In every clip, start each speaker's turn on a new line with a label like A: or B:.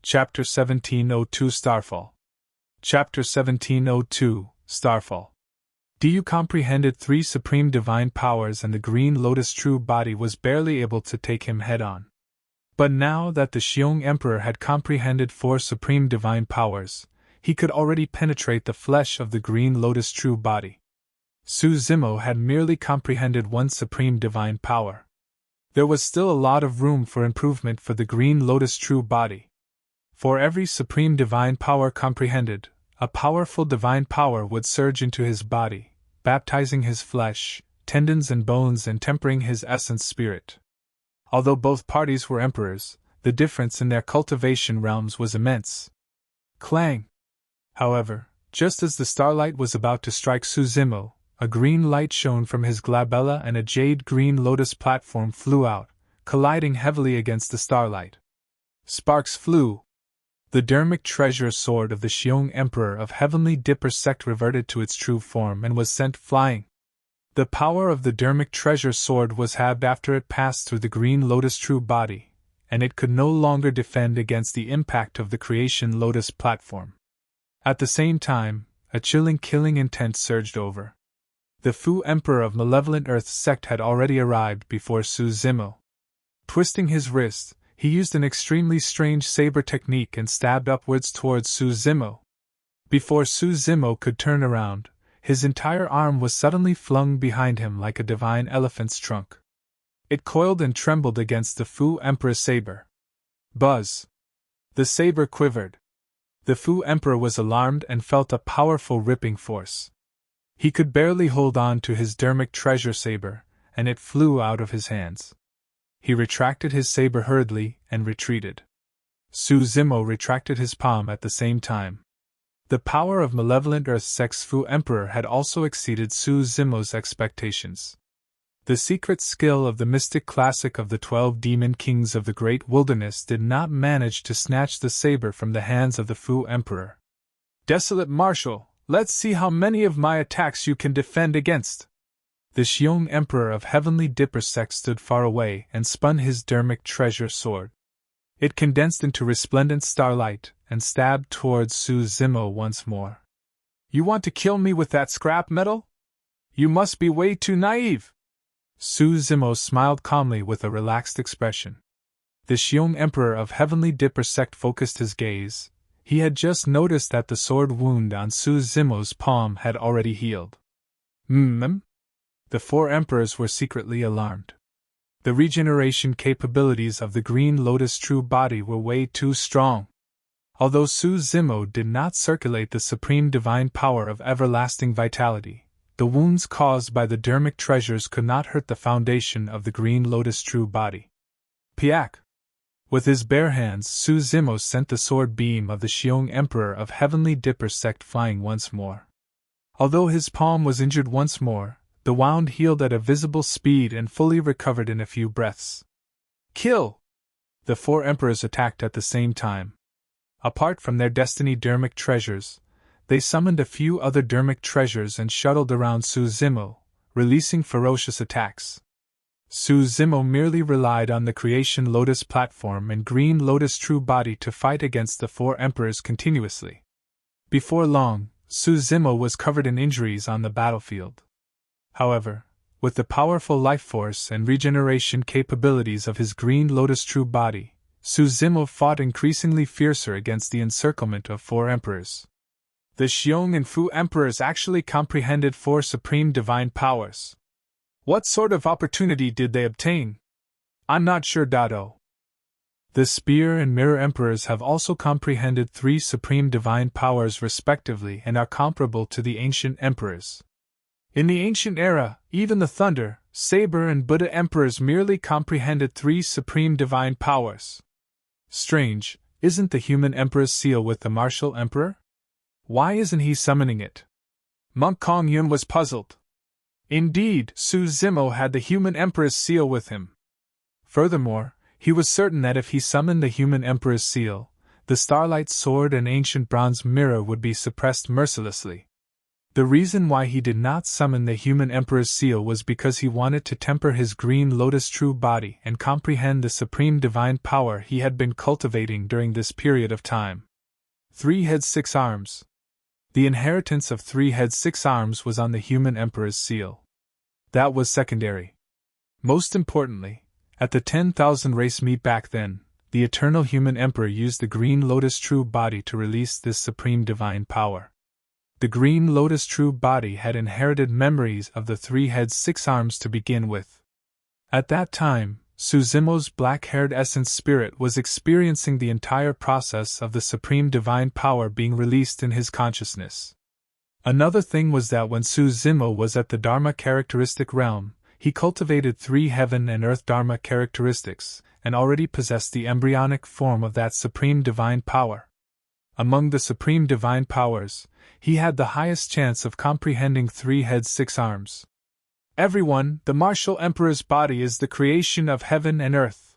A: Chapter 1702 Starfall. Chapter 1702 Starfall. Du comprehended three supreme divine powers, and the green lotus true body was barely able to take him head-on. But now that the Xiong Emperor had comprehended four supreme divine powers, he could already penetrate the flesh of the green lotus true body. Su Zimo had merely comprehended one supreme divine power. There was still a lot of room for improvement for the green lotus true body. For every supreme divine power comprehended, a powerful divine power would surge into his body, baptizing his flesh, tendons and bones, and tempering his essence spirit. Although both parties were emperors, the difference in their cultivation realms was immense. Clang! However, just as the starlight was about to strike Su Zimo, a green light shone from his glabella and a jade-green lotus platform flew out, colliding heavily against the starlight. Sparks flew. The Dermic treasure sword of the Xiong Emperor of Heavenly Dipper sect reverted to its true form and was sent flying. The power of the Dermic treasure sword was halved after it passed through the green lotus true body, and it could no longer defend against the impact of the creation lotus platform. At the same time, a chilling killing intent surged over. The Fu Emperor of Malevolent Earth sect had already arrived before Su Zimo. Twisting his wrist, he used an extremely strange saber technique and stabbed upwards towards Su Zimo. Before Su Zimo could turn around, his entire arm was suddenly flung behind him like a divine elephant's trunk. It coiled and trembled against the Fu Emperor's saber. Buzz! The saber quivered. The Fu Emperor was alarmed and felt a powerful ripping force. He could barely hold on to his Dermic treasure saber, and it flew out of his hands. He retracted his saber hurriedly and retreated. Su Zimo retracted his palm at the same time. The power of Malevolent Earth sect's Fu Emperor had also exceeded Su Zimo's expectations. The secret skill of the mystic classic of the 12 demon kings of the great wilderness did not manage to snatch the saber from the hands of the Fu Emperor. Desolate Marshal, let's see how many of my attacks you can defend against. The Xiong Emperor of Heavenly Dipper sect stood far away and spun his Dermic treasure sword. It condensed into resplendent starlight and stabbed towards Su Zimo once more. You want to kill me with that scrap metal? You must be way too naive. Su Zimo smiled calmly with a relaxed expression. The Xiong Emperor of Heavenly Dipper sect focused his gaze. He had just noticed that the sword wound on Su Zimo's palm had already healed. The four emperors were secretly alarmed. The regeneration capabilities of the green lotus true body were way too strong. Although Su Zimo did not circulate the supreme divine power of everlasting vitality, the wounds caused by the Dermic treasures could not hurt the foundation of the green lotus true body. Piak! With his bare hands, Su Zimo sent the sword beam of the Xiong Emperor of Heavenly Dipper sect flying once more. Although his palm was injured once more, the wound healed at a visible speed and fully recovered in a few breaths. Kill! The four emperors attacked at the same time. Apart from their destiny Dermic treasures, they summoned a few other Dermic treasures and shuttled around Su Zimo, releasing ferocious attacks. Su Zimo merely relied on the creation lotus platform and green lotus true body to fight against the four emperors continuously. Before long, Su Zimo was covered in injuries on the battlefield. However, with the powerful life force and regeneration capabilities of his green lotus true body, Su Zimo fought increasingly fiercer against the encirclement of four emperors. The Xiong and Fu emperors actually comprehended four supreme divine powers. What sort of opportunity did they obtain? I'm not sure. The Spear and Mirror emperors have also comprehended three supreme divine powers respectively and are comparable to the ancient emperors. In the ancient era, even the Thunder, Saber and Buddha emperors merely comprehended three supreme divine powers. Strange, isn't the human emperor's seal with the martial emperor? Why isn't he summoning it? Monk Kong Yun was puzzled. Indeed, Su Zimo had the human emperor's seal with him. Furthermore, he was certain that if he summoned the human emperor's seal, the starlight sword and ancient bronze mirror would be suppressed mercilessly. The reason why he did not summon the human Emperor's seal was because he wanted to temper his green lotus true body and comprehend the supreme divine power he had been cultivating during this period of time. 3 heads 6 arms. The inheritance of 3 heads 6 arms was on the human Emperor's seal. That was secondary. Most importantly, at the 10,000 race meet back then, the eternal human Emperor used the green lotus true body to release this supreme divine power. The green lotus true body had inherited memories of the 3 heads 6 arms to begin with. At that time, Suzimo's black-haired essence spirit was experiencing the entire process of the supreme divine power being released in his consciousness. Another thing was that when Suzimo was at the Dharma characteristic realm, he cultivated 3 heaven and earth Dharma characteristics, and already possessed the embryonic form of that supreme divine power. Among the supreme divine powers, he had the highest chance of comprehending 3 heads 6 arms. Everyone, the martial emperor's body is the creation of heaven and earth.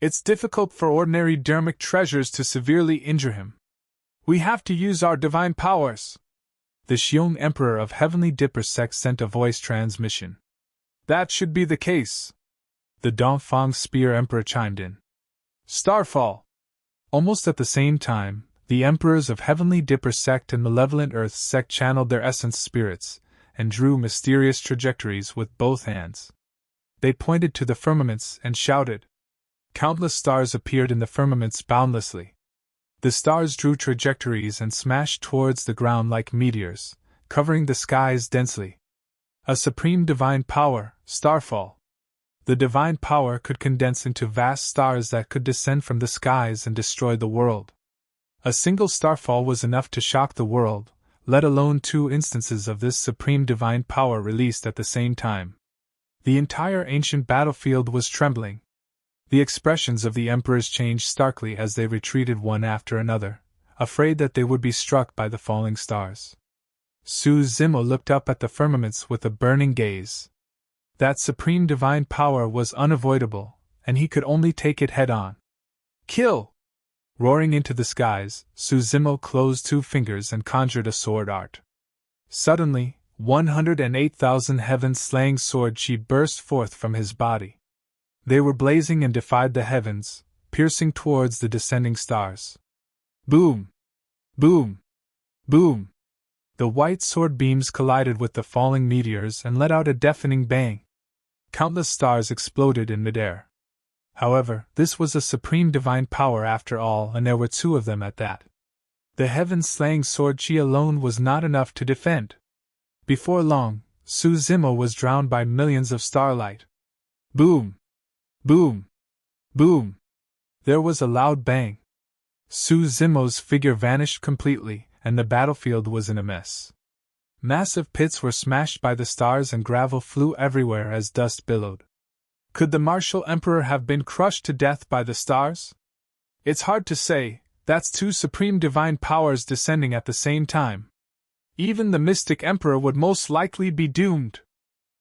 A: It's difficult for ordinary dharmic treasures to severely injure him. We have to use our divine powers. The Xiong Emperor of Heavenly Dipper sect sent a voice transmission. That should be the case. The Dongfang Spear Emperor chimed in. Starfall. Almost at the same time, the Emperors of Heavenly Dipper sect and Malevolent Earth sect channeled their essence spirits, and drew mysterious trajectories with both hands. They pointed to the firmaments and shouted. Countless stars appeared in the firmaments boundlessly. The stars drew trajectories and smashed towards the ground like meteors, covering the skies densely. A supreme divine power, Starfall. The divine power could condense into vast stars that could descend from the skies and destroy the world. A single starfall was enough to shock the world, let alone 2 instances of this supreme divine power released at the same time. The entire ancient battlefield was trembling. The expressions of the emperors changed starkly as they retreated one after another, afraid that they would be struck by the falling stars. Suzimo looked up at the firmaments with a burning gaze. That supreme divine power was unavoidable, and he could only take it head-on. Kill! Roaring into the skies, Suzimo closed 2 fingers and conjured a sword art. Suddenly, 108,000 heaven-slaying sword chi burst forth from his body. They were blazing and defied the heavens, piercing towards the descending stars. Boom! Boom! Boom! The white sword beams collided with the falling meteors and let out a deafening bang. Countless stars exploded in midair. However, this was a supreme divine power after all, and there were 2 of them at that. The heaven-slaying sword chi alone was not enough to defend. Before long, Suzimo was drowned by millions of starlight. Boom! Boom! Boom! There was a loud bang. Suzimo's figure vanished completely, and the battlefield was in a mess. Massive pits were smashed by the stars and gravel flew everywhere as dust billowed. Could the martial emperor have been crushed to death by the stars? It's hard to say, that's 2 supreme divine powers descending at the same time. Even the mystic emperor would most likely be doomed.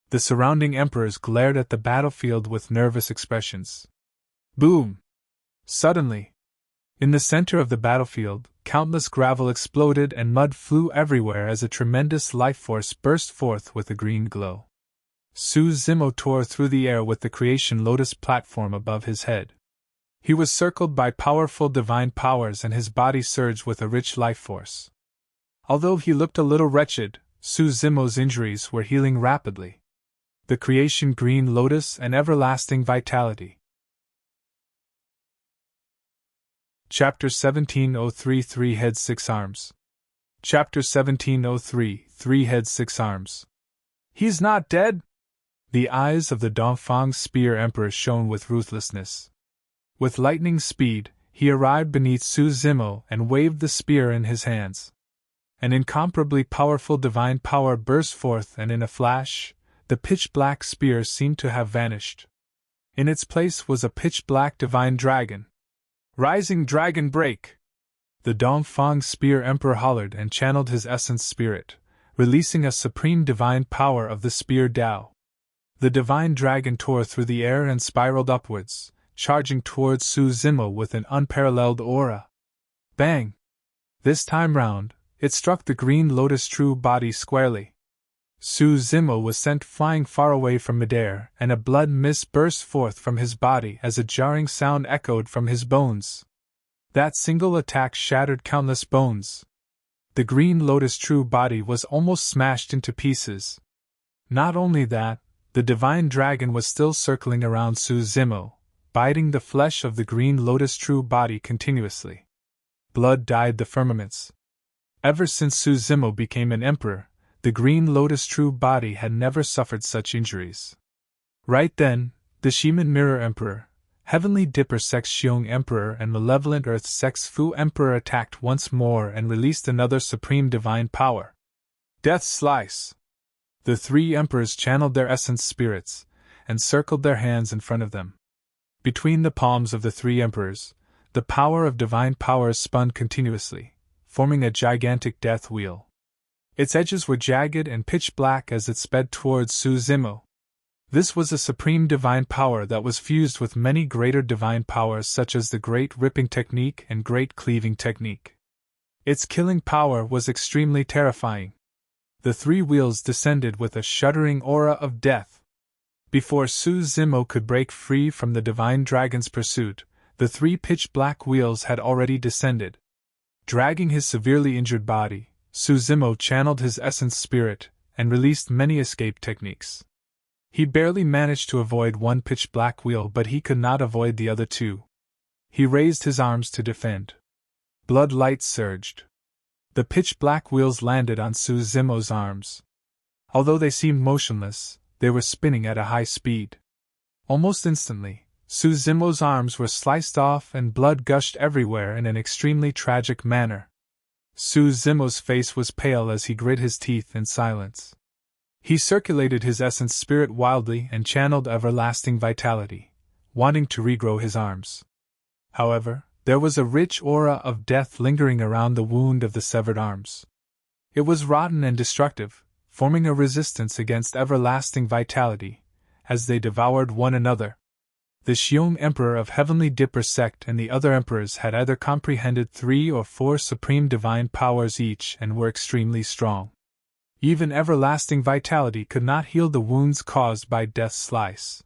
A: The surrounding emperors glared at the battlefield with nervous expressions. Boom! Suddenly, in the center of the battlefield, countless gravel exploded and mud flew everywhere as a tremendous life force burst forth with a green glow. Suzimo tore through the air with the creation Lotus platform above his head. He was circled by powerful divine powers and his body surged with a rich life force. Although he looked a little wretched, Suzimo's injuries were healing rapidly. The creation Green Lotus and everlasting vitality. Chapter 1703 3 Heads 6 Arms. Chapter 1703 3 Heads 6 Arms. He's not dead? The eyes of the Dongfang Spear Emperor shone with ruthlessness. With lightning speed, he arrived beneath Suzimo and waved the spear in his hands. An incomparably powerful divine power burst forth, and in a flash, the pitch-black spear seemed to have vanished. In its place was a pitch-black divine dragon. Rising dragon break! The Dongfang Spear Emperor hollered and channeled his essence spirit, releasing a supreme divine power of the spear Tao. The divine dragon tore through the air and spiraled upwards, charging towards Suzimo with an unparalleled aura. Bang! This time round, It struck the green Lotus true body squarely. Su Zimo was sent flying far away from midair, and a blood mist burst forth from his body as a jarring sound echoed from his bones. That single attack shattered countless bones. The green Lotus true body was almost smashed into pieces. Not only that, the divine dragon was still circling around Su Zimo, biting the flesh of the green Lotus true body continuously. Blood dyed the firmaments. Ever since Su Zimo became an emperor, the green Lotus true body had never suffered such injuries. Right then, the Shiman Mirror Emperor, Heavenly Dipper Sex Xiong Emperor and Malevolent Earth Sex Fu Emperor attacked once more and released another supreme divine power. Death Slice! The three emperors channeled their essence spirits, and circled their hands in front of them. Between the palms of the three emperors, the power of divine powers spun continuously, forming a gigantic death wheel. Its edges were jagged and pitch black as it sped towards Su Zimo. This was a supreme divine power that was fused with many greater divine powers such as the Great Ripping Technique and Great Cleaving Technique. Its killing power was extremely terrifying. The three wheels descended with a shuddering aura of death. Before Su Zimo could break free from the divine dragon's pursuit, the three pitch-black wheels had already descended. Dragging his severely injured body, Su Zimo channeled his essence spirit and released many escape techniques. He barely managed to avoid one pitch-black wheel, but he could not avoid the other two. He raised his arms to defend. Blood light surged. The pitch-black wheels landed on Su Zimo's arms. Although they seemed motionless, they were spinning at a high speed. Almost instantly, Su Zimo's arms were sliced off and blood gushed everywhere in an extremely tragic manner. Su Zimo's face was pale as he grit his teeth in silence. He circulated his essence spirit wildly and channeled everlasting vitality, wanting to regrow his arms. However, there was a rich aura of death lingering around the wound of the severed arms. It was rotten and destructive, forming a resistance against everlasting vitality, as they devoured one another. The Xiong Emperor of Heavenly Dipper Sect and the other emperors had either comprehended 3 or 4 supreme divine powers each and were extremely strong. Even everlasting vitality could not heal the wounds caused by Death's Slice.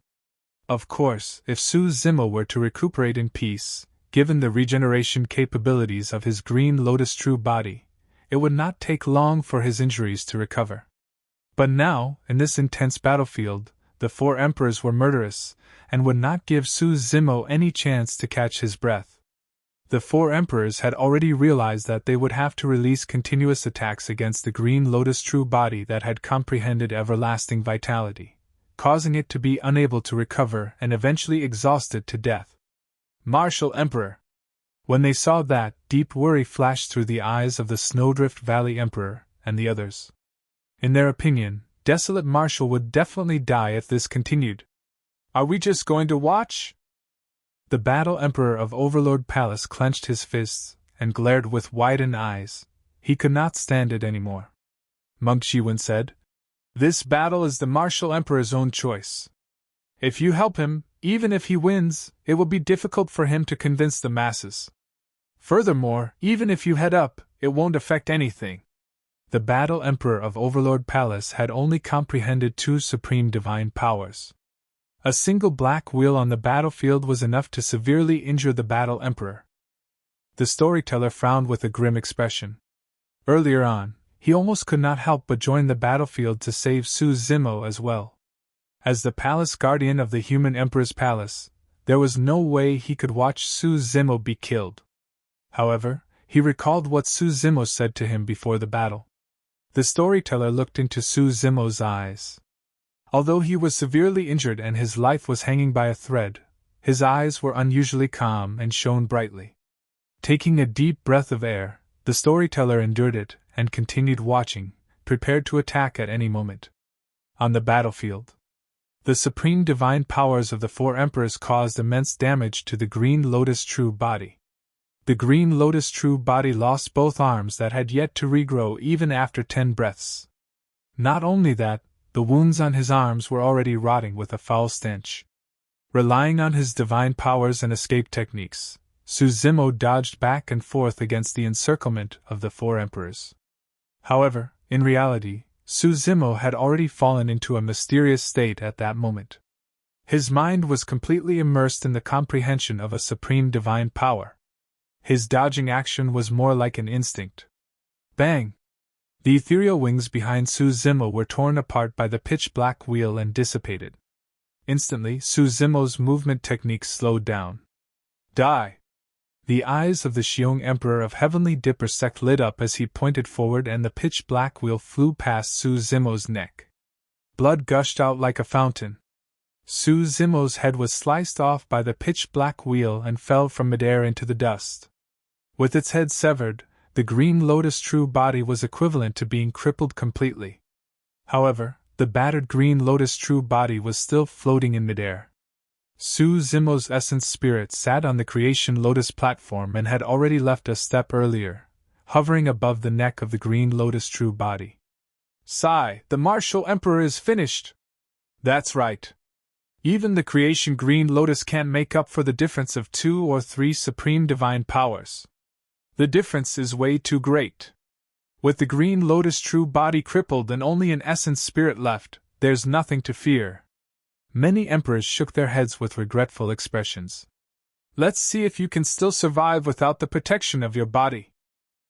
A: Of course, if Su Zimo were to recuperate in peace, given the regeneration capabilities of his green Lotus true body, it would not take long for his injuries to recover. But now, in this intense battlefield, the 4 emperors were murderous, and would not give Su Zimo any chance to catch his breath. The 4 emperors had already realized that they would have to release continuous attacks against the green Lotus true body that had comprehended everlasting vitality, causing it to be unable to recover and eventually exhausted to death. Martial Emperor! When they saw that, deep worry flashed through the eyes of the Snowdrift Valley Emperor and the others. In their opinion, Desolate Marshal would definitely die if this continued. Are we just going to watch? The Battle Emperor of Overlord Palace clenched his fists and glared with widened eyes. He could not stand it anymore. Monk Zhi Wen said, "This battle is the Martial Emperor's own choice. If you help him, even if he wins, it will be difficult for him to convince the masses. Furthermore, even if you head up, it won't affect anything." The Battle Emperor of Overlord Palace had only comprehended 2 supreme divine powers. A single black wheel on the battlefield was enough to severely injure the Battle Emperor. The storyteller frowned with a grim expression. Earlier on, he almost could not help but join the battlefield to save Su Zimo as well. As the palace guardian of the human emperor's palace, there was no way he could watch Su Zimo be killed. However, he recalled what Su Zimo said to him before the battle. The storyteller looked into Su Zimo's eyes. Although he was severely injured and his life was hanging by a thread, his eyes were unusually calm and shone brightly. Taking a deep breath of air, the storyteller endured it and continued watching, prepared to attack at any moment. On the battlefield, the supreme divine powers of the 4 emperors caused immense damage to the green Lotus true body. The green Lotus true body lost both arms that had yet to regrow even after 10 breaths. Not only that, the wounds on his arms were already rotting with a foul stench. Relying on his divine powers and escape techniques, Su Zimo dodged back and forth against the encirclement of the 4 emperors. However, in reality, Su Zimo had already fallen into a mysterious state at that moment. His mind was completely immersed in the comprehension of a supreme divine power. His dodging action was more like an instinct. Bang! The ethereal wings behind Su Zimo were torn apart by the pitch-black wheel and dissipated. Instantly, Su Zimo's movement technique slowed down. Die! The eyes of the Xiong Emperor of Heavenly Dipper sect lit up as he pointed forward and the pitch-black wheel flew past Su Zimo's neck. Blood gushed out like a fountain. Su Zimo's head was sliced off by the pitch-black wheel and fell from midair into the dust. With its head severed, the green Lotus true body was equivalent to being crippled completely. However, the battered green Lotus true body was still floating in midair. Su Zimo's essence spirit sat on the creation Lotus platform and had already left a step earlier, hovering above the neck of the green Lotus true body. Sigh, the martial emperor is finished! That's right. Even the creation green Lotus can't make up for the difference of 2 or 3 supreme divine powers. The difference is way too great. With the green Lotus true body crippled and only an essence spirit left, there's nothing to fear. Many emperors shook their heads with regretful expressions. Let's see if you can still survive without the protection of your body.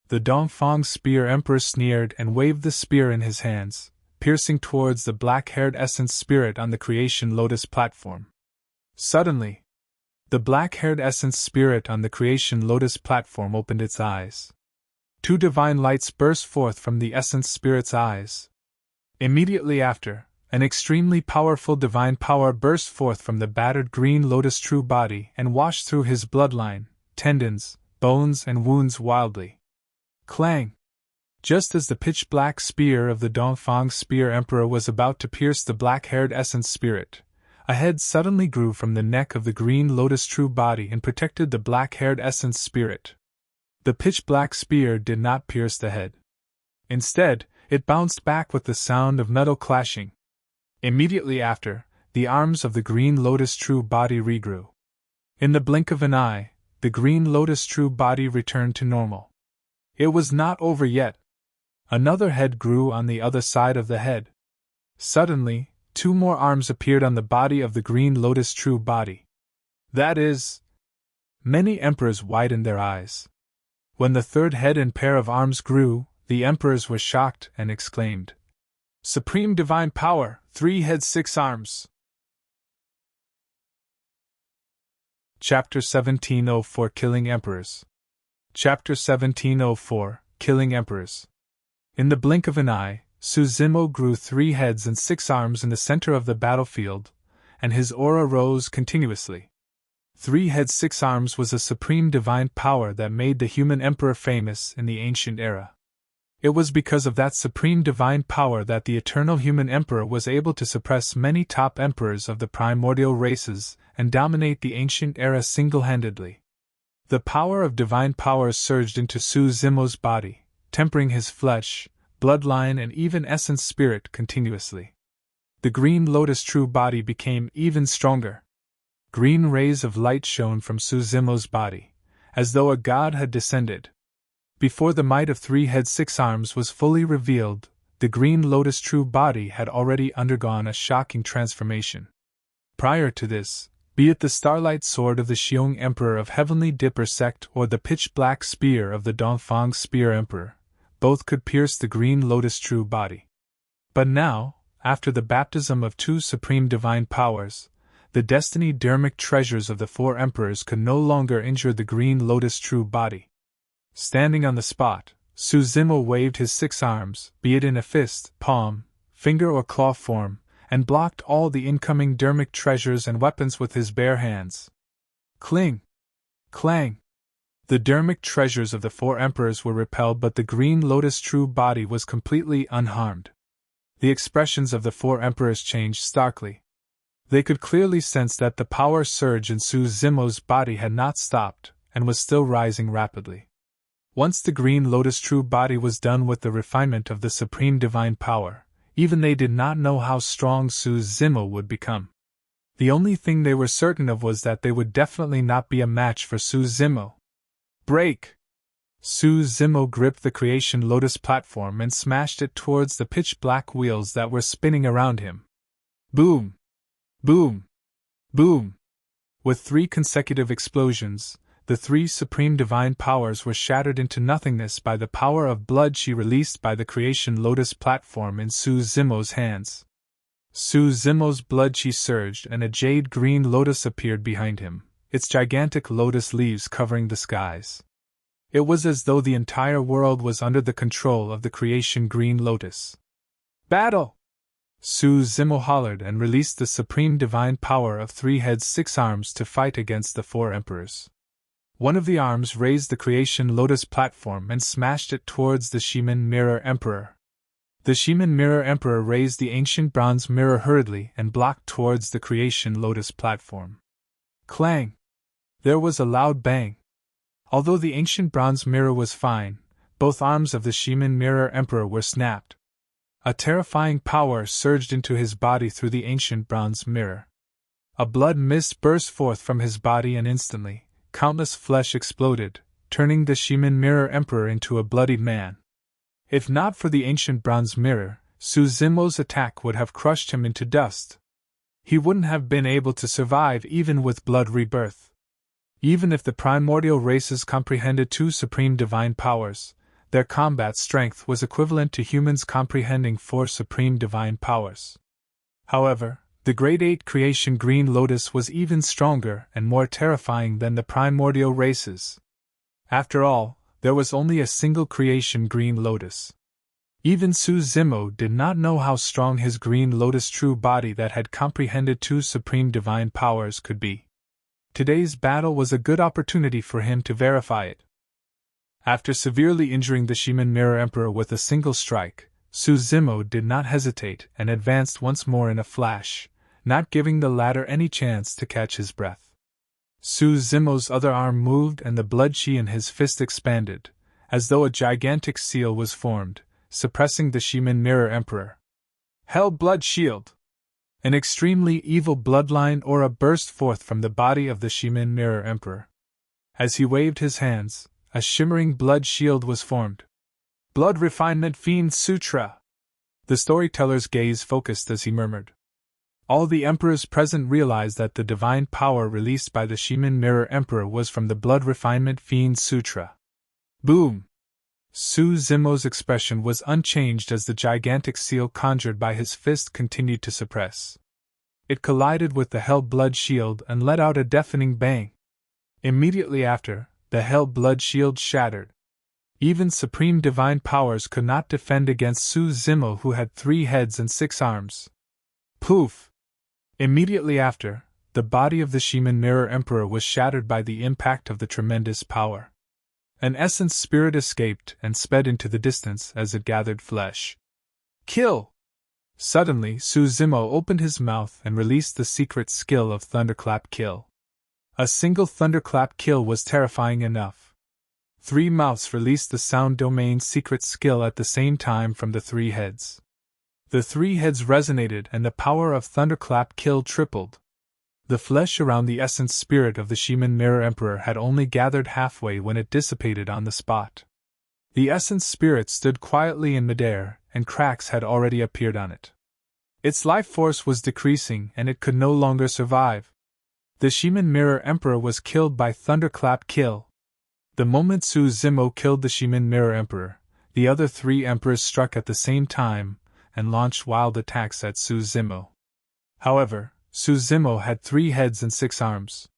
A: The Dongfang Spear Emperor sneered and waved the spear in his hands, piercing towards the black-haired essence spirit on the creation Lotus platform. Suddenly, the black-haired essence spirit on the creation Lotus platform opened its eyes. 2 divine lights burst forth from the essence spirit's eyes. Immediately after, an extremely powerful divine power burst forth from the battered green Lotus true body and washed through his bloodline, tendons, bones, and wounds wildly. Clang! Just as the pitch-black spear of the Dongfang Spear Emperor was about to pierce the black-haired essence spirit, a head suddenly grew from the neck of the green Lotus true body and protected the black-haired essence spirit. The pitch-black spear did not pierce the head. Instead, it bounced back with the sound of metal clashing. Immediately after, the arms of the green Lotus true body regrew. In the blink of an eye, the green Lotus true body returned to normal. It was not over yet. Another head grew on the other side of the head. Suddenly, 2 more arms appeared on the body of the green Lotus true body. That is... Many emperors widened their eyes. When the 3rd head and pair of arms grew, the emperors were shocked and exclaimed, Supreme Divine Power, 3 heads 6 arms. Chapter 1704 Killing Emperors. Chapter 1704 Killing Emperors. In the blink of an eye, Su Zimo grew 3 heads and 6 arms in the center of the battlefield, and his aura rose continuously. 3 heads 6 arms was a supreme divine power that made the human emperor famous in the ancient era. It was because of that supreme divine power that the eternal human emperor was able to suppress many top emperors of the primordial races and dominate the ancient era single-handedly. The power of divine powers surged into Su Zimo's body, tempering his flesh, bloodline, and even essence spirit continuously. The green Lotus true body became even stronger. Green rays of light shone from Su Zimo's body, as though a god had descended. Before the might of 3 heads 6 arms was fully revealed, the green Lotus true body had already undergone a shocking transformation. Prior to this, be it the starlight sword of the Xiong Emperor of Heavenly Dipper sect or the pitch-black spear of the Dongfang Spear Emperor, both could pierce the green Lotus true body. But now, after the baptism of 2 supreme divine powers, the destiny dermic treasures of the 4 emperors could no longer injure the green Lotus true body. Standing on the spot, Su Zimo waved his 6 arms, be it in a fist, palm, finger or claw form, and blocked all the incoming dermic treasures and weapons with his bare hands. Cling! Clang! The dermic treasures of the 4 emperors were repelled, but the green Lotus true body was completely unharmed. The expressions of the 4 emperors changed starkly. They could clearly sense that the power surge in Su Zimo's body had not stopped, and was still rising rapidly. Once the green Lotus true body was done with the refinement of the supreme divine power, even they did not know how strong Su Zimo would become. The only thing they were certain of was that they would definitely not be a match for Su Zimo. Break! Su Zimo gripped the creation Lotus platform and smashed it towards the pitch-black wheels that were spinning around him. Boom! Boom! Boom! With 3 consecutive explosions, the 3 supreme divine powers were shattered into nothingness by the power of blood Qi released by the creation Lotus platform in Su Zimo's hands. Su Zimo's blood Qi surged and a jade-green lotus appeared behind him, its gigantic lotus leaves covering the skies. It was as though the entire world was under the control of the creation green lotus. Battle! Su Zimo hollered and released the supreme divine power of 3 heads 6 arms to fight against the 4 emperors. One of the arms raised the creation Lotus platform and smashed it towards the Shimen Mirror Emperor. The Shimen Mirror Emperor raised the ancient bronze mirror hurriedly and blocked towards the creation Lotus platform. Clang! There was a loud bang. Although the ancient bronze mirror was fine, both arms of the Shimen Mirror Emperor were snapped. A terrifying power surged into his body through the ancient bronze mirror. A blood mist burst forth from his body and instantly, countless flesh exploded, turning the Shimen Mirror Emperor into a bloodied man. If not for the ancient bronze mirror, Su Zimo's attack would have crushed him into dust. He wouldn't have been able to survive even with blood rebirth. Even if the primordial races comprehended 2 supreme divine powers, their combat strength was equivalent to humans comprehending 4 supreme divine powers. However, the Great 8 creation Green Lotus was even stronger and more terrifying than the primordial races. After all, there was only a single creation Green Lotus. Even Su Zimo did not know how strong his Green Lotus true body that had comprehended 2 supreme divine powers could be. Today's battle was a good opportunity for him to verify it. After severely injuring the Shimen Mirror Emperor with a single strike, Su Zimo did not hesitate and advanced once more in a flash, not giving the latter any chance to catch his breath. Su Zimo's other arm moved and the blood Qi in his fist expanded, as though a gigantic seal was formed, suppressing the Shimen Mirror Emperor. Hell Blood Shield! An extremely evil bloodline aura burst forth from the body of the Shimen Mirror Emperor. As he waved his hands, a shimmering blood shield was formed. Blood Refinement Fiend Sutra! The storyteller's gaze focused as he murmured. All the emperors present realized that the divine power released by the Shimen Mirror Emperor was from the Blood Refinement Fiend Sutra. Boom! Su Zimo's expression was unchanged as the gigantic seal conjured by his fist continued to suppress. It collided with the Hell Blood Shield and let out a deafening bang. Immediately after, the Hell Blood Shield shattered. Even supreme divine powers could not defend against Su Zimo, who had 3 heads and 6 arms. Poof! Immediately after, the body of the Shimen Mirror Emperor was shattered by the impact of the tremendous power. An essence spirit escaped and sped into the distance as it gathered flesh. Kill! Suddenly, Su Zimo opened his mouth and released the secret skill of Thunderclap Kill. A single Thunderclap Kill was terrifying enough. 3 mouths released the sound domain secret skill at the same time from the 3 heads. The 3 heads resonated and the power of Thunderclap Kill tripled. The flesh around the essence spirit of the Shimen Mirror Emperor had only gathered halfway when it dissipated on the spot. The essence spirit stood quietly in midair, and cracks had already appeared on it. Its life force was decreasing and it could no longer survive. The Shimen Mirror Emperor was killed by Thunderclap Kill. The moment Su Zimo killed the Shimen Mirror Emperor, the other 3 emperors struck at the same time and launched wild attacks at Su Zimo. However, Su Zimo had 3 heads and 6 arms.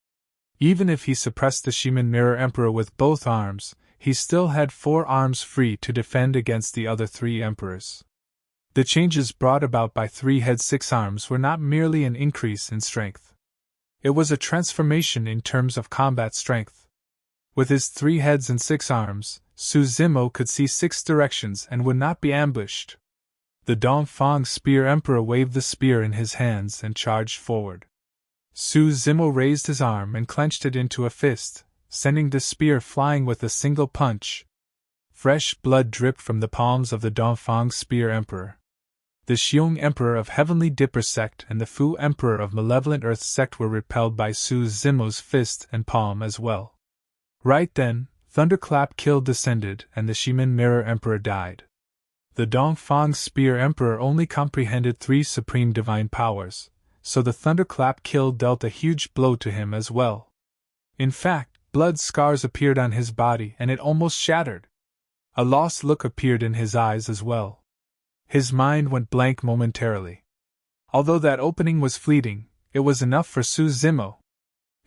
A: Even if he suppressed the Shimen Mirror Emperor with both arms, he still had 4 arms free to defend against the other 3 emperors. The changes brought about by 3 heads 6 arms were not merely an increase in strength. It was a transformation in terms of combat strength. With his 3 heads and 6 arms, Su Zimo could see 6 directions and would not be ambushed. The Dongfang Spear Emperor waved the spear in his hands and charged forward. Su Zimo raised his arm and clenched it into a fist, sending the spear flying with a single punch. Fresh blood dripped from the palms of the Dongfang Spear Emperor. The Xiong Emperor of Heavenly Dipper Sect and the Fu Emperor of Malevolent Earth Sect were repelled by Su Zimo's fist and palm as well. Right then, Thunderclap Kill descended and the Shimen Mirror Emperor died. The Dongfang Spear Emperor only comprehended 3 supreme divine powers, so the Thunderclap Kill dealt a huge blow to him as well. In fact, blood scars appeared on his body and it almost shattered. A lost look appeared in his eyes as well. His mind went blank momentarily. Although that opening was fleeting, it was enough for Su Zimo.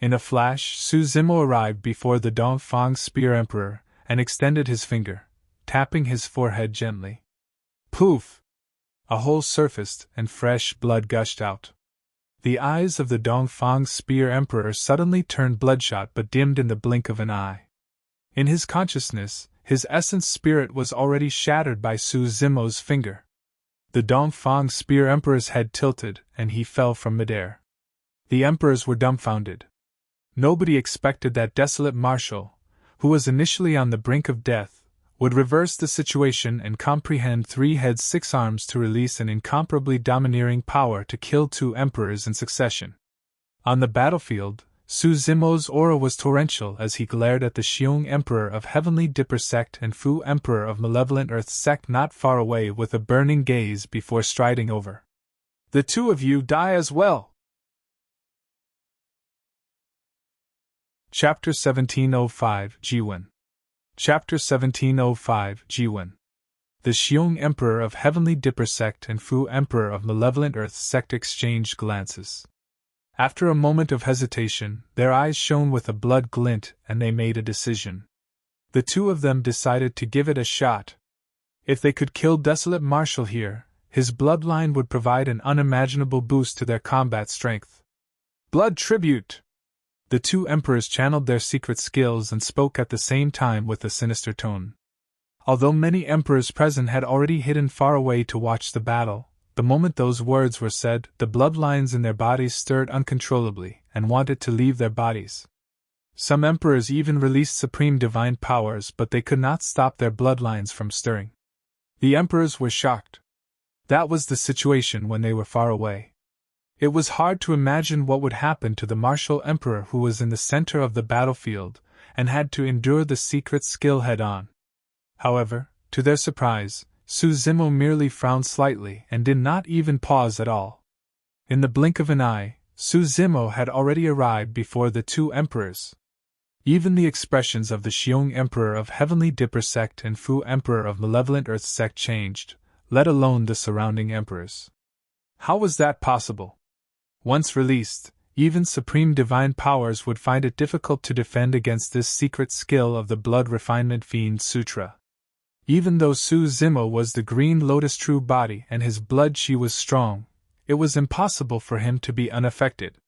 A: In a flash, Su Zimo arrived before the Dongfang Spear Emperor and extended his finger, tapping his forehead gently. Poof! A hole surfaced and fresh blood gushed out. The eyes of the Dongfang Spear Emperor suddenly turned bloodshot but dimmed in the blink of an eye. In his consciousness, his essence spirit was already shattered by Su Zimo's finger. The Dongfang Spear Emperor's head tilted and he fell from midair. The emperors were dumbfounded. Nobody expected that desolate marshal, who was initially on the brink of death, would reverse the situation and comprehend 3 heads 6 arms to release an incomparably domineering power to kill 2 emperors in succession. On the battlefield, Su Zimo's aura was torrential as he glared at the Xiong Emperor of Heavenly Dipper Sect and Fu Emperor of Malevolent Earth Sect not far away with a burning gaze before striding over. The 2 of you die as well! Chapter 1705 Zhi Wen. Chapter 1705 Zhi Wen. The Xiong Emperor of Heavenly Dipper Sect and Fu Emperor of Malevolent Earth Sect exchanged glances. After a moment of hesitation, their eyes shone with a blood glint and they made a decision. The 2 of them decided to give it a shot. If they could kill Desolate Marshal here, his bloodline would provide an unimaginable boost to their combat strength. Blood tribute! The 2 emperors channeled their secret skills and spoke at the same time with a sinister tone. Although many emperors present had already hidden far away to watch the battle, the moment those words were said, the bloodlines in their bodies stirred uncontrollably and wanted to leave their bodies. Some emperors even released supreme divine powers, but they could not stop their bloodlines from stirring. The emperors were shocked. That was the situation when they were far away. It was hard to imagine what would happen to the martial emperor who was in the center of the battlefield and had to endure the secret skill head-on. However, to their surprise, Su Zimo merely frowned slightly and did not even pause at all. In the blink of an eye, Su Zimo had already arrived before the 2 emperors. Even the expressions of the Xiong Emperor of Heavenly Dipper Sect and Fu Emperor of Malevolent Earth Sect changed, let alone the surrounding emperors. How was that possible? Once released, even supreme divine powers would find it difficult to defend against this secret skill of the Blood Refinement Fiend Sutra. Even though Su Zimo was the Green Lotus true body and his blood chi was strong, it was impossible for him to be unaffected.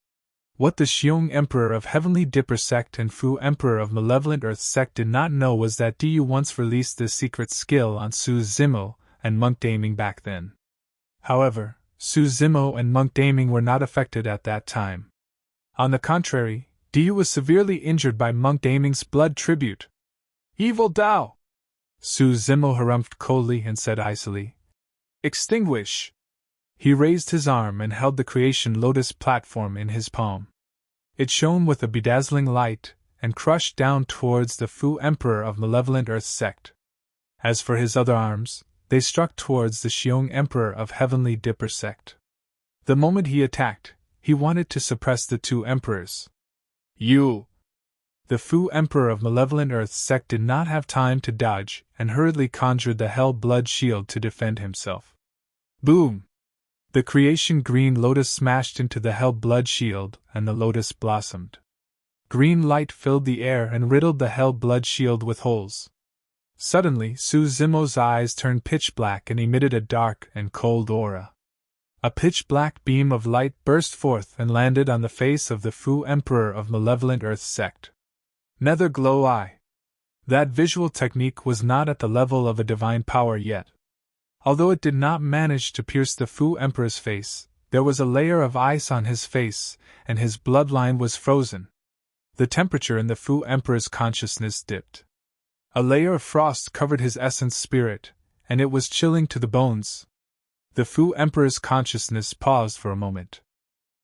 A: What the Xiong Emperor of Heavenly Dipper Sect and Fu Emperor of Malevolent Earth Sect did not know was that Du once released this secret skill on Su Zimo and Monk Daming back then. However, Su Zimo and Monk Daming were not affected at that time. On the contrary, Du was severely injured by Monk Daming's blood tribute. Evil Dao! Su Zimo harumphed coldly and said icily, Extinguish! He raised his arm and held the creation Lotus platform in his palm. It shone with a bedazzling light and crushed down towards the Fu Emperor of Malevolent Earth Sect. As for his other arms, they struck towards the Xiong Emperor of Heavenly Dipper Sect. The moment he attacked, he wanted to suppress the 2 emperors. You! The Fu Emperor of Malevolent Earth Sect did not have time to dodge and hurriedly conjured the Hell Blood Shield to defend himself. Boom! The creation Green Lotus smashed into the Hell Blood Shield and the Lotus blossomed. Green light filled the air and riddled the Hell Blood Shield with holes. Suddenly, Su Zimo's eyes turned pitch black and emitted a dark and cold aura. A pitch-black beam of light burst forth and landed on the face of the Fu Emperor of Malevolent Earth Sect. Nether Glow Eye. That visual technique was not at the level of a divine power yet. Although it did not manage to pierce the Fu Emperor's face, there was a layer of ice on his face, and his bloodline was frozen. The temperature in the Fu Emperor's consciousness dipped. A layer of frost covered his essence spirit, and it was chilling to the bones. The Fu Emperor's consciousness paused for a moment.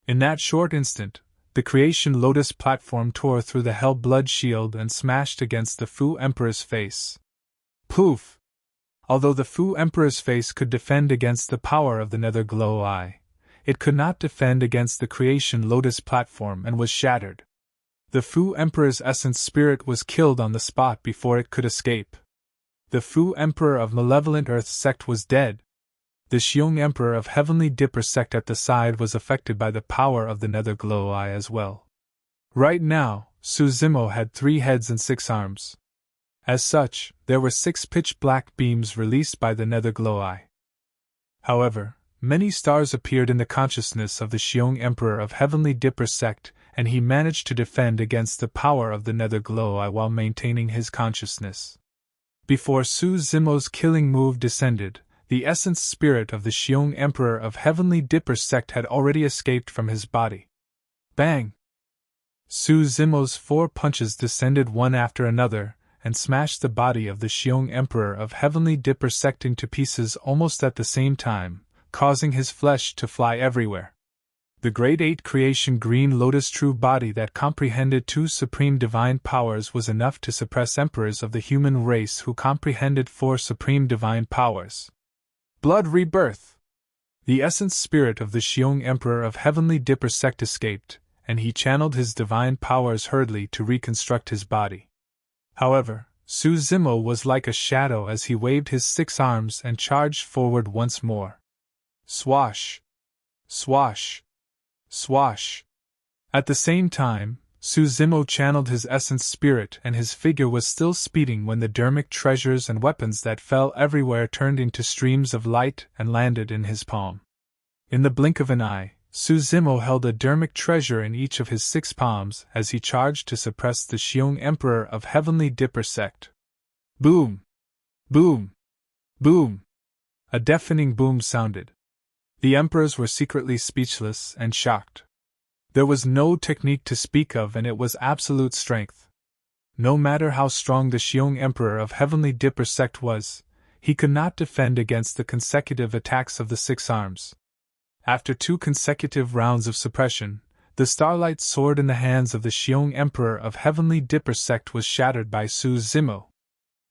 A: In that short instant, the creation Lotus platform tore through the Hell Blood shield and smashed against the Fu Emperor's face. Poof! Although the Fu Emperor's face could defend against the power of the Nether Glow Eye, it could not defend against the creation Lotus platform and was shattered. The Fu Emperor's essence spirit was killed on the spot before it could escape. The Fu Emperor of Malevolent Earth sect was dead. The Xiong Emperor of Heavenly Dipper sect at the side was affected by the power of the Nether Glow Eye as well. Right now, Su Zimo had 3 heads and 6 arms. As such, there were 6 pitch-black beams released by the Nether Glow Eye. However, many stars appeared in the consciousness of the Xiong Emperor of Heavenly Dipper sect, and he managed to defend against the power of the Nether Glow Eye while maintaining his consciousness. Before Su Zimo's killing move descended, the essence spirit of the Xiong Emperor of Heavenly Dipper sect had already escaped from his body. Bang! Su Zimo's 4 punches descended one after another, and smashed the body of the Xiong Emperor of Heavenly Dipper sect into pieces almost at the same time, causing his flesh to fly everywhere. The Grade 8 creation Green Lotus true body that comprehended 2 supreme divine powers was enough to suppress emperors of the human race who comprehended 4 supreme divine powers. Blood rebirth! The essence spirit of the Xiong Emperor of Heavenly Dipper sect escaped, and he channeled his divine powers hurriedly to reconstruct his body. However, Su Zimo was like a shadow as he waved his 6 arms and charged forward once more. Swash! Swash! Swash! At the same time, Su Zimo channeled his essence spirit and his figure was still speeding when the dermic treasures and weapons that fell everywhere turned into streams of light and landed in his palm. In the blink of an eye, Su Zimo held a dermic treasure in each of his 6 palms as he charged to suppress the Xiong Emperor of Heavenly Dipper sect. Boom! Boom! Boom! A deafening boom sounded. The emperors were secretly speechless and shocked. There was no technique to speak of and it was absolute strength. No matter how strong the Xiong Emperor of Heavenly Dipper sect was, he could not defend against the consecutive attacks of the 6 arms. After 2 consecutive rounds of suppression, the starlight sword in the hands of the Xiong Emperor of Heavenly Dipper sect was shattered by Su Zimo.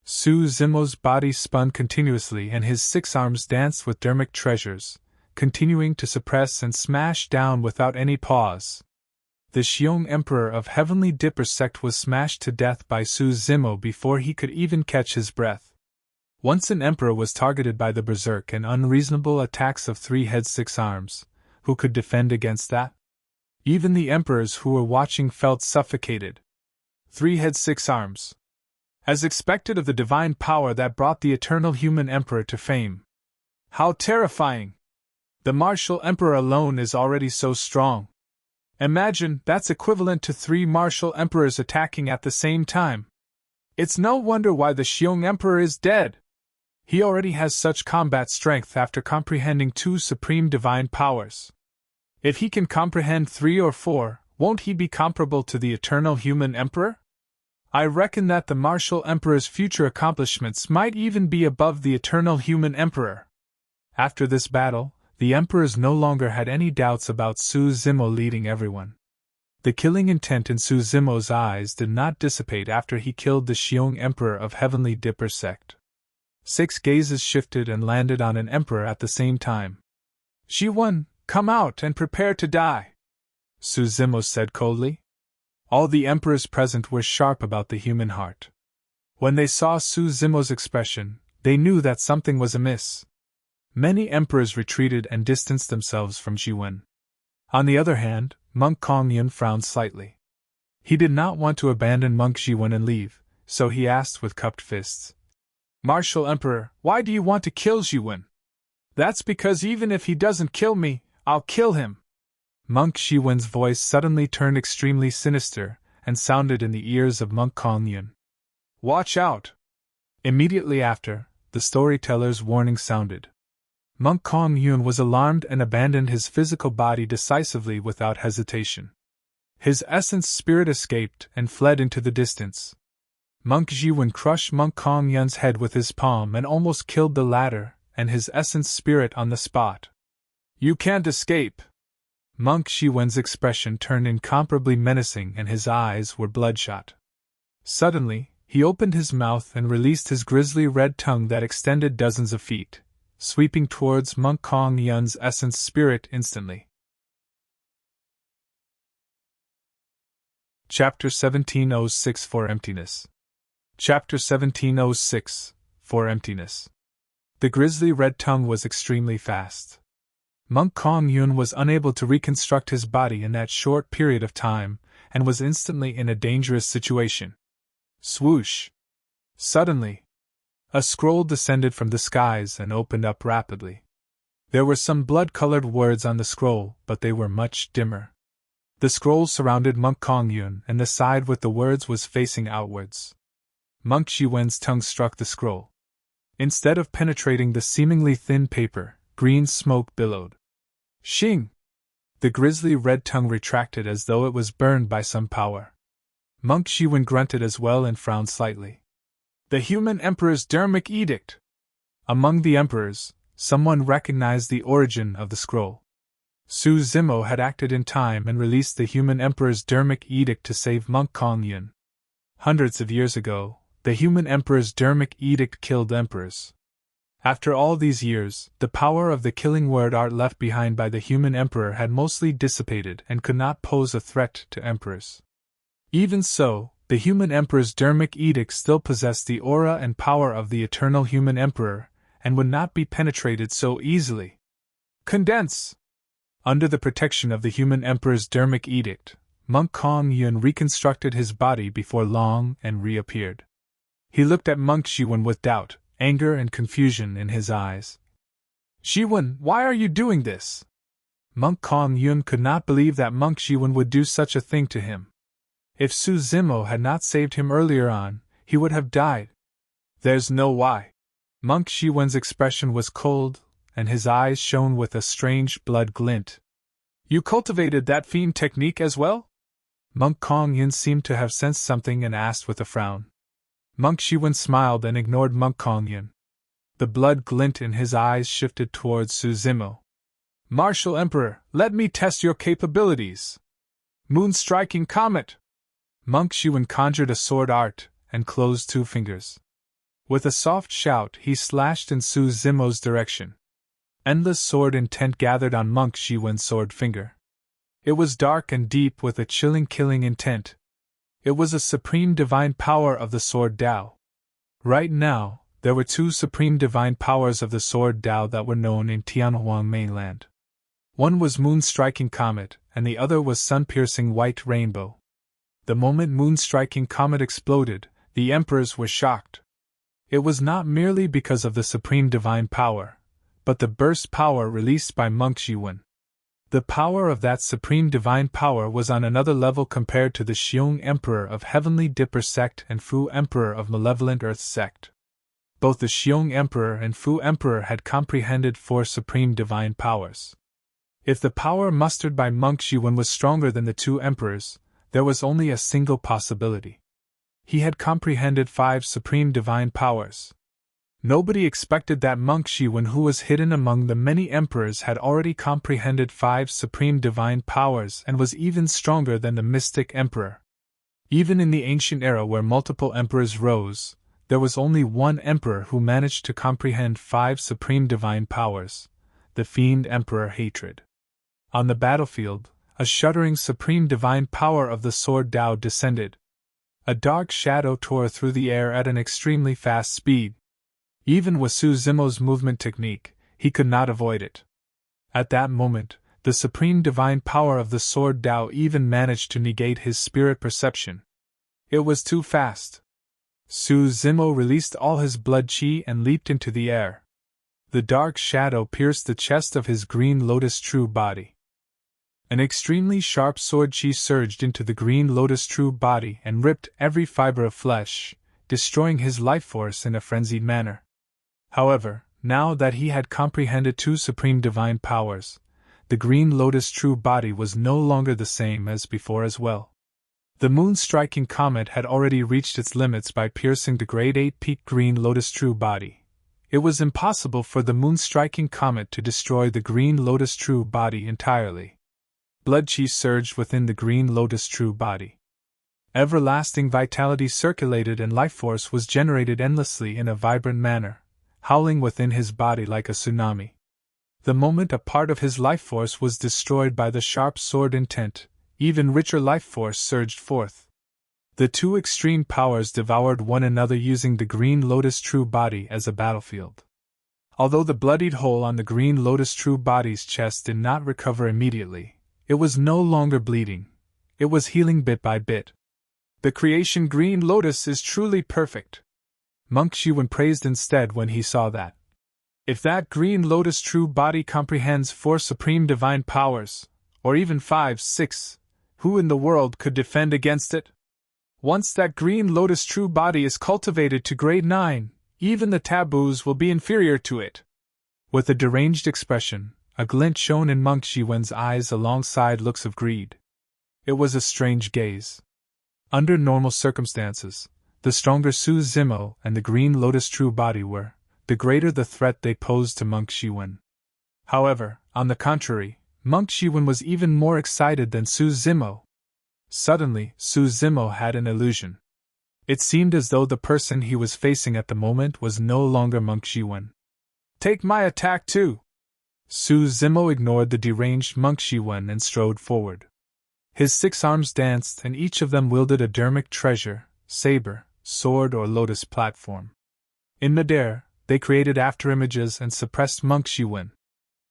A: Su Zimo's body spun continuously and his 6 arms danced with dermic treasures, continuing to suppress and smash down without any pause. The Xiong Emperor of Heavenly Dipper sect was smashed to death by Su Zimo before he could even catch his breath. Once an emperor was targeted by the berserk and unreasonable attacks of 3 heads 6 arms, who could defend against that? Even the emperors who were watching felt suffocated. 3 heads 6 arms. As expected of the divine power that brought the eternal human emperor to fame. How terrifying! The martial emperor alone is already so strong. Imagine that's equivalent to 3 martial emperors attacking at the same time. It's no wonder why the Xiong Emperor is dead. He already has such combat strength after comprehending 2 supreme divine powers. If he can comprehend 3 or 4, won't he be comparable to the eternal human emperor? I reckon that the martial emperor's future accomplishments might even be above the eternal human emperor. After this battle, the emperors no longer had any doubts about Su Zimo leading everyone. The killing intent in Su Zimo's eyes did not dissipate after he killed the Xiong Emperor of Heavenly Dipper sect. 6 gazes shifted and landed on an emperor at the same time. Zhi Wen, come out and prepare to die, Su Zimo said coldly. All the emperors present were sharp about the human heart. When they saw Su Zimo's expression, they knew that something was amiss. Many emperors retreated and distanced themselves from Zhi Wen. On the other hand, Monk Kongyun frowned slightly. He did not want to abandon Monk Zhi Wen and leave, so he asked with cupped fists, Martial Emperor, why do you want to kill Zhi Wen? That's because even if he doesn't kill me, I'll kill him. Monk Zhi Wen's voice suddenly turned extremely sinister and sounded in the ears of Monk Kongyun. Watch out! Immediately after, the storyteller's warning sounded. Monk Kongyun was alarmed and abandoned his physical body decisively without hesitation. His essence spirit escaped and fled into the distance. Monk Zhi Wen crushed Monk Kongyun's head with his palm and almost killed the latter and his essence spirit on the spot. You can't escape! Monk Zhi Wen's expression turned incomparably menacing and his eyes were bloodshot. Suddenly, he opened his mouth and released his grisly red tongue that extended dozens of feet, sweeping towards Monk Kong Yun's essence spirit instantly. Chapter 1706 for Emptiness. Chapter 1706 for Emptiness. The grisly red tongue was extremely fast. Monk Kong Yun was unable to reconstruct his body in that short period of time, and was instantly in a dangerous situation. Swoosh! Suddenly, a scroll descended from the skies and opened up rapidly. There were some blood-colored words on the scroll, but they were much dimmer. The scroll surrounded Monk Kong Yun, and the side with the words was facing outwards. Monk Zhi Wen's tongue struck the scroll. Instead of penetrating the seemingly thin paper, green smoke billowed. Shing! The grisly red tongue retracted as though it was burned by some power. Monk Zhi Wen grunted as well and frowned slightly. The human emperor's Dharmic edict! Among the emperors, someone recognized the origin of the scroll. Su Zimo had acted in time and released the human emperor's Dharmic edict to save Monk Kong Yun. Hundreds of years ago, the human emperor's Dharmic edict killed emperors. After all these years, the power of the killing word art left behind by the human emperor had mostly dissipated and could not pose a threat to emperors. Even so, the human emperor's Dharmic edict still possessed the aura and power of the eternal human emperor, and would not be penetrated so easily. Condense! Under the protection of the human emperor's Dharmic edict, Monk Kong Yun reconstructed his body before long and reappeared. He looked at Monk Zhi Wen with doubt, anger and confusion in his eyes. Zhi Wen, why are you doing this? Monk Kong Yun could not believe that Monk Zhi Wen would do such a thing to him. If Su Zimo had not saved him earlier on, he would have died. There's no why. Monk Zhi Wen's expression was cold, and his eyes shone with a strange blood glint. You cultivated that fiend technique as well? Monk Kong Yun seemed to have sensed something and asked with a frown. Monk Zhi Wen smiled and ignored Monk Kong Yun. The blood glint in his eyes shifted towards Su Zimo. Martial Emperor, let me test your capabilities. Moon-striking comet! Monk Zhi Wen conjured a sword art, and closed two fingers. With a soft shout he slashed in Su Zimo's direction. Endless sword intent gathered on Monk Zhi Wen's sword finger. It was dark and deep with a chilling killing intent. It was a supreme divine power of the sword Tao. Right now, there were two supreme divine powers of the sword Tao that were known in Tianhuang mainland. One was moon-striking comet, and the other was sun-piercing white rainbow. The moment moon-striking comet exploded, the emperors were shocked. It was not merely because of the supreme divine power, but the burst power released by Monk Zhi Wen. The power of that supreme divine power was on another level compared to the Xiong Emperor of Heavenly Dipper sect and Fu Emperor of Malevolent Earth sect. Both the Xiong Emperor and Fu Emperor had comprehended four supreme divine powers. If the power mustered by Monk Zhi Wen was stronger than the two emperors, there was only a single possibility. He had comprehended five supreme divine powers. Nobody expected that Monk Zhi Wen, who was hidden among the many emperors, had already comprehended five supreme divine powers and was even stronger than the mystic emperor. Even in the ancient era where multiple emperors rose, there was only one emperor who managed to comprehend five supreme divine powers, the Fiend Emperor Hatred. On the battlefield, a shuddering supreme divine power of the sword Tao descended. A dark shadow tore through the air at an extremely fast speed. Even with Su Zimo's movement technique, he could not avoid it. At that moment, the supreme divine power of the sword Tao even managed to negate his spirit perception. It was too fast. Su Zimo released all his blood qi and leaped into the air. The dark shadow pierced the chest of his green lotus true body. An extremely sharp sword qi surged into the green lotus true body and ripped every fiber of flesh, destroying his life force in a frenzied manner. However, now that he had comprehended two supreme divine powers, the green lotus true body was no longer the same as before as well. The moon-striking comet had already reached its limits by piercing the grade 8 peak green lotus true body. It was impossible for the moon-striking comet to destroy the green lotus true body entirely. Blood chi surged within the green lotus true body. Everlasting vitality circulated and life force was generated endlessly in a vibrant manner, howling within his body like a tsunami. The moment a part of his life force was destroyed by the sharp sword intent, even richer life force surged forth. The two extreme powers devoured one another using the green lotus true body as a battlefield. Although the bloodied hole on the green lotus true body's chest did not recover immediately, it was no longer bleeding. It was healing bit by bit. The creation green lotus is truly perfect. Monk Zhi Wen praised instead when he saw that. If that green lotus true body comprehends 4 supreme divine powers, or even 5, 6, who in the world could defend against it? Once that green lotus true body is cultivated to grade 9, even the taboos will be inferior to it. With a deranged expression, a glint shone in Monk Zhi Wen's eyes alongside looks of greed. It was a strange gaze. Under normal circumstances, the stronger Su Zimo and the green lotus true body were, the greater the threat they posed to Monk Zhi Wen. However, on the contrary, Monk Zhi Wen was even more excited than Su Zimo. Suddenly, Su Zimo had an illusion. It seemed as though the person he was facing at the moment was no longer Monk Zhi Wen. Take my attack too! Su Zimo ignored the deranged Monk Zhi Wen and strode forward. His 6 arms danced and each of them wielded a dermic treasure, saber, sword or lotus platform. In midair, they created afterimages and suppressed Monk Zhi Wen.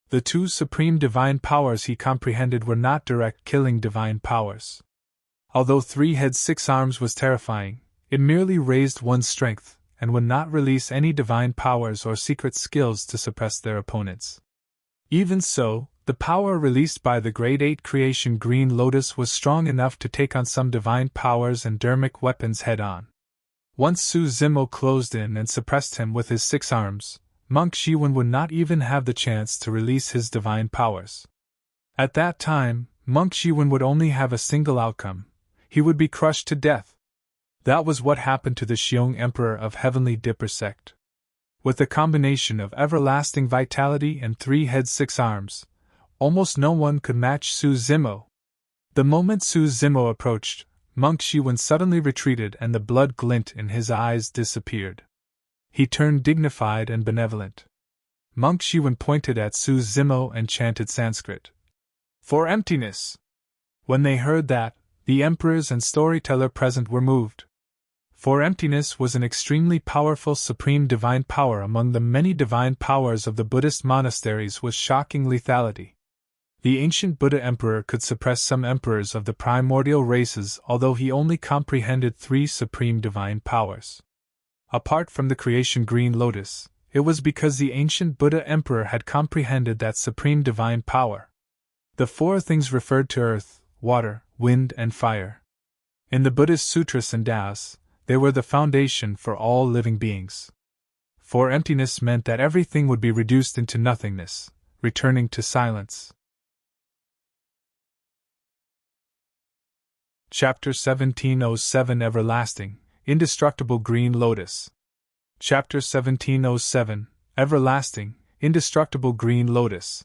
A: The 2 supreme divine powers he comprehended were not direct killing divine powers. Although 3 heads 6 arms was terrifying, it merely raised one's strength, and would not release any divine powers or secret skills to suppress their opponents. Even so, the power released by the Grade 8 creation Green Lotus was strong enough to take on some divine powers and dermic weapons head-on. Once Su Zimo closed in and suppressed him with his 6 arms, Monk Zhi Wen would not even have the chance to release his divine powers. At that time, Monk Zhi Wen would only have a single outcome: he would be crushed to death. That was what happened to the Xiong Emperor of Heavenly Dipper sect. With a combination of everlasting vitality and 3 heads 6 arms, almost no one could match Su Zimo. The moment Su Zimo approached, Monk Zhi Wen suddenly retreated and the blood glint in his eyes disappeared. He turned dignified and benevolent. Monk Zhi Wen pointed at Su Zimo and chanted Sanskrit. For emptiness! When they heard that, the emperors and storyteller present were moved. For emptiness was an extremely powerful supreme divine power among the many divine powers of the Buddhist monasteries with shocking lethality. The ancient Buddha emperor could suppress some emperors of the primordial races, although he only comprehended 3 supreme divine powers. Apart from the creation Green Lotus, it was because the ancient Buddha emperor had comprehended that supreme divine power. The 4 things referred to earth, water, wind, and fire. In the Buddhist sutras and Taoists, they were the foundation for all living beings. For emptiness meant that everything would be reduced into nothingness, returning to silence. Chapter 1707 Everlasting, Indestructible Green Lotus. Chapter 1707 Everlasting, Indestructible Green Lotus.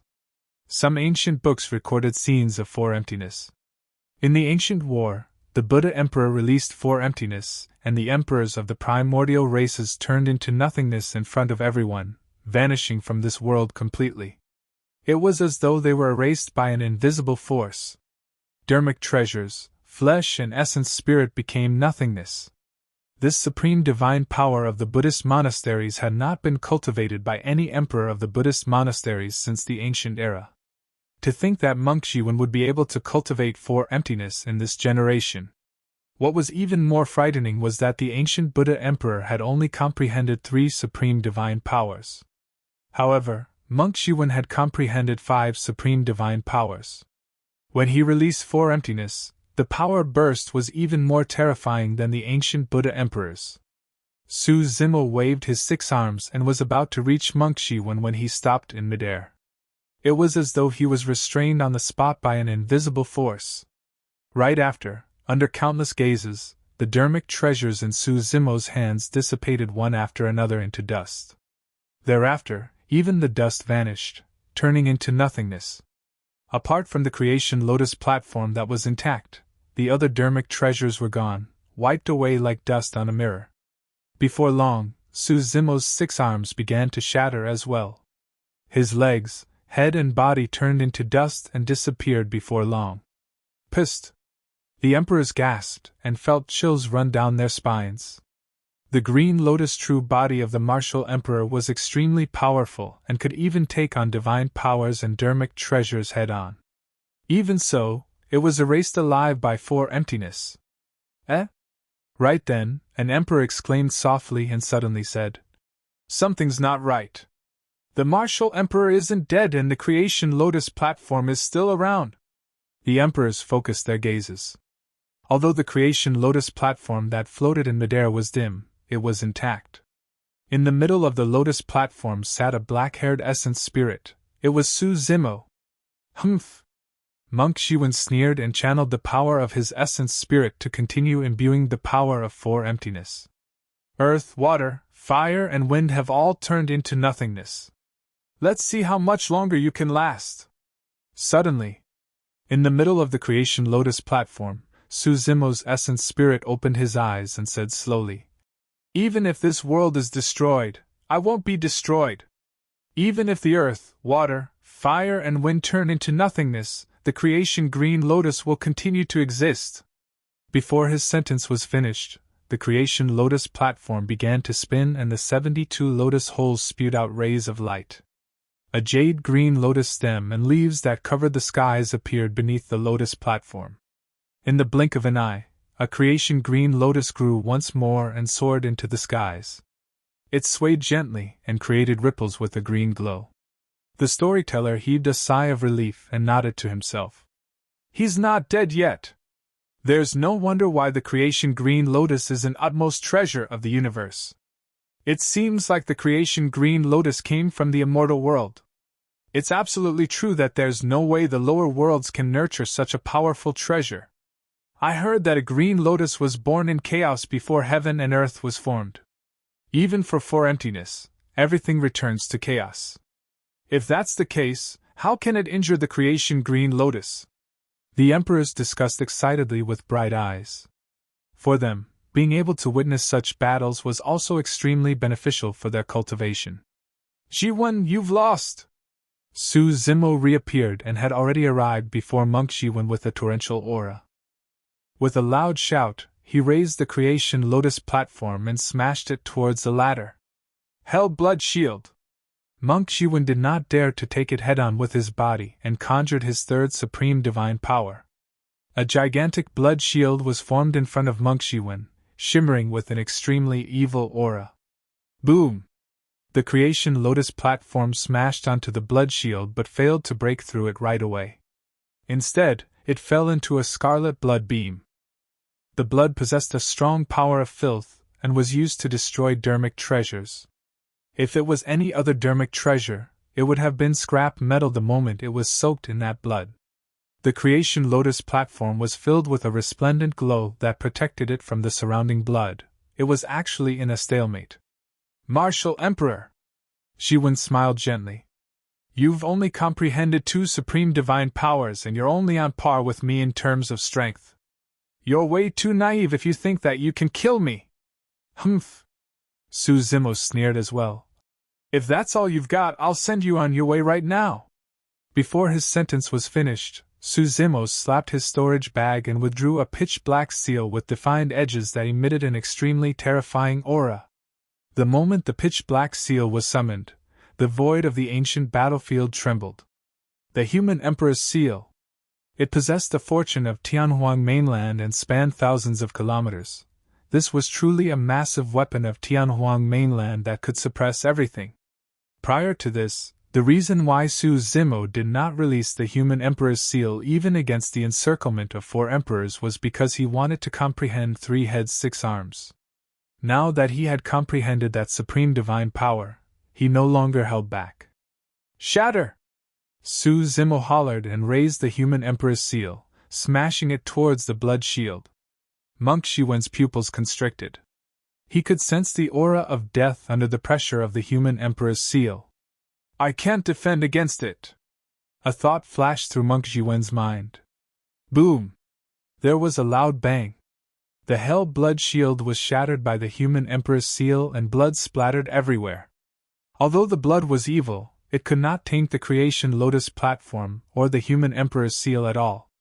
A: Some ancient books recorded scenes of 4 emptiness. In the ancient war, the Buddha Emperor released 4 emptiness, and the emperors of the primordial races turned into nothingness in front of everyone, vanishing from this world completely. It was as though they were erased by an invisible force. Dermic treasures, flesh and essence spirit became nothingness. This supreme divine power of the Buddhist monasteries had not been cultivated by any emperor of the Buddhist monasteries since the ancient era. To think that Monk Zhi Wen would be able to cultivate 4 emptiness in this generation. What was even more frightening was that the ancient Buddha emperor had only comprehended 3 supreme divine powers. However, Monk Zhi Wen had comprehended 5 supreme divine powers. When he released 4 emptiness, the power burst was even more terrifying than the ancient Buddha emperors. Su Zimo waved his 6 arms and was about to reach Monk Zhi Wen when he stopped in midair. It was as though he was restrained on the spot by an invisible force. Right after, under countless gazes, the dermic treasures in Su Zimo's hands dissipated one after another into dust. Thereafter, even the dust vanished, turning into nothingness. Apart from the creation Lotus platform that was intact, the other dermic treasures were gone, wiped away like dust on a mirror. Before long, Su Zimo's 6 arms began to shatter as well. His legs, head and body turned into dust and disappeared before long. Psst! The emperors gasped and felt chills run down their spines. The green lotus true body of the martial emperor was extremely powerful and could even take on divine powers and dermic treasures head-on. Even so, it was erased alive by 4 Emptiness. Eh? Right then, an emperor exclaimed softly and suddenly said, "Something's not right. The martial emperor isn't dead and the creation Lotus platform is still around." The emperors focused their gazes. Although the creation Lotus platform that floated in midair was dim, it was intact. In the middle of the Lotus platform sat a black-haired essence spirit. It was Su Zimo. Humph! Monk Zhi Wen sneered and channeled the power of his essence spirit to continue imbuing the power of 4 Emptiness. Earth, water, fire, and wind have all turned into nothingness. Let's see how much longer you can last. Suddenly, in the middle of the creation Lotus platform, Su Zimo's essence spirit opened his eyes and said slowly, "Even if this world is destroyed, I won't be destroyed. Even if the earth, water, fire, and wind turn into nothingness, the creation green lotus will continue to exist." Before his sentence was finished, the creation Lotus platform began to spin and the 72 lotus holes spewed out rays of light. A jade green lotus stem and leaves that covered the skies appeared beneath the lotus platform. In the blink of an eye, a creation green lotus grew once more and soared into the skies. It swayed gently and created ripples with a green glow. The storyteller heaved a sigh of relief and nodded to himself. "He's not dead yet. There's no wonder why the creation green lotus is an utmost treasure of the universe. It seems like the creation green lotus came from the immortal world. It's absolutely true that there's no way the lower worlds can nurture such a powerful treasure. I heard that a green lotus was born in chaos before heaven and earth was formed. Even for 4 Emptiness, everything returns to chaos. If that's the case, how can it injure the creation green lotus?" The emperors discussed excitedly with bright eyes. For them, being able to witness such battles was also extremely beneficial for their cultivation. "Zhi Wen, you've lost!" Su Zimo reappeared and had already arrived before Monk Zhi Wen with a torrential aura. With a loud shout, he raised the creation Lotus platform and smashed it towards the ladder. "Hell Blood Shield!" Monk Zhi Wen did not dare to take it head-on with his body and conjured his 3rd supreme divine power. A gigantic blood shield was formed in front of Monk Zhi Wen, shimmering with an extremely evil aura. Boom! The creation Lotus platform smashed onto the blood shield but failed to break through it right away. Instead, it fell into a scarlet blood beam. The blood possessed a strong power of filth and was used to destroy dermic treasures. If it was any other dermic treasure, it would have been scrap metal the moment it was soaked in that blood. The creation Lotus platform was filled with a resplendent glow that protected it from the surrounding blood. It was actually in a stalemate. "Martial Emperor!" Zhi Wen smiled gently. "You've only comprehended 2 supreme divine powers and you're only on par with me in terms of strength. You're way too naive if you think that you can kill me." "Humph!" Su Zimo sneered as well. "If that's all you've got, I'll send you on your way right now." Before his sentence was finished, Su Zimo slapped his storage bag and withdrew a pitch-black seal with defined edges that emitted an extremely terrifying aura. The moment the pitch-black seal was summoned, the void of the ancient battlefield trembled. The human emperor's seal. It possessed the fortune of Tianhuang mainland and spanned thousands of kilometers. This was truly a massive weapon of Tianhuang mainland that could suppress everything. Prior to this, the reason why Su Zimo did not release the human emperor's seal even against the encirclement of 4 emperors was because he wanted to comprehend 3 heads 6 arms. Now that he had comprehended that supreme divine power, he no longer held back. "Shatter!" Su Zimo hollered and raised the human emperor's seal, smashing it towards the blood shield. Monk Zhi Wen's pupils constricted. He could sense the aura of death under the pressure of the human emperor's seal. "I can't defend against it." A thought flashed through Monk Zhi Wen's mind. Boom! There was a loud bang. The Hell Blood shield was shattered by the human Emperor's seal and blood splattered everywhere. Although the blood was evil, it could not taint the creation Lotus platform or the human Emperor's seal at all.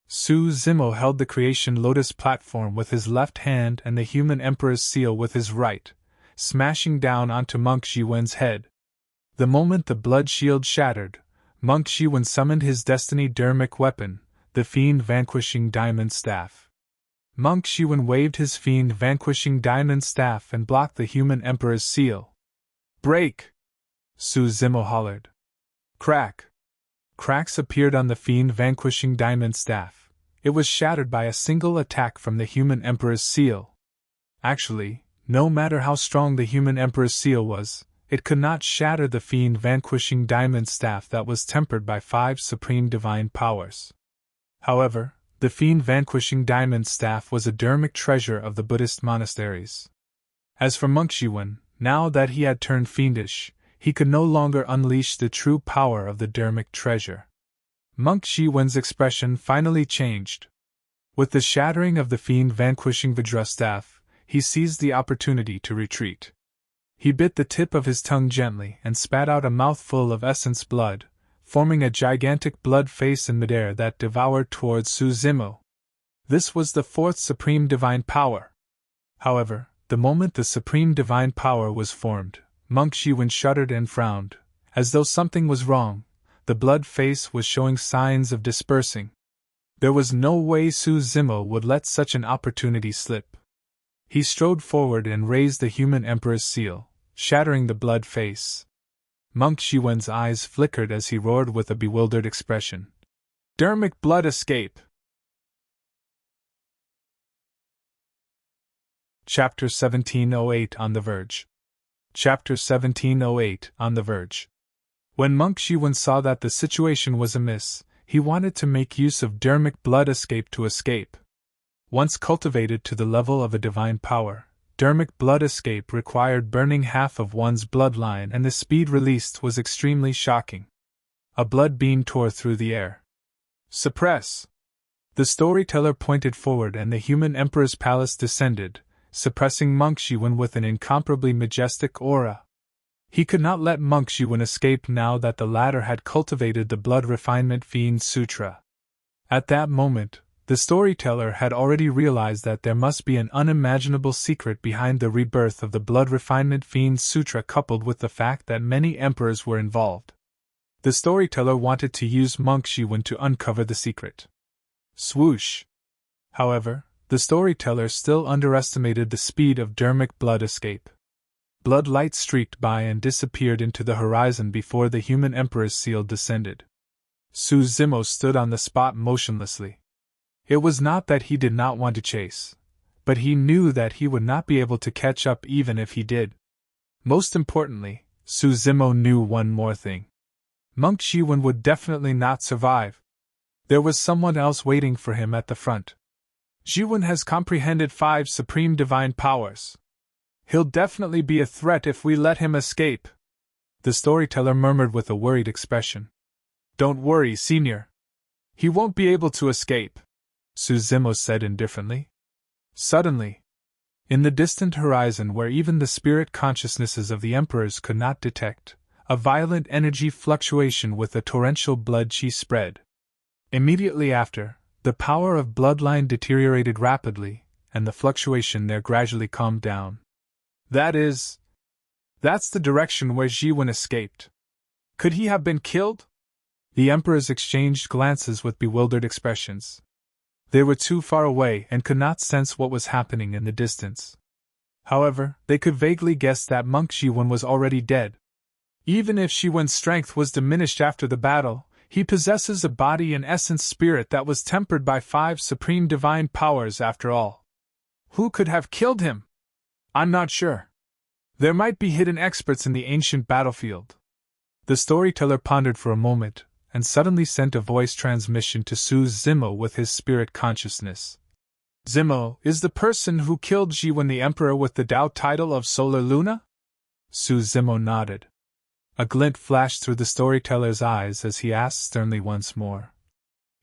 A: Su Zimo held the creation Lotus platform with his left hand and the human Emperor's seal with his right, smashing down onto Monk Zhi Wen's head. The moment the blood shield shattered, Monk Zhi Wen summoned his destiny Dermic weapon, the Fiend Vanquishing Diamond Staff. Monk Zhi Wen waved his Fiend Vanquishing Diamond Staff and blocked the human Emperor's seal. Break! Su Zimo hollered. Crack! Cracks appeared on the Fiend Vanquishing Diamond Staff. It was shattered by a single attack from the human Emperor's seal. Actually, no matter how strong the human Emperor's seal was, it could not shatter the Fiend Vanquishing Diamond Staff that was tempered by 5 supreme divine powers. However, the Fiend Vanquishing Diamond Staff was a dermic treasure of the Buddhist monasteries. As for Monk Zhi Wen, now that he had turned fiendish, he could no longer unleash the true power of the dermic treasure. Monk Zhi Wen's expression finally changed. With the shattering of the Fiend Vanquishing Vajra Staff, he seized the opportunity to retreat. He bit the tip of his tongue gently and spat out a mouthful of essence blood, forming a gigantic blood face in midair that devoured towards Su Zimo. This was the 4th supreme divine power. However, the moment the supreme divine power was formed, Monk Zhi Wen shuddered and frowned, as though something was wrong. The blood face was showing signs of dispersing. There was no way Su Zimo would let such an opportunity slip. He strode forward and raised the human Emperor's seal, shattering the blood face. Monk Zhi Wen's eyes flickered as he roared with a bewildered expression. Dermic blood escape! Chapter 1708 on the Verge. Chapter 1708 on the Verge. When Monk Zhi Wen saw that the situation was amiss, he wanted to make use of dermic blood escape to escape. Once cultivated to the level of a divine power, dermic blood escape required burning half of one's bloodline, and the speed released was extremely shocking. A blood beam tore through the air. Suppress! The storyteller pointed forward and the human Emperor's palace descended, suppressing Monk Zhi Wen with an incomparably majestic aura. He could not let Monk Zhi Wen escape now that the latter had cultivated the blood refinement Fiend Sutra. At that moment, the storyteller had already realized that there must be an unimaginable secret behind the rebirth of the blood refinement Fiend Sutra, coupled with the fact that many emperors were involved. The storyteller wanted to use Monk Zhi Wen to uncover the secret. Swoosh! However, the storyteller still underestimated the speed of dermic blood escape. Blood light streaked by and disappeared into the horizon before the human Emperor's seal descended. Su Zimo stood on the spot motionlessly. It was not that he did not want to chase, but he knew that he would not be able to catch up even if he did. Most importantly, Su Zimo knew one more thing. Monk Zhi Wen would definitely not survive. There was someone else waiting for him at the front. Zhi Wen has comprehended 5 supreme divine powers. He'll definitely be a threat if we let him escape, the storyteller murmured with a worried expression. Don't worry, Senior. He won't be able to escape, Su Zimo said indifferently. Suddenly, in the distant horizon where even the spirit consciousnesses of the emperors could not detect, a violent energy fluctuation with a torrential blood chi spread. Immediately after, the power of bloodline deteriorated rapidly, and the fluctuation there gradually calmed down. That's the direction where Zhi Wen escaped. Could he have been killed? The emperors exchanged glances with bewildered expressions. They were too far away and could not sense what was happening in the distance. However, they could vaguely guess that Monk Zhi Wen was already dead. Even if Zhi Wen's strength was diminished after the battle, he possesses a body and essence spirit that was tempered by 5 supreme divine powers after all. Who could have killed him? I'm not sure. There might be hidden experts in the ancient battlefield. The storyteller pondered for a moment, and suddenly sent a voice transmission to Su Zimo with his spirit consciousness. Zimo is the person who killed Zhi Wen the Emperor with the Tao title of Solar Luna? Su Zimo nodded. A glint flashed through the storyteller's eyes as he asked sternly once more.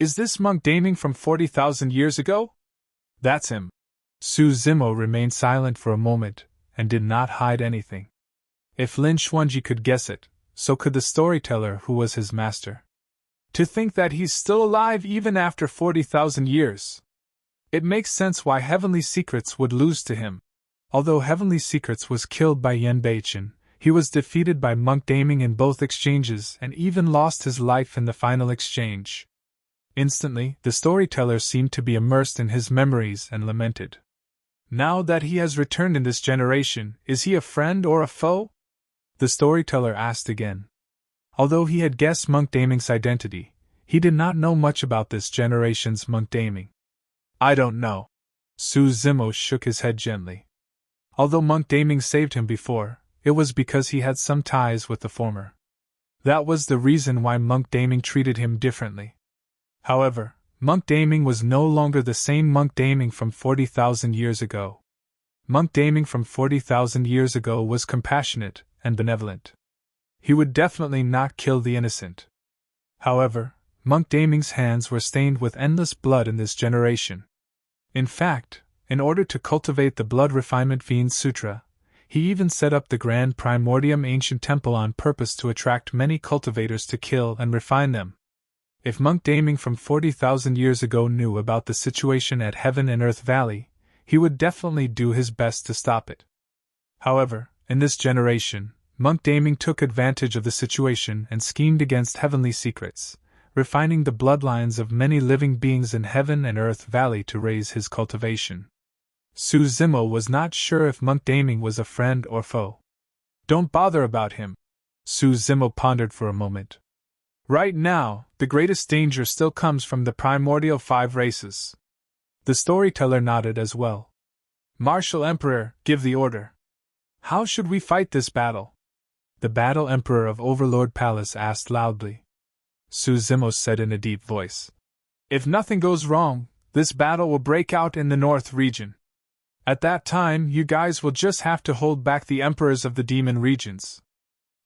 A: Is this monk Daming from 40,000 years ago? That's him. Su Zimo remained silent for a moment, and did not hide anything. If Lin Xuanji could guess it, so could the storyteller who was his master. To think that he's still alive even after 40,000 years. It makes sense why Heavenly Secrets would lose to him. Although Heavenly Secrets was killed by Yen Beichen, he was defeated by Monk Daming in both exchanges and even lost his life in the final exchange. Instantly, the storyteller seemed to be immersed in his memories and lamented. Now that he has returned in this generation, is he a friend or a foe? The storyteller asked again. Although he had guessed Monk Daming's identity, he did not know much about this generation's Monk Daming. I don't know. Su Zimo shook his head gently. Although Monk Daming saved him before, it was because he had some ties with the former. That was the reason why Monk Daming treated him differently. However, Monk Daming was no longer the same Monk Daming from 40,000 years ago. Monk Daming from 40,000 years ago was compassionate and benevolent. He would definitely not kill the innocent. However, Monk Daming's hands were stained with endless blood in this generation. In fact, in order to cultivate the Blood Refinement Fiend Sutra, he even set up the Grand Primordium Ancient Temple on purpose to attract many cultivators to kill and refine them. If Monk Daming from 40,000 years ago knew about the situation at Heaven and Earth Valley, he would definitely do his best to stop it. However, in this generation, Monk Daming took advantage of the situation and schemed against Heavenly Secrets, refining the bloodlines of many living beings in Heaven and Earth Valley to raise his cultivation. Su Zimo was not sure if Monk Daming was a friend or foe. Don't bother about him. Su Zimo pondered for a moment. Right now, the greatest danger still comes from the primordial 5 races. The storyteller nodded as well. Martial Emperor, give the order. How should we fight this battle? The Battle Emperor of Overlord Palace asked loudly. Su Zimo said in a deep voice. If nothing goes wrong, this battle will break out in the North region. At that time, you guys will just have to hold back the emperors of the demon regions.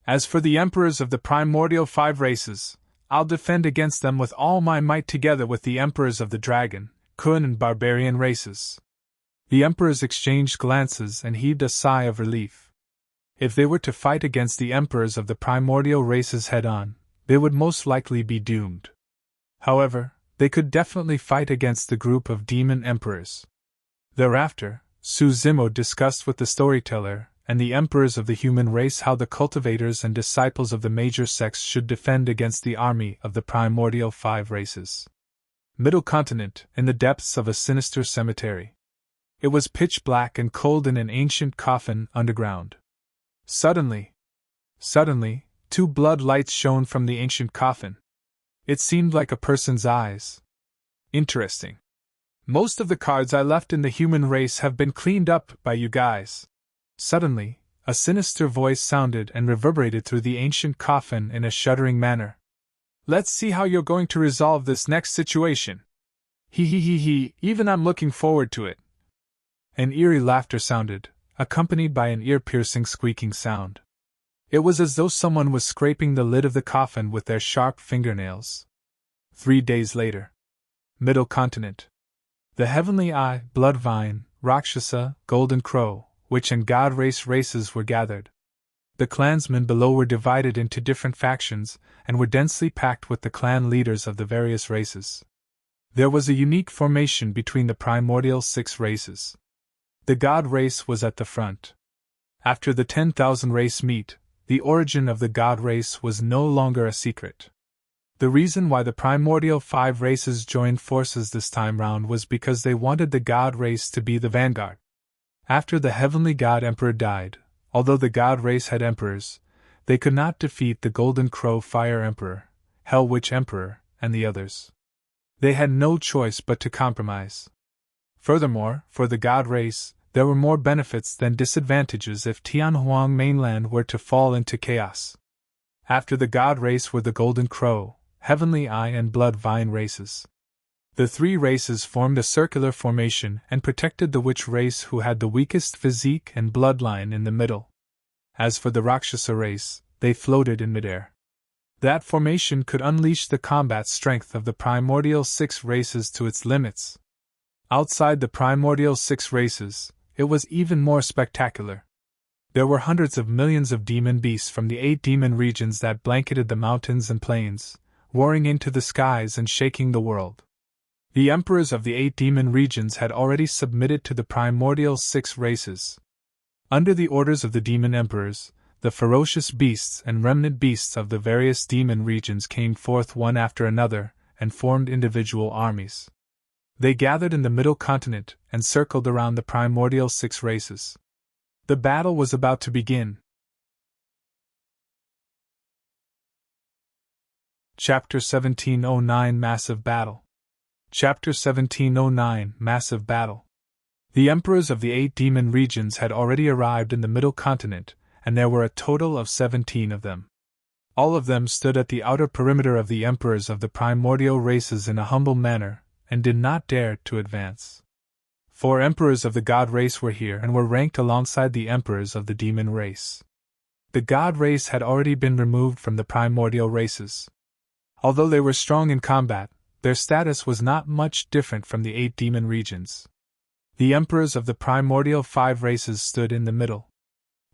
A: As for the emperors of the primordial 5 races, I'll defend against them with all my might together with the emperors of the dragon, Kun and barbarian races. The emperors exchanged glances and heaved a sigh of relief. If they were to fight against the emperors of the primordial races head-on, they would most likely be doomed. However, they could definitely fight against the group of demon emperors. Thereafter, Su Zimo discussed with the storyteller and the emperors of the human race how the cultivators and disciples of the major sects should defend against the army of the primordial 5 races. Middle Continent, in the depths of a sinister cemetery. It was pitch black and cold in an ancient coffin underground. Suddenly, 2 blood lights shone from the ancient coffin. It seemed like a person's eyes. Interesting. Most of the cards I left in the human race have been cleaned up by you guys. Suddenly, a sinister voice sounded and reverberated through the ancient coffin in a shuddering manner. Let's see how you're going to resolve this next situation. He, even I'm looking forward to it. An eerie laughter sounded, accompanied by an ear-piercing squeaking sound. It was as though someone was scraping the lid of the coffin with their sharp fingernails. 3 days later. Middle Continent. The Heavenly Eye, Bloodvine, Rakshasa, Golden Crow, Witch and God races were gathered. The clansmen below were divided into different factions, and were densely packed with the clan leaders of the various races. There was a unique formation between the primordial 6 races. The God race was at the front. After the 10,000 race meet, the origin of the God race was no longer a secret. The reason why the primordial 5 races joined forces this time round was because they wanted the God race to be the vanguard. After the Heavenly God Emperor died, although the God race had emperors, they could not defeat the Golden Crow Fire Emperor, Hell Witch Emperor, and the others. They had no choice but to compromise. Furthermore, for the God race, there were more benefits than disadvantages if Tianhuang mainland were to fall into chaos. After the God race were the Golden Crow, Heavenly Eye and Blood Vine races. The 3 races formed a circular formation and protected the Witch race who had the weakest physique and bloodline in the middle. As for the Rakshasa race, they floated in midair. That formation could unleash the combat strength of the primordial 6 races to its limits. Outside the primordial 6 races, it was even more spectacular. There were hundreds of millions of demon beasts from the 8 demon regions that blanketed the mountains and plains, roaring into the skies and shaking the world. The emperors of the 8 demon regions had already submitted to the primordial 6 races. Under the orders of the demon emperors, the ferocious beasts and remnant beasts of the various demon regions came forth one after another and formed individual armies. They gathered in the middle continent and circled around the primordial 6 races. The battle was about to begin. Chapter 1709 Massive Battle. Chapter 1709 Massive Battle. The emperors of the 8 demon regions had already arrived in the middle continent, and there were a total of 17 of them. All of them stood at the outer perimeter of the emperors of the primordial races in a humble manner, and did not dare to advance. 4 emperors of the god race were here and were ranked alongside the emperors of the demon race. The god race had already been removed from the primordial races. Although they were strong in combat, their status was not much different from the 8 demon regions. The emperors of the primordial 5 races stood in the middle.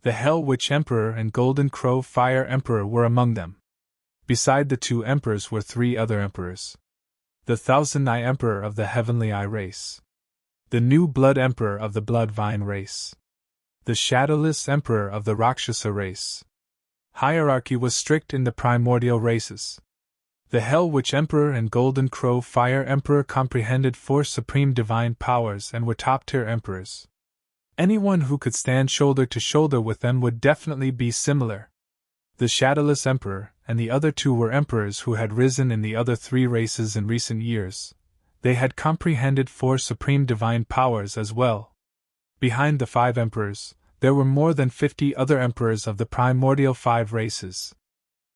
A: The Hell Witch Emperor and Golden Crow Fire Emperor were among them. Beside the 2 emperors were 3 other emperors. The Thousand Eye Emperor of the Heavenly Eye race. The New Blood Emperor of the Blood Vine race. The Shadowless Emperor of the Rakshasa race. Hierarchy was strict in the primordial races. The Hell Witch Emperor and Golden Crow Fire Emperor comprehended 4 supreme divine powers and were top-tier emperors. Anyone who could stand shoulder to shoulder with them would definitely be similar. The Shadowless Emperor and the other 2 were emperors who had risen in the other 3 races in recent years. They had comprehended 4 supreme divine powers as well. Behind the 5 emperors, there were more than 50 other emperors of the primordial 5 races.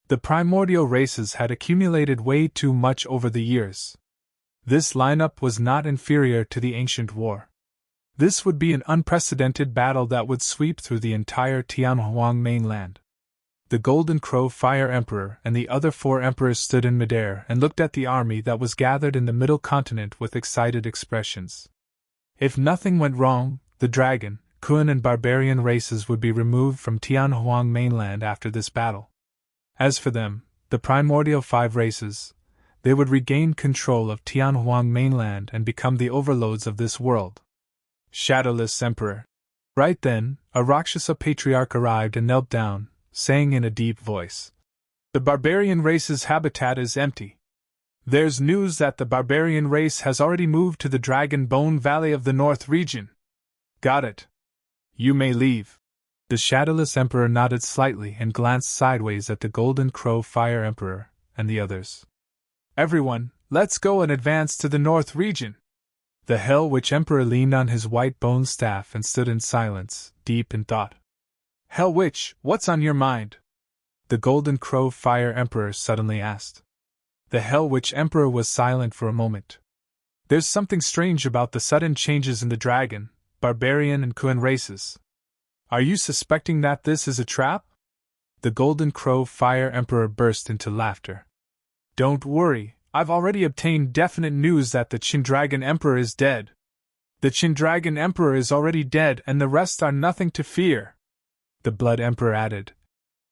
A: The primordial races had accumulated way too much over the years. This lineup was not inferior to the ancient war. This would be an unprecedented battle that would sweep through the entire Tianhuang mainland. The Golden Crow Fire Emperor and the other 4 emperors stood in midair and looked at the army that was gathered in the middle continent with excited expressions. If nothing went wrong, the dragon, Kun and barbarian races would be removed from Tianhuang mainland after this battle. As for them, the primordial 5 races, they would regain control of Tianhuang mainland and become the overlords of this world. Shadowless Emperor. Right then, a Rakshasa patriarch arrived and knelt down, saying in a deep voice, "The barbarian race's habitat is empty. There's news that the barbarian race has already moved to the Dragon Bone Valley of the North region." "Got it. You may leave." The Shadowless Emperor nodded slightly and glanced sideways at the Golden Crow Fire Emperor and the others. "Everyone, let's go and advance to the North region." The Hell Witch Emperor leaned on his white bone staff and stood in silence, deep in thought. "Hell Witch, what's on your mind?" the Golden Crow Fire Emperor suddenly asked. The Hell Witch Emperor was silent for a moment. "There's something strange about the sudden changes in the dragon, barbarian and Kun races. Are you suspecting that this is a trap?" The Golden Crow Fire Emperor burst into laughter. "Don't worry. I've already obtained definite news that the Chindragon Emperor is dead. The Chindragon Emperor is already dead and the rest are nothing to fear." The Blood Emperor added,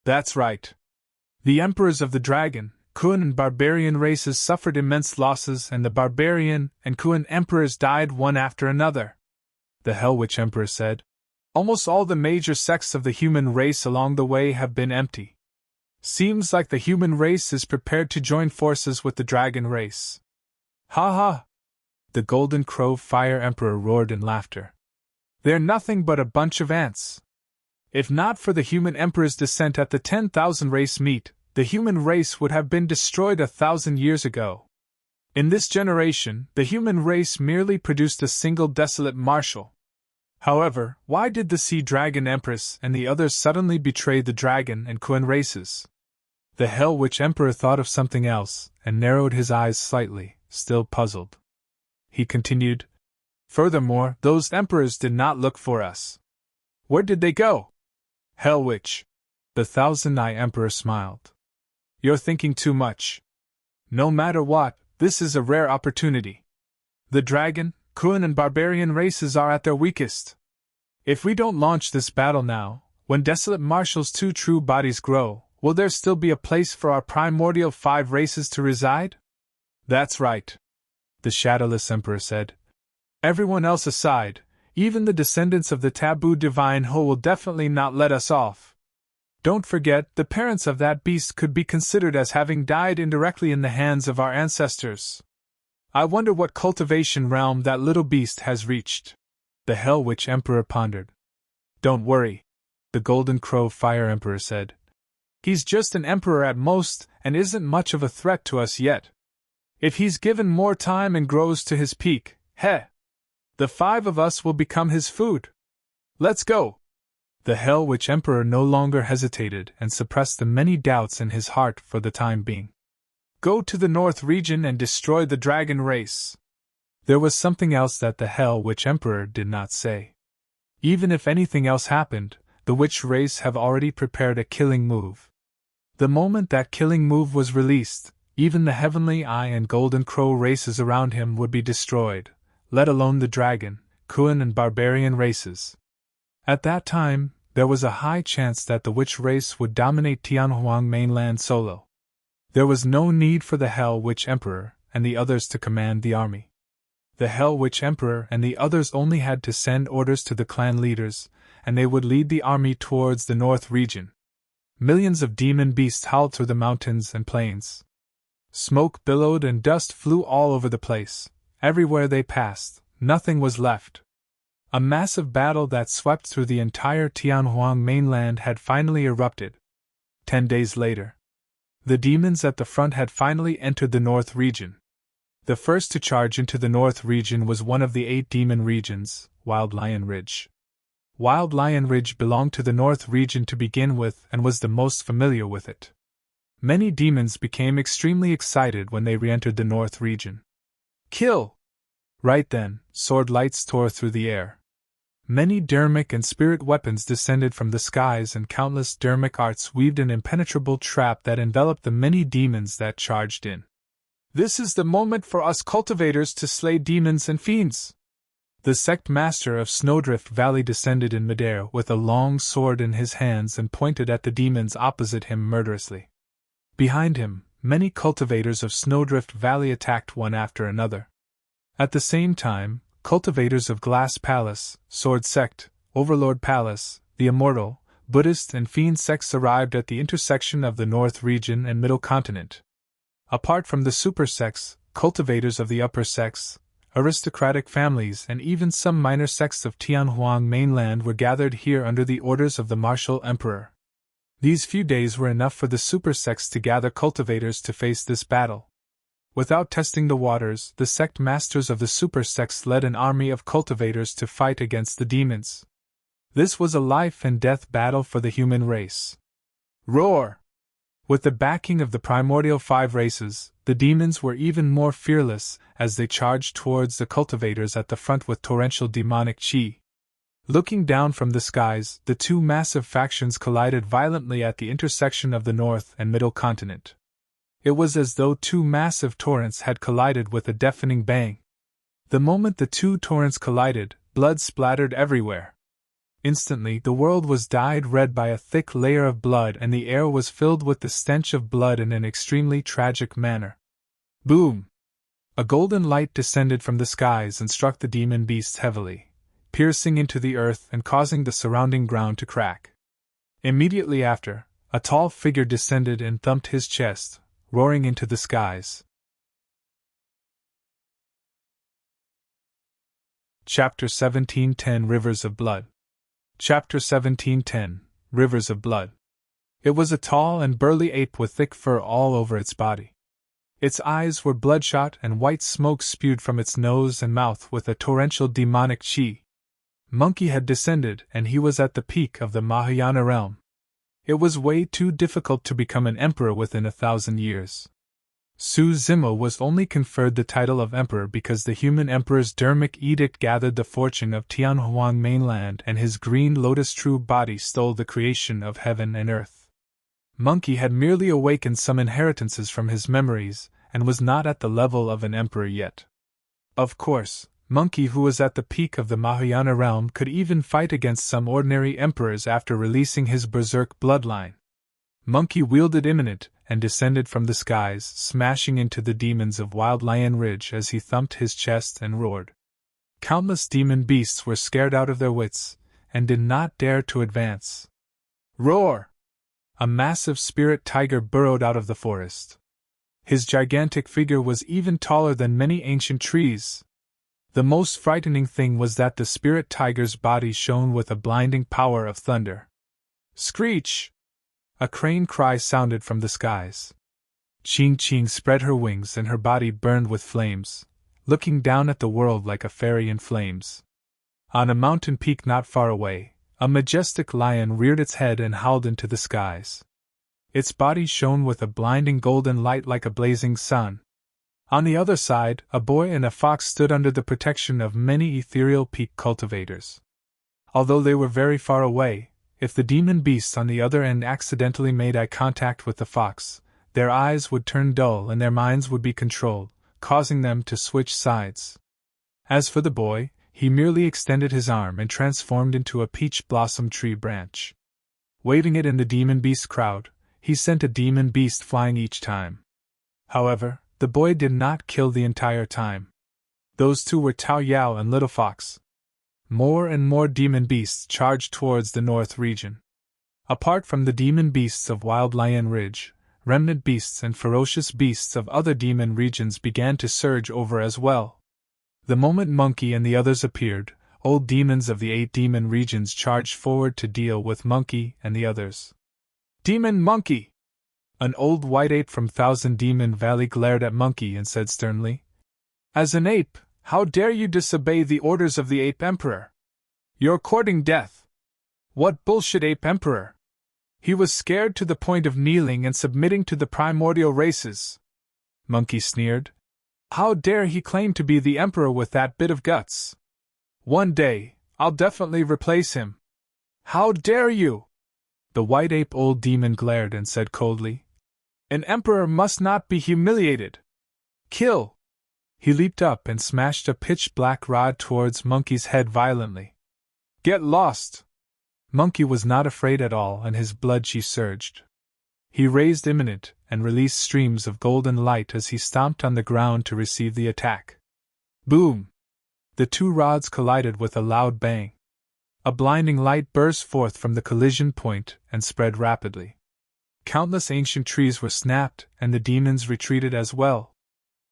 A: "That's right. The emperors of the dragon, Kun and barbarian races suffered immense losses and the barbarian and Kun emperors died one after another." The Hell Witch Emperor said, "Almost all the major sects of the human race along the way have been empty. Seems like the human race is prepared to join forces with the dragon race." "Ha ha!" the Golden Crow Fire Emperor roared in laughter. "They're nothing but a bunch of ants. If not for the human emperor's descent at the 10,000 race meet, the human race would have been destroyed 1,000 years ago. In this generation, the human race merely produced a single desolate marshal. However, why did the Sea Dragon Empress and the others suddenly betray the dragon and Kun races?" The Hell Witch Emperor thought of something else, and narrowed his eyes slightly, still puzzled. He continued, "Furthermore, those emperors did not look for us. Where did they go?" "Hell Witch," The Thousand-Eye Emperor smiled. You're thinking too much. No matter what, this is a rare opportunity. The dragon, Kun and barbarian races are at their weakest. If we don't launch this battle now, when Desolate Marshal's two true bodies grow, will there still be a place for our primordial 5 races to reside? That's right, the Shadowless Emperor said. Everyone else aside, even the descendants of the taboo divine Ho will definitely not let us off. Don't forget, the parents of that beast could be considered as having died indirectly in the hands of our ancestors. I wonder what cultivation realm that little beast has reached. The Hell Witch Emperor pondered. Don't worry, the Golden Crow Fire Emperor said. He's just an emperor at most, and isn't much of a threat to us yet. If he's given more time and grows to his peak, the 5 of us will become his food. Let's go! The Hell Witch Emperor no longer hesitated and suppressed the many doubts in his heart for the time being. Go to the North region and destroy the dragon race. There was something else that the Hell Witch Emperor did not say. Even if anything else happened, the witch race have already prepared a killing move. The moment that killing move was released, even the Heavenly Eye and Golden Crow races around him would be destroyed, let alone the dragon, Kun and barbarian races. At that time, there was a high chance that the witch race would dominate Tianhuang mainland solo. There was no need for the Hell Witch Emperor and the others to command the army. The Hell Witch Emperor and the others only had to send orders to the clan leaders, and they would lead the army towards the North region. Millions of demon beasts howled through the mountains and plains. Smoke billowed and dust flew all over the place. Everywhere they passed, nothing was left. A massive battle that swept through the entire Tianhuang mainland had finally erupted. 10 days later, the demons at the front had finally entered the North region. The first to charge into the North region was one of the 8 demon regions, Wild Lion Ridge. Wild Lion Ridge belonged to the North region to begin with and was the most familiar with it. Many demons became extremely excited when they re-entered the North region. Kill! Right then, sword lights tore through the air. Many dermic and spirit weapons descended from the skies, and countless dermic arts weaved an impenetrable trap that enveloped the many demons that charged in. This is the moment for us cultivators to slay demons and fiends. The sect master of Snowdrift Valley descended in midair with a long sword in his hands and pointed at the demons opposite him murderously. Behind him, many cultivators of Snowdrift Valley attacked one after another. At the same time, cultivators of Glass Palace, Sword Sect, Overlord Palace, the Immortal, Buddhist and Fiend sects arrived at the intersection of the North region and Middle Continent. Apart from the super sects, cultivators of the upper sects, aristocratic families and even some minor sects of Tianhuang mainland were gathered here under the orders of the martial emperor. These few days were enough for the super sects to gather cultivators to face this battle. Without testing the waters, the sect masters of the super sects led an army of cultivators to fight against the demons. This was a life and death battle for the human race. Roar! With the backing of the primordial 5 races, the demons were even more fearless as they charged towards the cultivators at the front with torrential demonic chi. Looking down from the skies, the 2 massive factions collided violently at the intersection of the North and Middle Continent. It was as though 2 massive torrents had collided with a deafening bang. The moment the 2 torrents collided, blood splattered everywhere. Instantly, the world was dyed red by a thick layer of blood, and the air was filled with the stench of blood in an extremely tragic manner. Boom! A golden light descended from the skies and struck the demon beasts heavily, piercing into the earth and causing the surrounding ground to crack. Immediately after, a tall figure descended and thumped his chest, roaring into the skies. Chapter 1710 Rivers of Blood. Chapter 1710 Rivers of Blood. It was a tall and burly ape with thick fur all over its body. Its eyes were bloodshot and white smoke spewed from its nose and mouth with a torrential demonic chi. Monkey had descended, and he was at the peak of the Mahayana realm. It was way too difficult to become an emperor within 1,000 years. Su Zimo was only conferred the title of emperor because the human emperor's dermic edict gathered the fortune of Tianhuang mainland, and his green lotus true body stole the creation of heaven and earth. Monkey had merely awakened some inheritances from his memories, and was not at the level of an emperor yet. Of course, Monkey, who was at the peak of the Mahayana realm, could even fight against some ordinary emperors after releasing his berserk bloodline. Monkey wielded Imminent and descended from the skies, smashing into the demons of Wild Lion Ridge as he thumped his chest and roared. Countless demon beasts were scared out of their wits, and did not dare to advance. Roar! A massive spirit tiger burrowed out of the forest. His gigantic figure was even taller than many ancient trees. The most frightening thing was that the spirit tiger's body shone with a blinding power of thunder. Screech! A crane cry sounded from the skies. Ching spread her wings and her body burned with flames, looking down at the world like a fairy in flames. On a mountain peak not far away, a majestic lion reared its head and howled into the skies. Its body shone with a blinding golden light like a blazing sun. On the other side, a boy and a fox stood under the protection of many ethereal peak cultivators. Although they were very far away, if the demon beasts on the other end accidentally made eye contact with the fox, their eyes would turn dull and their minds would be controlled, causing them to switch sides. As for the boy, he merely extended his arm and transformed into a peach blossom tree branch. Waving it in the demon beast crowd, he sent a demon beast flying each time. However, the boy did not kill the entire time. Those two were Tao Yao and Little Fox. More and more demon beasts charged towards the north region. Apart from the demon beasts of Wild Lion Ridge, remnant beasts and ferocious beasts of other demon regions began to surge over as well. The moment Monkey and the others appeared, old demons of the 8 demon regions charged forward to deal with Monkey and the others. Demon Monkey! An old white ape from Thousand Demon Valley glared at Monkey and said sternly, "As an ape, how dare you disobey the orders of the Ape Emperor? You're courting death. What bullshit Ape Emperor? He was scared to the point of kneeling and submitting to the primordial races." Monkey sneered. "How dare he claim to be the Emperor with that bit of guts? One day, I'll definitely replace him. How dare you?" The white ape old demon glared and said coldly, "An emperor must not be humiliated. Kill!" He leaped up and smashed a pitch-black rod towards Monkey's head violently. "Get lost!" Monkey was not afraid at all and his blood chi surged. He raised Imminent and released streams of golden light as he stomped on the ground to receive the attack. Boom! The two rods collided with a loud bang. A blinding light burst forth from the collision point and spread rapidly. Countless ancient trees were snapped and the demons retreated as well.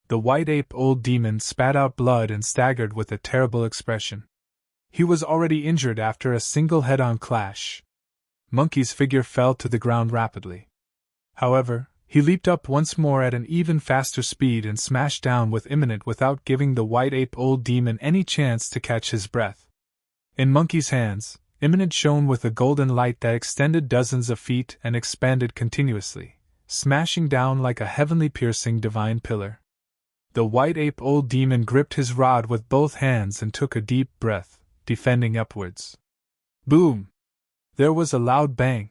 A: The white ape old demon spat out blood and staggered with a terrible expression. He was already injured after a single head-on clash. Monkey's figure fell to the ground rapidly. However, he leaped up once more at an even faster speed and smashed down with Imminent without giving the white ape old demon any chance to catch his breath. In Monkey's hands, Imminent shone with a golden light that extended dozens of feet and expanded continuously, smashing down like a heavenly piercing divine pillar. The white ape old demon gripped his rod with both hands and took a deep breath, defending upwards. Boom! There was a loud bang.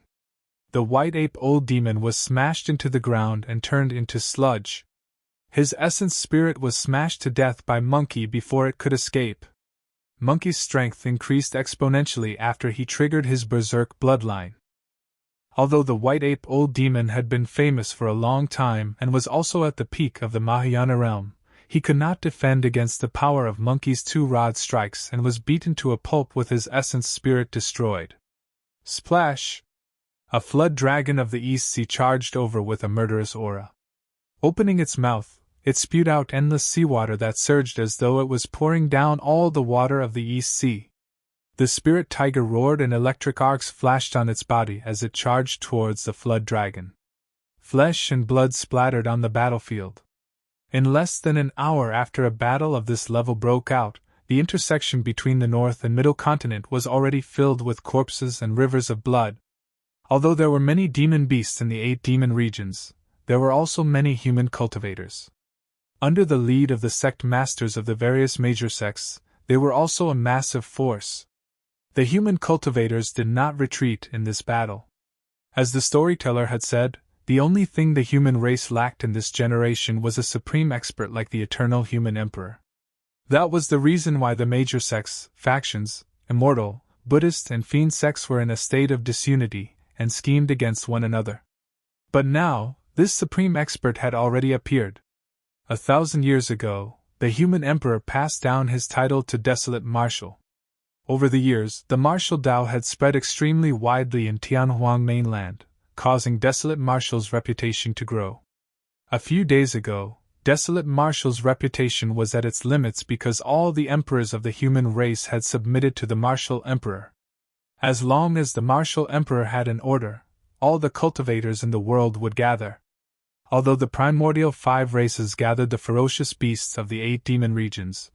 A: The white ape old demon was smashed into the ground and turned into sludge. His essence spirit was smashed to death by Monkey before it could escape. Monkey's strength increased exponentially after he triggered his berserk bloodline. Although the white ape old demon had been famous for a long time and was also at the peak of the Mahayana realm, he could not defend against the power of Monkey's two-rod strikes and was beaten to a pulp with his essence spirit destroyed. Splash! A flood dragon of the East Sea charged over with a murderous aura. Opening its mouth, it spewed out endless seawater that surged as though it was pouring down all the water of the East Sea. The spirit tiger roared and electric arcs flashed on its body as it charged towards the flood dragon. Flesh and blood splattered on the battlefield. In less than an hour after a battle of this level broke out, the intersection between the North and Middle Continent was already filled with corpses and rivers of blood. Although there were many demon beasts in the 8 demon regions, there were also many human cultivators. Under the lead of the sect masters of the various major sects, they were also a massive force. The human cultivators did not retreat in this battle. As the storyteller had said, the only thing the human race lacked in this generation was a supreme expert like the eternal human emperor. That was the reason why the major sects, factions, immortal, Buddhist and Fiend sects were in a state of disunity and schemed against one another. But now, this supreme expert had already appeared. 1,000 years ago, the human emperor passed down his title to Desolate Marshal. Over the years, the martial Dao had spread extremely widely in Tianhuang mainland, causing Desolate Marshal's reputation to grow. A few days ago, Desolate Marshal's reputation was at its limits because all the emperors of the human race had submitted to the martial emperor. As long as the martial emperor had an order, all the cultivators in the world would gather. Although the primordial 5 races gathered the ferocious beasts of the 8 demon regions,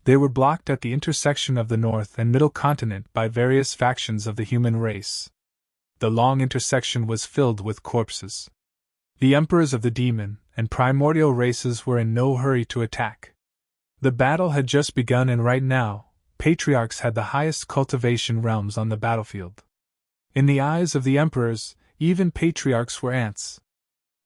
A: they were blocked at the intersection of the North and Middle Continent by various factions of the human race. The long intersection was filled with corpses. The emperors of the demon and primordial races were in no hurry to attack. The battle had just begun, and right now, patriarchs had the highest cultivation realms on the battlefield. In the eyes of the emperors, even patriarchs were ants.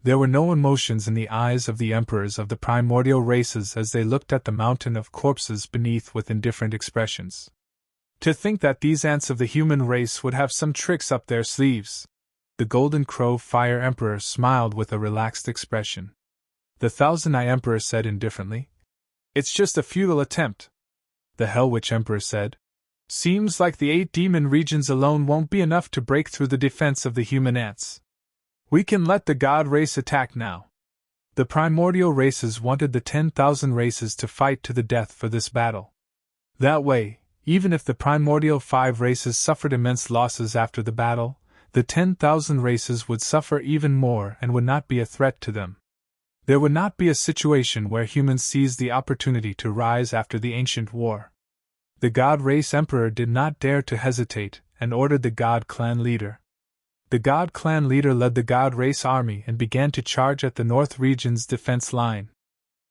A: There were no emotions in the eyes of the emperors of the primordial races as they looked at the mountain of corpses beneath with indifferent expressions. To think that these ants of the human race would have some tricks up their sleeves! The Golden Crow Fire Emperor smiled with a relaxed expression. The Thousand Eye Emperor said indifferently, "It's just a futile attempt." The Hell Witch Emperor said, "Seems like the 8 demon regions alone won't be enough to break through the defense of the human ants. We can let the god race attack now." The primordial races wanted the 10,000 races to fight to the death for this battle. That way, even if the primordial 5 races suffered immense losses after the battle, the 10,000 races would suffer even more and would not be a threat to them. There would not be a situation where humans seized the opportunity to rise after the ancient war. The God Race Emperor did not dare to hesitate and ordered the God Clan leader. The God Clan leader led the God Race army and began to charge at the North region's defense line.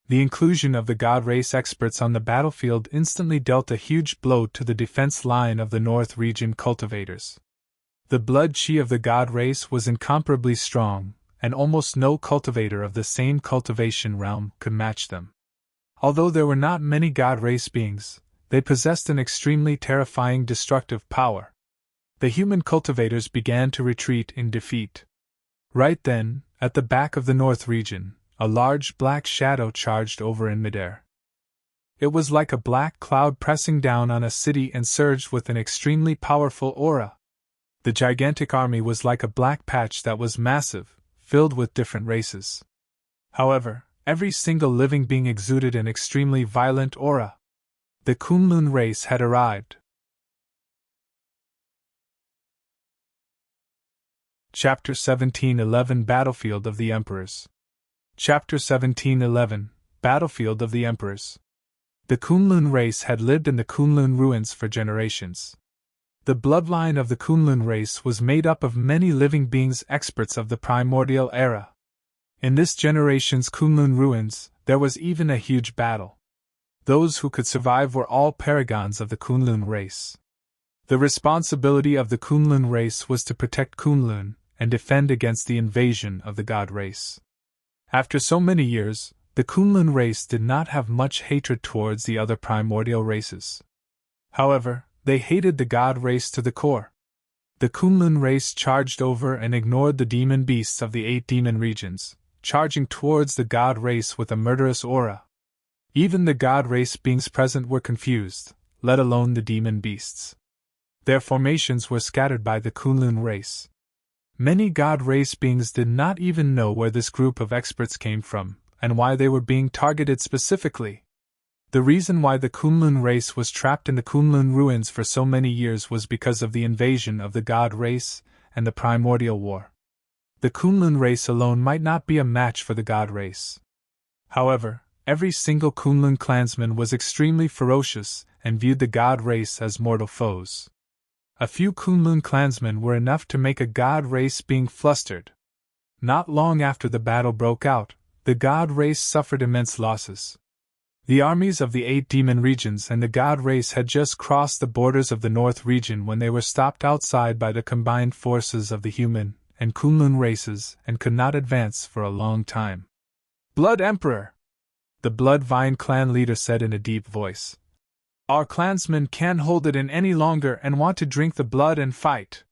A: The inclusion of the God Race experts on the battlefield instantly dealt a huge blow to the defense line of the North region cultivators. The blood chi of the God Race was incomparably strong, and almost no cultivator of the same cultivation realm could match them. Although there were not many God Race beings, they possessed an extremely terrifying destructive power. The human cultivators began to retreat in defeat. Right then, at the back of the North region, a large black shadow charged over in midair. It was like a black cloud pressing down on a city and surged with an extremely powerful aura. The gigantic army was like a black patch that was massive, filled with different races. However, every single living being exuded an extremely violent aura. The Kunlun race had arrived. Chapter 17:11 Battlefield of the Emperors. Chapter 17:11 Battlefield of the Emperors. The Kunlun race had lived in the Kunlun ruins for generations. The bloodline of the Kunlun race was made up of many living beings experts of the primordial era. In this generation's Kunlun ruins, there was even a huge battle. Those who could survive were all paragons of the Kunlun race. The responsibility of the Kunlun race was to protect Kunlun and defend against the invasion of the God race. After so many years, the Kunlun race did not have much hatred towards the other primordial races. However, they hated the God race to the core. The Kunlun race charged over and ignored the demon beasts of the 8 demon regions, charging towards the God race with a murderous aura. Even the God race beings present were confused, let alone the demon beasts. Their formations were scattered by the Kunlun race. Many God race beings did not even know where this group of experts came from, and why they were being targeted specifically. The reason why the Kunlun race was trapped in the Kunlun ruins for so many years was because of the invasion of the God race and the primordial war. The Kunlun race alone might not be a match for the God race. However, every single Kunlun clansman was extremely ferocious and viewed the God race as mortal foes. A few Kunlun clansmen were enough to make a God race being flustered. Not long after the battle broke out, the God race suffered immense losses. The armies of the 8 demon regions and the God race had just crossed the borders of the North region when they were stopped outside by the combined forces of the human and Kunlun races and could not advance for a long time. Blood Emperor! The Blood Vine clan leader said in a deep voice. Our clansmen can't hold it in any longer and want to drink the blood and fight.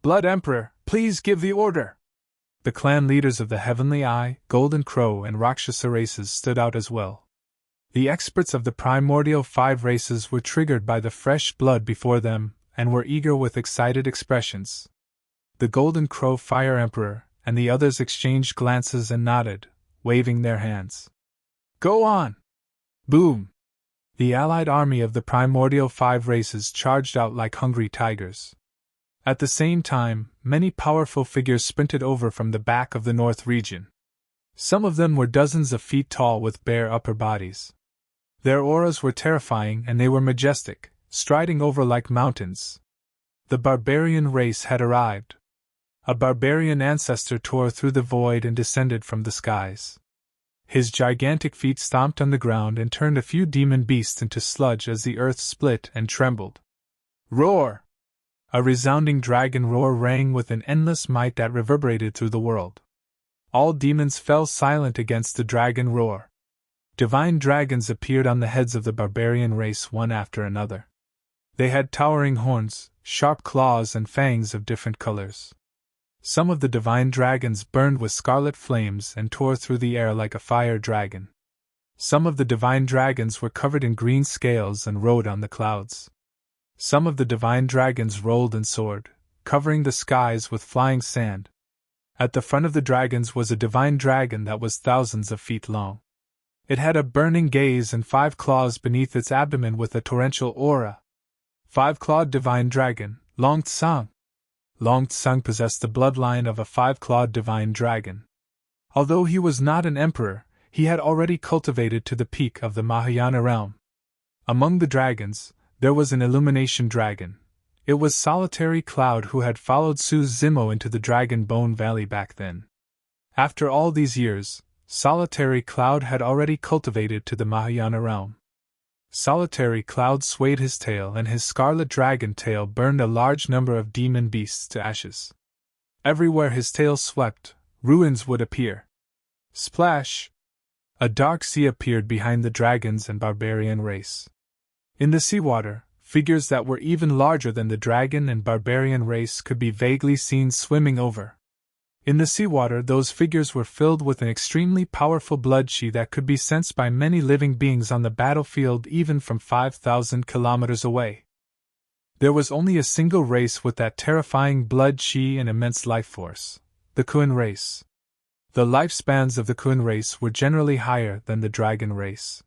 A: Blood Emperor, please give the order! The clan leaders of the Heavenly Eye, Golden Crow, and Rakshasa races stood out as well. The experts of the primordial 5 races were triggered by the fresh blood before them and were eager with excited expressions. The Golden Crow Fire Emperor and the others exchanged glances and nodded, waving their hands. Go on! Boom! The allied army of the primordial 5 races charged out like hungry tigers. At the same time, many powerful figures sprinted over from the back of the North region. Some of them were dozens of feet tall with bare upper bodies. Their auras were terrifying and they were majestic, striding over like mountains. The barbarian race had arrived. A barbarian ancestor tore through the void and descended from the skies. His gigantic feet stomped on the ground and turned a few demon beasts into sludge as the earth split and trembled. Roar! A resounding dragon roar rang with an endless might that reverberated through the world. All demons fell silent against the dragon roar. Divine dragons appeared on the heads of the barbarian race one after another. They had towering horns, sharp claws, and fangs of different colors. Some of the divine dragons burned with scarlet flames and tore through the air like a fire dragon. Some of the divine dragons were covered in green scales and rode on the clouds. Some of the divine dragons rolled and soared, covering the skies with flying sand. At the front of the dragons was a divine dragon that was thousands of feet long. It had a burning gaze and 5 claws beneath its abdomen with a torrential aura. 5-clawed divine dragon, Long Tsang. Long Tsang possessed the bloodline of a 5-clawed divine dragon. Although he was not an emperor, he had already cultivated to the peak of the Mahayana realm. Among the dragons, there was an illumination dragon. It was Solitary Cloud who had followed Su Zimo into the Dragon Bone Valley back then. After all these years, Solitary Cloud had already cultivated to the Mahayana realm. Solitary Cloud swayed his tail and his scarlet dragon tail burned a large number of demon beasts to ashes. Everywhere his tail swept, ruins would appear. Splash! A dark sea appeared behind the dragons and barbarian race. In the seawater, figures that were even larger than the dragon and barbarian race could be vaguely seen swimming over. In the seawater, those figures were filled with an extremely powerful blood qi that could be sensed by many living beings on the battlefield even from 5,000 kilometers away. There was only a single race with that terrifying blood qi and immense life force, the Kuan race. The lifespans of the Kuan race were generally higher than the dragon race.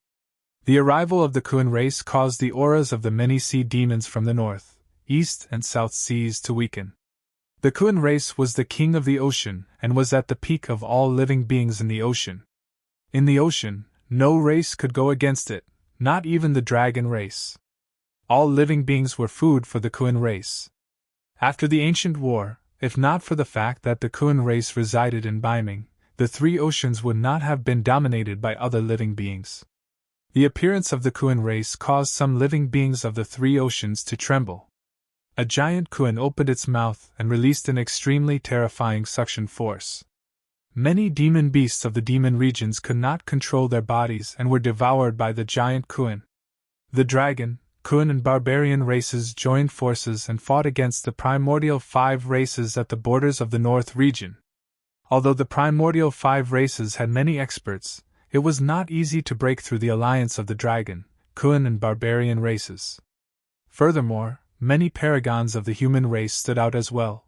A: The arrival of the Kuan race caused the auras of the many sea demons from the north, east, and south seas to weaken. The Kuan race was the king of the ocean and was at the peak of all living beings in the ocean. In the ocean, no race could go against it, not even the dragon race. All living beings were food for the Kuan race. After the ancient war, if not for the fact that the Kuan race resided in Baiming, the 3 oceans would not have been dominated by other living beings. The appearance of the Kuan race caused some living beings of the 3 oceans to tremble. A giant Kuan opened its mouth and released an extremely terrifying suction force. Many demon beasts of the demon regions could not control their bodies and were devoured by the giant Kuan. The dragon, Kuan, and barbarian races joined forces and fought against the primordial 5 races at the borders of the North region. Although the primordial 5 races had many experts, it was not easy to break through the alliance of the dragon, Kuan, and barbarian races. Furthermore, many paragons of the human race stood out as well.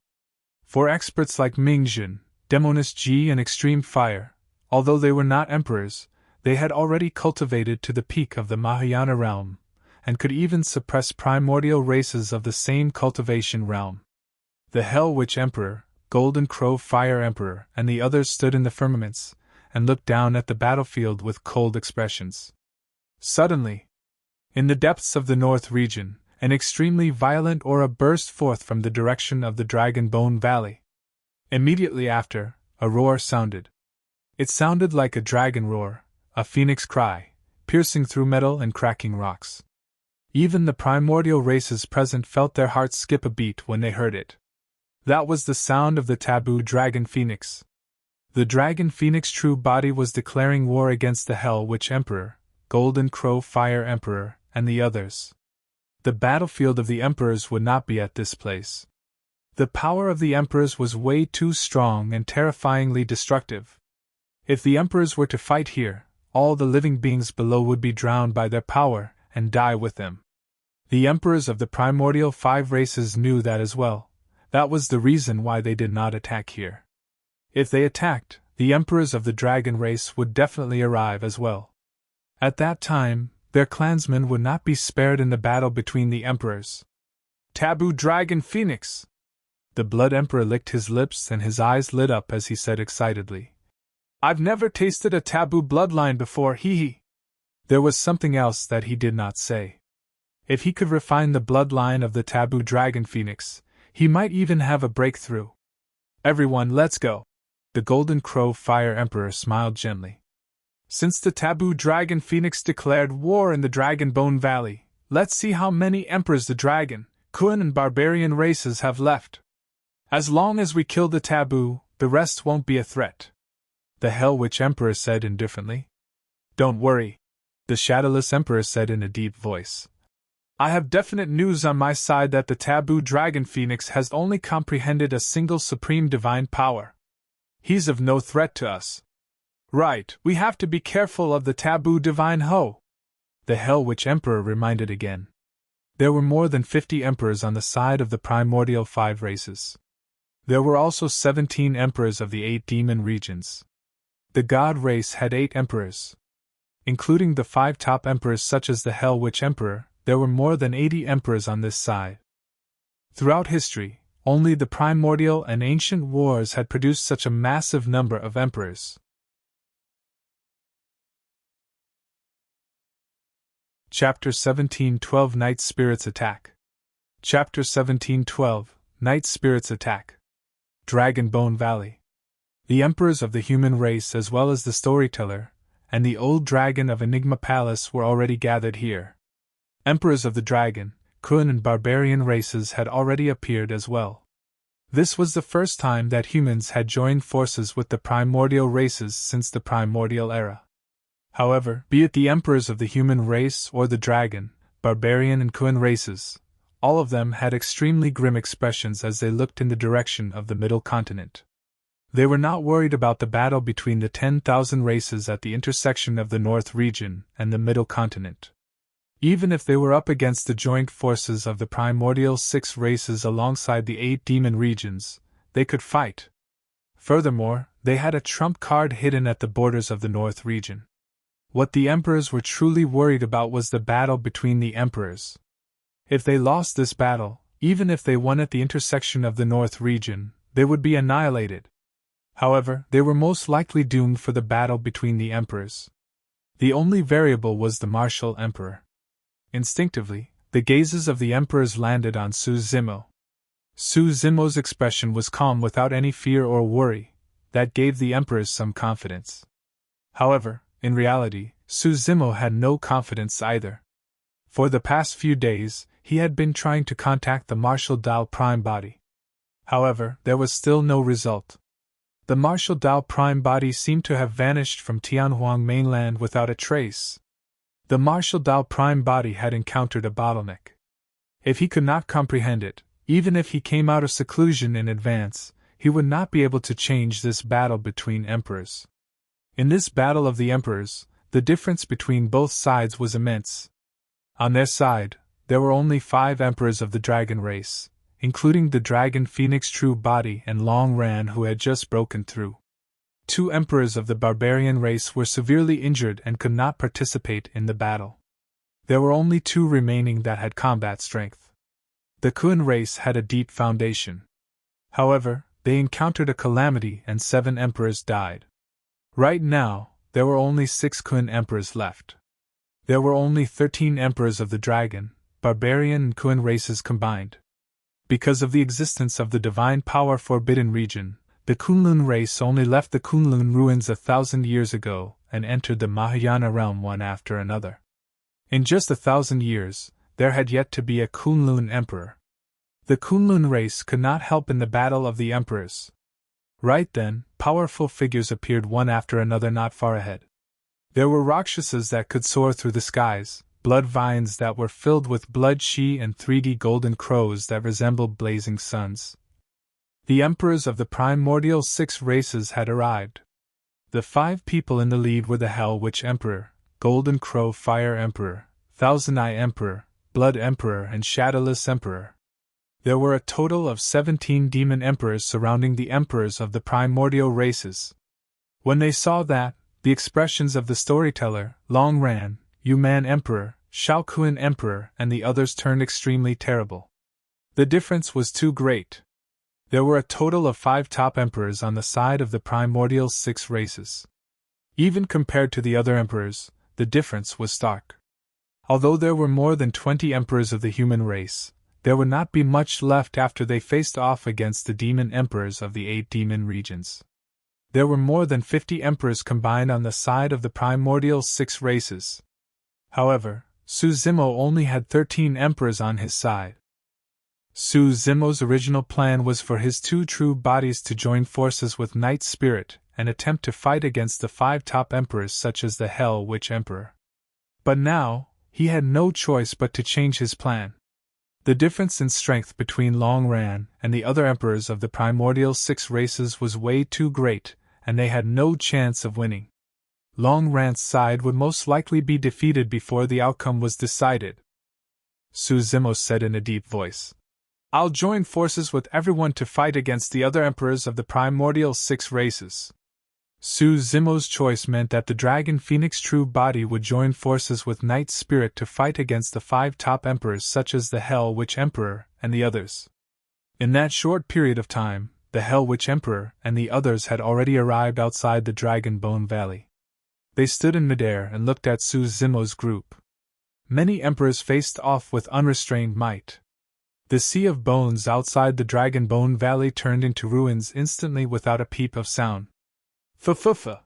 A: For experts like Mingjin, Demoness Ji, and Extreme Fire, although they were not emperors, they had already cultivated to the peak of the Mahayana realm, and could even suppress primordial races of the same cultivation realm. The Hell Witch Emperor, Golden Crow Fire Emperor, and the others stood in the firmaments, and looked down at the battlefield with cold expressions. Suddenly, in the depths of the North region, an extremely violent aura burst forth from the direction of the Dragon Bone Valley. Immediately after, a roar sounded. It sounded like a dragon roar, a phoenix cry, piercing through metal and cracking rocks. Even the primordial races present felt their hearts skip a beat when they heard it. That was the sound of the taboo dragon phoenix. The dragon phoenix true body was declaring war against the Hell Witch Emperor, Golden Crow Fire Emperor, and the others. The battlefield of the emperors would not be at this place. The power of the emperors was way too strong and terrifyingly destructive. If the emperors were to fight here, all the living beings below would be drowned by their power and die with them. The emperors of the primordial 5 races knew that as well. That was the reason why they did not attack here. If they attacked, the emperors of the dragon race would definitely arrive as well. At that time, their clansmen would not be spared in the battle between the emperors. Taboo Dragon Phoenix! The Blood Emperor licked his lips and his eyes lit up as he said excitedly, "I've never tasted a taboo bloodline before, hee." There was something else that he did not say. If he could refine the bloodline of the taboo Dragon Phoenix, he might even have a breakthrough. "Everyone, let's go." The Golden Crow Fire Emperor smiled gently. "Since the taboo Dragon Phoenix declared war in the Dragonbone Valley, let's see how many emperors the dragon, Kun and barbarian races have left. As long as we kill the taboo, the rest won't be a threat," the Hell Witch Emperor said indifferently. "Don't worry," the Shadowless Emperor said in a deep voice. "I have definite news on my side that the taboo Dragon Phoenix has only comprehended a single supreme divine power. He's of no threat to us." "Right, we have to be careful of the taboo divine Ho," the Hell Witch Emperor reminded again. There were more than 50 emperors on the side of the primordial 5 races. There were also 17 emperors of the 8 demon regions. The god race had 8 emperors. Including the 5 top emperors such as the Hell Witch Emperor, there were more than 80 emperors on this side. Throughout history, only the primordial and ancient wars had produced such a massive number of emperors. Chapter 17:12 Night Spirits Attack. Chapter 17:12 Night Spirits Attack. Dragonbone Valley. The emperors of the human race as well as the storyteller, and the old dragon of Enigma Palace were already gathered here. Emperors of the dragon, Kun and barbarian races had already appeared as well. This was the first time that humans had joined forces with the primordial races since the primordial era. However, be it the emperors of the human race or the dragon, barbarian and Kun races, all of them had extremely grim expressions as they looked in the direction of the middle continent. They were not worried about the battle between the 10,000 races at the intersection of the North region and the middle continent. Even if they were up against the joint forces of the primordial 6 races alongside the 8 demon regions, they could fight. Furthermore, they had a trump card hidden at the borders of the North region. What the emperors were truly worried about was the battle between the emperors. If they lost this battle, even if they won at the intersection of the North region, they would be annihilated. However, they were most likely doomed for the battle between the emperors. The only variable was the martial emperor. Instinctively, the gazes of the emperors landed on Su Zimo. Su Zimo's expression was calm without any fear or worry. That gave the emperors some confidence. However, in reality, Su Zimo had no confidence either. For the past few days, he had been trying to contact the Martial Dao Prime Body. However, there was still no result. The Martial Dao Prime Body seemed to have vanished from Tianhuang mainland without a trace. The Martial Dao Prime Body had encountered a bottleneck. If he could not comprehend it, even if he came out of seclusion in advance, he would not be able to change this battle between emperors. In this battle of the emperors, the difference between both sides was immense. On their side, there were only 5 emperors of the dragon race, including the dragon phoenix True Body and Long Ran who had just broken through. 2 emperors of the barbarian race were severely injured and could not participate in the battle. There were only 2 remaining that had combat strength. The Kun race had a deep foundation. However, they encountered a calamity and 7 emperors died. Right now, there were only 6 Kun emperors left. There were only 13 emperors of the dragon, barbarian and Kun races combined. Because of the existence of the divine power forbidden region, the Kunlun race only left the Kunlun ruins 1,000 years ago and entered the Mahayana realm one after another. In just 1,000 years, there had yet to be a Kunlun emperor. The Kunlun race could not help in the battle of the emperors. Right then, powerful figures appeared one after another not far ahead. There were Rakshasas that could soar through the skies, blood vines that were filled with blood she and 3D golden crows that resembled blazing suns. The emperors of the primordial 6 races had arrived. The 5 people in the lead were the Hell Witch Emperor, Golden Crow Fire Emperor, Thousand Eye Emperor, Blood Emperor and Shadowless Emperor. There were a total of 17 demon emperors surrounding the emperors of the primordial races. When they saw that, the expressions of the storyteller, Long Ran, Yuman Emperor, Shaokuan Emperor and the others turned extremely terrible. The difference was too great. There were a total of 5 top emperors on the side of the primordial 6 races. Even compared to the other emperors, the difference was stark. Although there were more than 20 emperors of the human race, there would not be much left after they faced off against the demon emperors of the 8 demon regions. There were more than 50 emperors combined on the side of the primordial 6 races. However, Su Zimo only had 13 emperors on his side. Su Zimo's original plan was for his 2 true bodies to join forces with Night Spirit and attempt to fight against the 5 top emperors such as the Hell Witch Emperor. But now, he had no choice but to change his plan. The difference in strength between Long Ran and the other emperors of the primordial 6 races was way too great, and they had no chance of winning. Long Ran's side would most likely be defeated before the outcome was decided. Su Zimo said in a deep voice, "I'll join forces with everyone to fight against the other emperors of the primordial 6 races." Su Zimo's choice meant that the Dragon Phoenix true body would join forces with Night Spirit to fight against the 5 top emperors such as the Hell Witch Emperor and the others. In that short period of time, the Hell Witch Emperor and the others had already arrived outside the Dragon Bone Valley. They stood in midair and looked at Su Zimo's group. Many emperors faced off with unrestrained might. The sea of bones outside the Dragon Bone Valley turned into ruins instantly without a peep of sound. F-f-f.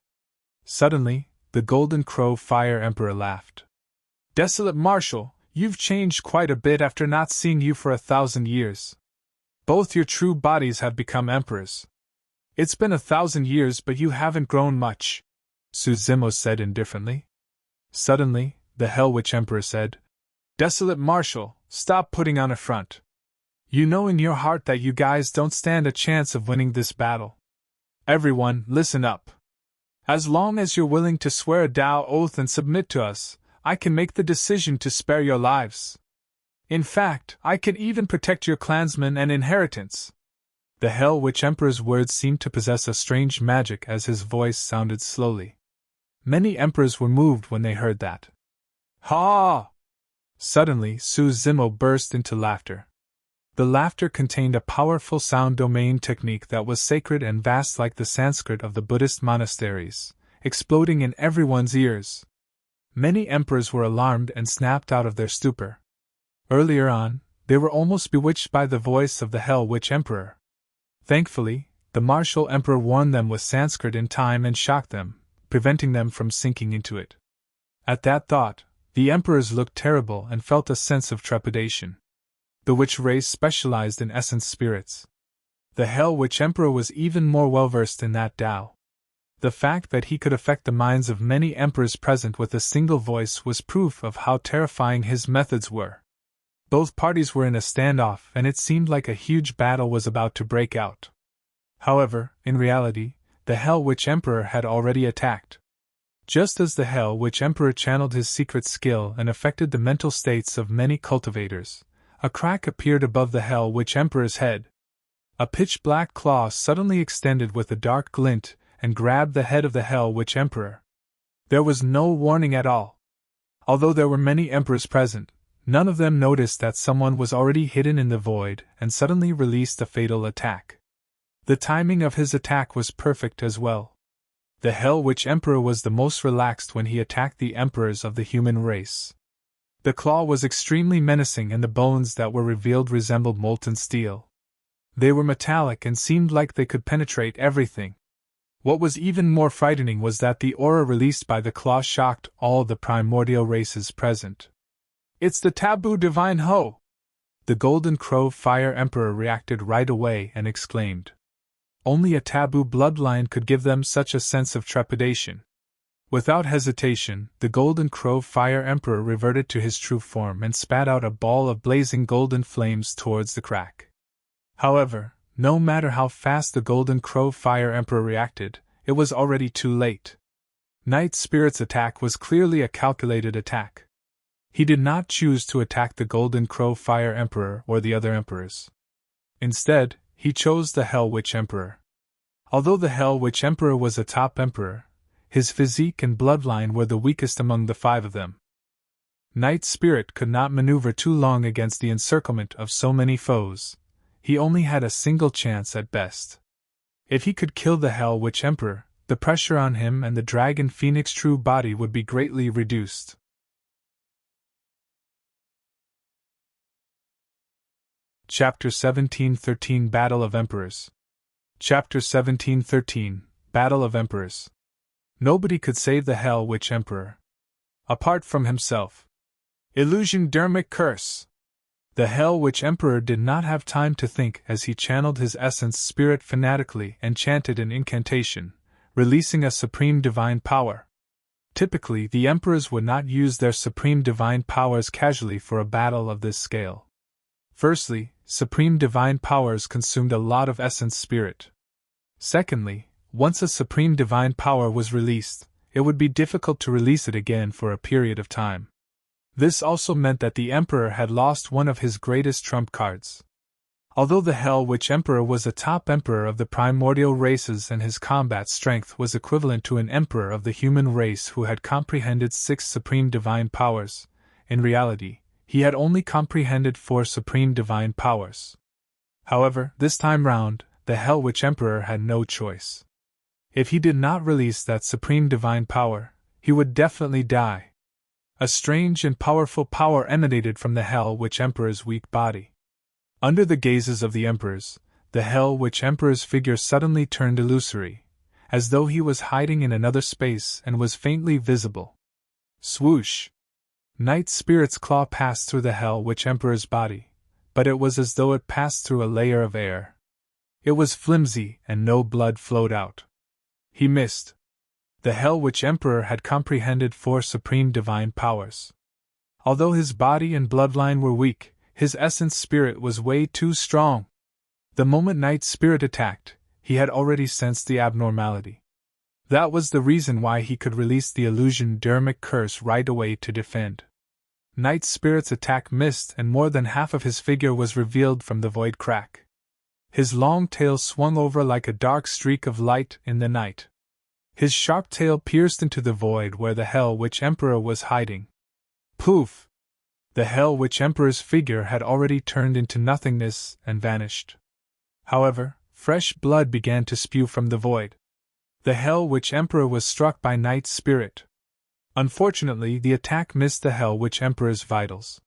A: Suddenly, the Golden Crow Fire Emperor laughed. "Desolate Marshal, you've changed quite a bit after not seeing you for 1,000 years. Both your true bodies have become emperors. It's been 1,000 years but you haven't grown much," Su Zimo said indifferently. Suddenly, the Hell Witch Emperor said, "Desolate Marshal, stop putting on a front. You know in your heart that you guys don't stand a chance of winning this battle. Everyone, listen up. As long as you're willing to swear a Tao oath and submit to us, I can make the decision to spare your lives. In fact, I can even protect your clansmen and inheritance." The Hell Witch Emperor's words seemed to possess a strange magic as his voice sounded slowly. Many emperors were moved when they heard that. Ha! Suddenly, Su Zimo burst into laughter. The laughter contained a powerful sound domain technique that was sacred and vast like the Sanskrit of the Buddhist monasteries, exploding in everyone's ears. Many emperors were alarmed and snapped out of their stupor. Earlier on, they were almost bewitched by the voice of the Hell Witch Emperor. Thankfully, the martial emperor warned them with Sanskrit in time and shocked them, preventing them from sinking into it. At that thought, the emperors looked terrible and felt a sense of trepidation. The witch race specialized in essence spirits. The Hell Witch Emperor was even more well-versed in that Tao. The fact that he could affect the minds of many emperors present with a single voice was proof of how terrifying his methods were. Both parties were in a standoff and it seemed like a huge battle was about to break out. However, in reality, the Hell Witch Emperor had already attacked. Just as the Hell Witch Emperor channeled his secret skill and affected the mental states of many cultivators, a crack appeared above the Hell Witch Emperor's head. A pitch-black claw suddenly extended with a dark glint and grabbed the head of the Hell Witch Emperor. There was no warning at all. Although there were many emperors present, none of them noticed that someone was already hidden in the void and suddenly released a fatal attack. The timing of his attack was perfect as well. The Hell Witch Emperor was the most relaxed when he attacked the emperors of the human race. The claw was extremely menacing and the bones that were revealed resembled molten steel. They were metallic and seemed like they could penetrate everything. What was even more frightening was that the aura released by the claw shocked all the primordial races present. "It's the taboo divine Ho!" The Golden Crow Fire Emperor reacted right away and exclaimed. Only a taboo bloodline could give them such a sense of trepidation. Without hesitation, the Golden Crow Fire Emperor reverted to his true form and spat out a ball of blazing golden flames towards the crack. However, no matter how fast the Golden Crow Fire Emperor reacted, it was already too late. Night Spirit's attack was clearly a calculated attack. He did not choose to attack the Golden Crow Fire Emperor or the other emperors. Instead, he chose the Hell Witch Emperor. Although the Hell Witch Emperor was a top emperor, his physique and bloodline were the weakest among the 5 of them. Night Spirit could not maneuver too long against the encirclement of so many foes. He only had a single chance at best. If he could kill the Hell Witch Emperor, the pressure on him and the Dragon Phoenix true body would be greatly reduced. Chapter 1713 Battle of Emperors. Chapter 1713 Battle of Emperors. Nobody could save the Hell Witch Emperor. Apart from himself. Illusion Dermic Curse. The Hell Witch Emperor did not have time to think as he channeled his essence spirit fanatically and chanted an incantation, releasing a supreme divine power. Typically, the emperors would not use their supreme divine powers casually for a battle of this scale. Firstly, supreme divine powers consumed a lot of essence spirit. Secondly, once a supreme divine power was released, it would be difficult to release it again for a period of time. This also meant that the Emperor had lost one of his greatest trump cards. Although the Hell Witch Emperor was a top emperor of the primordial races and his combat strength was equivalent to an emperor of the human race who had comprehended 6 supreme divine powers, in reality, he had only comprehended 4 supreme divine powers. However, this time round, the Hell Witch Emperor had no choice. If he did not release that supreme divine power, he would definitely die. A strange and powerful power emanated from the Hell Witch Emperor's weak body. Under the gazes of the emperors, the Hell Witch Emperor's figure suddenly turned illusory, as though he was hiding in another space and was faintly visible. Swoosh! Night Spirit's claw passed through the Hell Witch Emperor's body, but it was as though it passed through a layer of air. It was flimsy and no blood flowed out. He missed. The Hell Witch Emperor had comprehended 4 supreme divine powers. Although his body and bloodline were weak, his essence spirit was way too strong. The moment Night Spirit attacked, he had already sensed the abnormality. That was the reason why he could release the illusion Dermic Curse right away to defend. Night Spirit's attack missed and more than half of his figure was revealed from the void crack. His long tail swung over like a dark streak of light in the night. His sharp tail pierced into the void where the Hell Witch Emperor was hiding. Poof! The Hell Witch Emperor's figure had already turned into nothingness and vanished. However, fresh blood began to spew from the void. The Hell Witch Emperor was struck by Night Spirit. Unfortunately, the attack missed the Hell Witch Emperor's vitals.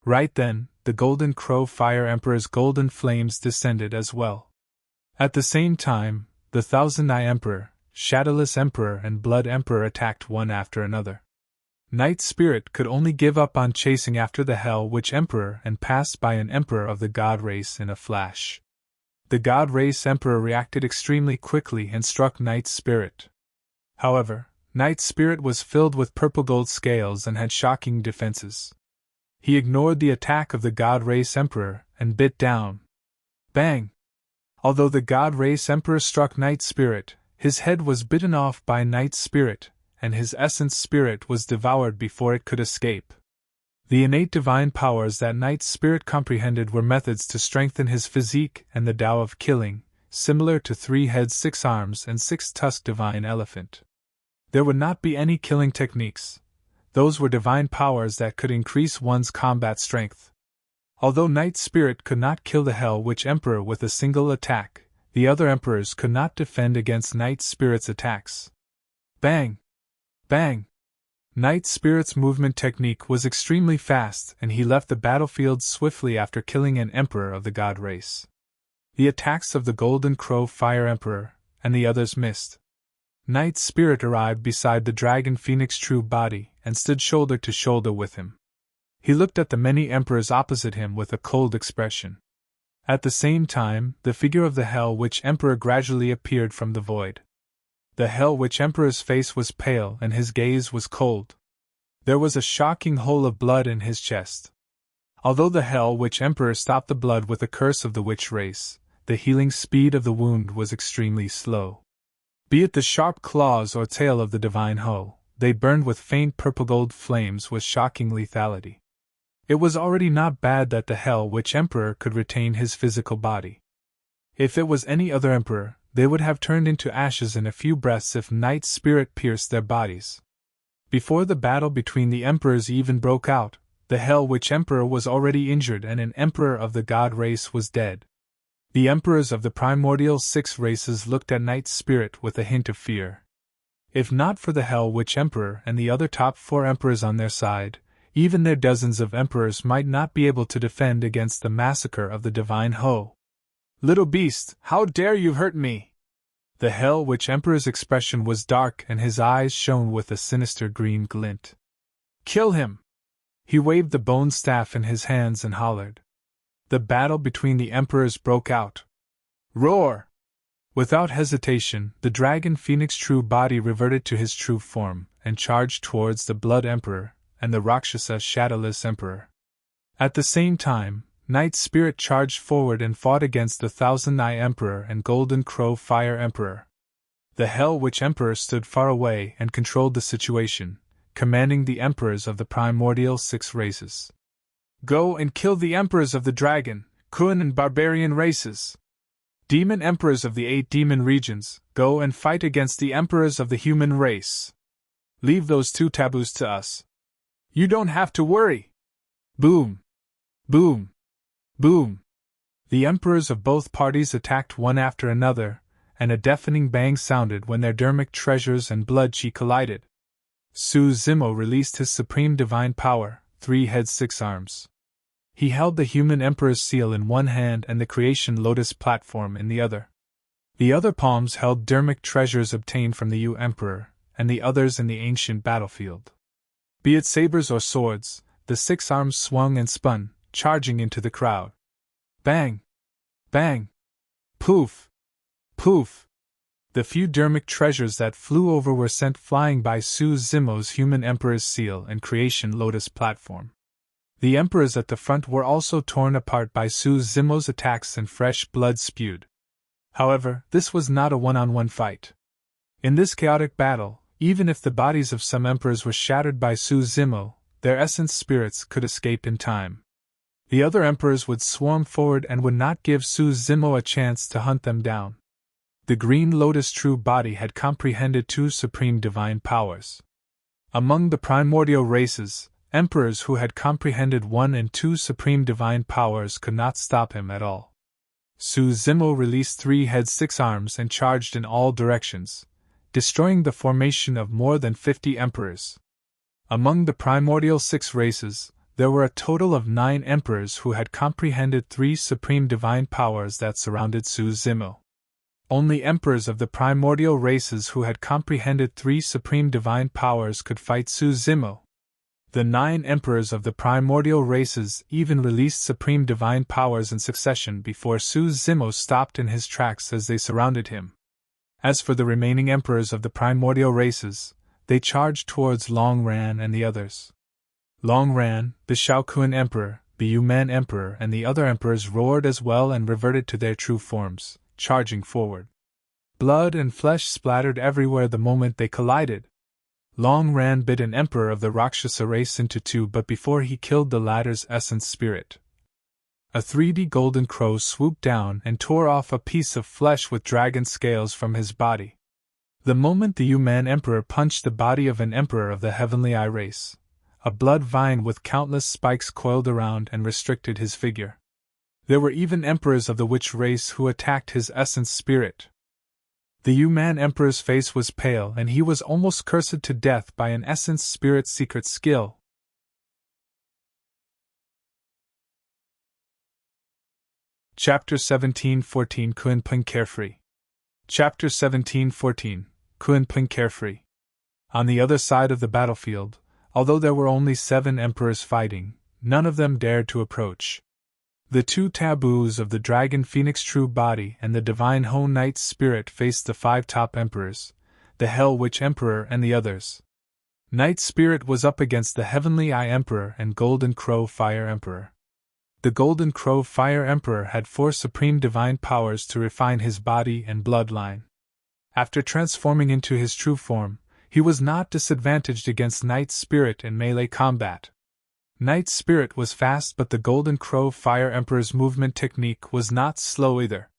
A: Right then, the Golden Crow Fire Emperor's golden flames descended as well. At the same time, the Thousand Eye Emperor, Shadowless Emperor and Blood Emperor attacked one after another. Night Spirit could only give up on chasing after the Hell Witch Emperor and passed by an Emperor of the God Race in a flash. The God Race Emperor reacted extremely quickly and struck Night Spirit. However, Night Spirit was filled with purple gold scales and had shocking defenses. He ignored the attack of the God Race Emperor and bit down. Bang! Although the God Race Emperor struck Night Spirit, his head was bitten off by Night Spirit, and his essence spirit was devoured before it could escape. The innate divine powers that Night Spirit comprehended were methods to strengthen his physique and the Tao of killing, similar to 3 heads 6 arms and 6-tusked divine elephant. There would not be any killing techniques. Those were divine powers that could increase one's combat strength. Although Night Spirit could not kill the Hell Witch Emperor with a single attack, the other emperors could not defend against Night Spirit's attacks. Bang! Bang! Night Spirit's movement technique was extremely fast and he left the battlefield swiftly after killing an emperor of the God Race. The attacks of the Golden Crow Fire Emperor and the others missed. Night Spirit arrived beside the Dragon Phoenix true body and stood shoulder to shoulder with him. He looked at the many emperors opposite him with a cold expression. At the same time, the figure of the Hell Witch Emperor gradually appeared from the void. The Hell Witch Emperor's face was pale and his gaze was cold. There was a shocking hole of blood in his chest. Although the Hell Witch Emperor stopped the blood with a curse of the witch race, the healing speed of the wound was extremely slow. Be it the sharp claws or tail of the divine hoe, they burned with faint purple-gold flames with shocking lethality. It was already not bad that the Hell Witch Emperor could retain his physical body. If it was any other emperor, they would have turned into ashes in a few breaths if Night Spirit pierced their bodies. Before the battle between the emperors even broke out, the Hell Witch Emperor was already injured and an emperor of the god race was dead. The emperors of the primordial 6 races looked at Night Spirit with a hint of fear. If not for the Hell Witch Emperor and the other top 4 emperors on their side, even their dozens of emperors might not be able to defend against the massacre of the divine hoe. "Little beast, how dare you hurt me?" The Hell Witch Emperor's expression was dark and his eyes shone with a sinister green glint. "Kill him!" He waved the bone staff in his hands and hollered. The battle between the emperors broke out. Roar! Without hesitation, the dragon Phoenix true body reverted to his true form and charged towards the Blood Emperor and the Rakshasa Shadowless Emperor. At the same time, Night Spirit charged forward and fought against the Thousand Eye Emperor and Golden Crow Fire Emperor. The Hell Witch Emperor stood far away and controlled the situation, commanding the emperors of the primordial 6 races. "Go and kill the emperors of the dragon, Kun and barbarian races. Demon emperors of the 8 demon regions, go and fight against the emperors of the human race. Leave those 2 taboos to us. You don't have to worry." Boom! Boom! Boom! The emperors of both parties attacked one after another, and a deafening bang sounded when their dermic treasures and blood chi collided. Su Zimo released his supreme divine power, 3 heads 6 arms. He held the human emperor's seal in one hand and the creation Lotus platform in the other. The other palms held dermic treasures obtained from the Yu Emperor, and the others in the ancient battlefield. Be it sabers or swords, the 6 arms swung and spun, charging into the crowd. Bang! Bang! Poof! Poof! The few dermic treasures that flew over were sent flying by Su Zimo's human emperor's seal and creation Lotus platform. The emperors at the front were also torn apart by Su Zimo's attacks and fresh blood spewed. However, this was not a one-on-one fight. In this chaotic battle, even if the bodies of some emperors were shattered by Su Zimo, their essence spirits could escape in time. The other emperors would swarm forward and would not give Su Zimo a chance to hunt them down. The Green Lotus true body had comprehended 2 supreme divine powers. Among the primordial races, emperors who had comprehended 1 and 2 supreme divine powers could not stop him at all. Su Zimo released 3 heads 6 arms and charged in all directions, destroying the formation of more than 50 emperors. Among the primordial 6 races, there were a total of 9 emperors who had comprehended 3 supreme divine powers that surrounded Su Zimo. Only emperors of the primordial races who had comprehended 3 supreme divine powers could fight Su Zimo. The 9 emperors of the primordial races even released supreme divine powers in succession before Su Zimo stopped in his tracks as they surrounded him. As for the remaining emperors of the primordial races, they charged towards Long Ran and the others. Long Ran, the Shaokuan Emperor, the Yuman Emperor, and the other emperors roared as well and reverted to their true forms, charging forward. Blood and flesh splattered everywhere the moment they collided. Long Ran bit an emperor of the Rakshasa race into 2, but before he killed the latter's essence spirit, a 3D golden crow swooped down and tore off a piece of flesh with dragon scales from his body. The moment the Yuman Emperor punched the body of an emperor of the Heavenly Eye race, a blood vine with countless spikes coiled around and restricted his figure. There were even emperors of the witch race who attacked his essence spirit. The Yuman Emperor's face was pale and he was almost cursed to death by an essence spirit's secret skill. Chapter 17-14 Kun Peng Carefree. Chapter 17-14 Kun Peng Carefree. On the other side of the battlefield, although there were only 7 emperors fighting, none of them dared to approach. The two taboos of the Dragon Phoenix True Body and the Divine Ho Knight Spirit faced the five top emperors, the Hell Witch Emperor and the others. Night Spirit was up against the Heavenly Eye Emperor and Golden Crow Fire Emperor. The Golden Crow Fire Emperor had 4 supreme divine powers to refine his body and bloodline. After transforming into his true form, he was not disadvantaged against Night Spirit in melee combat. Night Spirit was fast, but the Golden Crow Fire Emperor's movement technique was not slow either.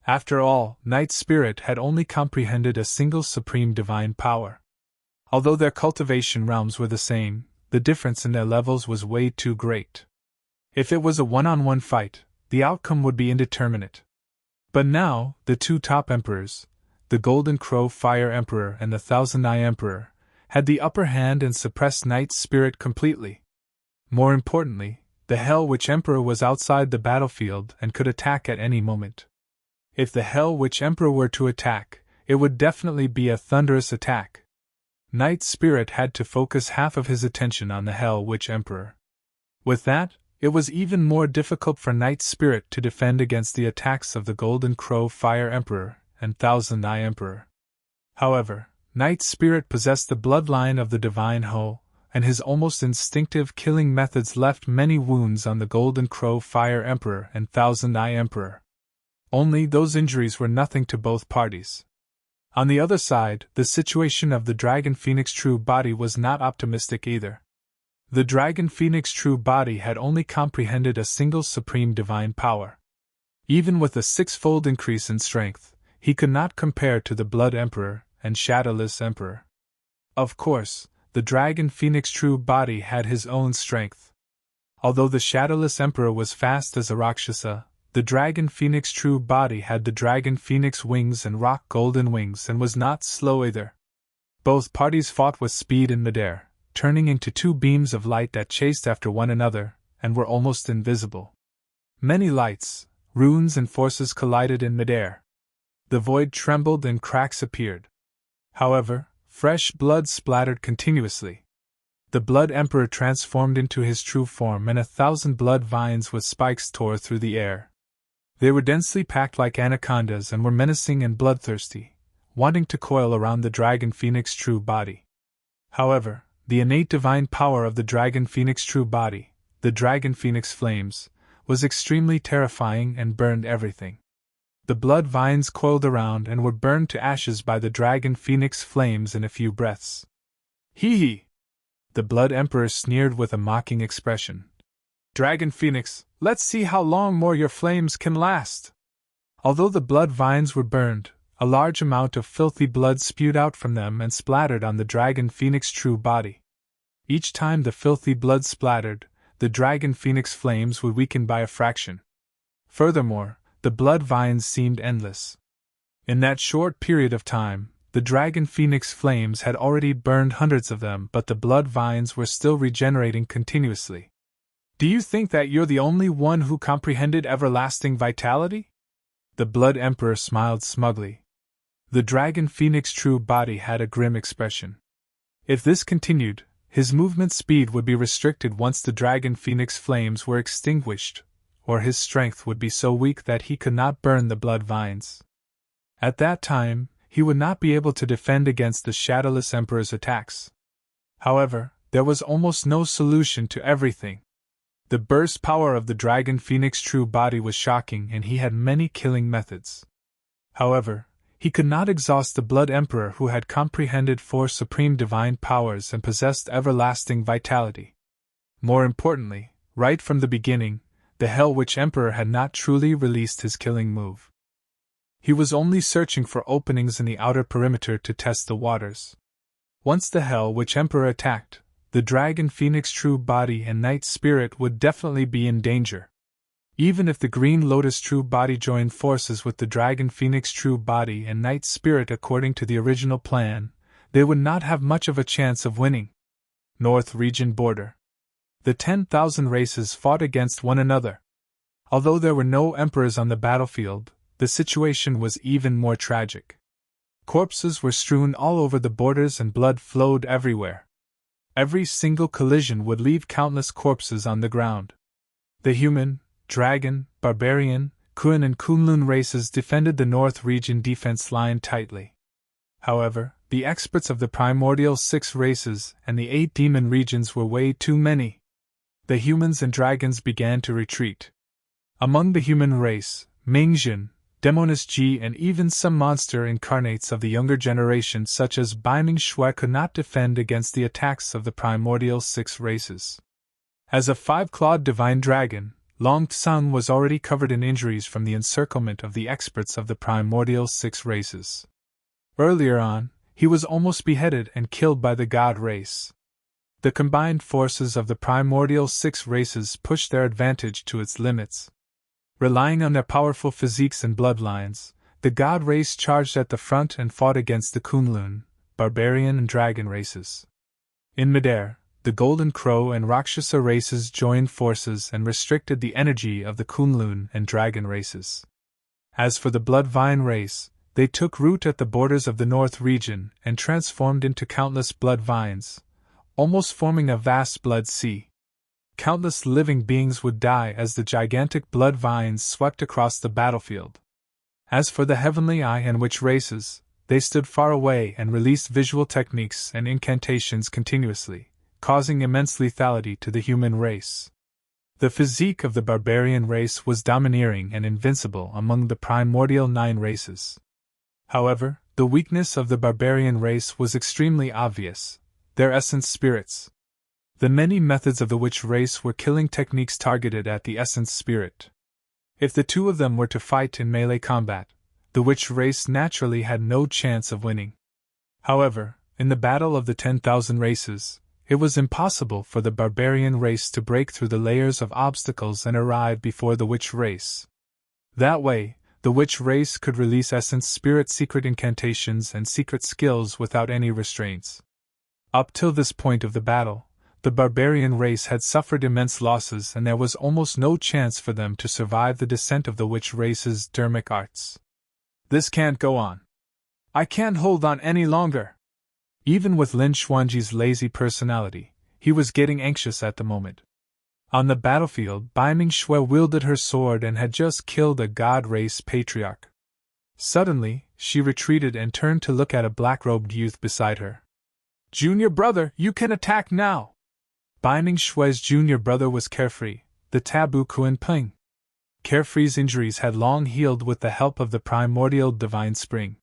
A: After all, Night Spirit had only comprehended a single supreme divine power. Although their cultivation realms were the same, the difference in their levels was way too great. If it was a one-on-one fight, the outcome would be indeterminate. But now, the two top emperors, the Golden Crow Fire Emperor and the Thousand Eye Emperor, had the upper hand and suppressed Night Spirit completely. More importantly, the Hell Witch Emperor was outside the battlefield and could attack at any moment. If the Hell Witch Emperor were to attack, it would definitely be a thunderous attack. Night Spirit had to focus half of his attention on the Hell Witch Emperor. With that, it was even more difficult for Night Spirit to defend against the attacks of the Golden Crow Fire Emperor and Thousand Eye Emperor. However, Night Spirit possessed the bloodline of the Divine Ho, and his almost instinctive killing methods left many wounds on the Golden Crow Fire Emperor and Thousand Eye Emperor. Only those injuries were nothing to both parties. On the other side, the situation of the Dragon Phoenix True Body was not optimistic either. The Dragon Phoenix True Body had only comprehended a single supreme divine power. Even with a 6-fold increase in strength, he could not compare to the Blood Emperor and Shadowless Emperor. Of course, the Dragon Phoenix True Body had his own strength. Although the Shadowless Emperor was fast as a Rakshasa, the Dragon Phoenix True Body had the Dragon Phoenix Wings and Rock Golden Wings and was not slow either. Both parties fought with speed in midair, turning into 2 beams of light that chased after one another, and were almost invisible. Many lights, runes and forces collided in midair. The void trembled and cracks appeared. However, fresh blood splattered continuously. The Blood Emperor transformed into his true form and 1,000 blood vines with spikes tore through the air. They were densely packed like anacondas and were menacing and bloodthirsty, wanting to coil around the Dragon Phoenix True Body. However, the innate divine power of the Dragon Phoenix True Body, the Dragon Phoenix Flames, was extremely terrifying and burned everything. The blood vines coiled around and were burned to ashes by the Dragon Phoenix Flames in a few breaths. Hee hee! The Blood Emperor sneered with a mocking expression. Dragon Phoenix, let's see how long more your flames can last. Although the blood vines were burned, a large amount of filthy blood spewed out from them and splattered on the Dragon Phoenix True Body. Each time the filthy blood splattered, the Dragon Phoenix flames would weaken by a fraction. Furthermore, the blood vines seemed endless. In that short period of time, the Dragon Phoenix flames had already burned hundreds of them, but the blood vines were still regenerating continuously. Do you think that you're the only one who comprehended everlasting vitality? The Blood Emperor smiled smugly. The Dragon Phoenix True Body had a grim expression. If this continued, his movement speed would be restricted once the Dragon Phoenix flames were extinguished, or his strength would be so weak that he could not burn the blood vines. At that time, he would not be able to defend against the Shadowless Emperor's attacks. However, there was almost no solution to everything. The burst power of the Dragon Phoenix True Body was shocking, and he had many killing methods. However, he could not exhaust the Blood Emperor, who had comprehended 4 supreme divine powers and possessed everlasting vitality. More importantly, right from the beginning, the Hell Witch Emperor had not truly released his killing move. He was only searching for openings in the outer perimeter to test the waters. Once the Hell Witch Emperor attacked, the Dragon Phoenix True Body and Night Spirit would definitely be in danger. Even if the Green Lotus True Body joined forces with the Dragon Phoenix True Body and Night Spirit according to the original plan, they would not have much of a chance of winning. North Region Border. The 10,000 races fought against one another. Although there were no emperors on the battlefield, the situation was even more tragic. Corpses were strewn all over the borders and blood flowed everywhere. Every single collision would leave countless corpses on the ground. The human, dragon, barbarian, Kun and Kunlun races defended the North region defense line tightly. However, the experts of the primordial 6 races and the 8 demon regions were way too many. The humans and dragons began to retreat. Among the human race, Mingjin, Demoness Ji and even some monster incarnates of the younger generation such as Baiming Shui could not defend against the attacks of the primordial 6 races. As a 5-clawed divine dragon, Long Tsang was already covered in injuries from the encirclement of the experts of the primordial 6 races. Earlier on, he was almost beheaded and killed by the god race. The combined forces of the primordial 6 races pushed their advantage to its limits. Relying on their powerful physiques and bloodlines, the god race charged at the front and fought against the Kunlun, barbarian and dragon races. In midair, the Golden Crow and Rakshasa races joined forces and restricted the energy of the Kunlun and dragon races. As for the Blood Vine race, they took root at the borders of the North region and transformed into countless blood vines, almost forming a vast blood sea. Countless living beings would die as the gigantic blood vines swept across the battlefield. As for the Heavenly Eye and Witch races, they stood far away and released visual techniques and incantations continuously, causing immense lethality to the human race. The physique of the barbarian race was domineering and invincible among the primordial 9 races. However, the weakness of the barbarian race was extremely obvious: their essence spirits. The many methods of the witch race were killing techniques targeted at the essence spirit. If the two of them were to fight in melee combat, the witch race naturally had no chance of winning. However, in the battle of the 10,000 races, it was impossible for the barbarian race to break through the layers of obstacles and arrive before the witch race. That way, the witch race could release essence spirit secret incantations and secret skills without any restraints. Up till this point of the battle, the barbarian race had suffered immense losses and there was almost no chance for them to survive the descent of the witch race's dermic arts. This can't go on. I can't hold on any longer. Even with Lin Xuanji's lazy personality, he was getting anxious at the moment. On the battlefield, Baiming Shui wielded her sword and had just killed a god race patriarch. Suddenly, she retreated and turned to look at a black-robed youth beside her. "Junior brother, you can attack now!" Baiming Shui's junior brother was Carefree, the taboo Kuan Peng. Carefree's injuries had long healed with the help of the primordial divine spring.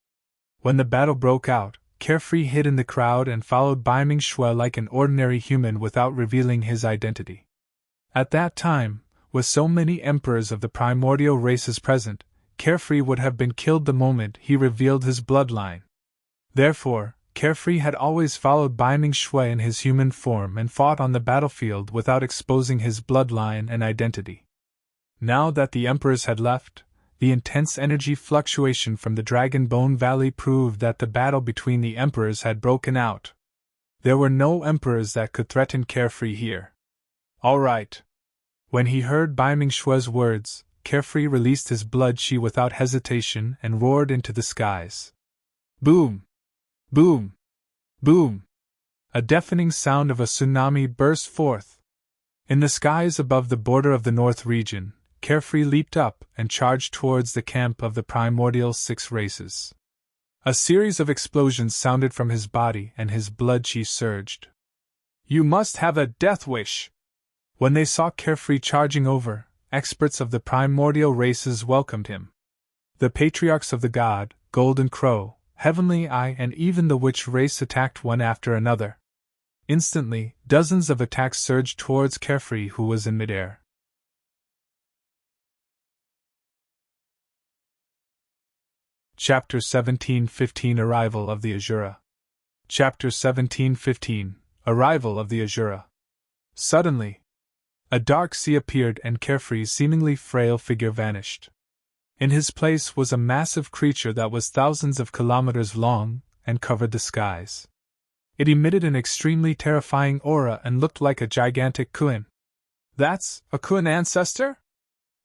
A: When the battle broke out, Carefree hid in the crowd and followed Baiming Shui like an ordinary human without revealing his identity. At that time, with so many emperors of the primordial races present, Carefree would have been killed the moment he revealed his bloodline. Therefore, Carefree had always followed Baiming Shui in his human form and fought on the battlefield without exposing his bloodline and identity. Now that the emperors had left, the intense energy fluctuation from the Dragon Bone Valley proved that the battle between the emperors had broken out. There were no emperors that could threaten Carefree here. "All right." When he heard Baiming Shui's words, Carefree released his blood chi without hesitation and roared into the skies. Boom! Boom! Boom! A deafening sound of a tsunami burst forth. In the skies above the border of the North region, Carefree leaped up and charged towards the camp of the primordial 6 races. A series of explosions sounded from his body and his blood chi surged. "You must have a death wish!" When they saw Carefree charging over, experts of the primordial races welcomed him. The patriarchs of the god, Golden Crow, Heavenly Eye and even the witch race attacked one after another. Instantly, dozens of attacks surged towards Carefree who was in midair. Chapter 17:15 Arrival of the Asura. Chapter 17:15 Arrival of the Asura. Suddenly, a dark sea appeared and Carefree's seemingly frail figure vanished. In his place was a massive creature that was thousands of kilometers long and covered the skies. It emitted an extremely terrifying aura and looked like a gigantic Kuan. That's a Kuan ancestor?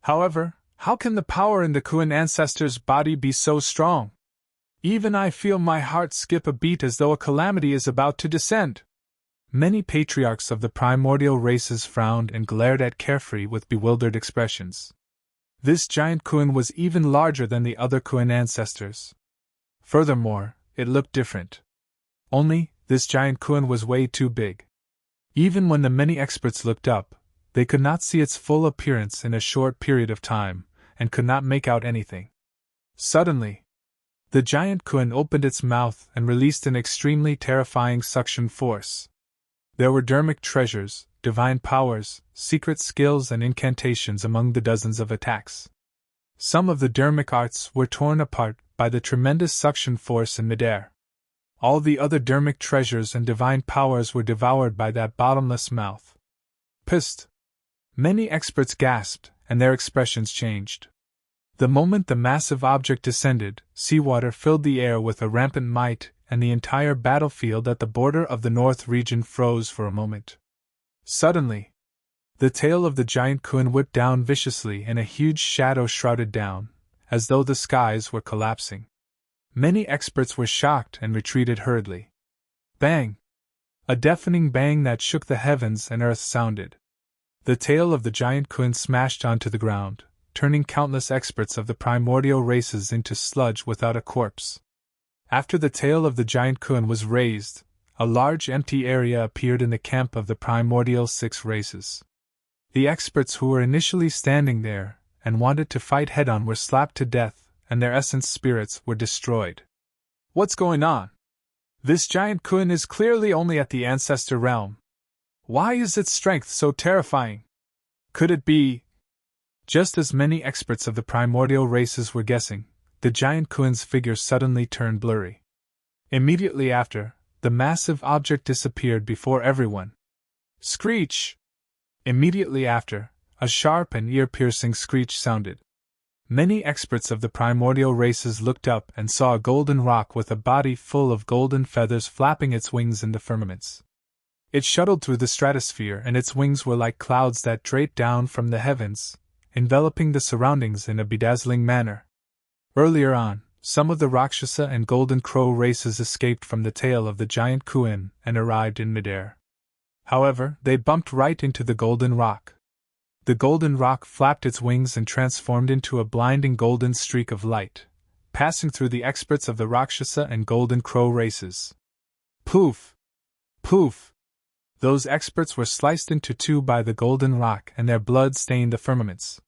A: However, how can the power in the Kuan ancestor's body be so strong? Even I feel my heart skip a beat as though a calamity is about to descend. Many patriarchs of the primordial races frowned and glared at Carefree with bewildered expressions. This giant Kuan was even larger than the other Kuan ancestors. Furthermore, it looked different. Only, this giant Kuan was way too big. Even when the many experts looked up, they could not see its full appearance in a short period of time, and could not make out anything. Suddenly, the giant Kuan opened its mouth and released an extremely terrifying suction force. There were dermic treasures, divine powers, secret skills and incantations among the dozens of attacks. Some of the dermic arts were torn apart by the tremendous suction force in midair. All the other dermic treasures and divine powers were devoured by that bottomless mouth. Psst! Many experts gasped, and their expressions changed. The moment the massive object descended, seawater filled the air with a rampant might, and the entire battlefield at the border of the north region froze for a moment. Suddenly, the tail of the giant Kuan whipped down viciously and a huge shadow shrouded down, as though the skies were collapsing. Many experts were shocked and retreated hurriedly. Bang! A deafening bang that shook the heavens and earth sounded. The tail of the giant Kuan smashed onto the ground, turning countless experts of the primordial races into sludge without a corpse. After the tail of the giant Kuan was raised, a large empty area appeared in the camp of the primordial 6 races. The experts who were initially standing there and wanted to fight head-on were slapped to death, and their essence spirits were destroyed. What's going on? This giant Kuan is clearly only at the ancestor realm. Why is its strength so terrifying? Could it be? Just as many experts of the primordial races were guessing, the giant Kuan's figure suddenly turned blurry. Immediately after, the massive object disappeared before everyone. Screech! Immediately after, a sharp and ear-piercing screech sounded. Many experts of the primordial races looked up and saw a golden rock with a body full of golden feathers flapping its wings in the firmaments. It shuttled through the stratosphere, and its wings were like clouds that draped down from the heavens, enveloping the surroundings in a bedazzling manner. Earlier on, some of the Rakshasa and Golden Crow races escaped from the tail of the giant Kuan and arrived in midair. However, they bumped right into the golden rock. The golden rock flapped its wings and transformed into a blinding golden streak of light, passing through the experts of the Rakshasa and Golden Crow races. Poof! Poof! Those experts were sliced into 2 by the golden rock, and their blood stained the firmaments.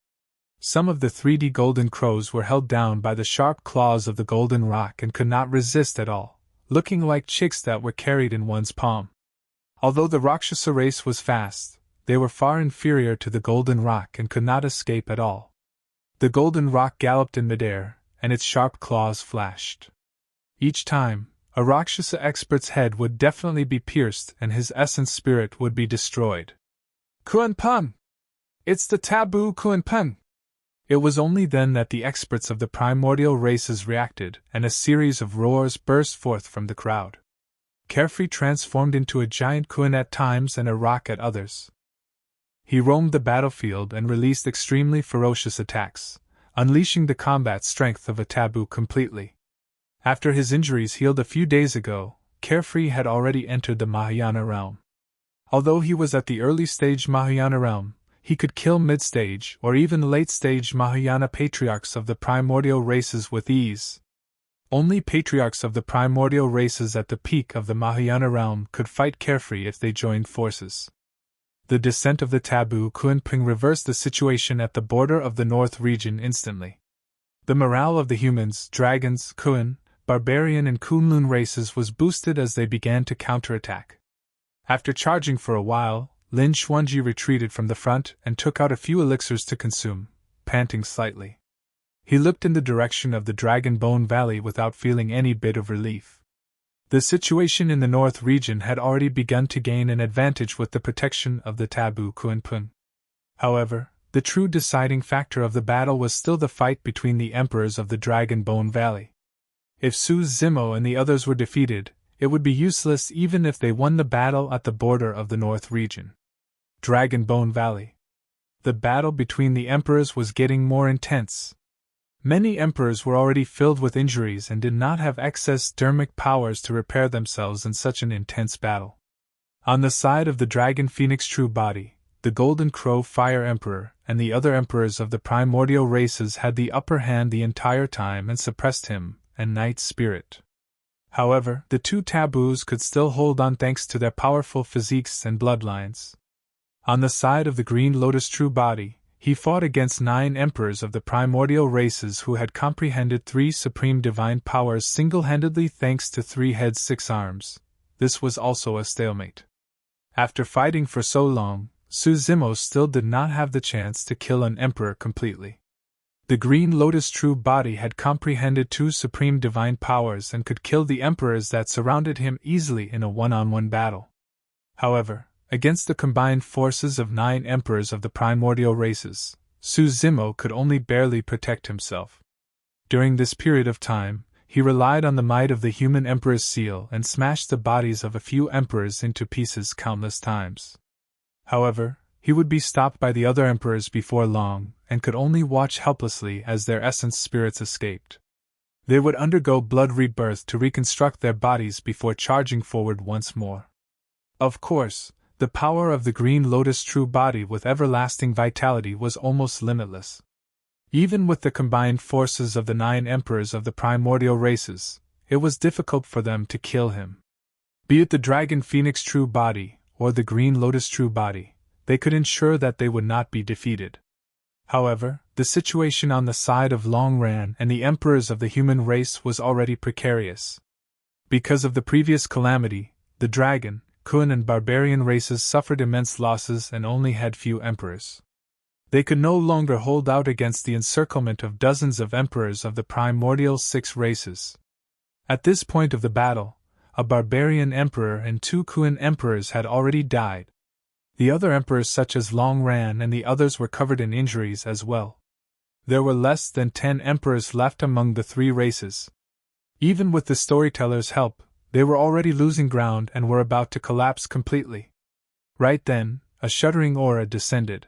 A: Some of the 3D golden crows were held down by the sharp claws of the golden rock and could not resist at all, looking like chicks that were carried in one's palm. Although the Rakshasa race was fast, they were far inferior to the golden rock and could not escape at all. The golden rock galloped in midair, and its sharp claws flashed. Each time, a Rakshasa expert's head would definitely be pierced and his essence spirit would be destroyed. Kuan Peng! It's the taboo Kuan Peng! It was only then that the experts of the primordial races reacted, and a series of roars burst forth from the crowd. Carefree transformed into a giant Kuan at times and a rock at others. He roamed the battlefield and released extremely ferocious attacks, unleashing the combat strength of a taboo completely. After his injuries healed a few days ago, Carefree had already entered the Mahayana realm. Although he was at the early stage Mahayana realm, he could kill mid-stage or even late-stage Mahayana patriarchs of the primordial races with ease. Only patriarchs of the primordial races at the peak of the Mahayana realm could fight Carefree if they joined forces. The descent of the taboo Kuan Peng reversed the situation at the border of the north region instantly. The morale of the humans, dragons, Kuan, barbarian and Kunlun races was boosted as they began to counterattack. After charging for a while, Lin Xuanji retreated from the front and took out a few elixirs to consume, panting slightly. He looked in the direction of the Dragon Bone Valley without feeling any bit of relief. The situation in the north region had already begun to gain an advantage with the protection of the taboo Kuan Peng. However, the true deciding factor of the battle was still the fight between the emperors of the Dragon Bone Valley. If Su Zimo and the others were defeated, it would be useless even if they won the battle at the border of the north region. Dragon Bone Valley. The battle between the emperors was getting more intense. Many emperors were already filled with injuries and did not have excess dermic powers to repair themselves in such an intense battle. On the side of the Dragon Phoenix True Body, the Golden Crow Fire Emperor and the other emperors of the primordial races had the upper hand the entire time and suppressed him and Night Spirit. However, the two taboos could still hold on thanks to their powerful physiques and bloodlines. On the side of the Green Lotus True Body, he fought against 9 emperors of the primordial races who had comprehended 3 supreme divine powers single-handedly thanks to 3 heads 6 arms. This was also a stalemate. After fighting for so long, Su Zimo still did not have the chance to kill an emperor completely. The Green Lotus True Body had comprehended 2 supreme divine powers and could kill the emperors that surrounded him easily in a one-on-one battle. However, against the combined forces of 9 emperors of the primordial races, Su Zimo could only barely protect himself. During this period of time, he relied on the might of the human emperor's seal and smashed the bodies of a few emperors into pieces countless times. However, he would be stopped by the other emperors before long, and could only watch helplessly as their essence spirits escaped. They would undergo blood rebirth to reconstruct their bodies before charging forward once more. Of course, the power of the Green Lotus True Body with everlasting vitality was almost limitless. Even with the combined forces of the 9 emperors of the primordial races, it was difficult for them to kill him. Be it the Dragon Phoenix True Body, or the Green Lotus True Body, they could ensure that they would not be defeated. However, the situation on the side of Long Ran and the emperors of the human race was already precarious. Because of the previous calamity, the Dragon, Kun and Barbarian races suffered immense losses and only had few emperors. They could no longer hold out against the encirclement of dozens of emperors of the primordial 6 races. At this point of the battle, a Barbarian emperor and 2 Kun emperors had already died. The other emperors such as Long Ran and the others were covered in injuries as well. There were less than 10 emperors left among the 3 races. Even with the storyteller's help, they were already losing ground and were about to collapse completely. Right then, a shuddering aura descended.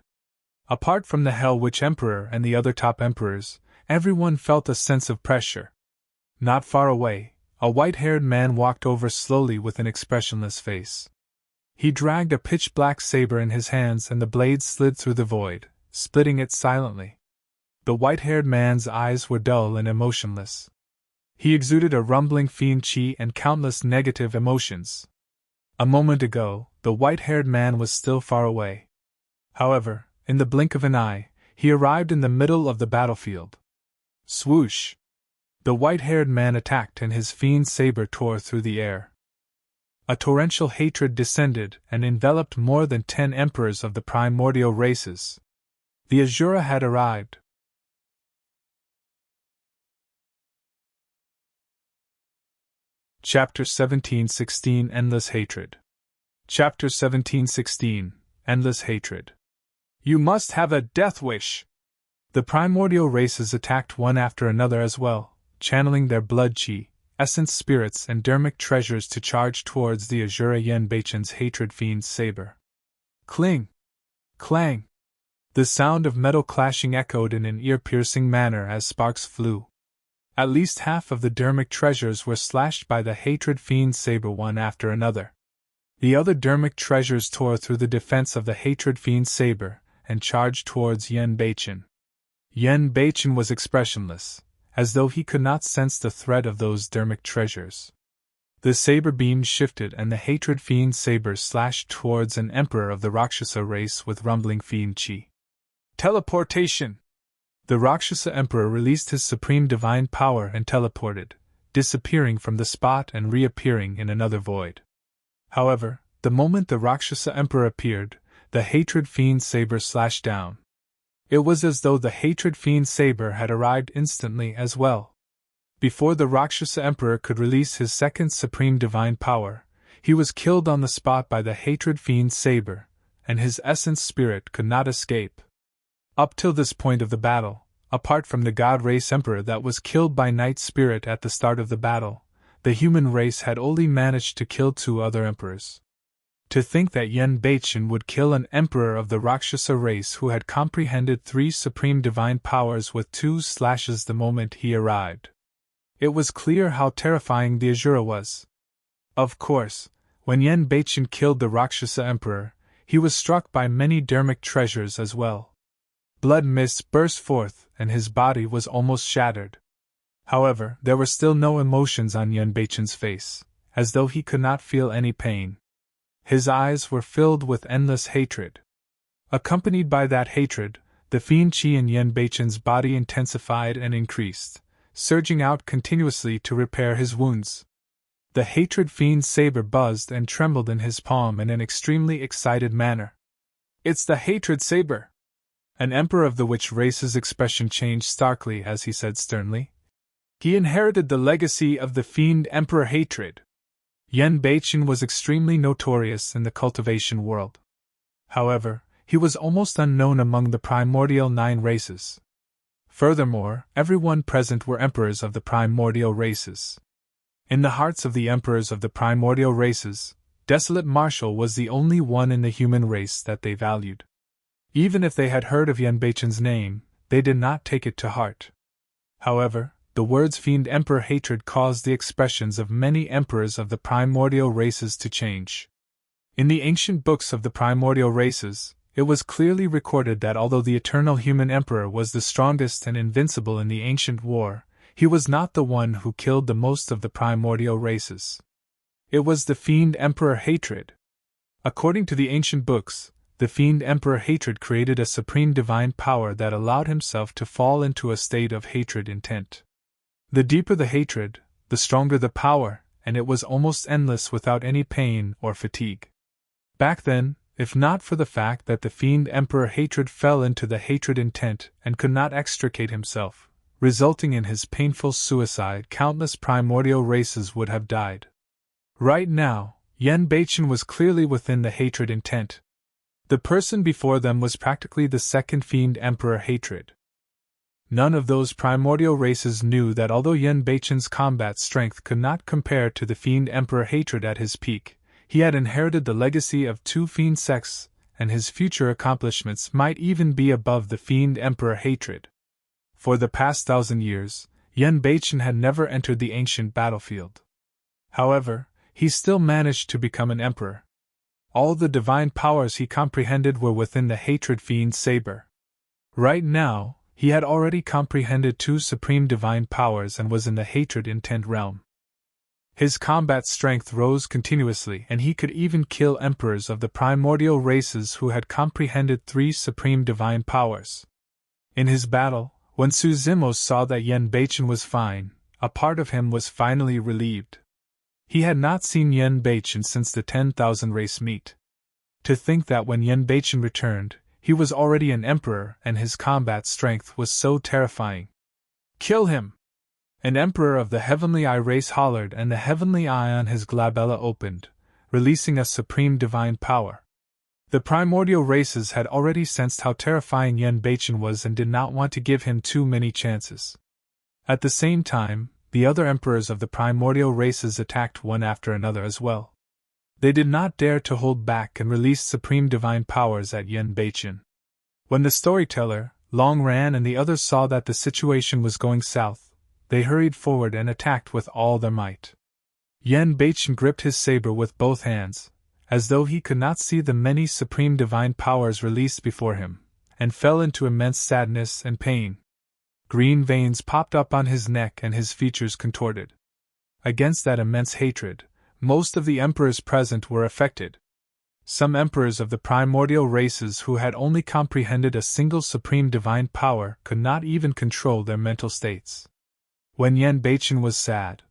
A: Apart from the Hell Witch Emperor and the other top emperors, everyone felt a sense of pressure. Not far away, a white-haired man walked over slowly with an expressionless face. He dragged a pitch-black saber in his hands and the blade slid through the void, splitting it silently. The white-haired man's eyes were dull and emotionless. He exuded a rumbling fiend chi and countless negative emotions. A moment ago, the white-haired man was still far away. However, in the blink of an eye, he arrived in the middle of the battlefield. Swoosh! The white-haired man attacked and his fiend saber tore through the air. A torrential hatred descended and enveloped more than 10 emperors of the primordial races. The Asura had arrived. Chapter 17:16 Endless Hatred. Chapter 17:16 Endless Hatred. You must have a death wish! The primordial races attacked one after another as well, channeling their blood chi, essence spirits and dermic treasures to charge towards the Asura Yen Beichen's hatred fiend's saber. Cling! Clang! The sound of metal clashing echoed in an ear-piercing manner as sparks flew. At least half of the dermic treasures were slashed by the hatred fiend's saber one after another. The other dermic treasures tore through the defense of the hatred fiend's saber and charged towards Yen Beichen. Yen Beichen was expressionless, as though he could not sense the threat of those dermic treasures. The saber beams shifted and the hatred fiend's saber slashed towards an emperor of the Rakshasa race with rumbling fiend chi. Teleportation! The Rakshasa Emperor released his supreme divine power and teleported, disappearing from the spot and reappearing in another void. However, the moment the Rakshasa Emperor appeared, the hatred fiend's saber slashed down. It was as though the hatred fiend's saber had arrived instantly as well. Before the Rakshasa Emperor could release his second supreme divine power, he was killed on the spot by the hatred fiend's saber, and his essence spirit could not escape. Up till this point of the battle, apart from the God Race Emperor that was killed by Night Spirit at the start of the battle, the human race had only managed to kill 2 other emperors. To think that Yen Beichen would kill an emperor of the Rakshasa race who had comprehended 3 supreme divine powers with 2 slashes the moment he arrived. It was clear how terrifying the Asura was. Of course, When Yen Baichen killed the Rakshasa Emperor, he was struck by many dharmic treasures as well. Blood mists burst forth, and his body was almost shattered. However, there were still no emotions on Yen Baichen's face, as though he could not feel any pain. His eyes were filled with endless hatred. Accompanied by that hatred, the fiend qi in Yen Baichen's body intensified and increased, surging out continuously to repair his wounds. The hatred fiend's saber buzzed and trembled in his palm in an extremely excited manner. "It's the hatred saber!" An emperor of the witch race's expression changed starkly as he said sternly. He inherited the legacy of the fiend emperor hatred. Yen Baichen was extremely notorious in the cultivation world. However, he was almost unknown among the primordial 9 races. Furthermore, everyone present were emperors of the primordial races. In the hearts of the emperors of the primordial races, Desolate Marshal was the only one in the human race that they valued. Even if they had heard of Yen Baichen's name, they did not take it to heart. However, the words Fiend Emperor Hatred caused the expressions of many emperors of the primordial races to change. In the ancient books of the primordial races, it was clearly recorded that although the eternal human emperor was the strongest and invincible in the ancient war, he was not the one who killed the most of the primordial races. It was the Fiend Emperor Hatred. According to the ancient books, the Fiend Emperor Hatred created a supreme divine power that allowed himself to fall into a state of hatred intent. The deeper the hatred, the stronger the power, and it was almost endless without any pain or fatigue. Back then, if not for the fact that the Fiend Emperor Hatred fell into the hatred intent and could not extricate himself, resulting in his painful suicide, countless primordial races would have died. Right now, Yen Baichen was clearly within the hatred intent. The person before them was practically the second Fiend Emperor Hatred. None of those primordial races knew that although Yen Baichen's combat strength could not compare to the Fiend Emperor Hatred at his peak, he had inherited the legacy of 2 fiend sects, and his future accomplishments might even be above the Fiend Emperor Hatred. For the past 1,000 years, Yen Baichen had never entered the ancient battlefield. However, he still managed to become an emperor. All the divine powers he comprehended were within the hatred fiend's saber. Right now, he had already comprehended 2 supreme divine powers and was in the hatred intent realm. His combat strength rose continuously, and he could even kill emperors of the primordial races who had comprehended 3 supreme divine powers. In his battle, when Su Zimos saw that Yen Baichen was fine, a part of him was finally relieved. He had not seen Yen Baichen since the 10,000 race meet. To think that when Yen Baichen returned, he was already an emperor and his combat strength was so terrifying. "Kill him!" An emperor of the Heavenly Eye race hollered, and the Heavenly Eye on his glabella opened, releasing a supreme divine power. The primordial races had already sensed how terrifying Yen Baichen was and did not want to give him too many chances. At the same time, the other emperors of the primordial races attacked one after another as well. They did not dare to hold back and released supreme divine powers at Yen Baichen. When the storyteller, Long Ran, and the others saw that the situation was going south, they hurried forward and attacked with all their might. Yen Baichen gripped his saber with both hands, as though he could not see the many supreme divine powers released before him, and fell into immense sadness and pain. Green veins popped up on his neck and his features contorted. Against that immense hatred, most of the emperors present were affected. Some emperors of the primordial races who had only comprehended a single supreme divine power could not even control their mental states. When Yen Baichen was sad,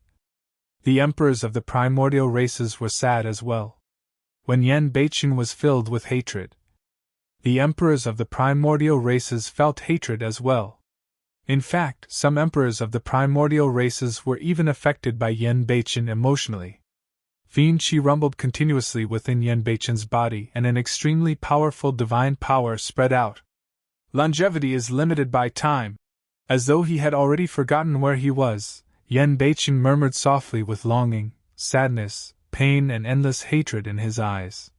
A: the emperors of the primordial races were sad as well. When Yen Baichen was filled with hatred, the emperors of the primordial races felt hatred as well. In fact, some emperors of the primordial races were even affected by Yen Baichen emotionally. Fiend Qi rumbled continuously within Yen Baichen's body, and an extremely powerful divine power spread out. Longevity is limited by time. As though he had already forgotten where he was, Yen Baichen murmured softly with longing, sadness, pain, and endless hatred in his eyes.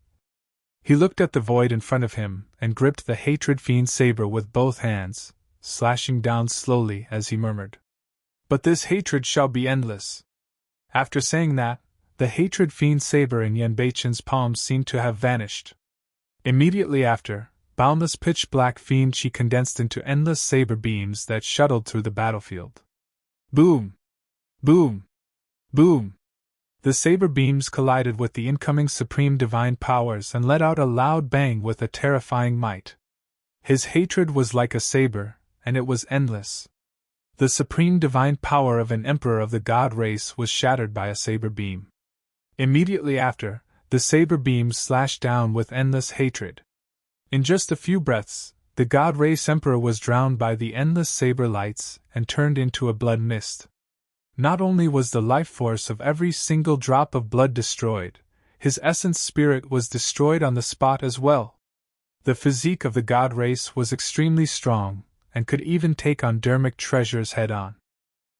A: He looked at the void in front of him, and gripped the hatred fiend saber with both hands, slashing down slowly as he murmured, "But this hatred shall be endless." After saying that, the hatred fiend saber in Yen Beichen's palms seemed to have vanished. Immediately after, boundless pitch-black fiend chi condensed into endless saber beams that shuttled through the battlefield. Boom! Boom! Boom! The saber beams collided with the incoming supreme divine powers and let out a loud bang with a terrifying might. His hatred was like a saber, and it was endless. The supreme divine power of an emperor of the god race was shattered by a saber beam. Immediately after, the saber beams slashed down with endless hatred. In just a few breaths, the god race emperor was drowned by the endless saber lights and turned into a blood mist. Not only was the life force of every single drop of blood destroyed, his essence spirit was destroyed on the spot as well. The physique of the god race was extremely strong, and could even take on dermic treasures head-on.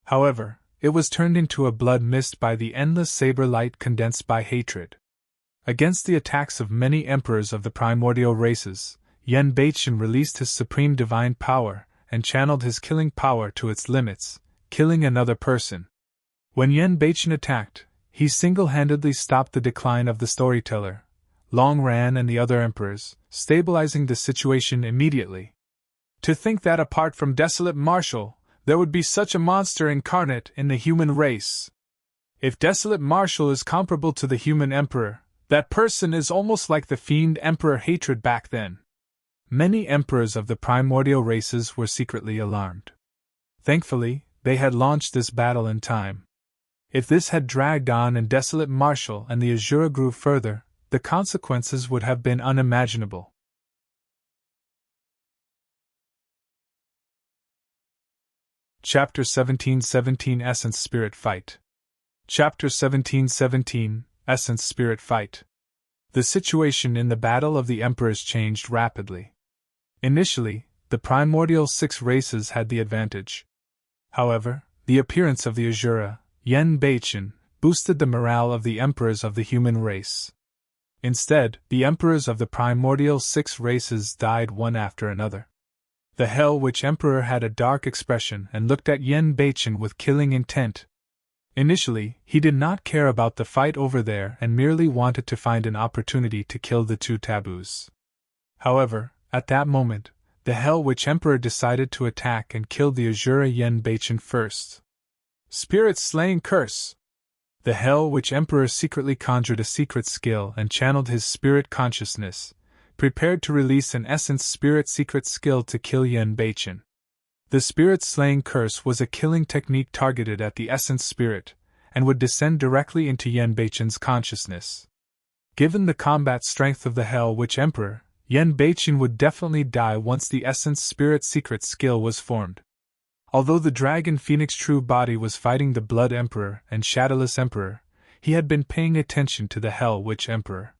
A: However, it was turned into a blood mist by the endless saber light condensed by hatred. Against the attacks of many emperors of the primordial races, Yen Beichen released his supreme divine power and channeled his killing power to its limits, killing another person. When Yen Beichen attacked, he single-handedly stopped the decline of the storyteller, Long Ran and the other emperors, stabilizing the situation immediately. To think that apart from Desolate Marshal, there would be such a monster incarnate in the human race. If Desolate Marshal is comparable to the human emperor, that person is almost like the fiend emperor hatred back then. Many emperors of the primordial races were secretly alarmed. Thankfully, they had launched this battle in time. If this had dragged on and Desolate Marshal and the Asura grew further, the consequences would have been unimaginable. Chapter 1717 Essence Spirit Fight. Chapter 1717 Essence Spirit Fight. The situation in the Battle of the Emperors changed rapidly. Initially, the primordial 6 races had the advantage. However, the appearance of the Asura, Yen Beichen, boosted the morale of the emperors of the human race. Instead, the emperors of the primordial 6 races died one after another. The Hell Witch Emperor had a dark expression and looked at Yen Beichen with killing intent. Initially, he did not care about the fight over there and merely wanted to find an opportunity to kill the 2 taboos. However, at that moment, the Hell Witch Emperor decided to attack and kill the Asura Yen Beichen first. Spirit Slaying Curse! The Hell Witch Emperor secretly conjured a secret skill and channeled his spirit consciousness, prepared to release an essence spirit secret skill to kill Yen Beichen. The Spirit Slaying Curse was a killing technique targeted at the essence spirit, and would descend directly into Yen Beichen's consciousness. Given the combat strength of the Hell Witch Emperor, Yen Beichen would definitely die once the essence spirit secret skill was formed. Although the Dragon Phoenix True Body was fighting the Blood Emperor and Shadowless Emperor, he had been paying attention to the Hell Witch Emperor.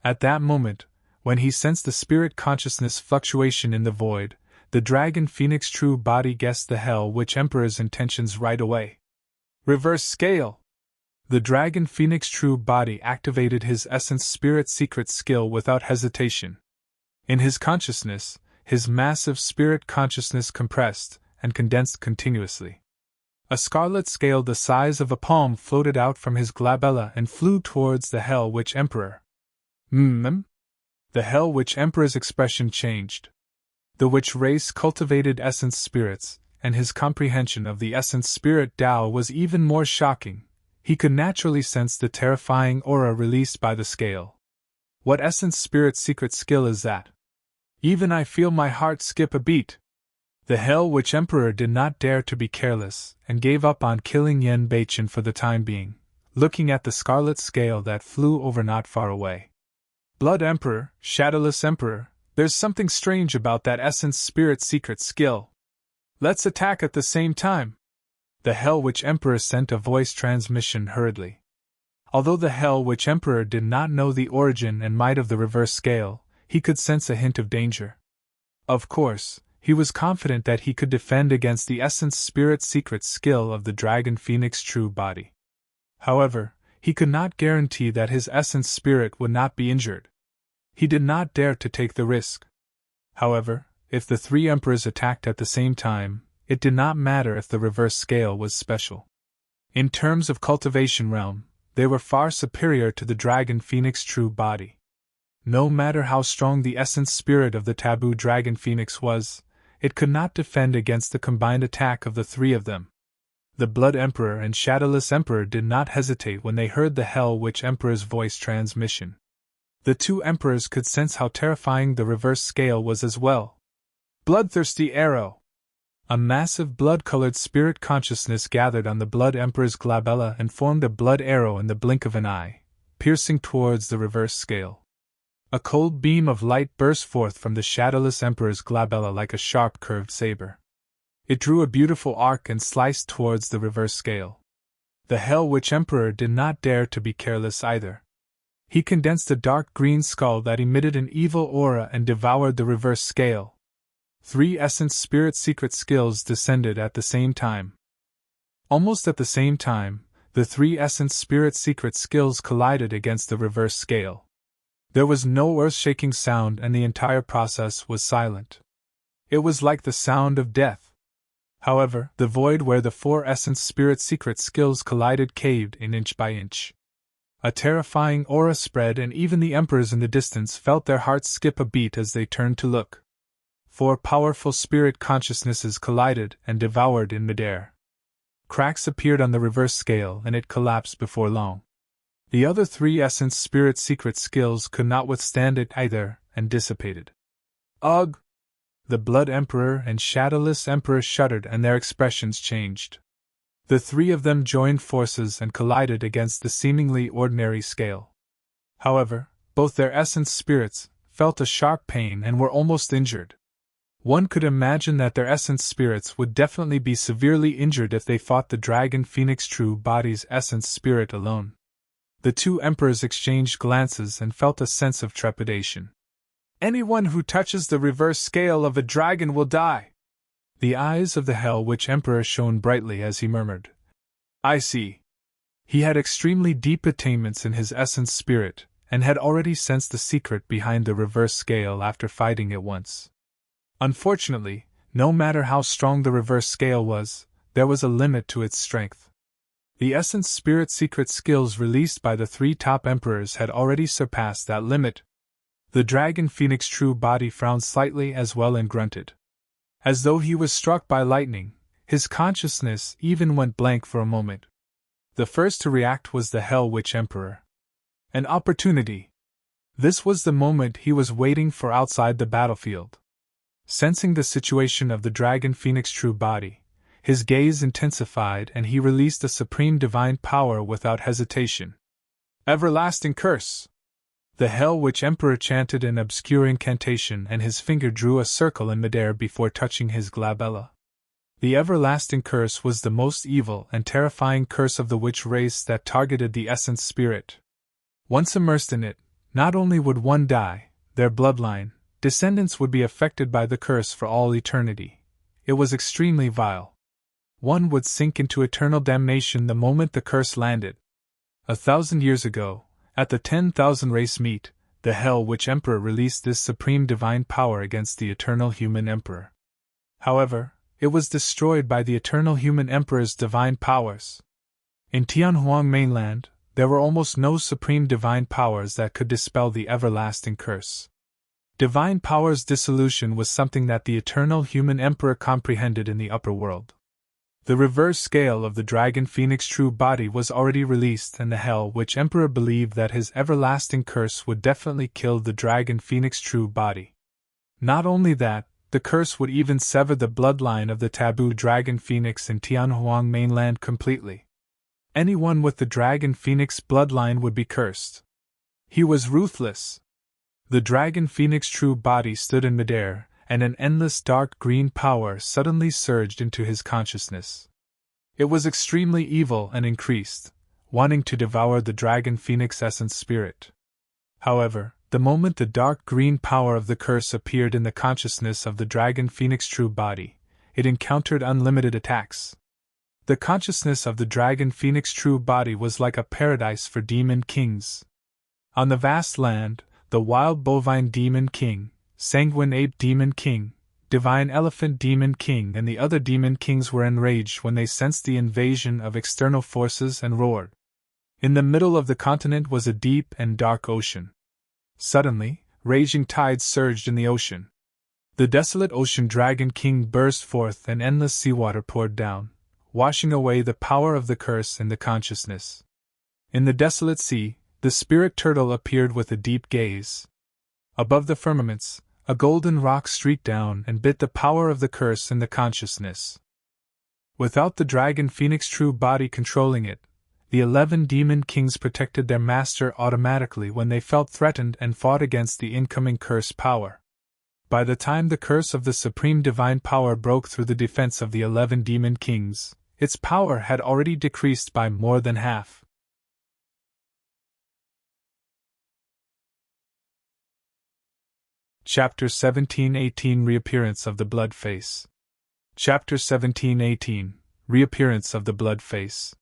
A: At that moment, when he sensed the spirit consciousness fluctuation in the void, the Dragon Phoenix True Body guessed the Hell Witch Emperor's intentions right away. Reverse Scale! The Dragon Phoenix True Body activated his Essence Spirit Secret skill without hesitation. In his consciousness, his massive spirit consciousness compressed and condensed continuously. A scarlet scale the size of a palm floated out from his glabella and flew towards the Hell Witch Emperor. The Hell Witch Emperor's expression changed. The witch race cultivated essence spirits, and his comprehension of the essence spirit Tao was even more shocking. He could naturally sense the terrifying aura released by the scale. What essence spirit secret skill is that? Even I feel my heart skip a beat. The Hell Witch Emperor did not dare to be careless, and gave up on killing Yen Beichen for the time being, looking at the scarlet scale that flew over not far away. Blood Emperor, Shadowless Emperor, there's something strange about that essence spirit secret skill. Let's attack at the same time. The Hell Witch Emperor sent a voice transmission hurriedly. Although the Hell Witch Emperor did not know the origin and might of the reverse scale, he could sense a hint of danger. Of course, he was confident that he could defend against the essence spirit secret skill of the Dragon Phoenix True Body. However, he could not guarantee that his essence spirit would not be injured. He did not dare to take the risk. However, if the 3 emperors attacked at the same time, it did not matter if the reverse scale was special. In terms of cultivation realm, they were far superior to the Dragon Phoenix true body. No matter how strong the essence spirit of the taboo Dragon Phoenix was, it could not defend against the combined attack of the three of them. The Blood Emperor and Shadowless Emperor did not hesitate when they heard the Hell Witch Emperor's voice transmission. The two emperors could sense how terrifying the reverse scale was as well. Bloodthirsty arrow! A massive blood-colored spirit consciousness gathered on the Blood Emperor's glabella and formed a blood arrow in the blink of an eye, piercing towards the reverse scale. A cold beam of light burst forth from the Shadowless Emperor's glabella like a sharp curved saber. It drew a beautiful arc and sliced towards the reverse scale. The Hell Witch Emperor did not dare to be careless either. He condensed a dark green skull that emitted an evil aura and devoured the reverse scale. 3 Essence Spirit secret skills descended at the same time. Almost at the same time, the 3 Essence Spirit secret skills collided against the reverse scale. There was no earth-shaking sound and the entire process was silent. It was like the sound of death. However, the void where the 4 Essence Spirit secret skills collided caved in inch by inch. A terrifying aura spread and even the emperors in the distance felt their hearts skip a beat as they turned to look. 4 powerful spirit consciousnesses collided and devoured in midair. Cracks appeared on the reverse scale and it collapsed before long. The other 3 Essence Spirit secret skills could not withstand it either and dissipated. Ugh! The Blood Emperor and Shadowless Emperor shuddered and their expressions changed. The 3 of them joined forces and collided against the seemingly ordinary scale. However, both their essence spirits felt a sharp pain and were almost injured. One could imagine that their essence spirits would definitely be severely injured if they fought the Dragon Phoenix true body's essence spirit alone. The 2 emperors exchanged glances and felt a sense of trepidation. Anyone who touches the reverse scale of a dragon will die. The eyes of the Hell Witch Emperor shone brightly as he murmured, I see. He had extremely deep attainments in his essence spirit, and had already sensed the secret behind the reverse scale after fighting it once. Unfortunately, no matter how strong the reverse scale was, there was a limit to its strength. The essence spirit secret skills released by the 3 top emperors had already surpassed that limit. The Dragon Phoenix true body frowned slightly as well and grunted. As though he was struck by lightning, his consciousness even went blank for a moment. The first to react was the Hell Witch Emperor. An opportunity. This was the moment he was waiting for outside the battlefield. Sensing the situation of the Dragon Phoenix true body, his gaze intensified and he released a supreme divine power without hesitation. Everlasting Curse! The Hell Witch Emperor chanted an obscure incantation and his finger drew a circle in midair before touching his glabella. The Everlasting Curse was the most evil and terrifying curse of the witch race that targeted the essence spirit. Once immersed in it, not only would one die, their bloodline, descendants would be affected by the curse for all eternity. It was extremely vile. One would sink into eternal damnation the moment the curse landed. 1,000 years ago, at the 10,000 race meet, the Hell Witch Emperor released this supreme divine power against the Eternal Human Emperor. However, it was destroyed by the Eternal Human Emperor's divine powers. In Tianhuang mainland, there were almost no supreme divine powers that could dispel the everlasting curse. Divine powers' dissolution was something that the Eternal Human Emperor comprehended in the upper world. The reverse scale of the Dragon Phoenix true body was already released and the Hell Witch Emperor believed that his everlasting curse would definitely kill the Dragon Phoenix true body. Not only that, the curse would even sever the bloodline of the taboo Dragon Phoenix in Tianhuang mainland completely. Anyone with the Dragon Phoenix bloodline would be cursed. He was ruthless. The Dragon Phoenix true body stood in midair, and an endless dark green power suddenly surged into his consciousness. It was extremely evil and increased, wanting to devour the Dragon Phoenix essence spirit. However, the moment the dark green power of the curse appeared in the consciousness of the Dragon Phoenix true body, it encountered unlimited attacks. The consciousness of the Dragon Phoenix true body was like a paradise for demon kings. On the vast land, the wild bovine demon king, sanguine ape demon king, divine elephant demon king and the other demon kings were enraged when they sensed the invasion of external forces and roared. In the middle of the continent was a deep and dark ocean. Suddenly, raging tides surged in the ocean. The desolate ocean dragon king burst forth and endless seawater poured down, washing away the power of the curse in the consciousness. In the desolate sea, the spirit turtle appeared with a deep gaze. Above the firmaments, a golden rock streaked down and bit the power of the curse in the consciousness. Without the dragon phoenix true body controlling it, the 11 demon kings protected their master automatically when they felt threatened and fought against the incoming curse power. By the time the curse of the supreme divine power broke through the defense of the 11 demon kings, its power had already decreased by more than half. Chapter 17-18 Reappearance of the Blood Face. Chapter 17-18 Reappearance of the Blood Face.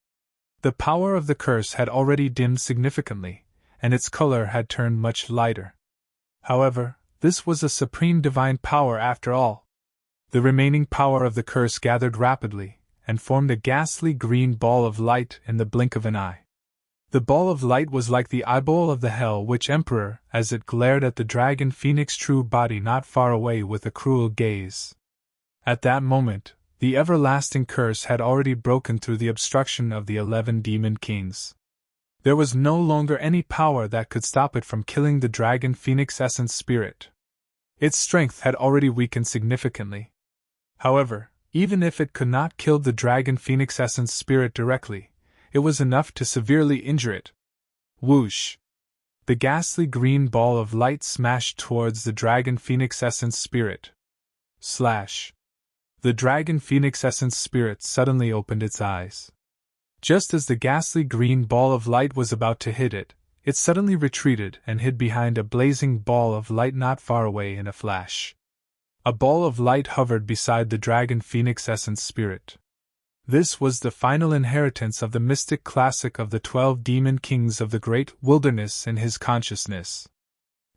A: The power of the curse had already dimmed significantly, and its color had turned much lighter. However, this was a supreme divine power after all. The remaining power of the curse gathered rapidly, and formed a ghastly green ball of light in the blink of an eye. The ball of light was like the eyeball of the Hell Witch Emperor as it glared at the dragon phoenix true body not far away with a cruel gaze. At that moment, the everlasting curse had already broken through the obstruction of the 11 demon kings. There was no longer any power that could stop it from killing the dragon phoenix essence spirit. Its strength had already weakened significantly. However, even if it could not kill the dragon phoenix essence spirit directly, it was enough to severely injure it. Whoosh! The ghastly green ball of light smashed towards the dragon phoenix essence spirit. Slash! The dragon phoenix essence spirit suddenly opened its eyes. Just as the ghastly green ball of light was about to hit it, it suddenly retreated and hid behind a blazing ball of light not far away in a flash. A ball of light hovered beside the dragon phoenix essence spirit. This was the final inheritance of the mystic classic of the 12 demon kings of the great wilderness in his consciousness.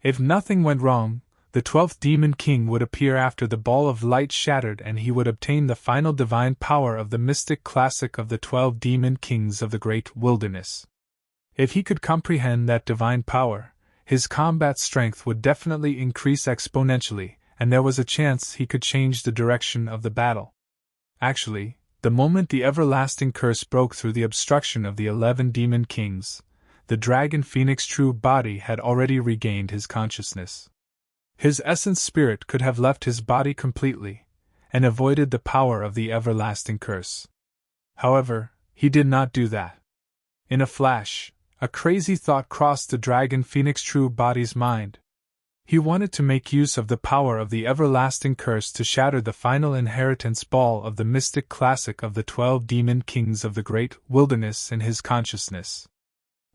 A: If nothing went wrong, the 12th demon king would appear after the ball of light shattered and he would obtain the final divine power of the mystic classic of the 12 demon kings of the great wilderness. If he could comprehend that divine power, his combat strength would definitely increase exponentially, and there was a chance he could change the direction of the battle. Actually, the moment the everlasting curse broke through the obstruction of the 11 demon kings, the dragon phoenix true body had already regained his consciousness. His essence spirit could have left his body completely, and avoided the power of the everlasting curse. However, he did not do that. In a flash, a crazy thought crossed the dragon phoenix true body's mind. He wanted to make use of the power of the everlasting curse to shatter the final inheritance ball of the mystic classic of the 12 demon kings of the great wilderness in his consciousness.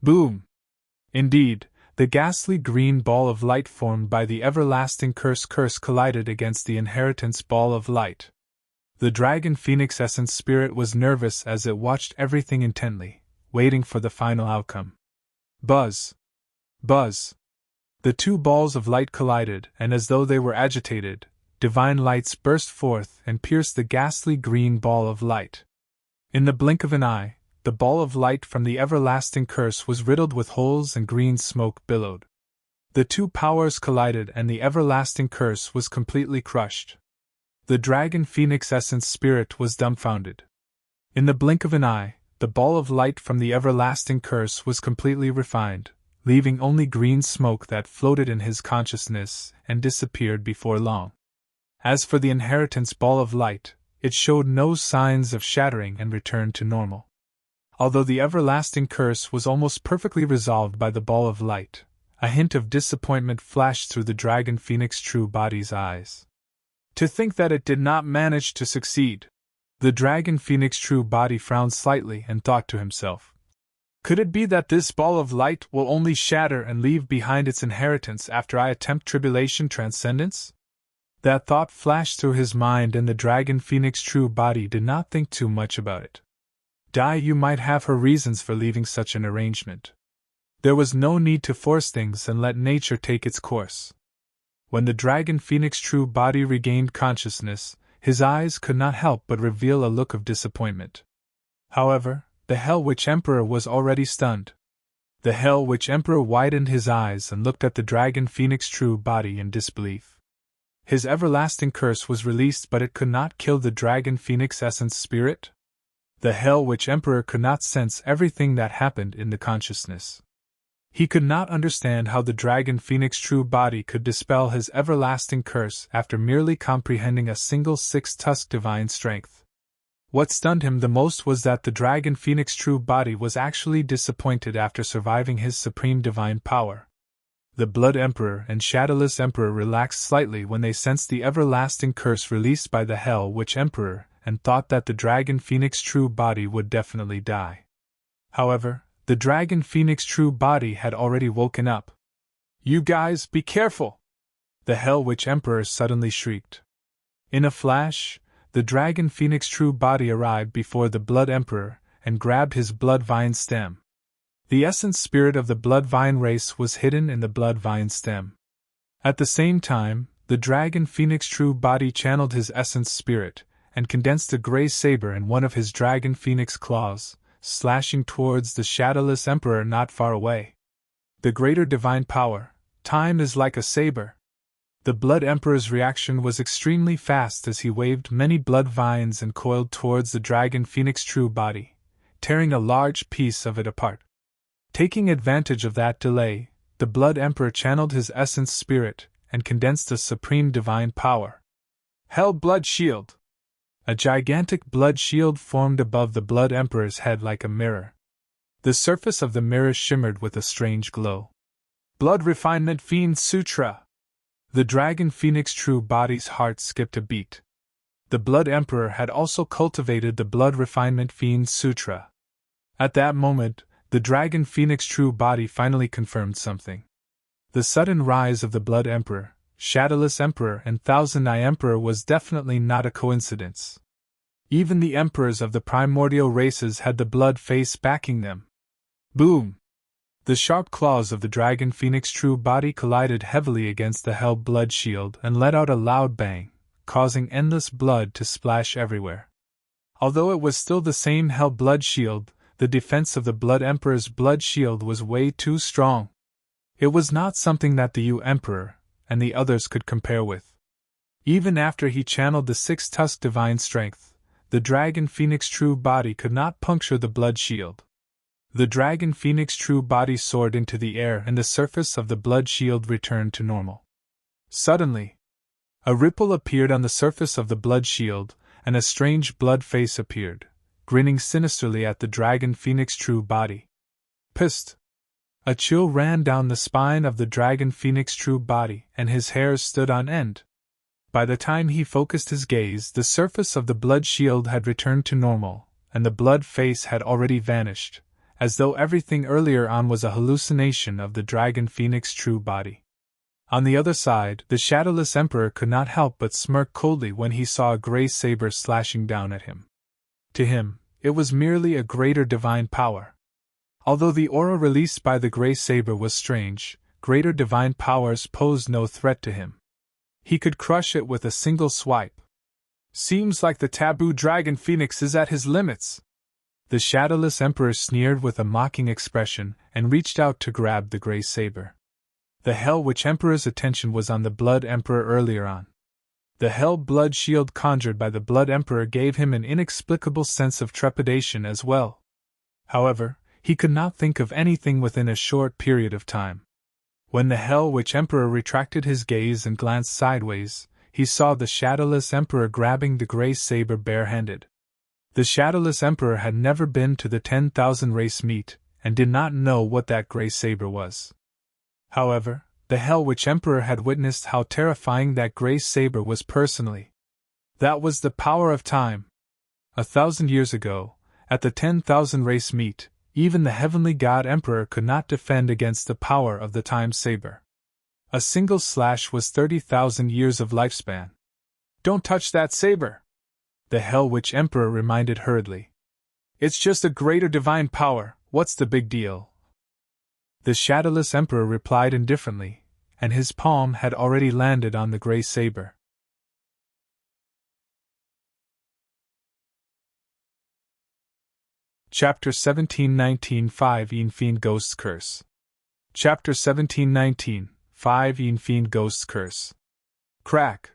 A: Boom! Indeed, the ghastly green ball of light formed by the everlasting curse collided against the inheritance ball of light. The dragon phoenix essence spirit was nervous as it watched everything intently, waiting for the final outcome. Buzz! Buzz! The two balls of light collided, and as though they were agitated, divine lights burst forth and pierced the ghastly green ball of light. In the blink of an eye, the ball of light from the everlasting curse was riddled with holes and green smoke billowed. The two powers collided and the everlasting curse was completely crushed. The dragon phoenix essence spirit was dumbfounded. In the blink of an eye, the ball of light from the everlasting curse was completely refined, leaving only green smoke that floated in his consciousness and disappeared before long. As for the inheritance ball of light, it showed no signs of shattering and returned to normal. Although the everlasting curse was almost perfectly resolved by the ball of light, a hint of disappointment flashed through the dragon phoenix true body's eyes. To think that it did not manage to succeed. The dragon phoenix true body frowned slightly and thought to himself, could it be that this ball of light will only shatter and leave behind its inheritance after I attempt tribulation transcendence? That thought flashed through his mind, and the dragon phoenix true body did not think too much about it. You might have her reasons for leaving such an arrangement. There was no need to force things and let nature take its course. When the dragon phoenix true body regained consciousness, his eyes could not help but reveal a look of disappointment. However, the Hell Witch Emperor was already stunned. The Hell Witch Emperor widened his eyes and looked at the Dragon Phoenix true body in disbelief. His everlasting curse was released, but it could not kill the Dragon Phoenix essence spirit? The Hell Witch Emperor could not sense everything that happened in the consciousness. He could not understand how the Dragon Phoenix true body could dispel his everlasting curse after merely comprehending a single six-tusked divine strength. What stunned him the most was that the Dragon Phoenix true body was actually disappointed after surviving his supreme divine power. The Blood Emperor and Shadowless Emperor relaxed slightly when they sensed the everlasting curse released by the Hell Witch Emperor and thought that the Dragon Phoenix true body would definitely die. However, the Dragon Phoenix true body had already woken up. "You guys, be careful!" the Hell Witch Emperor suddenly shrieked. In a flash, the Dragon Phoenix true body arrived before the Blood Emperor and grabbed his blood vine stem. The essence spirit of the blood vine race was hidden in the blood vine stem. At the same time, the Dragon Phoenix true body channeled his essence spirit and condensed a gray saber in one of his Dragon Phoenix claws, slashing towards the Shadowless Emperor not far away. The greater divine power, time is like a saber. The Blood Emperor's reaction was extremely fast as he waved many blood vines and coiled towards the Dragon Phoenix true body, tearing a large piece of it apart. Taking advantage of that delay, the Blood Emperor channeled his essence spirit and condensed a supreme divine power. Hell Blood Shield! A gigantic blood shield formed above the Blood Emperor's head like a mirror. The surface of the mirror shimmered with a strange glow. Blood Refinement Fiend Sutra! The Dragon Phoenix true body's heart skipped a beat. The Blood Emperor had also cultivated the Blood Refinement Fiend Sutra. At that moment, the Dragon Phoenix true body finally confirmed something. The sudden rise of the Blood Emperor, Shadowless Emperor and Thousand Eye Emperor was definitely not a coincidence. Even the emperors of the primordial races had the blood face backing them. Boom! The sharp claws of the Dragon Phoenix true body collided heavily against the Hell Blood Shield and let out a loud bang, causing endless blood to splash everywhere. Although it was still the same Hell Blood Shield, the defense of the Blood Emperor's blood shield was way too strong. It was not something that the Emperor and the others could compare with. Even after he channeled the six-tusked divine strength, the Dragon Phoenix true body could not puncture the blood shield. The Dragon Phoenix true body soared into the air and the surface of the blood shield returned to normal. Suddenly, a ripple appeared on the surface of the blood shield, and a strange blood face appeared, grinning sinisterly at the Dragon Phoenix true body. Psst! A chill ran down the spine of the Dragon Phoenix true body, and his hairs stood on end. By the time he focused his gaze, the surface of the blood shield had returned to normal, and the blood face had already vanished, as though everything earlier on was a hallucination of the Dragon Phoenix true body. On the other side, the Shadowless Emperor could not help but smirk coldly when he saw a gray saber slashing down at him. To him, it was merely a greater divine power. Although the aura released by the gray saber was strange, greater divine powers posed no threat to him. He could crush it with a single swipe. Seems like the taboo Dragon Phoenix is at his limits. The Shadowless Emperor sneered with a mocking expression and reached out to grab the gray saber. The Hell Witch Emperor's attention was on the Blood Emperor earlier on. The Hell Blood Shield conjured by the Blood Emperor gave him an inexplicable sense of trepidation as well. However, he could not think of anything within a short period of time. When the Hell Witch Emperor retracted his gaze and glanced sideways, he saw the Shadowless Emperor grabbing the gray saber barehanded. The Shadowless Emperor had never been to the 10,000 race meet, and did not know what that gray saber was. However, the Hell Witch Emperor had witnessed how terrifying that gray saber was personally. That was the power of time. 1,000 years ago, at the 10,000 race meet, even the Heavenly God Emperor could not defend against the power of the time saber. A single slash was 30,000 years of lifespan. Don't touch that saber! The Hell Witch Emperor reminded hurriedly. It's just a greater divine power, what's the big deal? The Shadowless Emperor replied indifferently, and his palm had already landed on the gray saber. Chapter 1719 5 Yin Fiend Ghost's Curse. Chapter 1719 5 Yin Fiend Ghost's Curse. Crack!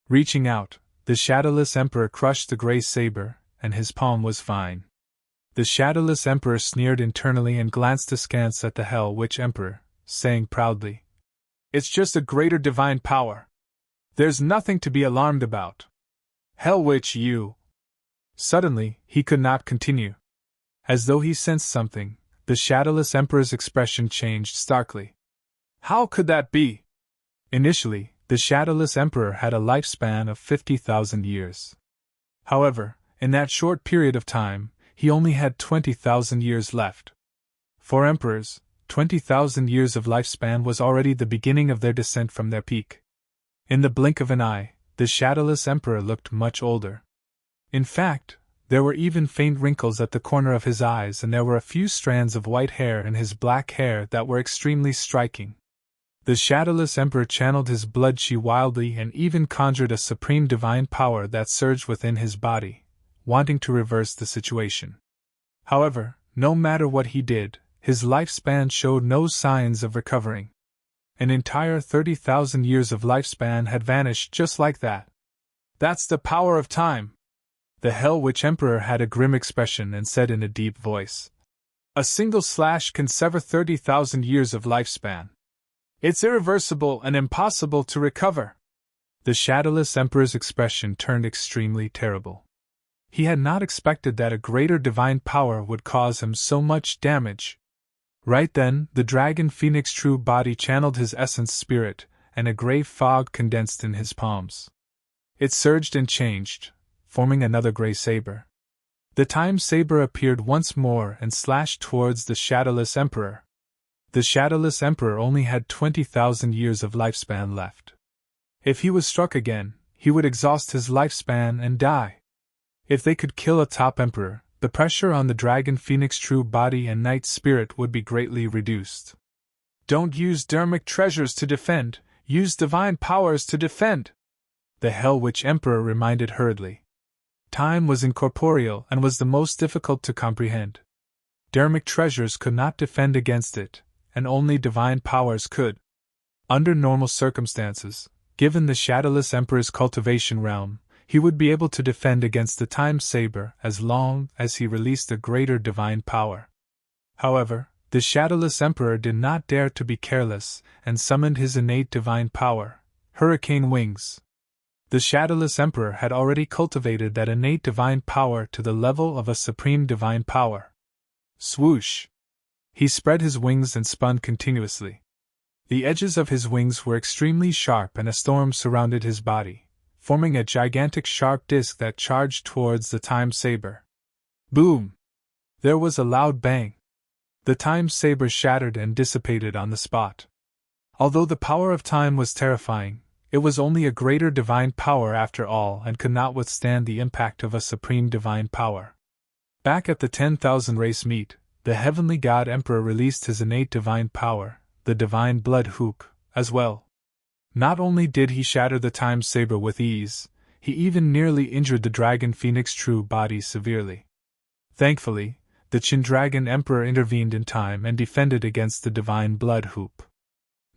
A: Reaching out, the Shadowless Emperor crushed the grey saber, and his palm was fine. The Shadowless Emperor sneered internally and glanced askance at the Hell Witch Emperor, saying proudly, "It's just a greater divine power. There's nothing to be alarmed about. Hell Witch, you." Suddenly, he could not continue. As though he sensed something, the Shadowless Emperor's expression changed starkly. How could that be? Initially, the Shadowless Emperor had a lifespan of 50,000 years. However, in that short period of time, he only had 20,000 years left. For emperors, 20,000 years of lifespan was already the beginning of their descent from their peak. In the blink of an eye, the Shadowless Emperor looked much older. In fact, there were even faint wrinkles at the corner of his eyes, and there were a few strands of white hair in his black hair that were extremely striking. The Shadowless Emperor channeled his blood chi wildly and even conjured a supreme divine power that surged within his body, wanting to reverse the situation. However, no matter what he did, his lifespan showed no signs of recovering. An entire 30,000 years of lifespan had vanished just like that. That's the power of time! The Hell Witch Emperor had a grim expression and said in a deep voice, "A single slash can sever 30,000 years of lifespan. It's irreversible and impossible to recover." The Shadowless Emperor's expression turned extremely terrible. He had not expected that a greater divine power would cause him so much damage. Right then, the Dragon Phoenix true body channeled his essence spirit, and a grey fog condensed in his palms. It surged and changed, forming another grey saber. The time saber appeared once more and slashed towards the Shadowless Emperor. The Shadowless Emperor only had 20,000 years of lifespan left. If he was struck again, he would exhaust his lifespan and die. If they could kill a top emperor, the pressure on the Dragon Phoenix true body and Night Spirit would be greatly reduced. Don't use dermic treasures to defend, use divine powers to defend, the Hell Witch Emperor reminded hurriedly. Time was incorporeal and was the most difficult to comprehend. Dermic treasures could not defend against it, and only divine powers could. Under normal circumstances, given the Shadowless Emperor's cultivation realm, he would be able to defend against the Time Saber as long as he released a greater divine power. However, the Shadowless Emperor did not dare to be careless and summoned his innate divine power, Hurricane Wings. The Shadowless Emperor had already cultivated that innate divine power to the level of a supreme divine power. Swoosh! He spread his wings and spun continuously. The edges of his wings were extremely sharp and a storm surrounded his body, forming a gigantic sharp disc that charged towards the Time Saber. Boom! There was a loud bang. The Time Saber shattered and dissipated on the spot. Although the power of time was terrifying, it was only a greater divine power after all and could not withstand the impact of a supreme divine power. Back at the 10,000 race meet, the Heavenly God Emperor released his innate divine power, the Divine Blood Hook, as well. Not only did he shatter the Time Saber with ease, he even nearly injured the Dragon Phoenix true body severely. Thankfully, the Chindragon Emperor intervened in time and defended against the Divine Blood Hoop.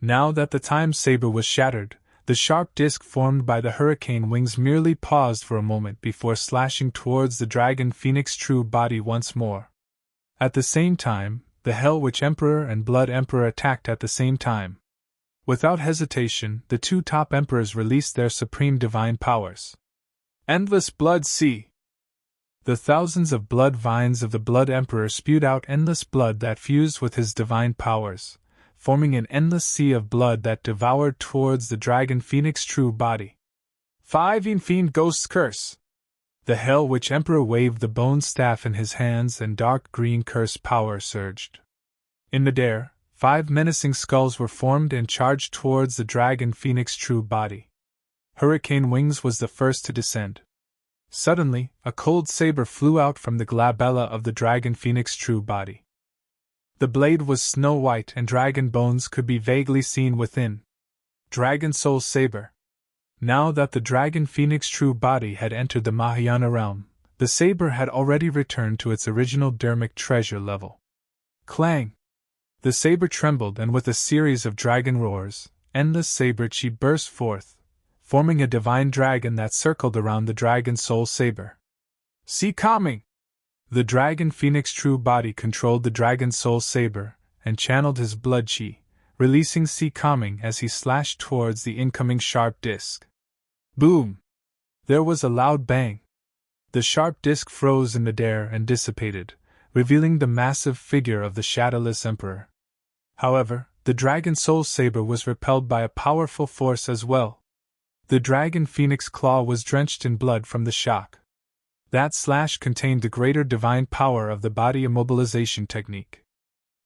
A: Now that the Time Saber was shattered, the sharp disc formed by the hurricane wings merely paused for a moment before slashing towards the Dragon Phoenix true body once more. At the same time, the Hell Witch Emperor and Blood Emperor attacked at the same time. Without hesitation, the two top emperors released their supreme divine powers. Endless Blood Sea! The thousands of blood vines of the Blood Emperor spewed out endless blood that fused with his divine powers, forming an endless sea of blood that devoured towards the Dragon Phoenix true body. 5 Yin Fiend Ghost's Curse! The Hell Witch Emperor waved the bone staff in his hands and dark green curse power surged. In midair, 5 menacing skulls were formed and charged towards the Dragon Phoenix true body. Hurricane Wings was the first to descend. Suddenly, a cold saber flew out from the glabella of the Dragon Phoenix true body. The blade was snow white and dragon bones could be vaguely seen within. Dragon Soul Saber. Now that the Dragon Phoenix true body had entered the Mahayana realm, The saber had already returned to its original dermic treasure level. Clang! The saber trembled, and with a series of dragon roars, endless saber chi burst forth, forming a divine dragon that circled around the dragon soul saber. See coming! The dragon phoenix true body controlled the dragon soul saber and channeled his blood chi, releasing see coming as he slashed towards the incoming sharp disc. Boom! There was a loud bang. The sharp disc froze in midair and dissipated, revealing the massive figure of the shadowless emperor. However, the dragon soul saber was repelled by a powerful force as well. The dragon phoenix claw was drenched in blood from the shock. That slash contained the greater divine power of the body immobilization technique.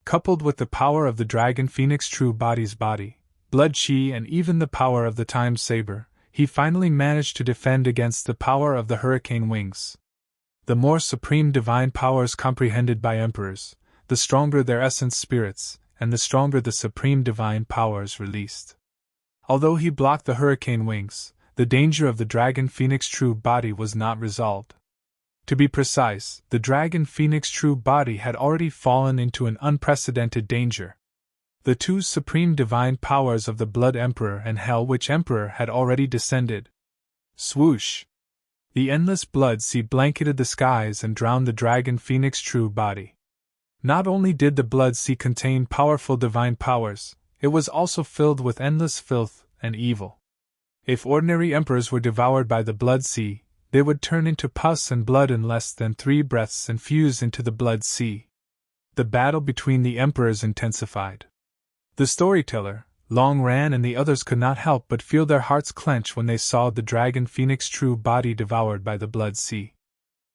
A: Coupled with the power of the dragon phoenix true body's body, blood chi, and even the power of the time saber, he finally managed to defend against the power of the hurricane wings. The more supreme divine powers comprehended by emperors, the stronger their essence spirits, and the stronger the supreme divine powers released. Although he blocked the hurricane wings, the danger of the dragon phoenix true body was not resolved. To be precise, the dragon phoenix true body had already fallen into an unprecedented danger. The two supreme divine powers of the Blood Emperor and Hell Witch Emperor had already descended. Swoosh! The endless blood sea blanketed the skies and drowned the dragon phoenix true body. Not only did the blood sea contain powerful divine powers, it was also filled with endless filth and evil. If ordinary emperors were devoured by the blood sea, they would turn into pus and blood in less than 3 breaths and fuse into the blood sea. The battle between the emperors intensified. The storyteller, Long Ran, and the others could not help but feel their hearts clench when they saw the dragon phoenix true body devoured by the blood sea.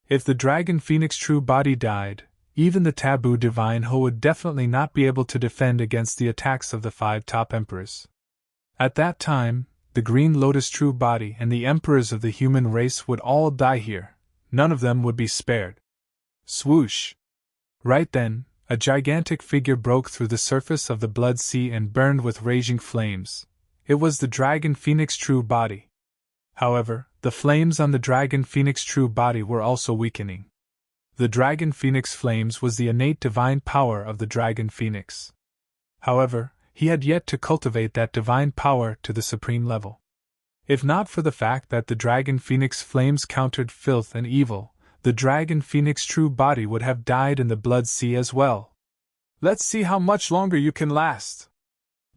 A: If the dragon phoenix true body died, even the taboo divine Ho would definitely not be able to defend against the attacks of the 5 top emperors. At that time, the green lotus true body and the emperors of the human race would all die here. None of them would be spared. Swoosh! Right then, a gigantic figure broke through the surface of the blood sea and burned with raging flames. It was the dragon phoenix true body. However, the flames on the dragon phoenix true body were also weakening. The dragon phoenix flames was the innate divine power of the dragon phoenix. However, he had yet to cultivate that divine power to the supreme level. If not for the fact that the dragon phoenix flames countered filth and evil, the dragon phoenix true body would have died in the blood sea as well. Let's see how much longer you can last.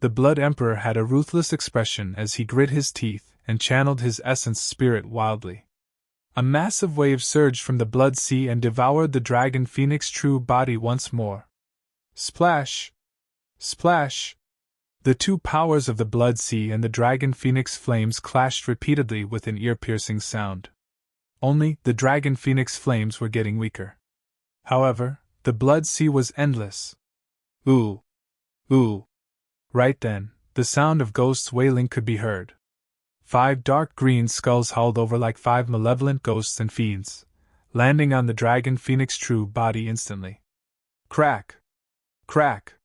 A: The Blood Emperor had a ruthless expression as he grit his teeth and channeled his essence spirit wildly. A massive wave surged from the blood sea and devoured the dragon phoenix true body once more. Splash! Splash! The two powers of the blood sea and the dragon phoenix flames clashed repeatedly with an ear-piercing sound. Only, the dragon phoenix flames were getting weaker. However, the blood sea was endless. Ooh! Ooh! Right then, the sound of ghosts wailing could be heard. 5 dark green skulls hauled over like 5 malevolent ghosts and fiends, landing on the dragon phoenix true body instantly. Crack! Crack!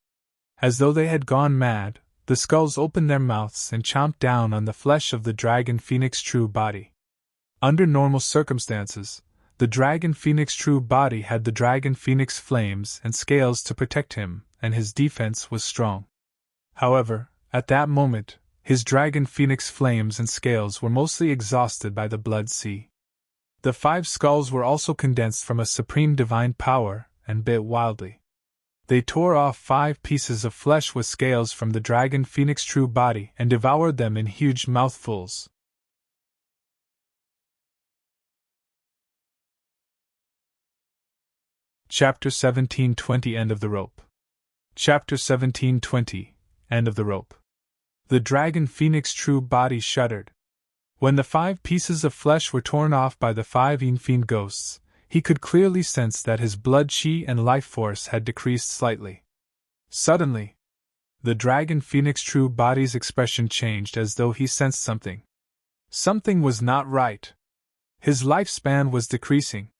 A: As though they had gone mad, the skulls opened their mouths and chomped down on the flesh of the dragon phoenix true body. Under normal circumstances, the dragon phoenix true body had the dragon phoenix flames and scales to protect him, and his defense was strong. However, at that moment, his dragon phoenix flames and scales were mostly exhausted by the blood sea. The 5 skulls were also condensed from a supreme divine power and bit wildly. They tore off 5 pieces of flesh with scales from the dragon phoenix true body and devoured them in huge mouthfuls. Chapter 17:20 End of the Rope. Chapter 17:20 End of the Rope. The dragon phoenix true body shuddered. When the 5 pieces of flesh were torn off by the 5 Yin Fiend ghosts, he could clearly sense that his blood chi and life force had decreased slightly. Suddenly, the dragon phoenix true body's expression changed as though he sensed something. Something was not right. His lifespan was decreasing.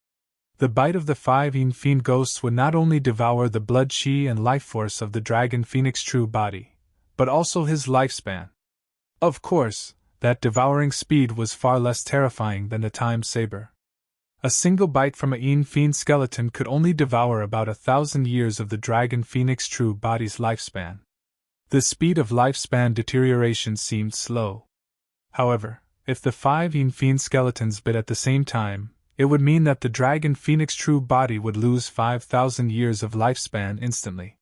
A: The bite of the 5 Yin Fiend ghosts would not only devour the blood chi and life force of the dragon phoenix true body, but also his lifespan. Of course, that devouring speed was far less terrifying than the time saber. A single bite from a Yin Fiend skeleton could only devour about 1,000 years of the Dragon Phoenix true body's lifespan. The speed of lifespan deterioration seemed slow. However, if the 5 Yin Fiend skeletons bit at the same time, it would mean that the Dragon Phoenix true body would lose 5,000 years of lifespan instantly.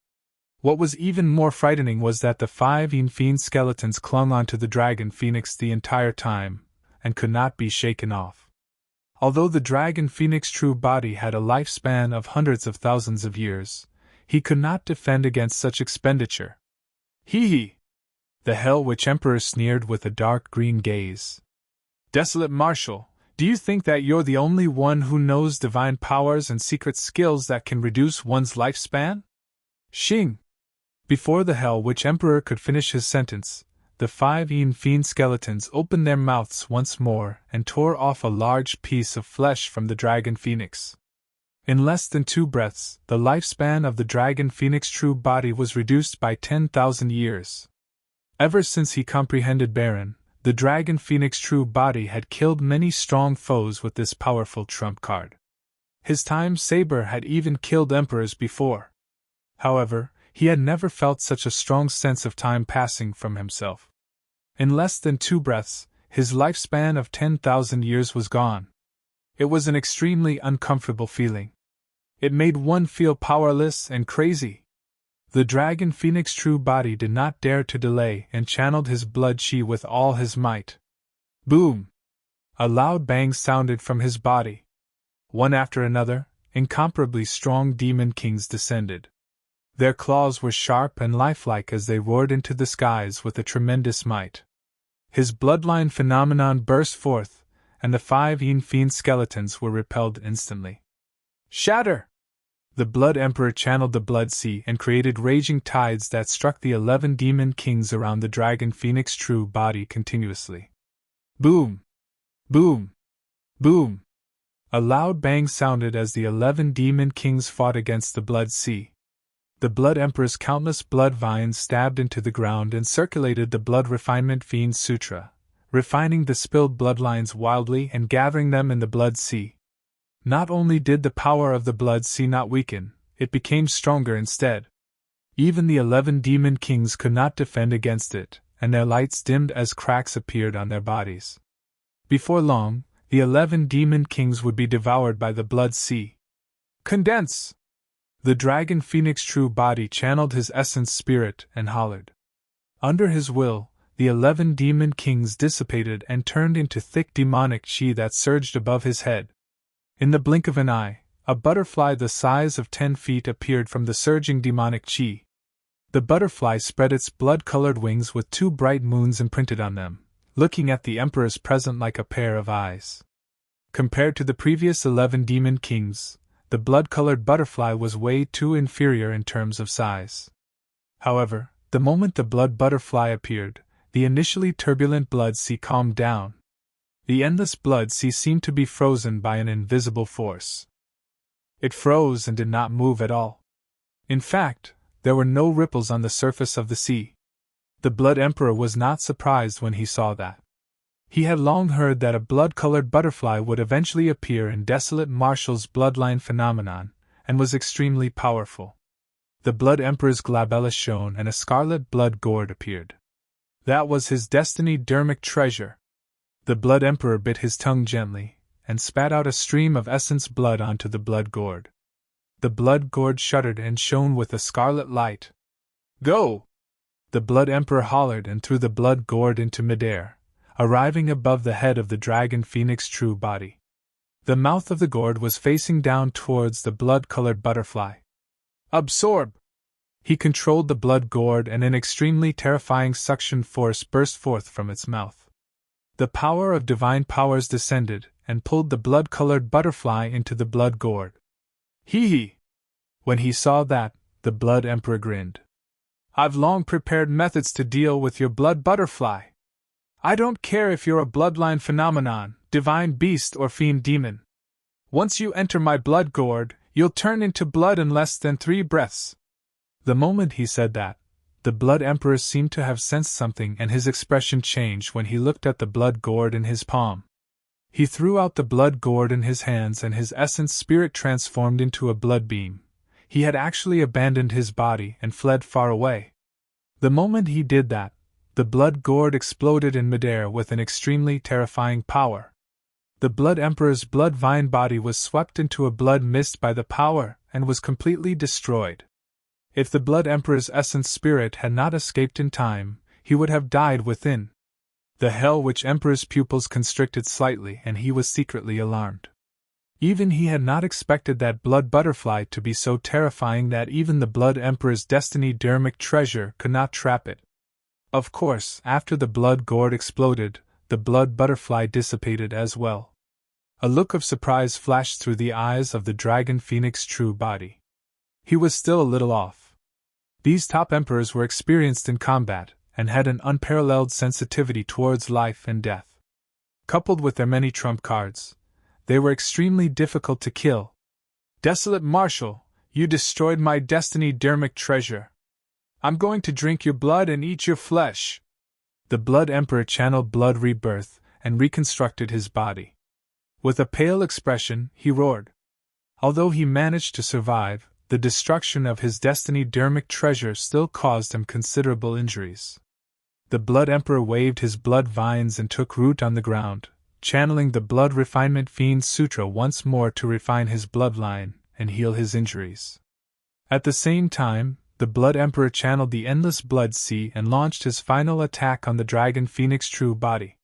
A: What was even more frightening was that the 5 Yin Fiend skeletons clung onto the Dragon Phoenix the entire time, and could not be shaken off. Although the Dragon Phoenix true body had a lifespan of hundreds of thousands of years, he could not defend against such expenditure. Hee hee! The Hell Witch Emperor sneered with a dark green gaze. Desolate Marshal, do you think that you're the only one who knows divine powers and secret skills that can reduce one's lifespan? Xing! Before the Hell Witch Emperor could finish his sentence, the 5 Yin Fiend skeletons opened their mouths once more and tore off a large piece of flesh from the Dragon Phoenix. In less than 2 breaths, the lifespan of the Dragon Phoenix true body was reduced by 10,000 years. Ever since he comprehended Baron, the Dragon Phoenix true body had killed many strong foes with this powerful trump card. His time saber had even killed emperors before. However, he had never felt such a strong sense of time passing from himself. In less than 2 breaths, his lifespan of 10,000 years was gone. It was an extremely uncomfortable feeling. It made one feel powerless and crazy. The Dragon Phoenix true body did not dare to delay and channeled his blood chi with all his might. Boom! A loud bang sounded from his body. One after another, incomparably strong demon kings descended. Their claws were sharp and lifelike as they roared into the skies with a tremendous might. His bloodline phenomenon burst forth, and the 5 Yin Fiend skeletons were repelled instantly. Shatter! The Blood Emperor channeled the Blood Sea and created raging tides that struck the 11 demon kings around the Dragon Phoenix true body continuously. Boom! Boom! Boom! A loud bang sounded as the 11 demon kings fought against the Blood Sea. The Blood Emperor's countless blood vines stabbed into the ground and circulated the Blood Refinement Fiend Sutra, refining the spilled bloodlines wildly and gathering them in the Blood Sea. Not only did the power of the Blood Sea not weaken, it became stronger instead. Even the 11 demon kings could not defend against it, and their lights dimmed as cracks appeared on their bodies. Before long, the 11 demon kings would be devoured by the Blood Sea. Condense! The Dragon Phoenix true body channeled his essence spirit and hollered. Under his will, the 11 demon kings dissipated and turned into thick demonic chi that surged above his head. In the blink of an eye, a butterfly the size of 10 feet appeared from the surging demonic chi. The butterfly spread its blood-colored wings with 2 bright moons imprinted on them, looking at the Emperor's present like a pair of eyes. Compared to the previous 11 demon kings, the blood-colored butterfly was way too inferior in terms of size. However, the moment the blood butterfly appeared, the initially turbulent blood sea calmed down. The endless blood sea seemed to be frozen by an invisible force. It froze and did not move at all. In fact, there were no ripples on the surface of the sea. The Blood Emperor was not surprised when he saw that. He had long heard that a blood-colored butterfly would eventually appear in Desolate Marshal's bloodline phenomenon, and was extremely powerful. The Blood Emperor's glabella shone and a scarlet blood gourd appeared. That was his destiny dermic treasure. The Blood Emperor bit his tongue gently, and spat out a stream of essence blood onto the blood gourd. The blood gourd shuddered and shone with a scarlet light. Go! The Blood Emperor hollered and threw the blood gourd into midair, arriving above the head of the Dragon Phoenix true body. The mouth of the gourd was facing down towards the blood-colored butterfly. Absorb! He controlled the blood gourd and an extremely terrifying suction force burst forth from its mouth. The power of divine powers descended and pulled the blood-colored butterfly into the blood gourd. Hee hee! When he saw that, the Blood Emperor grinned. I've long prepared methods to deal with your blood butterfly. I don't care if you're a bloodline phenomenon, divine beast or fiend demon. Once you enter my blood gourd, you'll turn into blood in less than 3 breaths. The moment he said that, the Blood Emperor seemed to have sensed something and his expression changed when he looked at the blood gourd in his palm. He threw out the blood gourd in his hands and his essence spirit transformed into a blood beam. He had actually abandoned his body and fled far away. The moment he did that, the blood gourd exploded in midair with an extremely terrifying power. The Blood Emperor's blood vine body was swept into a blood mist by the power and was completely destroyed. If the Blood Emperor's essence spirit had not escaped in time, he would have died within. The Hell Witch Emperor's pupils constricted slightly and he was secretly alarmed. Even he had not expected that blood butterfly to be so terrifying that even the Blood Emperor's destiny dermic treasure could not trap it. Of course, after the blood gourd exploded, the blood butterfly dissipated as well. A look of surprise flashed through the eyes of the dragon phoenix true body. He was still a little off. These top emperors were experienced in combat, and had an unparalleled sensitivity towards life and death. Coupled with their many trump cards, they were extremely difficult to kill. Desolate Marshal, you destroyed my destiny dermic treasure. I'm going to drink your blood and eat your flesh. The Blood Emperor channeled blood rebirth and reconstructed his body. With a pale expression, he roared. Although he managed to survive, the destruction of his destiny dermic treasure still caused him considerable injuries. The Blood Emperor waved his blood vines and took root on the ground, channeling the Blood Refinement Fiend Sutra once more to refine his bloodline and heal his injuries. At the same time, the Blood Emperor channeled the Endless Blood Sea and launched his final attack on the Dragon Phoenix true body.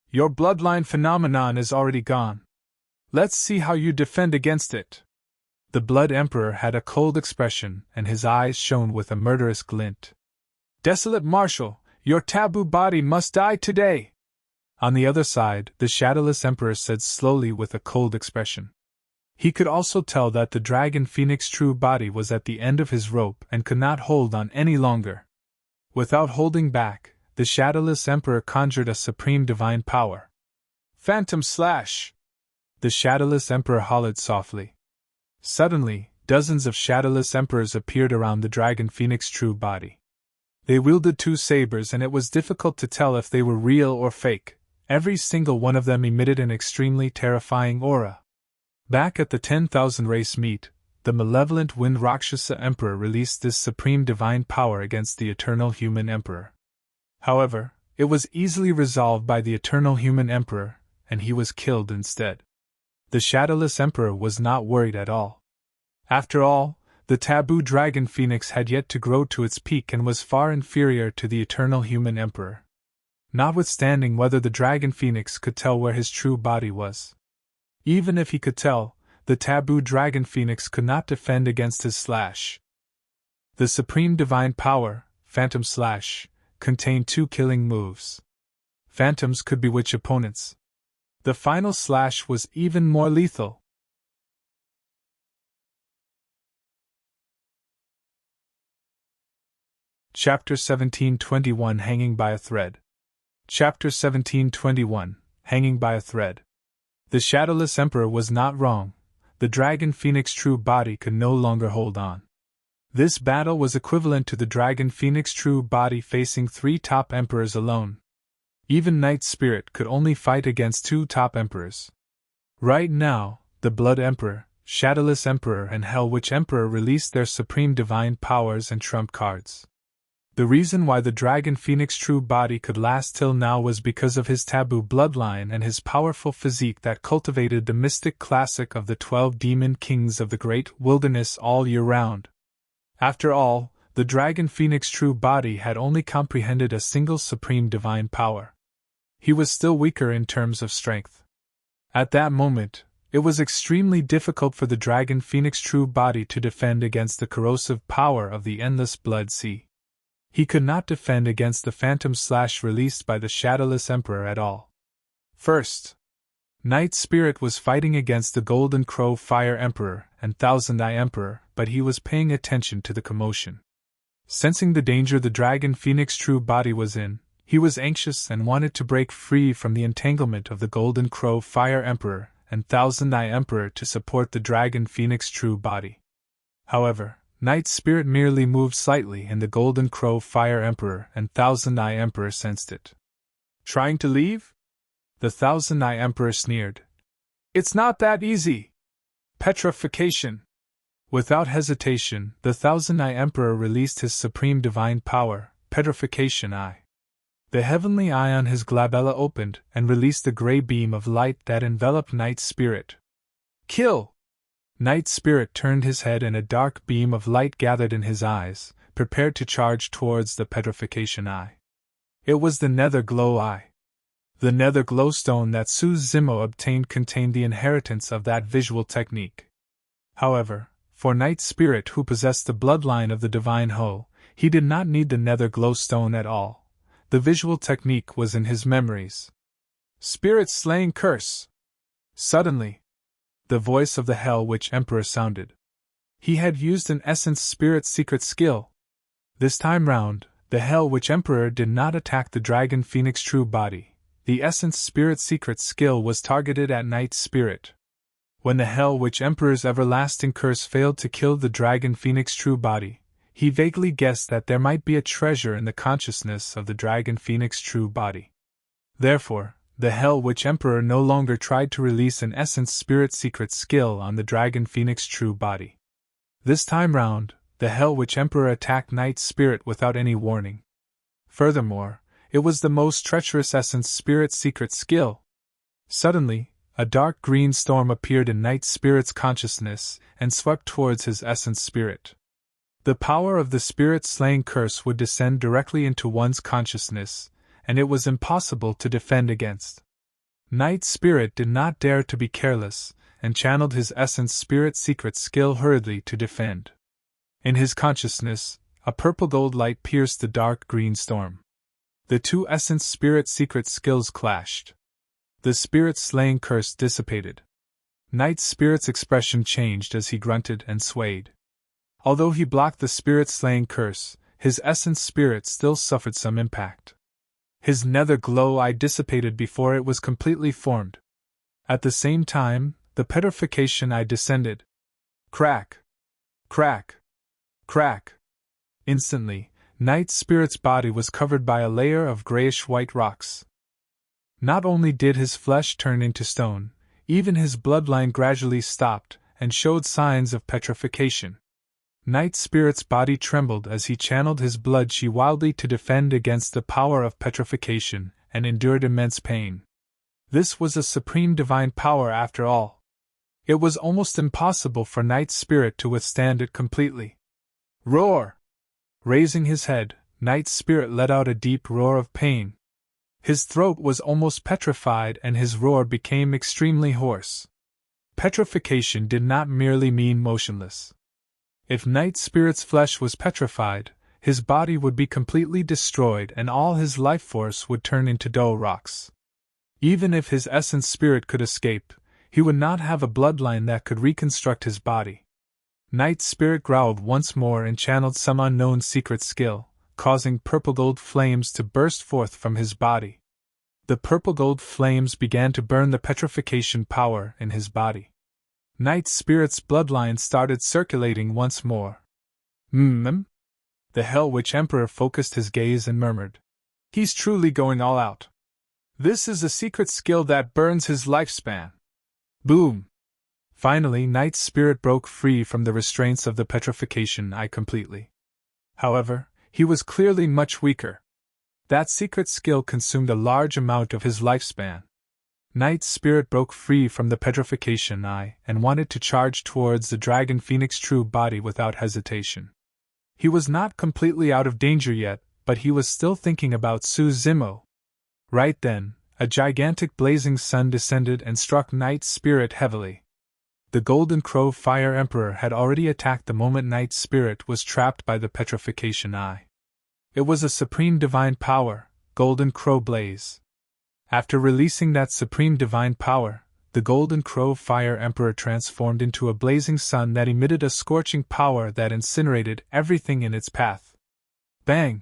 A: Your bloodline phenomenon is already gone. Let's see how you defend against it. The Blood Emperor had a cold expression and his eyes shone with a murderous glint. Desolate Marshal, your taboo body must die today. On the other side, the Shadowless Emperor said slowly with a cold expression. He could also tell that the Dragon Phoenix true body was at the end of his rope and could not hold on any longer. Without holding back, the Shadowless Emperor conjured a supreme divine power. Phantom Slash! The Shadowless Emperor hollered softly. Suddenly, dozens of Shadowless Emperors appeared around the Dragon Phoenix true body. They wielded two sabers and it was difficult to tell if they were real or fake. Every single one of them emitted an extremely terrifying aura. Back at the 10,000 race meet, the malevolent Wind Rakshasa Emperor released this supreme divine power against the Eternal Human Emperor. However, it was easily resolved by the Eternal Human Emperor, and he was killed instead. The Shadowless Emperor was not worried at all. After all, the taboo Dragon Phoenix had yet to grow to its peak and was far inferior to the Eternal Human Emperor. Notwithstanding whether the Dragon Phoenix could tell where his true body was. Even if he could tell, the taboo Dragon Phoenix could not defend against his slash. The supreme divine power, Phantom Slash, contained two killing moves. Phantoms could bewitch opponents. The final slash was even more lethal. Chapter 1721 Hanging by a Thread. Chapter 1721 Hanging by a Thread. The Shadowless Emperor was not wrong. The Dragon Phoenix true body could no longer hold on. This battle was equivalent to the Dragon Phoenix true body facing 3 top emperors alone. Even Night Spirit could only fight against 2 top emperors. Right now, the Blood Emperor, Shadowless Emperor and Hell Witch Emperor released their supreme divine powers and trump cards. The reason why the Dragon Phoenix true body could last till now was because of his taboo bloodline and his powerful physique that cultivated the mystic classic of the 12 demon kings of the great wilderness all year round. After all, the Dragon Phoenix true body had only comprehended a single supreme divine power. He was still weaker in terms of strength. At that moment, it was extremely difficult for the Dragon Phoenix true body to defend against the corrosive power of the Endless Blood Sea. He could not defend against the Phantom Slash released by the Shadowless Emperor at all. First, Night Spirit was fighting against the Golden Crow Fire Emperor and Thousand Eye Emperor, but he was paying attention to the commotion. Sensing the danger the Dragon Phoenix true body was in, he was anxious and wanted to break free from the entanglement of the Golden Crow Fire Emperor and Thousand Eye Emperor to support the Dragon Phoenix true body. However, Night Spirit merely moved slightly and the Golden Crow Fire Emperor and Thousand Eye Emperor sensed it. Trying to leave? The Thousand-Eye Emperor sneered. It's not that easy. Petrification. Without hesitation, the Thousand-Eye Emperor released his supreme divine power, Petrification Eye. The heavenly eye on his glabella opened and released a gray beam of light that enveloped Night Spirit. Kill! Night Spirit turned his head and a dark beam of light gathered in his eyes, prepared to charge towards the Petrification Eye. It was the Nether Glow Eye. The Nether Glow Stone that Su Zimo obtained contained the inheritance of that visual technique. However, for Night Spirit who possessed the bloodline of the Divine Ho, he did not need the Nether Glow Stone at all. The visual technique was in his memories. Spirit Slaying Curse! Suddenly, the voice of the Hell Witch Emperor sounded. He had used an Essence Spirit secret skill. This time round, the Hell Witch Emperor did not attack the Dragon Phoenix True Body. The Essence Spirit secret skill was targeted at Night Spirit. When the Hell Witch Emperor's everlasting curse failed to kill the Dragon Phoenix True Body, he vaguely guessed that there might be a treasure in the consciousness of the Dragon Phoenix True Body. Therefore, the Hell Witch Emperor no longer tried to release an Essence Spirit secret skill on the Dragon Phoenix True Body. This time round, the Hell Witch Emperor attacked Night Spirit without any warning. Furthermore, it was the most treacherous Essence Spirit secret skill. Suddenly, a dark green storm appeared in Night Spirit's consciousness and swept towards his Essence Spirit. The power of the Spirit-Slaying Curse would descend directly into one's consciousness, and it was impossible to defend against. Night Spirit did not dare to be careless, and channeled his Essence Spirit secret skill hurriedly to defend. In his consciousness, a purple-gold light pierced the dark green storm. The two Essence Spirit secret skills clashed. The Spirit-Slaying Curse dissipated. Night Spirit's expression changed as he grunted and swayed. Although he blocked the Spirit-Slaying Curse, his Essence Spirit still suffered some impact. His Nether Glow Eye dissipated before it was completely formed. At the same time, the Petrification Eye descended. Crack! Crack! Crack! Instantly, Night Spirit's body was covered by a layer of grayish-white rocks. Not only did his flesh turn into stone, even his bloodline gradually stopped and showed signs of petrification. Night Spirit's body trembled as he channeled his blood chi wildly to defend against the power of petrification and endured immense pain. This was a supreme divine power after all. It was almost impossible for Night Spirit to withstand it completely. Roar! Raising his head, Night Spirit let out a deep roar of pain. His throat was almost petrified and his roar became extremely hoarse. Petrification did not merely mean motionless. If Night Spirit's flesh was petrified, his body would be completely destroyed and all his life force would turn into dull rocks. Even if his Essence Spirit could escape, he would not have a bloodline that could reconstruct his body. Night Spirit growled once more and channeled some unknown secret skill, causing purple gold flames to burst forth from his body. The purple gold flames began to burn the petrification power in his body. Night Spirit's bloodline started circulating once more. The Hell Witch Emperor focused his gaze and murmured. He's truly going all out. This is a secret skill that burns his lifespan. Boom! Finally, Night Spirit broke free from the restraints of the petrification eye completely. However, he was clearly much weaker. That secret skill consumed a large amount of his lifespan. Night Spirit broke free from the petrification eye and wanted to charge towards the Dragon Phoenix True Body without hesitation. He was not completely out of danger yet, but he was still thinking about Su Zimo. Right then, a gigantic blazing sun descended and struck Night Spirit heavily. The Golden Crow Fire Emperor had already attacked the moment Night Spirit was trapped by the petrification eye. It was a supreme divine power, Golden Crow Blaze. After releasing that supreme divine power, the Golden Crow Fire Emperor transformed into a blazing sun that emitted a scorching power that incinerated everything in its path. Bang!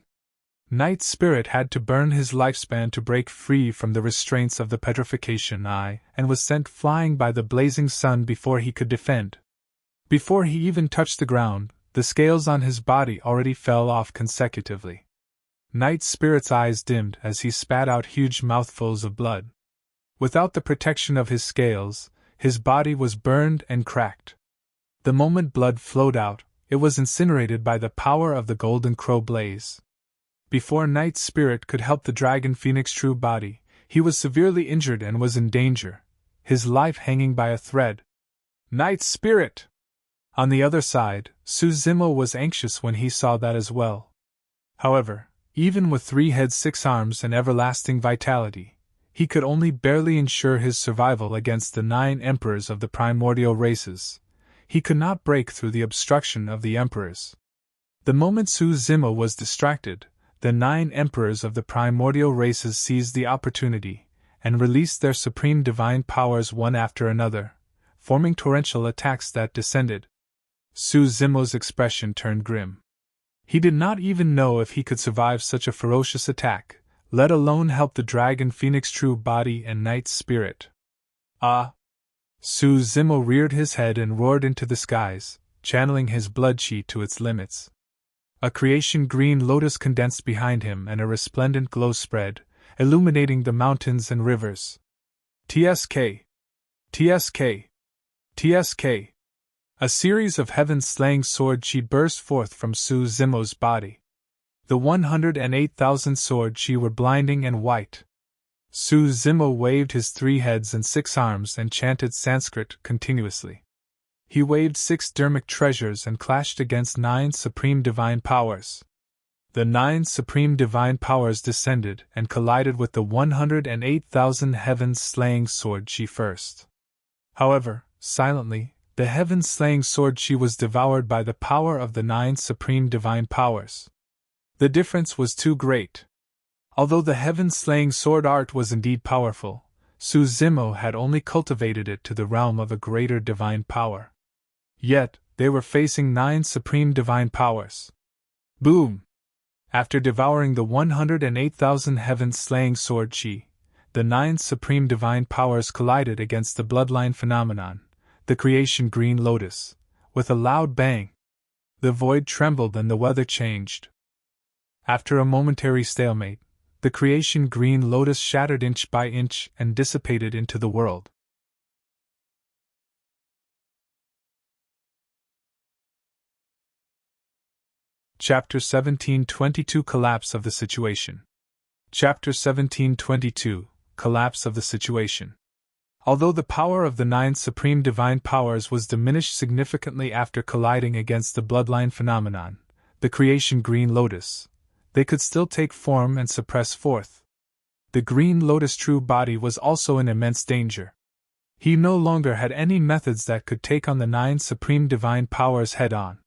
A: Night Spirit had to burn his lifespan to break free from the restraints of the petrification eye and was sent flying by the blazing sun before he could defend. Before he even touched the ground, the scales on his body already fell off consecutively. Night Spirit's eyes dimmed as he spat out huge mouthfuls of blood. Without the protection of his scales, his body was burned and cracked. The moment blood flowed out, it was incinerated by the power of the golden crow blaze. Before Night's spirit could help the dragon phoenix true body, he was severely injured and was in danger, his life hanging by a thread. Night's spirit! On the other side, Suzimo was anxious when he saw that as well. However, even with 3 heads, 6 arms, and everlasting vitality, he could only barely ensure his survival against the 9 emperors of the primordial races. He could not break through the obstruction of the emperors. The moment Suzimo was distracted, the 9 emperors of the primordial races seized the opportunity, and released their supreme divine powers one after another, forming torrential attacks that descended. Suzimo's expression turned grim. He did not even know if he could survive such a ferocious attack, let alone help the dragon phoenix true body and Night's spirit. Ah! Suzimo reared his head and roared into the skies, channeling his blood chi to its limits. A creation green lotus condensed behind him and a resplendent glow spread, illuminating the mountains and rivers. TSK! TSK! TSK! A series of heaven-slaying sword chi burst forth from Suzimo's body. The 108,000 sword chi were blinding and white. Suzimo waved his 3 heads and 6 arms and chanted Sanskrit continuously. He waved 6 dermic treasures and clashed against 9 supreme divine powers. The 9 supreme divine powers descended and collided with the 108,000 heaven-slaying sword chi first. However, silently, the heaven-slaying sword chi was devoured by the power of the 9 supreme divine powers. The difference was too great. Although the heaven-slaying sword art was indeed powerful, Suzimo had only cultivated it to the realm of a greater divine power. Yet, they were facing 9 supreme divine powers. Boom! After devouring the 108,000 heaven-slaying sword chi, the 9 supreme divine powers collided against the bloodline phenomenon, the creation green lotus, with a loud bang. The void trembled and the weather changed. After a momentary stalemate, the creation green lotus shattered inch by inch and dissipated into the world. Chapter 1722 Collapse of the Situation. Chapter 1722 Collapse of the Situation. Although the power of the 9 supreme divine powers was diminished significantly after colliding against the bloodline phenomenon, the creation green lotus, they could still take form and suppress forth. The green lotus true body was also in immense danger. He no longer had any methods that could take on the 9 supreme divine powers head-on.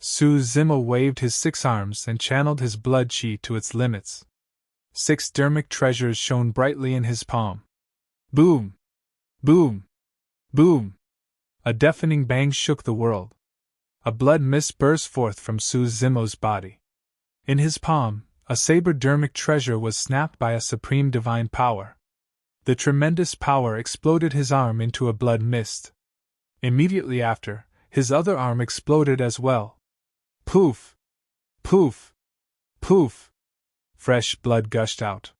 A: Suzimo waved his 6 arms and channeled his blood chi to its limits. 6 dermic treasures shone brightly in his palm. Boom! Boom! Boom! A deafening bang shook the world. A blood mist burst forth from Suzimo's body. In his palm, a saber dermic treasure was snapped by a supreme divine power. The tremendous power exploded his arm into a blood mist. Immediately after, his other arm exploded as well. Poof! Poof! Poof! Fresh blood gushed out.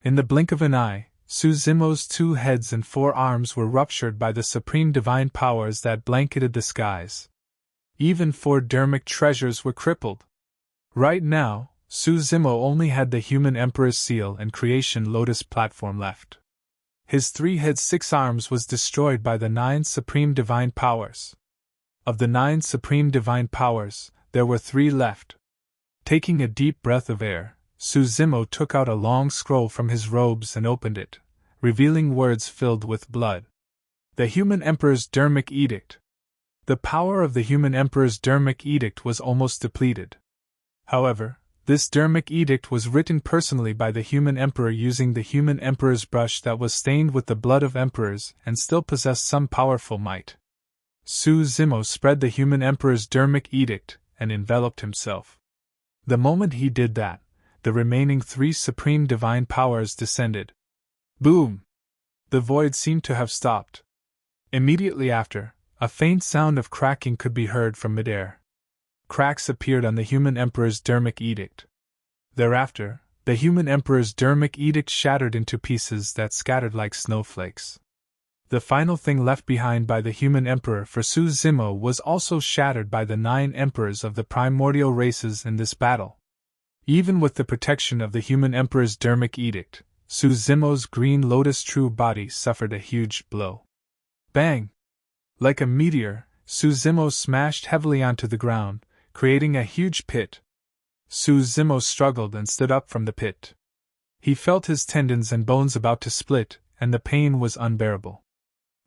A: In the blink of an eye, Suzimo's 2 heads and 4 arms were ruptured by the supreme divine powers that blanketed the skies. Even 4 dermic treasures were crippled. Right now, Suzimo only had the human emperor's seal and creation lotus platform left. His 3 heads 6 arms was destroyed by the 9 supreme divine powers. Of the 9 supreme divine powers, there were 3 left. Taking a deep breath of air, Suzimo took out a long scroll from his robes and opened it, revealing words filled with blood. The human emperor's dermic edict. The power of the human emperor's dermic edict was almost depleted. However, this dermic edict was written personally by the human emperor using the human emperor's brush that was stained with the blood of emperors and still possessed some powerful might. Suzimo spread the human emperor's dermic edict and enveloped himself. The moment he did that, the remaining 3 supreme divine powers descended. Boom! The void seemed to have stopped. Immediately after, a faint sound of cracking could be heard from midair. Cracks appeared on the human emperor's dermic edict. Thereafter, The human emperor's dermic edict shattered into pieces that scattered like snowflakes. The final thing left behind by the human emperor for Su Zimo was also shattered by the 9 emperors of the primordial races in this battle. Even with the protection of the human emperor's dermic edict, Su Zimo's green lotus true body suffered a huge blow. Bang! Like a meteor, Su Zimo smashed heavily onto the ground, creating a huge pit. Su Zimo struggled and stood up from the pit. He felt his tendons and bones about to split, and the pain was unbearable.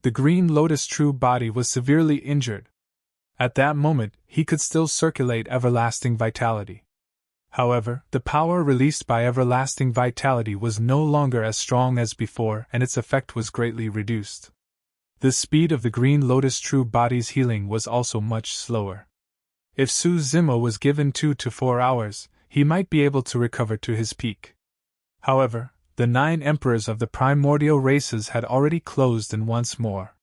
A: The green lotus true body was severely injured. At that moment, he could still circulate everlasting vitality. However, the power released by everlasting vitality was no longer as strong as before, and its effect was greatly reduced. The speed of the green lotus true body's healing was also much slower. If Su Zimo was given 2 to 4 hours, he might be able to recover to his peak. However, the 9 emperors of the primordial races had already closed in once more.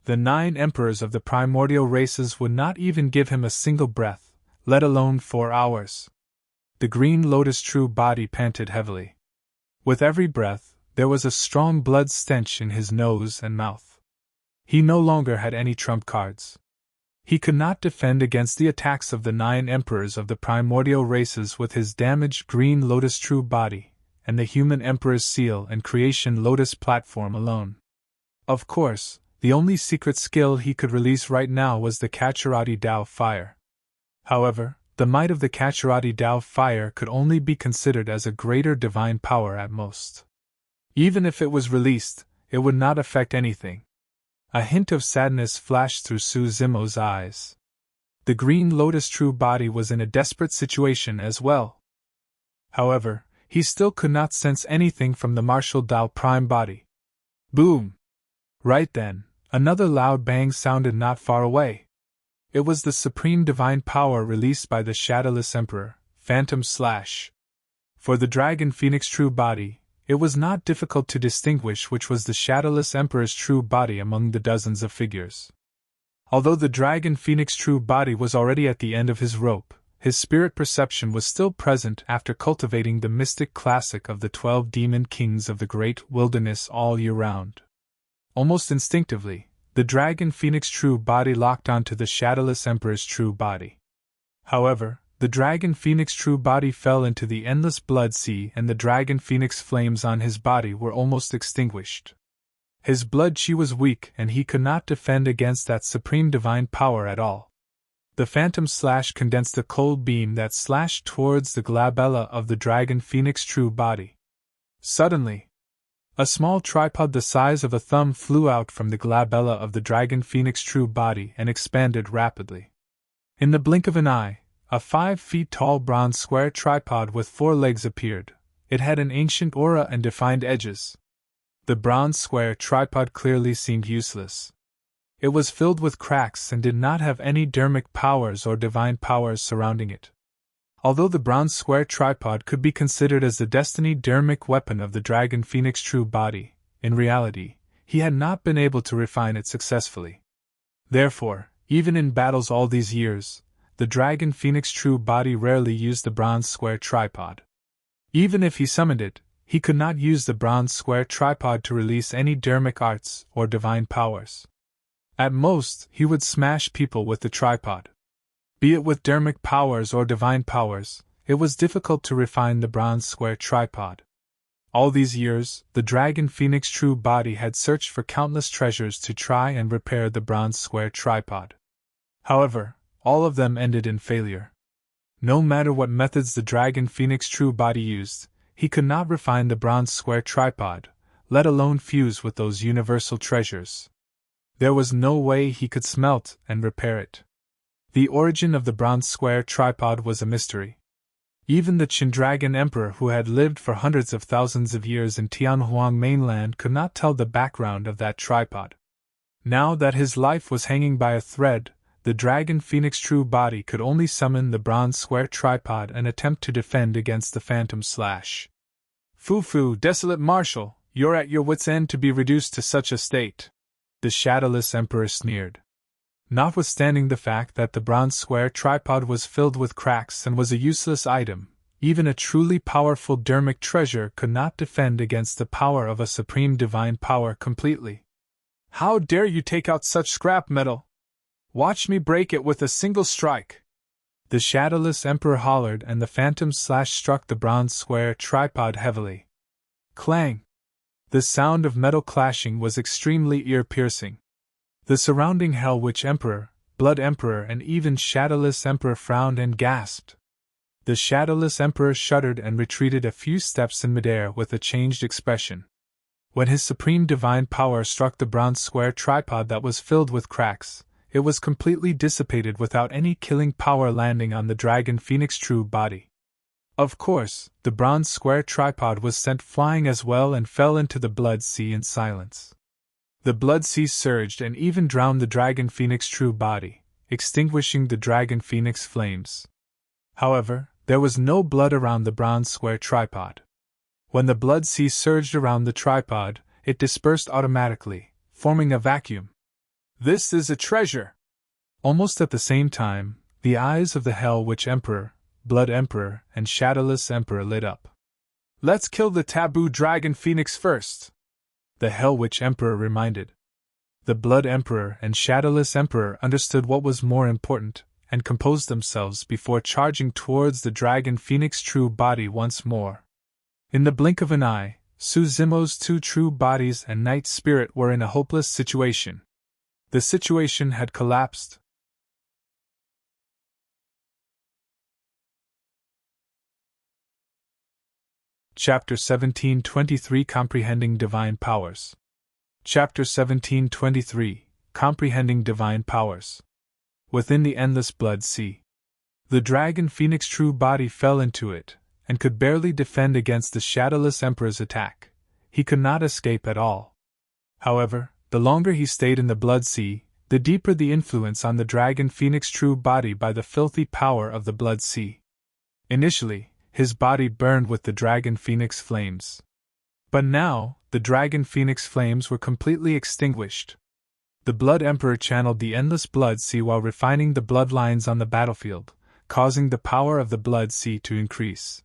A: The 9 emperors of the primordial races would not even give him a single breath, let alone 4 hours. The green lotus true body panted heavily. With every breath, there was a strong blood stench in his nose and mouth. He no longer had any trump cards. He could not defend against the attacks of the 9 emperors of the primordial races with his damaged green lotus true body, and the human emperor's seal and creation lotus platform alone. Of course, the only secret skill he could release right now was the Kacharati Dao fire. However, the might of the Kacharati Dao fire could only be considered as a greater divine power at most. Even if it was released, it would not affect anything. A hint of sadness flashed through Su Zimo's eyes. The green lotus true body was in a desperate situation as well. However, he still could not sense anything from the martial Dao prime body. Boom! Right then, another loud bang sounded not far away. It was the supreme divine power released by the Shadowless Emperor, Phantom Slash. For the Dragon Phoenix true body, it was not difficult to distinguish which was the Shadowless Emperor's true body among the dozens of figures. Although the Dragon Phoenix true body was already at the end of his rope, his spirit perception was still present after cultivating the mystic classic of the 12 demon kings of the great wilderness all year round. Almost instinctively, the Dragon Phoenix true body locked onto the Shadowless Emperor's true body. However, the Dragon Phoenix true body fell into the endless blood sea, and the Dragon Phoenix flames on his body were almost extinguished. His blood chi was weak, and he could not defend against that supreme divine power at all. The Phantom Slash condensed a cold beam that slashed towards the glabella of the Dragon Phoenix true body. Suddenly, a small tripod the size of a thumb flew out from the glabella of the Dragon Phoenix true body and expanded rapidly. In the blink of an eye, a 5 feet tall bronze square tripod with 4 legs appeared. It had an ancient aura and defined edges. The bronze square tripod clearly seemed useless. It was filled with cracks and did not have any dermic powers or divine powers surrounding it. Although the bronze square tripod could be considered as the destiny dermic weapon of the Dragon Phoenix true body, in reality, he had not been able to refine it successfully. Therefore, even in battles all these years, the Dragon Phoenix true body rarely used the bronze square tripod. Even if he summoned it, he could not use the bronze square tripod to release any dermic arts or divine powers. At most, he would smash people with the tripod. Be it with dermic powers or divine powers, it was difficult to refine the bronze square tripod. All these years, the Dragon Phoenix true body had searched for countless treasures to try and repair the bronze square tripod. However, all of them ended in failure. No matter what methods the Dragon Phoenix true body used, he could not refine the bronze square tripod, let alone fuse with those universal treasures. There was no way he could smelt and repair it. The origin of the bronze square tripod was a mystery. Even the Chindragon Emperor, who had lived for hundreds of thousands of years in Tianhuang mainland, could not tell the background of that tripod. Now that his life was hanging by a thread, the Dragon Phoenix true body could only summon the bronze square tripod and attempt to defend against the Phantom Slash. Foo, desolate marshal, you're at your wits' end to be reduced to such a state, the Shadowless Emperor sneered. Notwithstanding the fact that the bronze square tripod was filled with cracks and was a useless item, even a truly powerful dermic treasure could not defend against the power of a supreme divine power completely. "How dare you take out such scrap metal? Watch me break it with a single strike!" The shadowless emperor hollered, and the phantom slash struck the bronze square tripod heavily. Clang! The sound of metal clashing was extremely ear-piercing. The surrounding Hell Witch Emperor, Blood Emperor, and even Shadowless Emperor frowned and gasped. The Shadowless Emperor shuddered and retreated a few steps in midair with a changed expression. When his supreme divine power struck the bronze square tripod that was filled with cracks, it was completely dissipated without any killing power landing on the Dragon Phoenix true body. Of course, the bronze square tripod was sent flying as well and fell into the blood sea in silence. The blood sea surged and even drowned the Dragon Phoenix true body, extinguishing the Dragon Phoenix flames. However, there was no blood around the bronze square tripod. When the blood sea surged around the tripod, it dispersed automatically, forming a vacuum. "This is a treasure!" Almost at the same time, the eyes of the Hell Witch Emperor, Blood Emperor, and Shadowless Emperor lit up. "Let's kill the taboo Dragon Phoenix first," the Hell Witch Emperor reminded. The Blood Emperor and Shadowless Emperor understood what was more important, and composed themselves before charging towards the Dragon Phoenix true body once more. In the blink of an eye, Suzumo's two true bodies and Night Spirit were in a hopeless situation. The situation had collapsed. Chapter 1723 Comprehending Divine Powers. Chapter 1723 Comprehending Divine Powers. Within the endless blood sea, the Dragon Phoenix true body fell into it, and could barely defend against the Shadowless Emperor's attack. He could not escape at all. However, the longer he stayed in the blood sea, the deeper the influence on the Dragon Phoenix true body by the filthy power of the blood sea. Initially, his body burned with the Dragon Phoenix flames. But now, the Dragon Phoenix flames were completely extinguished. The Blood Emperor channeled the endless blood sea while refining the bloodlines on the battlefield, causing the power of the blood sea to increase.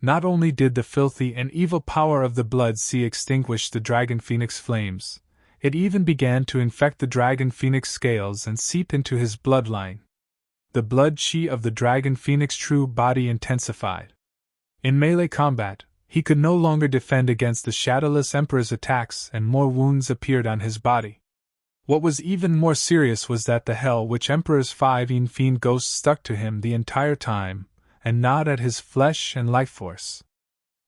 A: Not only did the filthy and evil power of the blood sea extinguish the Dragon Phoenix flames, it even began to infect the Dragon Phoenix scales and seep into his bloodline. The blood chi of the Dragon Phoenix true body intensified. In melee combat, he could no longer defend against the Shadowless Emperor's attacks, and more wounds appeared on his body. What was even more serious was that the Hell Witch Emperor's 5 Yin Fiend ghosts stuck to him the entire time, and gnawed at his flesh and life force.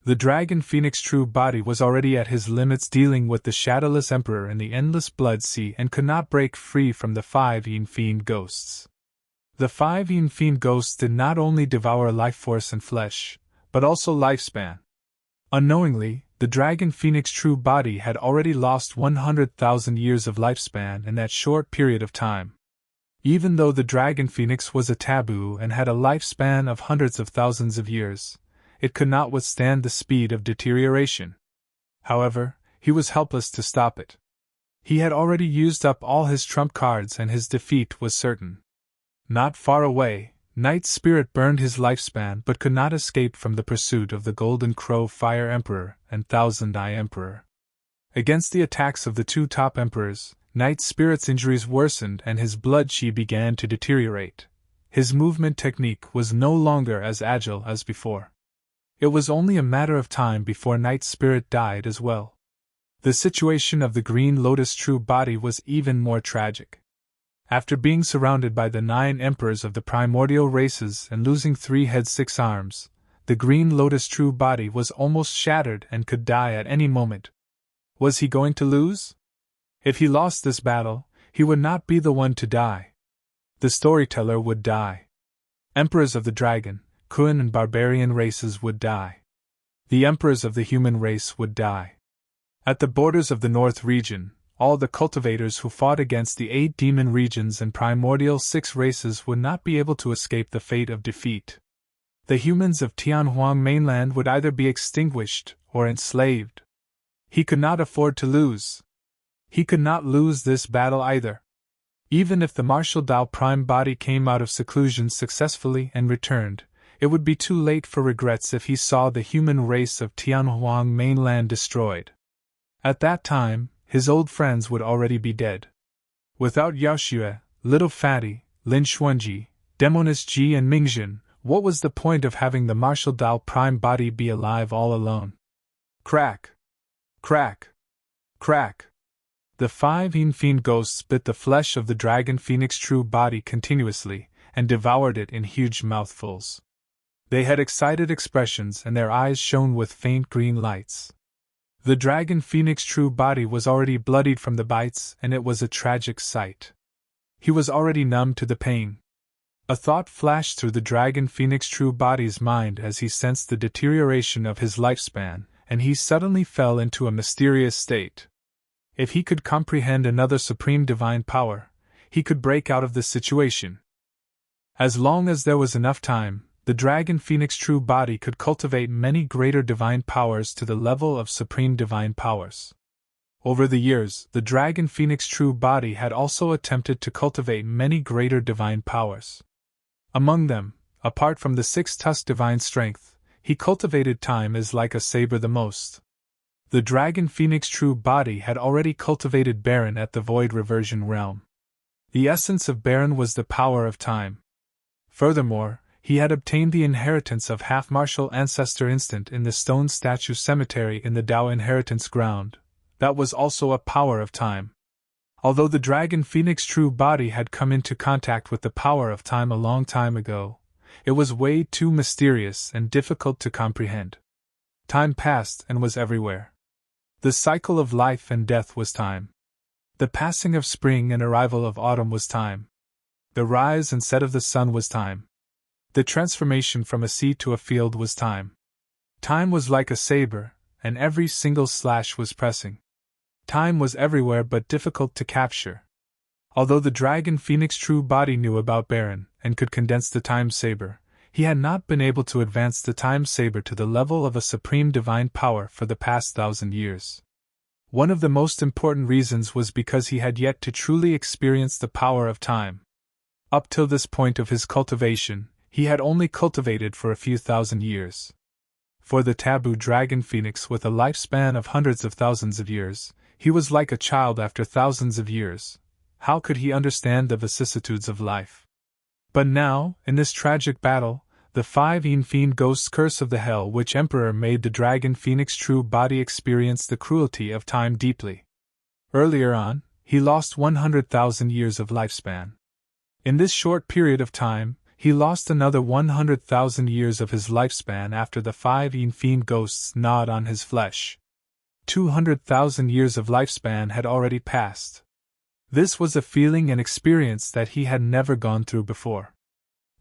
A: The Dragon Phoenix true body was already at his limits dealing with the Shadowless Emperor in the endless blood sea and could not break free from the 5 Yin Fiend ghosts. The 5 Yin Fiend ghosts did not only devour life force and flesh, but also lifespan. Unknowingly, the Dragon Phoenix true body had already lost 100,000 years of lifespan in that short period of time. Even though the Dragon Phoenix was a taboo and had a lifespan of hundreds of thousands of years, it could not withstand the speed of deterioration. However, he was helpless to stop it. He had already used up all his trump cards and his defeat was certain. Not far away, Night Spirit burned his lifespan but could not escape from the pursuit of the Golden Crow Fire Emperor and Thousand Eye Emperor. Against the attacks of the two top emperors, Night Spirit's injuries worsened and his blood chi began to deteriorate. His movement technique was no longer as agile as before. It was only a matter of time before Night Spirit died as well. The situation of the Green Lotus true body was even more tragic. After being surrounded by the 9 emperors of the primordial races and losing 3 heads 6 arms, the Green Lotus true body was almost shattered and could die at any moment. Was he going to lose? If he lost this battle, he would not be the one to die. The storyteller would die. Emperors of the dragon, Kun and barbarian races would die. The emperors of the human race would die. At the borders of the North region, all the cultivators who fought against the 8 demon regions and primordial 6 races would not be able to escape the fate of defeat. The humans of Tianhuang mainland would either be extinguished or enslaved. He could not afford to lose. He could not lose this battle either. Even if the martial Dao Prime body came out of seclusion successfully and returned, It would be too late for regrets if he saw the human race of Tianhuang mainland destroyed. At that time, his old friends would already be dead. Without Yao Xue, Little Fatty, Lin Xuanji, Demoness Ji and Mingjin, what was the point of having the martial Dao prime body be alive all alone? Crack! Crack! Crack! The 5 Yin Fiend ghosts bit the flesh of the Dragon Phoenix true body continuously, and devoured it in huge mouthfuls. They had excited expressions and their eyes shone with faint green lights. The Dragon Phoenix true body was already bloodied from the bites, and it was a tragic sight. He was already numb to the pain. A thought flashed through the Dragon Phoenix true body's mind as he sensed the deterioration of his lifespan, and he suddenly fell into a mysterious state. If he could comprehend another supreme divine power, he could break out of this situation. As long as there was enough time, the Dragon Phoenix true body could cultivate many greater divine powers to the level of supreme divine powers. Over the years, the Dragon Phoenix true body had also attempted to cultivate many greater divine powers. Among them, apart from the 6-tusked divine strength, he cultivated time as like a saber the most. The Dragon Phoenix true body had already cultivated Baron at the Void Reversion realm. The essence of Baron was the power of time. Furthermore, he had obtained the inheritance of half-martial ancestor instant in the stone statue cemetery in the Dao inheritance ground. That was also a power of time. Although the Dragon Phoenix true body had come into contact with the power of time a long time ago, it was way too mysterious and difficult to comprehend. Time passed and was everywhere. The cycle of life and death was time. The passing of spring and arrival of autumn was time. The rise and set of the sun was time. The transformation from a sea to a field was time. Time was like a saber, and every single slash was pressing. Time was everywhere but difficult to capture. Although the Dragon Phoenix true body knew about Baron and could condense the time saber, he had not been able to advance the time saber to the level of a supreme divine power for the past 1,000 years. One of the most important reasons was because he had yet to truly experience the power of time. Up till this point of his cultivation, he had only cultivated for a few thousand years. For the taboo Dragon Phoenix with a lifespan of hundreds of thousands of years, he was like a child after thousands of years. How could he understand the vicissitudes of life? But now, in this tragic battle, the 5 Yin Fiend Ghost's curse of the Hell Witch Emperor made the Dragon Phoenix true body experience the cruelty of time deeply. Earlier on, he lost 100,000 years of lifespan. In this short period of time, he lost another 100,000 years of his lifespan after the 5 Yin Fiend Ghosts gnawed on his flesh. 200,000 years of lifespan had already passed. This was a feeling and experience that he had never gone through before.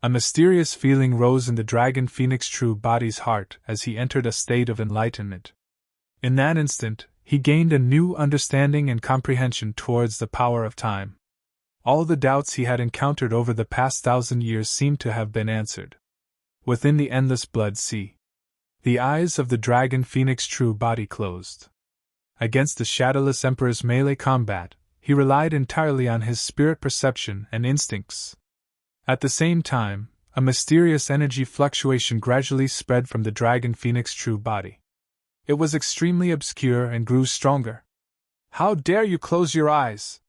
A: A mysterious feeling rose in the Dragon Phoenix true body's heart as he entered a state of enlightenment. In that instant, he gained a new understanding and comprehension towards the power of time. All the doubts he had encountered over the past 1,000 years seemed to have been answered. Within the endless blood sea, the eyes of the Dragon Phoenix true body closed. Against the Shadowless Emperor's melee combat, he relied entirely on his spirit perception and instincts. At the same time, a mysterious energy fluctuation gradually spread from the Dragon Phoenix true body. It was extremely obscure and grew stronger. "How dare you close your eyes?"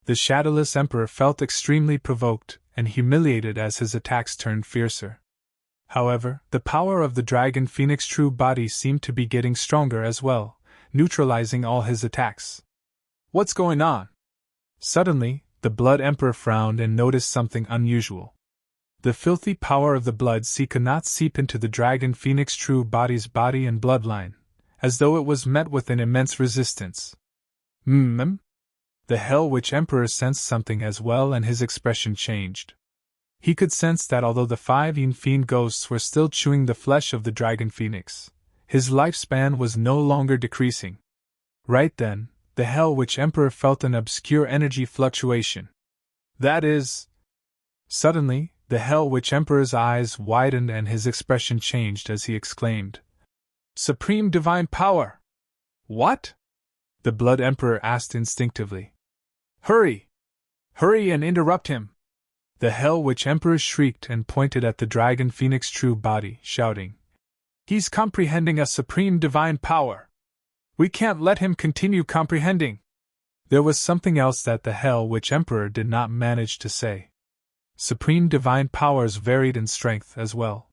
A: The Shadowless Emperor felt extremely provoked and humiliated as his attacks turned fiercer. However, the power of the Dragon Phoenix true body seemed to be getting stronger as well, neutralizing all his attacks. "What's going on?" Suddenly, the Blood Emperor frowned and noticed something unusual. The filthy power of the Blood Sea could not seep into the Dragon Phoenix true body's body and bloodline, as though it was met with an immense resistance. The Hell Witch Emperor sensed something as well and his expression changed. He could sense that although the 5 Yin Fiend Ghosts were still chewing the flesh of the Dragon Phoenix, his lifespan was no longer decreasing. Right then, the Hell Witch Emperor felt an obscure energy fluctuation. That is... Suddenly, the Hell Witch Emperor's eyes widened and his expression changed as he exclaimed, "Supreme Divine Power!" "What?" the Blood Emperor asked instinctively. "Hurry! Hurry and interrupt him!" The Hell Witch Emperor shrieked and pointed at the Dragon Phoenix true body, shouting, "He's comprehending a supreme divine power! We can't let him continue comprehending!" There was something else that the Hell Witch Emperor did not manage to say. Supreme divine powers varied in strength as well.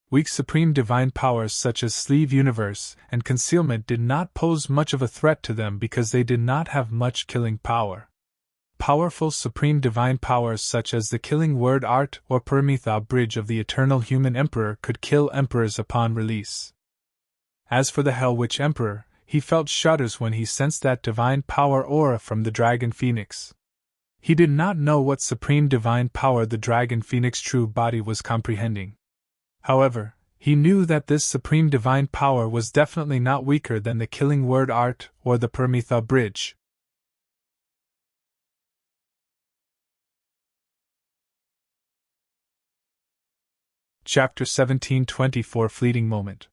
A: Weak supreme divine powers such as Sleeve Universe and Concealment did not pose much of a threat to them because they did not have much killing power. Powerful supreme divine powers such as the Killing Word Art or Paramitha Bridge of the Eternal Human Emperor could kill emperors upon release. As for the Hell Witch Emperor, he felt shudders when he sensed that divine power aura from the Dragon Phoenix. He did not know what supreme divine power the Dragon Phoenix true body was comprehending. However, he knew that this supreme divine power was definitely not weaker than the Killing Word Art or the Paramitha Bridge. Chapter 1724 Fleeting Moment.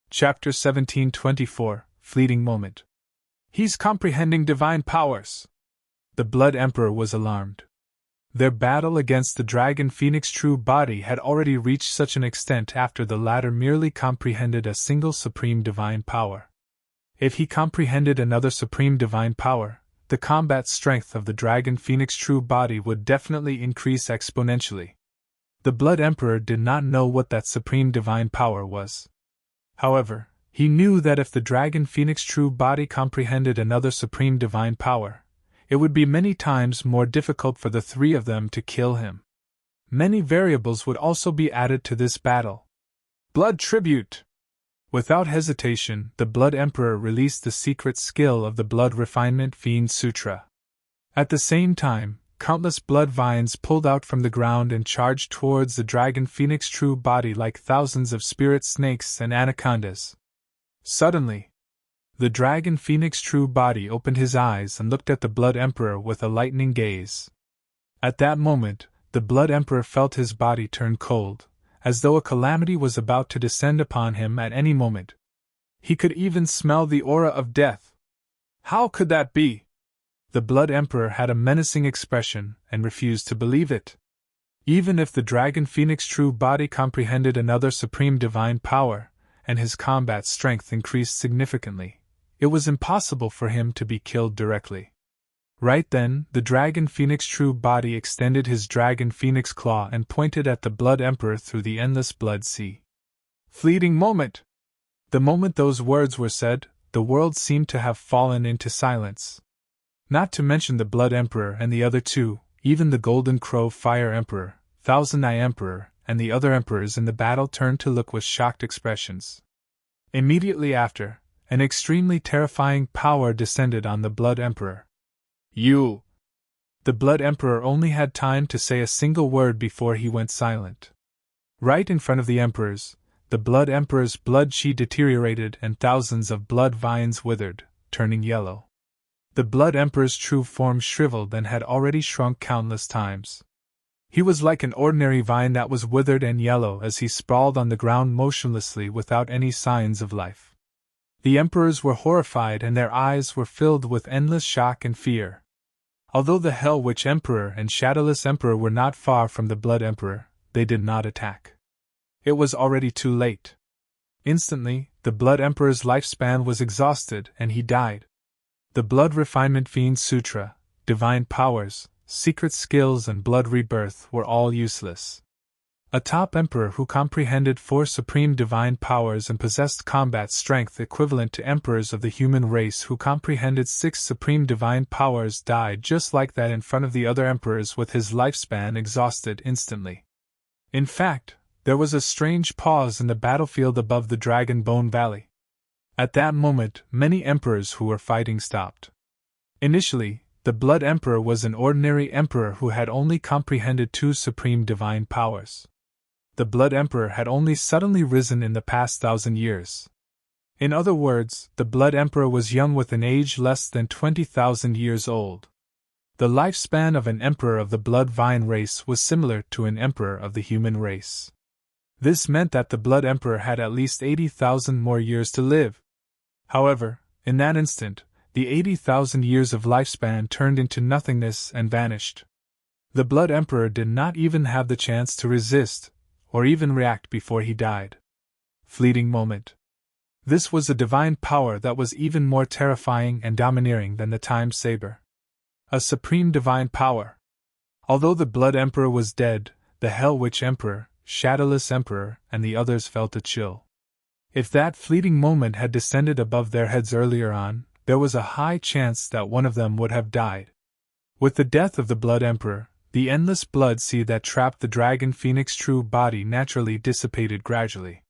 A: Chapter 1724 Fleeting Moment. He's comprehending divine powers. The Blood Emperor was alarmed. Their battle against the Dragon Phoenix true body had already reached such an extent after the latter merely comprehended a single supreme divine power. If he comprehended another supreme divine power, the combat strength of the Dragon Phoenix true body would definitely increase exponentially. The Blood Emperor did not know what that supreme divine power was. However, he knew that if the Dragon Phoenix true body comprehended another supreme divine power, it would be many times more difficult for the three of them to kill him. Many variables would also be added to this battle. Blood Tribute! Without hesitation, the Blood Emperor released the secret skill of the Blood Refinement Fiend Sutra. At the same time, countless blood vines pulled out from the ground and charged towards the Dragon Phoenix true body like thousands of spirit snakes and anacondas. Suddenly, the Dragon Phoenix true body opened his eyes and looked at the Blood Emperor with a lightning gaze. At that moment, the Blood Emperor felt his body turn cold, as though a calamity was about to descend upon him at any moment. He could even smell the aura of death. How could that be? The Blood Emperor had a menacing expression and refused to believe it. Even if the Dragon Phoenix true body comprehended another supreme divine power, and his combat strength increased significantly, it was impossible for him to be killed directly. Right then, the Dragon Phoenix true body extended his Dragon Phoenix claw and pointed at the Blood Emperor through the endless blood sea. Fleeting moment! The moment those words were said, the world seemed to have fallen into silence. Not to mention the Blood Emperor and the other two, even the Golden Crow Fire Emperor, Thousand Eye Emperor, and the other emperors in the battle turned to look with shocked expressions. Immediately after, an extremely terrifying power descended on the Blood Emperor. You! The Blood Emperor only had time to say a single word before he went silent. Right in front of the emperors, the Blood Emperor's blood chi deteriorated and thousands of blood vines withered, turning yellow. The Blood Emperor's true form shriveled and had already shrunk countless times. He was like an ordinary vine that was withered and yellow as he sprawled on the ground motionlessly without any signs of life. The emperors were horrified and their eyes were filled with endless shock and fear. Although the Hell Witch Emperor and Shadowless Emperor were not far from the Blood Emperor, they did not attack. It was already too late. Instantly, the Blood Emperor's lifespan was exhausted and he died. The Blood Refinement Fiend Sutra, divine powers, secret skills and blood rebirth were all useless. A top emperor who comprehended 4 supreme divine powers and possessed combat strength equivalent to emperors of the human race who comprehended 6 supreme divine powers died just like that in front of the other emperors with his lifespan exhausted instantly. In fact, there was a strange pause in the battlefield above the Dragon Bone Valley. At that moment, many emperors who were fighting stopped. Initially, the Blood Emperor was an ordinary emperor who had only comprehended 2 supreme divine powers. The Blood Emperor had only suddenly risen in the past 1,000 years. In other words, the Blood Emperor was young with an age less than 20,000 years old. The lifespan of an emperor of the Blood Vine race was similar to an emperor of the human race. This meant that the Blood Emperor had at least 80,000 more years to live. However, in that instant, the 80,000 years of lifespan turned into nothingness and vanished. The Blood Emperor did not even have the chance to resist, or even react before he died. Fleeting moment. This was a divine power that was even more terrifying and domineering than the Time Saber. A supreme divine power. Although the Blood Emperor was dead, the Hell Witch Emperor, Shadowless Emperor, and the others felt a chill. If that fleeting moment had descended above their heads earlier on, there was a high chance that one of them would have died. With the death of the Blood Emperor, the endless blood sea that trapped the Dragon Phoenix true body naturally dissipated gradually.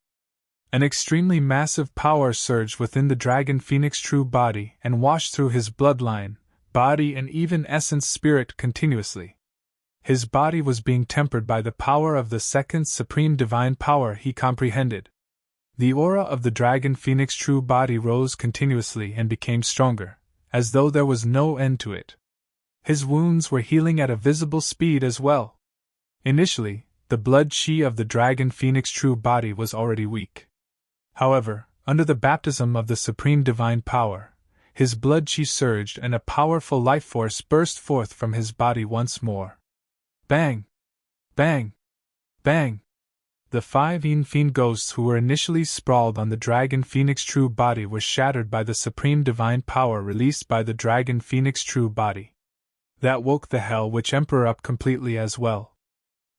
A: An extremely massive power surged within the Dragon Phoenix true body and washed through his bloodline, body and even essence spirit continuously. His body was being tempered by the power of the second supreme divine power he comprehended. The aura of the Dragon Phoenix true body rose continuously and became stronger, as though there was no end to it. His wounds were healing at a visible speed as well. Initially, the blood chi of the Dragon Phoenix true body was already weak. However, under the baptism of the supreme divine power, his blood chi surged and a powerful life force burst forth from his body once more. Bang! Bang! Bang! The 5 Yin Fiend ghosts who were initially sprawled on the Dragon Phoenix true body were shattered by the supreme divine power released by the Dragon Phoenix true body. That woke the Hell Witch Emperor up completely as well.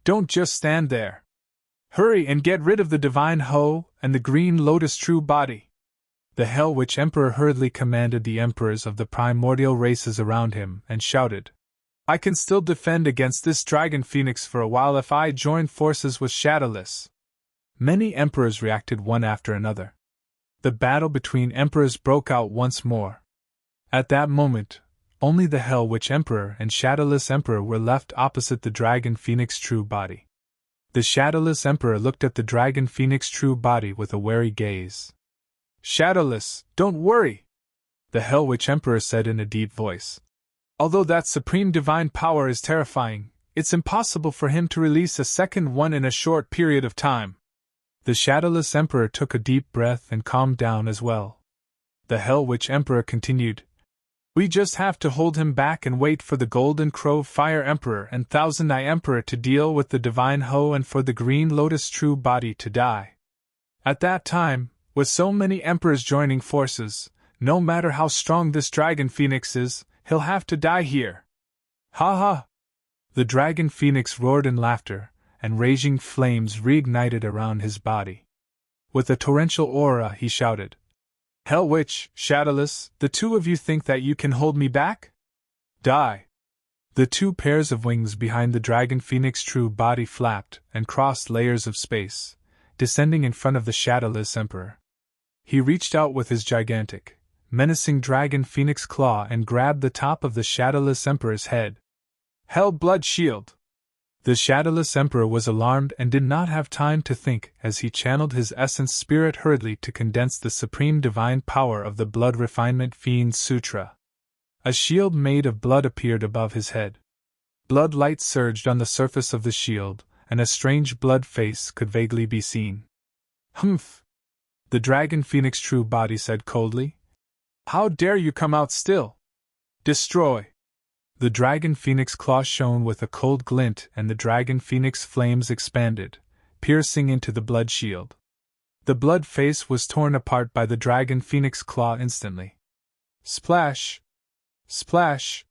A: Don't just stand there. Hurry and get rid of the Divine Ho and the Green Lotus true body. The Hell Witch Emperor hurriedly commanded the emperors of the primordial races around him and shouted, I can still defend against this Dragon Phoenix for a while if I join forces with Shadowless. Many emperors reacted one after another. The battle between emperors broke out once more. At that moment, only the Hell Witch Emperor and Shadowless Emperor were left opposite the Dragon Phoenix true body. The Shadowless Emperor looked at the Dragon Phoenix true body with a wary gaze. Shadowless, don't worry, the Hell Witch Emperor said in a deep voice. Although that supreme divine power is terrifying, it's impossible for him to release a second one in a short period of time. The Shadowless Emperor took a deep breath and calmed down as well. The Hell Witch Emperor continued, We just have to hold him back and wait for the Golden Crow Fire Emperor and Thousand Eye Emperor to deal with the Divine Ho and for the Green Lotus true body to die. At that time, with so many emperors joining forces, no matter how strong this Dragon Phoenix is, he'll have to die here. Ha ha! The Dragon Phoenix roared in laughter, and raging flames reignited around his body. With a torrential aura he shouted, Hell Witch, Shadowless, the two of you think that you can hold me back? Die! The 2 pairs of wings behind the Dragon Phoenix true body flapped and crossed layers of space, descending in front of the Shadowless Emperor. He reached out with his gigantic, menacing Dragon Phoenix claw and grabbed the top of the Shadowless Emperor's head. Hell Blood Shield! The Shadowless Emperor was alarmed and did not have time to think as he channeled his essence spirit hurriedly to condense the supreme divine power of the Blood Refinement Fiend Sutra. A shield made of blood appeared above his head. Blood light surged on the surface of the shield, and a strange blood face could vaguely be seen. Humph! The Dragon Phoenix true body said coldly. How dare you come out still? Destroy! The Dragon Phoenix claw shone with a cold glint and the Dragon Phoenix flames expanded, piercing into the blood shield. The blood face was torn apart by the Dragon Phoenix claw instantly. Splash! Splash!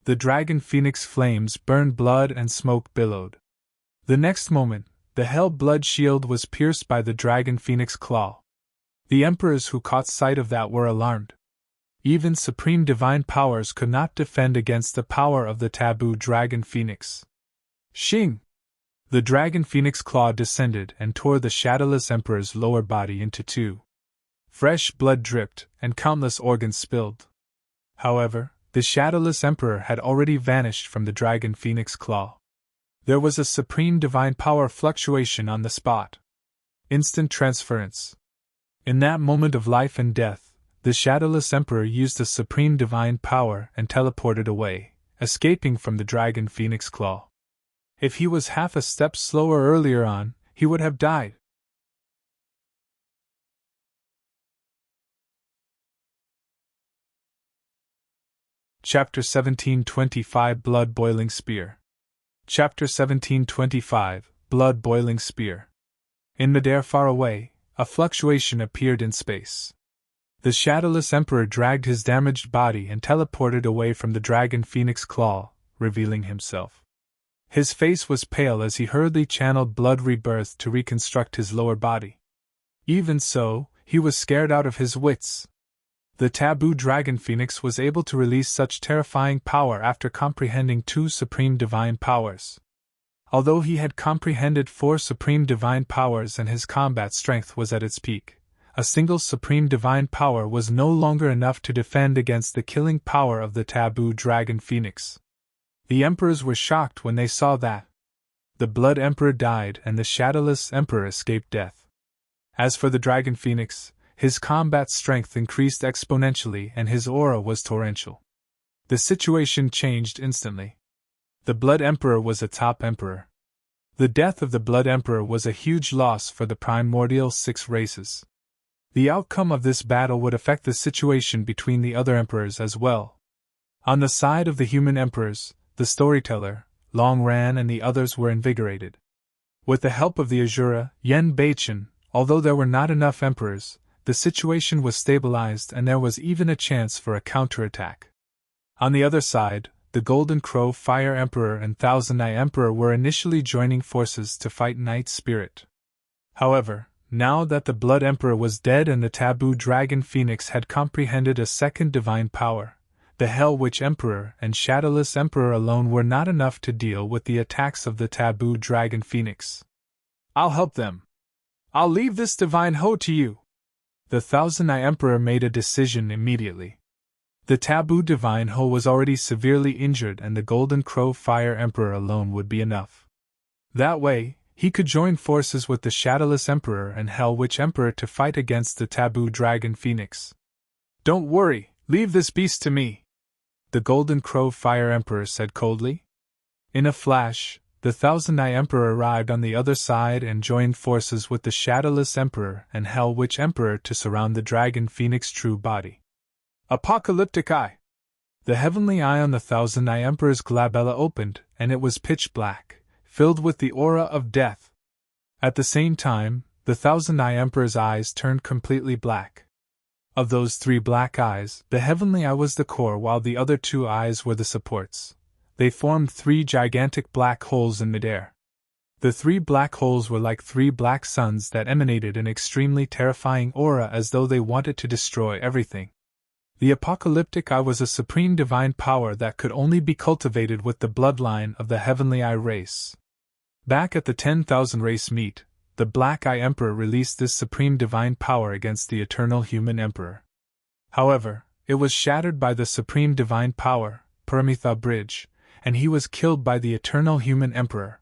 A: The Dragon Phoenix flames burned blood and smoke billowed. The next moment, the Hell Blood Shield was pierced by the Dragon Phoenix claw. The emperors who caught sight of that were alarmed. Even supreme divine powers could not defend against the power of the taboo Dragon Phoenix. Shing! The Dragon Phoenix claw descended and tore the Shadowless Emperor's lower body into 2. Fresh blood dripped, and countless organs spilled. However, the Shadowless Emperor had already vanished from the Dragon Phoenix claw. There was a supreme divine power fluctuation on the spot. Instant transference. In that moment of life and death, the Shadowless Emperor used the supreme divine power and teleported away, escaping from the Dragon Phoenix claw. If he was half a step slower earlier on, he would have died. Chapter 1725 Blood Boiling Spear. Chapter 1725, Blood-Boiling Spear. In midair far away, a fluctuation appeared in space. The shadowless Emperor dragged his damaged body and teleported away from the dragon phoenix claw, revealing himself. His face was pale as he hurriedly channeled blood rebirth to reconstruct his lower body. Even so, he was scared out of his wits. The taboo dragon phoenix was able to release such terrifying power after comprehending 2 supreme divine powers. Although he had comprehended 4 supreme divine powers and his combat strength was at its peak, a single supreme divine power was no longer enough to defend against the killing power of the taboo dragon phoenix. The emperors were shocked when they saw that. The Blood Emperor died and the Shadowless Emperor escaped death. As for the dragon phoenix, his combat strength increased exponentially and his aura was torrential. The situation changed instantly. The Blood Emperor was a top emperor. The death of the Blood Emperor was a huge loss for the primordial 6 races. The outcome of this battle would affect the situation between the other emperors as well. On the side of the human emperors, the storyteller, Long Ran and the others were invigorated. With the help of the Asura, Yen Baichen, although there were not enough emperors, the situation was stabilized and there was even a chance for a counterattack. On the other side, the Golden Crow Fire Emperor and Thousand Eye Emperor were initially joining forces to fight Night Spirit. However, now that the Blood Emperor was dead and the Taboo Dragon Phoenix had comprehended a second divine power, the Hell Witch Emperor and Shadowless Emperor alone were not enough to deal with the attacks of the Taboo Dragon Phoenix. "I'll help them. I'll leave this divine hoe to you." The Thousand Eye Emperor made a decision immediately. The Taboo Divine Hoe was already severely injured and the Golden Crow Fire Emperor alone would be enough. That way, he could join forces with the Shadowless Emperor and Hell Witch Emperor to fight against the Taboo Dragon Phoenix. "Don't worry, leave this beast to me," the Golden Crow Fire Emperor said coldly. In a flash, the Thousand Eye Emperor arrived on the other side and joined forces with the Shadowless Emperor and Hell Witch Emperor to surround the Dragon Phoenix true body. Apocalyptic Eye! The heavenly eye on the Thousand Eye Emperor's glabella opened, and it was pitch black, filled with the aura of death. At the same time, the Thousand Eye Emperor's eyes turned completely black. Of those 3 black eyes, the heavenly eye was the core while the other 2 eyes were the supports. They formed 3 gigantic black holes in midair. The 3 black holes were like 3 black suns that emanated an extremely terrifying aura as though they wanted to destroy everything. The Apocalyptic Eye was a supreme divine power that could only be cultivated with the bloodline of the Heavenly Eye race. Back at the 10,000 race meet, the Black Eye Emperor released this supreme divine power against the Eternal Human Emperor. However, it was shattered by the supreme divine power, Paramitha Bridge, and he was killed by the Eternal Human Emperor.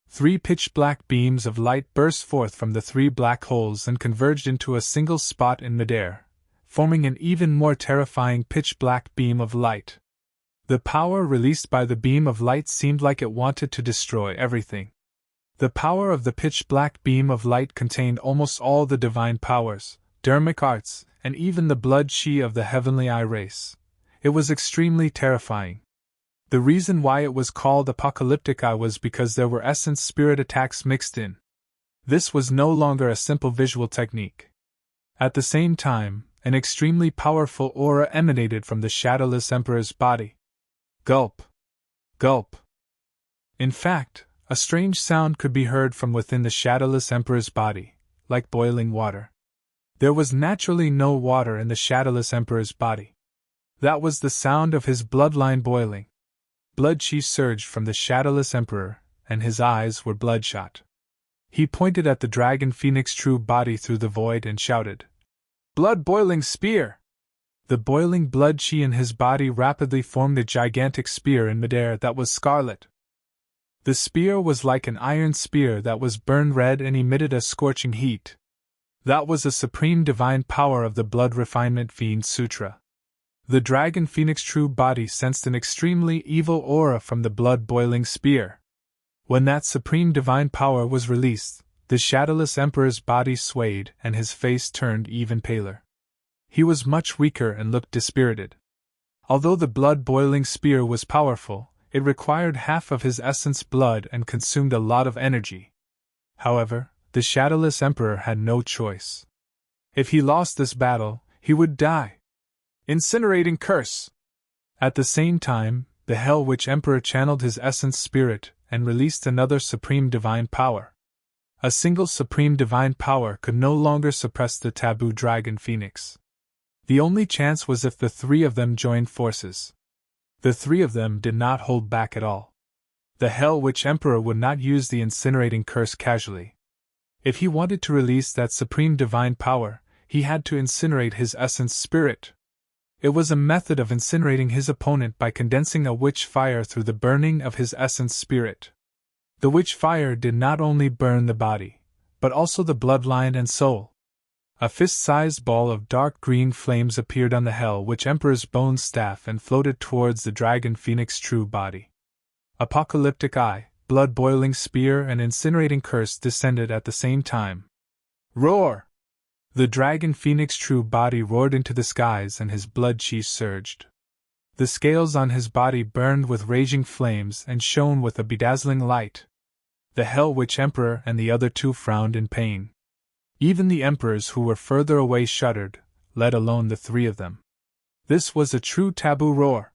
A: 3 pitch-black beams of light burst forth from the 3 black holes and converged into a single spot in midair, forming an even more terrifying pitch-black beam of light. The power released by the beam of light seemed like it wanted to destroy everything. The power of the pitch-black beam of light contained almost all the divine powers, dermic arts, and even the blood chi of the Heavenly Eye race. It was extremely terrifying. The reason why it was called Apocalyptic Eye was because there were essence spirit attacks mixed in. This was no longer a simple visual technique. At the same time, an extremely powerful aura emanated from the Shadowless Emperor's body. Gulp! Gulp! In fact, a strange sound could be heard from within the Shadowless Emperor's body, like boiling water. There was naturally no water in the Shadowless Emperor's body. That was the sound of his bloodline boiling. Blood chi surged from the Shadowless Emperor, and his eyes were bloodshot. He pointed at the Dragon Phoenix true body through the void and shouted, "Blood-boiling spear!" The boiling blood chi in his body rapidly formed a gigantic spear in midair that was scarlet. The spear was like an iron spear that was burned red and emitted a scorching heat. That was a supreme divine power of the Blood Refinement Fiend Sutra. The Dragon Phoenix true body sensed an extremely evil aura from the blood-boiling spear. When that supreme divine power was released, the Shadowless Emperor's body swayed and his face turned even paler. He was much weaker and looked dispirited. Although the blood-boiling spear was powerful, it required half of his essence blood and consumed a lot of energy. However, the Shadowless Emperor had no choice. If he lost this battle, he would die. Incinerating Curse! At the same time, the Hell Witch Emperor channeled his essence spirit and released another supreme divine power. A single supreme divine power could no longer suppress the taboo dragon phoenix. The only chance was if the three of them joined forces. The three of them did not hold back at all. The Hell Witch Emperor would not use the incinerating curse casually. If he wanted to release that supreme divine power, he had to incinerate his essence spirit. It was a method of incinerating his opponent by condensing a witch fire through the burning of his essence spirit. The witch fire did not only burn the body, but also the bloodline and soul. A fist-sized ball of dark green flames appeared on the Hell Witch Emperor's bone staff and floated towards the dragon phoenix true body. Apocalyptic Eye, blood-boiling spear and incinerating curse descended at the same time. Roar! The dragon phoenix true body roared into the skies and his blood chi surged. The scales on his body burned with raging flames and shone with a bedazzling light. The Hell Witch Emperor and the other two frowned in pain. Even the emperors who were further away shuddered, let alone the three of them. This was a true taboo roar.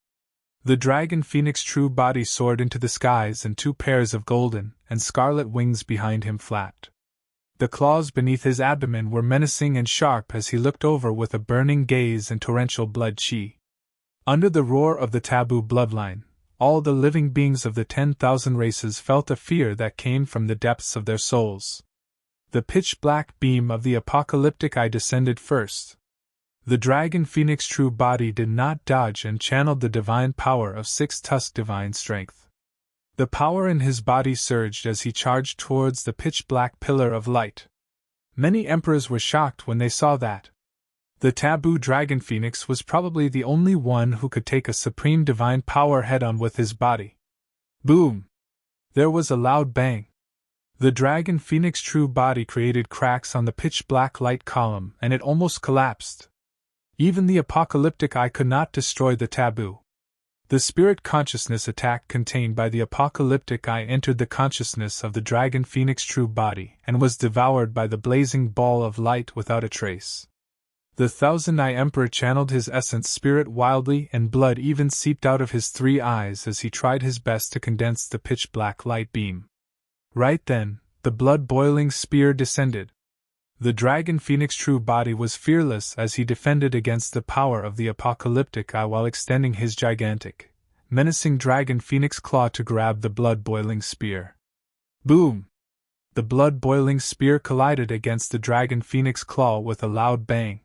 A: The dragon phoenix true body soared into the skies and two pairs of golden and scarlet wings behind him flapped. The claws beneath his abdomen were menacing and sharp as he looked over with a burning gaze and torrential blood chi. Under the roar of the taboo bloodline, all the living beings of the 10,000 races felt a fear that came from the depths of their souls. The pitch-black beam of the apocalyptic eye descended first. The dragon phoenix true body did not dodge and channeled the divine power of six-tusked divine strength. The power in his body surged as he charged towards the pitch-black pillar of light. Many emperors were shocked when they saw that. The taboo dragon phoenix was probably the only one who could take a supreme divine power head-on with his body. Boom! There was a loud bang. The dragon phoenix true body created cracks on the pitch-black light column and it almost collapsed. Even the apocalyptic eye could not destroy the taboo. The spirit consciousness attack contained by the apocalyptic eye entered the consciousness of the dragon phoenix true body and was devoured by the blazing ball of light without a trace. The thousand-eye emperor channeled his essence spirit wildly and blood even seeped out of his three eyes as he tried his best to condense the pitch-black light beam. Right then, the blood-boiling spear descended. The dragon phoenix true body was fearless as he defended against the power of the apocalyptic eye while extending his gigantic, menacing dragon phoenix claw to grab the blood-boiling spear. Boom! The blood-boiling spear collided against the dragon phoenix claw with a loud bang.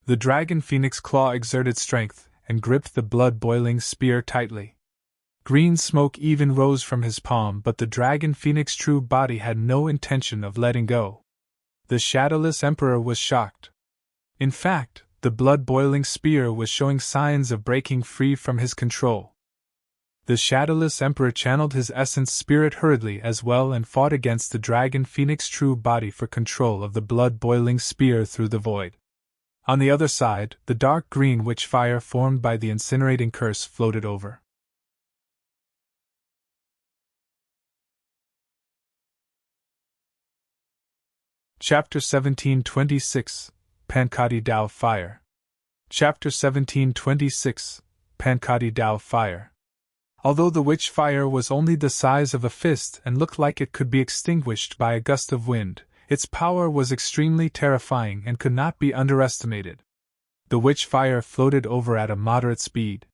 A: The dragon phoenix claw exerted strength and gripped the blood-boiling spear tightly. Green smoke even rose from his palm, but the dragon phoenix true body had no intention of letting go. The Shadowless Emperor was shocked. In fact, the blood-boiling spear was showing signs of breaking free from his control. The Shadowless Emperor channeled his essence spirit hurriedly as well and fought against the dragon phoenix true body for control of the blood-boiling spear through the void. On the other side, the dark green witch fire formed by the incinerating curse floated over. Chapter 1726, Pancadhi Dao Fire. Chapter 1726, Pancadhi Dao Fire. Although the witch fire was only the size of a fist and looked like it could be extinguished by a gust of wind, its power was extremely terrifying and could not be underestimated. The witch fire floated over at a moderate speed.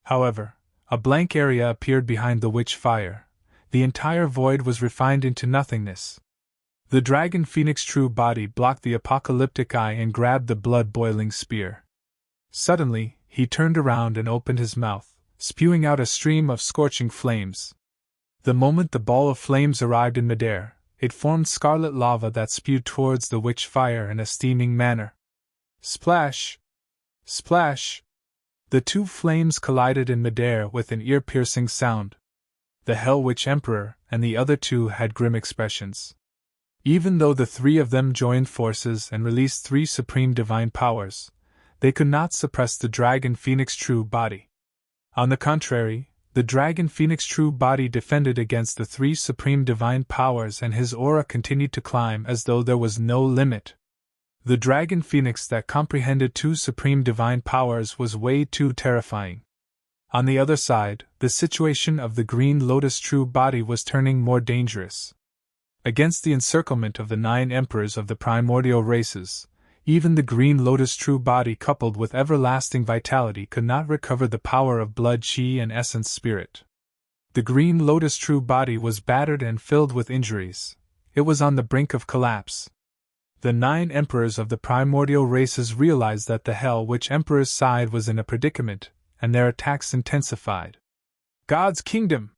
A: However, a blank area appeared behind the witch fire. The entire void was refined into nothingness. The dragon phoenix true body blocked the apocalyptic eye and grabbed the blood-boiling spear. Suddenly, he turned around and opened his mouth, spewing out a stream of scorching flames. The moment the ball of flames arrived in midair, it formed scarlet lava that spewed towards the witch fire in a steaming manner. Splash! Splash! The two flames collided in midair with an ear-piercing sound. The Hell Witch Emperor and the other two had grim expressions. Even though the three of them joined forces and released three supreme divine powers, they could not suppress the dragon phoenix true body. On the contrary, the Dragon Phoenix true body defended against the three supreme divine powers, and his aura continued to climb as though there was no limit. The Dragon Phoenix that comprehended two supreme divine powers was way too terrifying. On the other side, the situation of the Green Lotus true body was turning more dangerous. Against the encirclement of the 9 emperors of the primordial races, even the Green Lotus true body coupled with everlasting vitality could not recover the power of blood chi and essence spirit. The Green Lotus true body was battered and filled with injuries. It was on the brink of collapse. The 9 emperors of the primordial races realized that the Hell Witch Emperor's side was in a predicament, and their attacks intensified. God's Kingdom!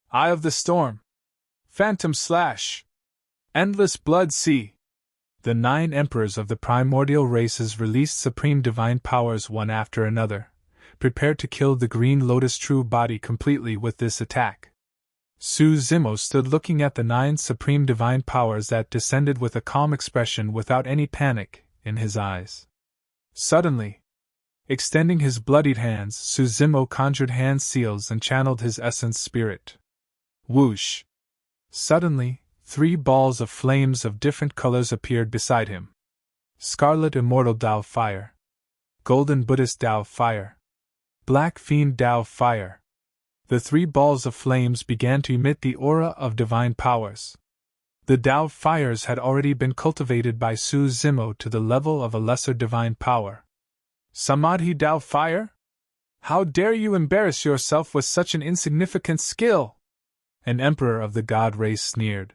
A: Eye of the Storm! Phantom Slash! Endless Blood Sea! The 9 emperors of the primordial races released supreme divine powers one after another, prepared to kill the Green Lotus true body completely with this attack. Su Zimo stood looking at the 9 supreme divine powers that descended with a calm expression without any panic in his eyes. Suddenly, extending his bloodied hands, Su Zimo conjured hand seals and channeled his essence spirit. Whoosh! Suddenly, 3 balls of flames of different colors appeared beside him. Scarlet Immortal Tao Fire, Golden Buddhist Tao Fire, Black Fiend Tao Fire. The 3 balls of flames began to emit the aura of divine powers. The Tao fires had already been cultivated by Su Zimo to the level of a lesser divine power. Samadhi Tao Fire? How dare you embarrass yourself with such an insignificant skill? An emperor of the god race sneered.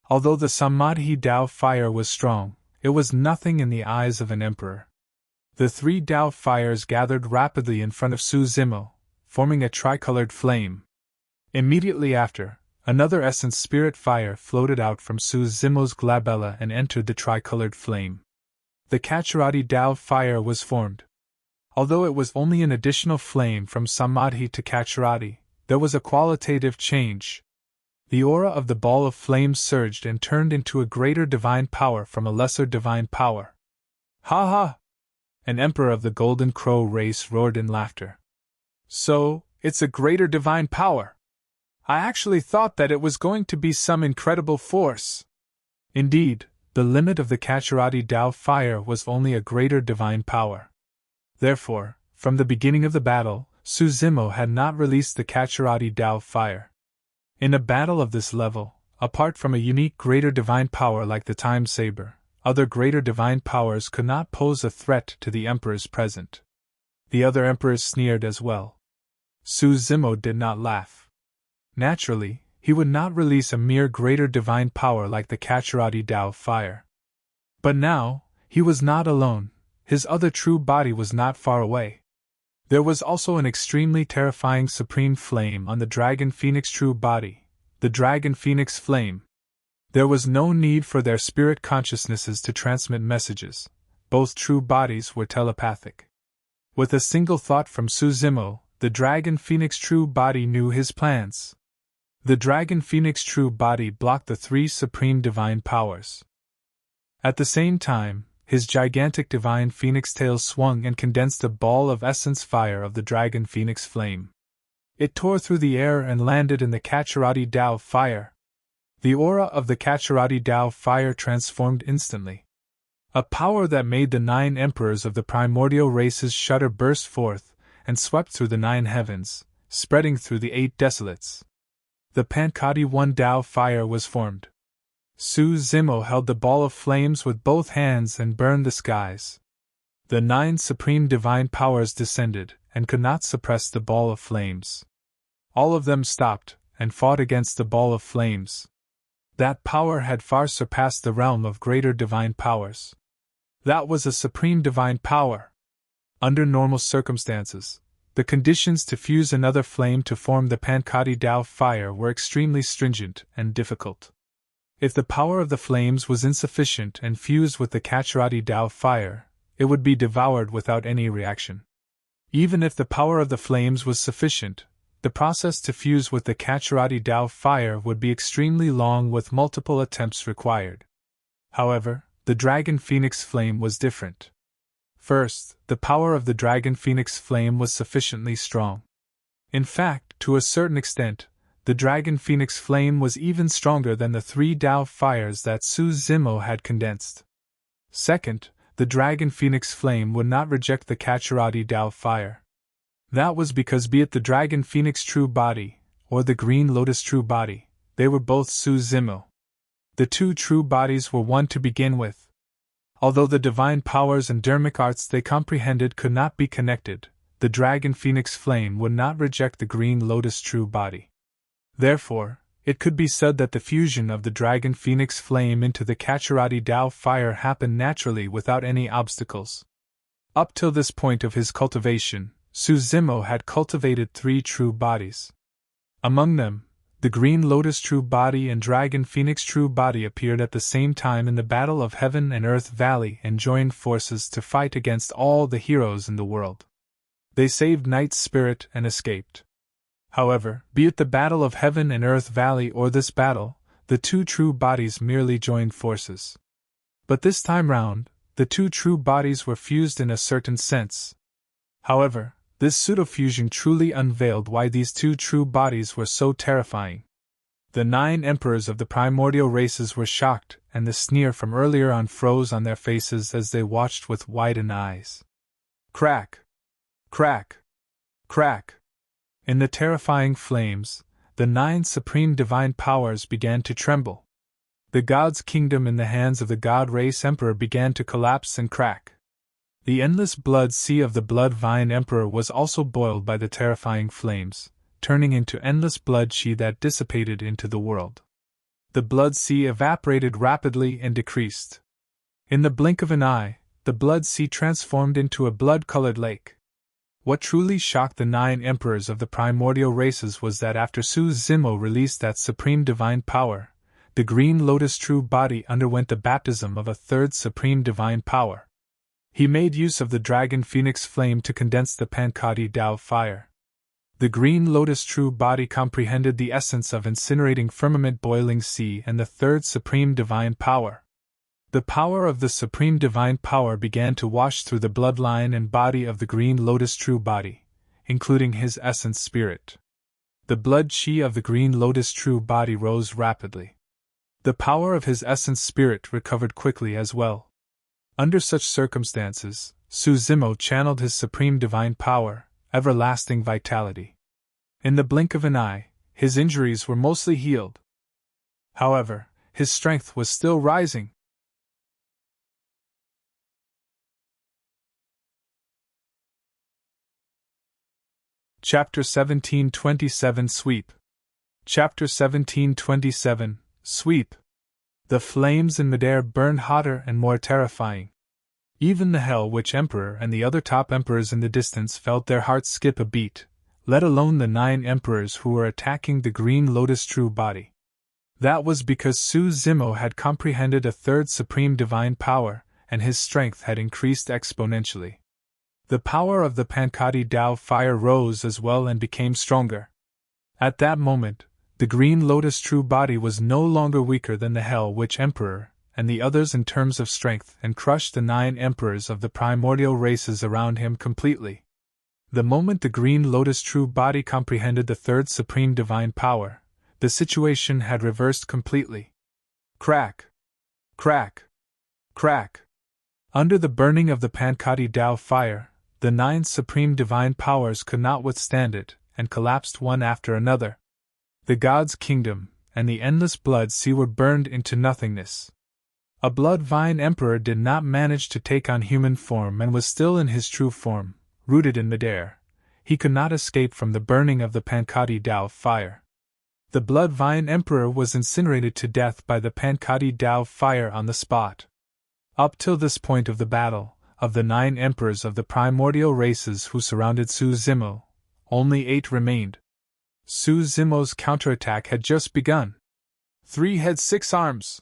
A: Although the Samadhi Tao fire was strong, it was nothing in the eyes of an emperor. The 3 Tao fires gathered rapidly in front of Su Zimo, forming a tricolored flame. Immediately after, another essence spirit fire floated out from Su Zimo's glabella and entered the tricolored flame. The Kacharati Tao fire was formed. Although it was only an additional flame from Samadhi to Kacharati, there was a qualitative change. The aura of the ball of flames surged and turned into a greater divine power from a lesser divine power. Ha ha! An emperor of the Golden Crow race roared in laughter. So, it's a greater divine power. I actually thought that it was going to be some incredible force. Indeed, the limit of the Kacharati Tao fire was only a greater divine power. Therefore, from the beginning of the battle, Su Zimo had not released the Kacharati Tao fire. In a battle of this level, apart from a unique greater divine power like the Time Saber, other greater divine powers could not pose a threat to the emperors present. The other emperors sneered as well. Su Zimo did not laugh. Naturally, he would not release a mere greater divine power like the Kacharati Tao fire. But now, he was not alone. His other true body was not far away. There was also an extremely terrifying supreme flame on the Dragon Phoenix true body, the Dragon Phoenix flame. There was no need for their spirit consciousnesses to transmit messages. Both true bodies were telepathic. With a single thought from Su Zimo, the Dragon Phoenix true body knew his plans. The Dragon Phoenix true body blocked the 3 supreme divine powers. At the same time, his gigantic divine phoenix tail swung and condensed a ball of essence fire of the Dragon Phoenix flame. It tore through the air and landed in the Kacharati Tao fire. The aura of the Kacharati Tao fire transformed instantly. A power that made the 9 emperors of the primordial races shudder burst forth and swept through the 9 heavens, spreading through the 8 desolates. The Pancadhi 1 Tao fire was formed. Su Zimo held the ball of flames with both hands and burned the skies. The 9 supreme divine powers descended and could not suppress the ball of flames. All of them stopped and fought against the ball of flames. That power had far surpassed the realm of greater divine powers. That was a supreme divine power. Under normal circumstances, the conditions to fuse another flame to form the Pancadhi Tao fire were extremely stringent and difficult. If the power of the flames was insufficient and fused with the Kacharati Tao fire, it would be devoured without any reaction. Even if the power of the flames was sufficient, the process to fuse with the Kacharati Tao fire would be extremely long with multiple attempts required. However, the Dragon Phoenix flame was different. First, the power of the Dragon Phoenix flame was sufficiently strong. In fact, to a certain extent, the Dragon Phoenix Flame was even stronger than the 3 Dao fires that Su Zimo had condensed. Second, the Dragon Phoenix Flame would not reject the Kachirati Dao fire. That was because, be it the Dragon Phoenix True Body, or the Green Lotus True Body, they were both Su Zimo. The 2 true bodies were one to begin with. Although the divine powers and dermic arts they comprehended could not be connected, the Dragon Phoenix Flame would not reject the Green Lotus True Body. Therefore, it could be said that the fusion of the Dragon Phoenix Flame into the Kachirati Dao fire happened naturally without any obstacles. Up till this point of his cultivation, Su Zimo had cultivated 3 true bodies. Among them, the Green Lotus True Body and Dragon Phoenix True Body appeared at the same time in the Battle of Heaven and Earth Valley and joined forces to fight against all the heroes in the world. They saved Night's spirit and escaped. However, be it the Battle of Heaven and Earth Valley or this battle, the 2 true bodies merely joined forces. But this time round, the 2 true bodies were fused in a certain sense. However, this pseudo-fusion truly unveiled why these 2 true bodies were so terrifying. The 9 emperors of the primordial races were shocked, and the sneer from earlier on froze on their faces as they watched with widened eyes. Crack! Crack! Crack! In the terrifying flames, the 9 supreme divine powers began to tremble. The god's kingdom in the hands of the god race emperor began to collapse and crack. The endless blood sea of the blood vine emperor was also boiled by the terrifying flames, turning into endless blood sea that dissipated into the world. The blood sea evaporated rapidly and decreased. In the blink of an eye, the blood sea transformed into a blood-colored lake. What truly shocked the 9 emperors of the primordial races was that after Su Zimo released that supreme divine power, the Green Lotus True Body underwent the baptism of a 3rd supreme divine power. He made use of the Dragon Phoenix Flame to condense the Pancadhi Dao fire. The Green Lotus True Body comprehended the essence of incinerating firmament boiling sea and the 3rd supreme divine power. The power of the supreme divine power began to wash through the bloodline and body of the Green Lotus True Body, including his essence spirit. The blood chi of the Green Lotus True Body rose rapidly. The power of his essence spirit recovered quickly as well. Under such circumstances, Su Zimo channeled his supreme divine power, everlasting vitality. In the blink of an eye, his injuries were mostly healed. However, his strength was still rising. Chapter 1727 Sweep. Chapter 1727 Sweep. The flames in midair burned hotter and more terrifying. Even the Hell Witch Emperor and the other top emperors in the distance felt their hearts skip a beat, let alone the 9 emperors who were attacking the Green Lotus True Body. That was because Su Zimo had comprehended a 3rd supreme divine power, and his strength had increased exponentially. The power of the Pancadhi Dao fire rose as well and became stronger. At that moment, the Green Lotus True Body was no longer weaker than the Hell Witch Emperor and the others in terms of strength and crushed the 9 emperors of the primordial races around him completely. The moment the Green Lotus True Body comprehended the 3rd supreme divine power, the situation had reversed completely. Crack! Crack! Crack! Under the burning of the Pancadhi Dao fire, the 9 supreme divine powers could not withstand it and collapsed one after another. The god's kingdom and the endless blood sea were burned into nothingness. A blood vine emperor did not manage to take on human form and was still in his true form, rooted in midair. He could not escape from the burning of the Pancadhi Dao fire. The blood vine emperor was incinerated to death by the Pancadhi Dao fire on the spot. Up till this point of the battle, of the 9 emperors of the primordial races who surrounded Su Zimo, only 8 remained. Su Zimo's counterattack had just begun. 3 heads 6 arms.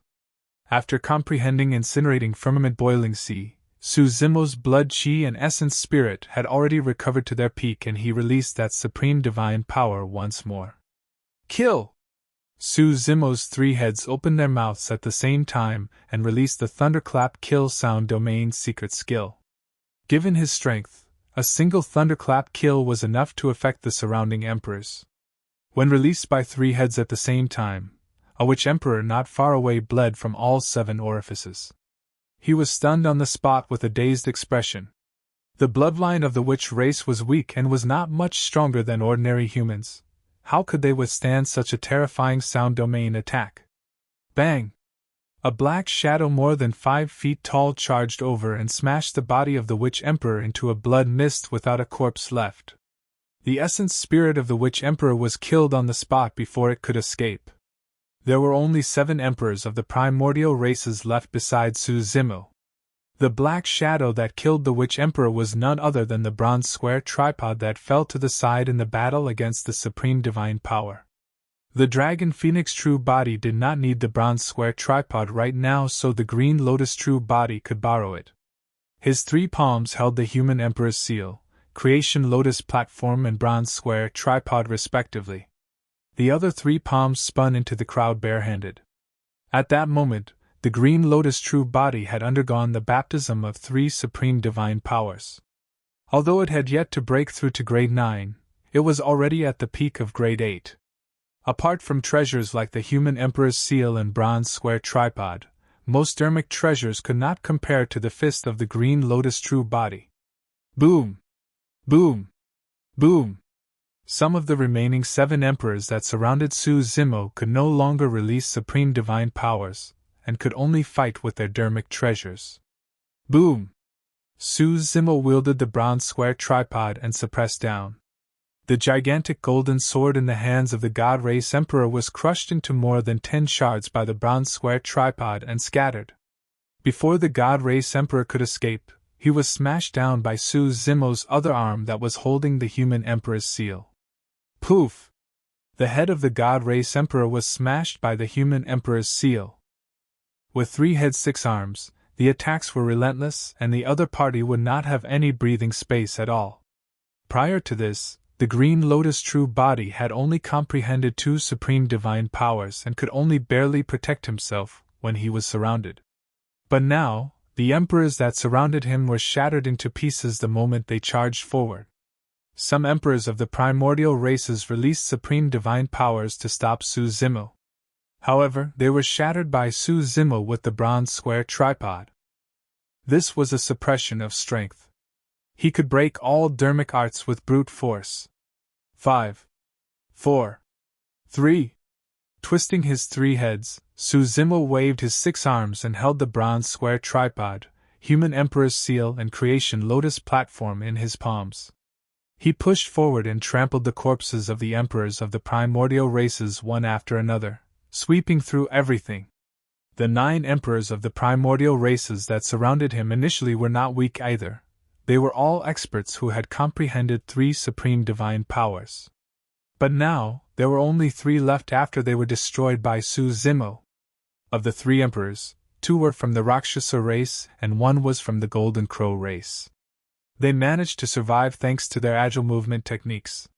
A: After comprehending incinerating firmament boiling sea, Su Zimo's blood chi and essence spirit had already recovered to their peak and he released that supreme divine power once more. Kill! Su Zimo's 3 heads opened their mouths at the same time and released the thunderclap kill sound domain secret skill. Given his strength, a single thunderclap kill was enough to affect the surrounding emperors. When released by 3 heads at the same time, a witch emperor not far away bled from all 7 orifices. He was stunned on the spot with a dazed expression. The bloodline of the witch race was weak and was not much stronger than ordinary humans. How could they withstand such a terrifying sound domain attack? Bang! A black shadow more than 5 feet tall charged over and smashed the body of the witch emperor into a blood mist without a corpse left. The essence spirit of the witch emperor was killed on the spot before it could escape. There were only 7 emperors of the primordial races left besides Zhi Wen. The black shadow that killed the witch emperor was none other than the bronze square tripod that fell to the side in the battle against the supreme divine power. The dragon phoenix true body did not need the bronze square tripod right now, so the green lotus true body could borrow it. His 3 palms held the human emperor's seal, creation lotus platform and bronze square tripod respectively. The other 3 palms spun into the crowd barehanded. At that moment, the green lotus true body had undergone the baptism of 3 supreme divine powers. Although it had yet to break through to grade 9, it was already at the peak of grade 8. Apart from treasures like the human emperor's seal and bronze square tripod, most dermic treasures could not compare to the fist of the green lotus true body. Boom! Boom! Boom! Some of the remaining 7 emperors that surrounded Zhi Wen could no longer release supreme divine powers, and could only fight with their dermic treasures. Boom! Zhi Wen wielded the bronze square tripod and suppressed down. The gigantic golden sword in the hands of the God Race Emperor was crushed into more than 10 shards by the bronze square tripod and scattered. Before the God Race Emperor could escape, he was smashed down by Zhi Wen's other arm that was holding the human emperor's seal. Poof! The head of the God Race Emperor was smashed by the human emperor's seal. With 3 heads 6 arms, the attacks were relentless and the other party would not have any breathing space at all. Prior to this, the green lotus true body had only comprehended 2 supreme divine powers and could only barely protect himself when he was surrounded. But now, the emperors that surrounded him were shattered into pieces the moment they charged forward. Some emperors of the primordial races released supreme divine powers to stop Zhi Wen. However, they were shattered by Zhi Wen with the bronze square tripod. This was a suppression of strength. He could break all dermic arts with brute force. 5, 4, 3. Twisting his 3 heads, Zhi Wen waved his 6 arms and held the bronze square tripod, human emperor's seal and creation lotus platform in his palms. He pushed forward and trampled the corpses of the emperors of the primordial races one after another, sweeping through everything. The 9 emperors of the primordial races that surrounded him initially were not weak either. They were all experts who had comprehended 3 supreme divine powers. But now, there were only 3 left after they were destroyed by Zhi Wen. Of the 3 emperors, 2 were from the Rakshasa race and 1 was from the Golden Crow race. They managed to survive thanks to their agile movement techniques.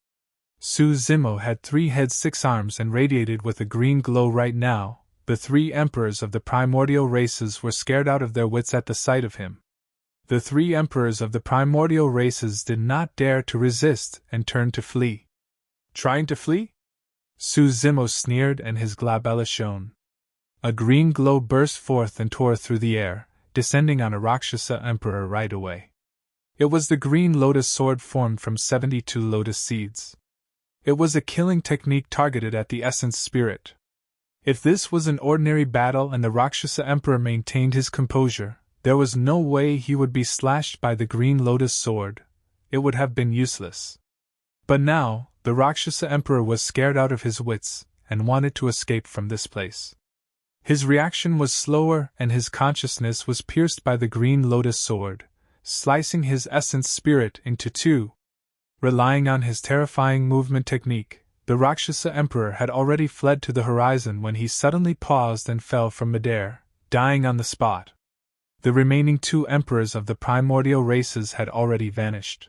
A: Zhi Wen had 3 heads 6 arms and radiated with a green glow right now. The 3 emperors of the primordial races were scared out of their wits at the sight of him. The 3 emperors of the primordial races did not dare to resist and turned to flee. Trying to flee? Zhi Wen sneered and his glabella shone. A green glow burst forth and tore through the air, descending on a Rakshasa emperor right away. It was the green lotus sword formed from 72 lotus seeds. It was a killing technique targeted at the essence spirit. If this was an ordinary battle and the Rakshasa emperor maintained his composure, there was no way he would be slashed by the green lotus sword. It would have been useless. But now, the Rakshasa emperor was scared out of his wits and wanted to escape from this place. His reaction was slower and his consciousness was pierced by the green lotus sword, slicing his essence spirit into 2. Relying on his terrifying movement technique, the Rakshasa emperor had already fled to the horizon when he suddenly paused and fell from midair, dying on the spot. The remaining 2 emperors of the primordial races had already vanished.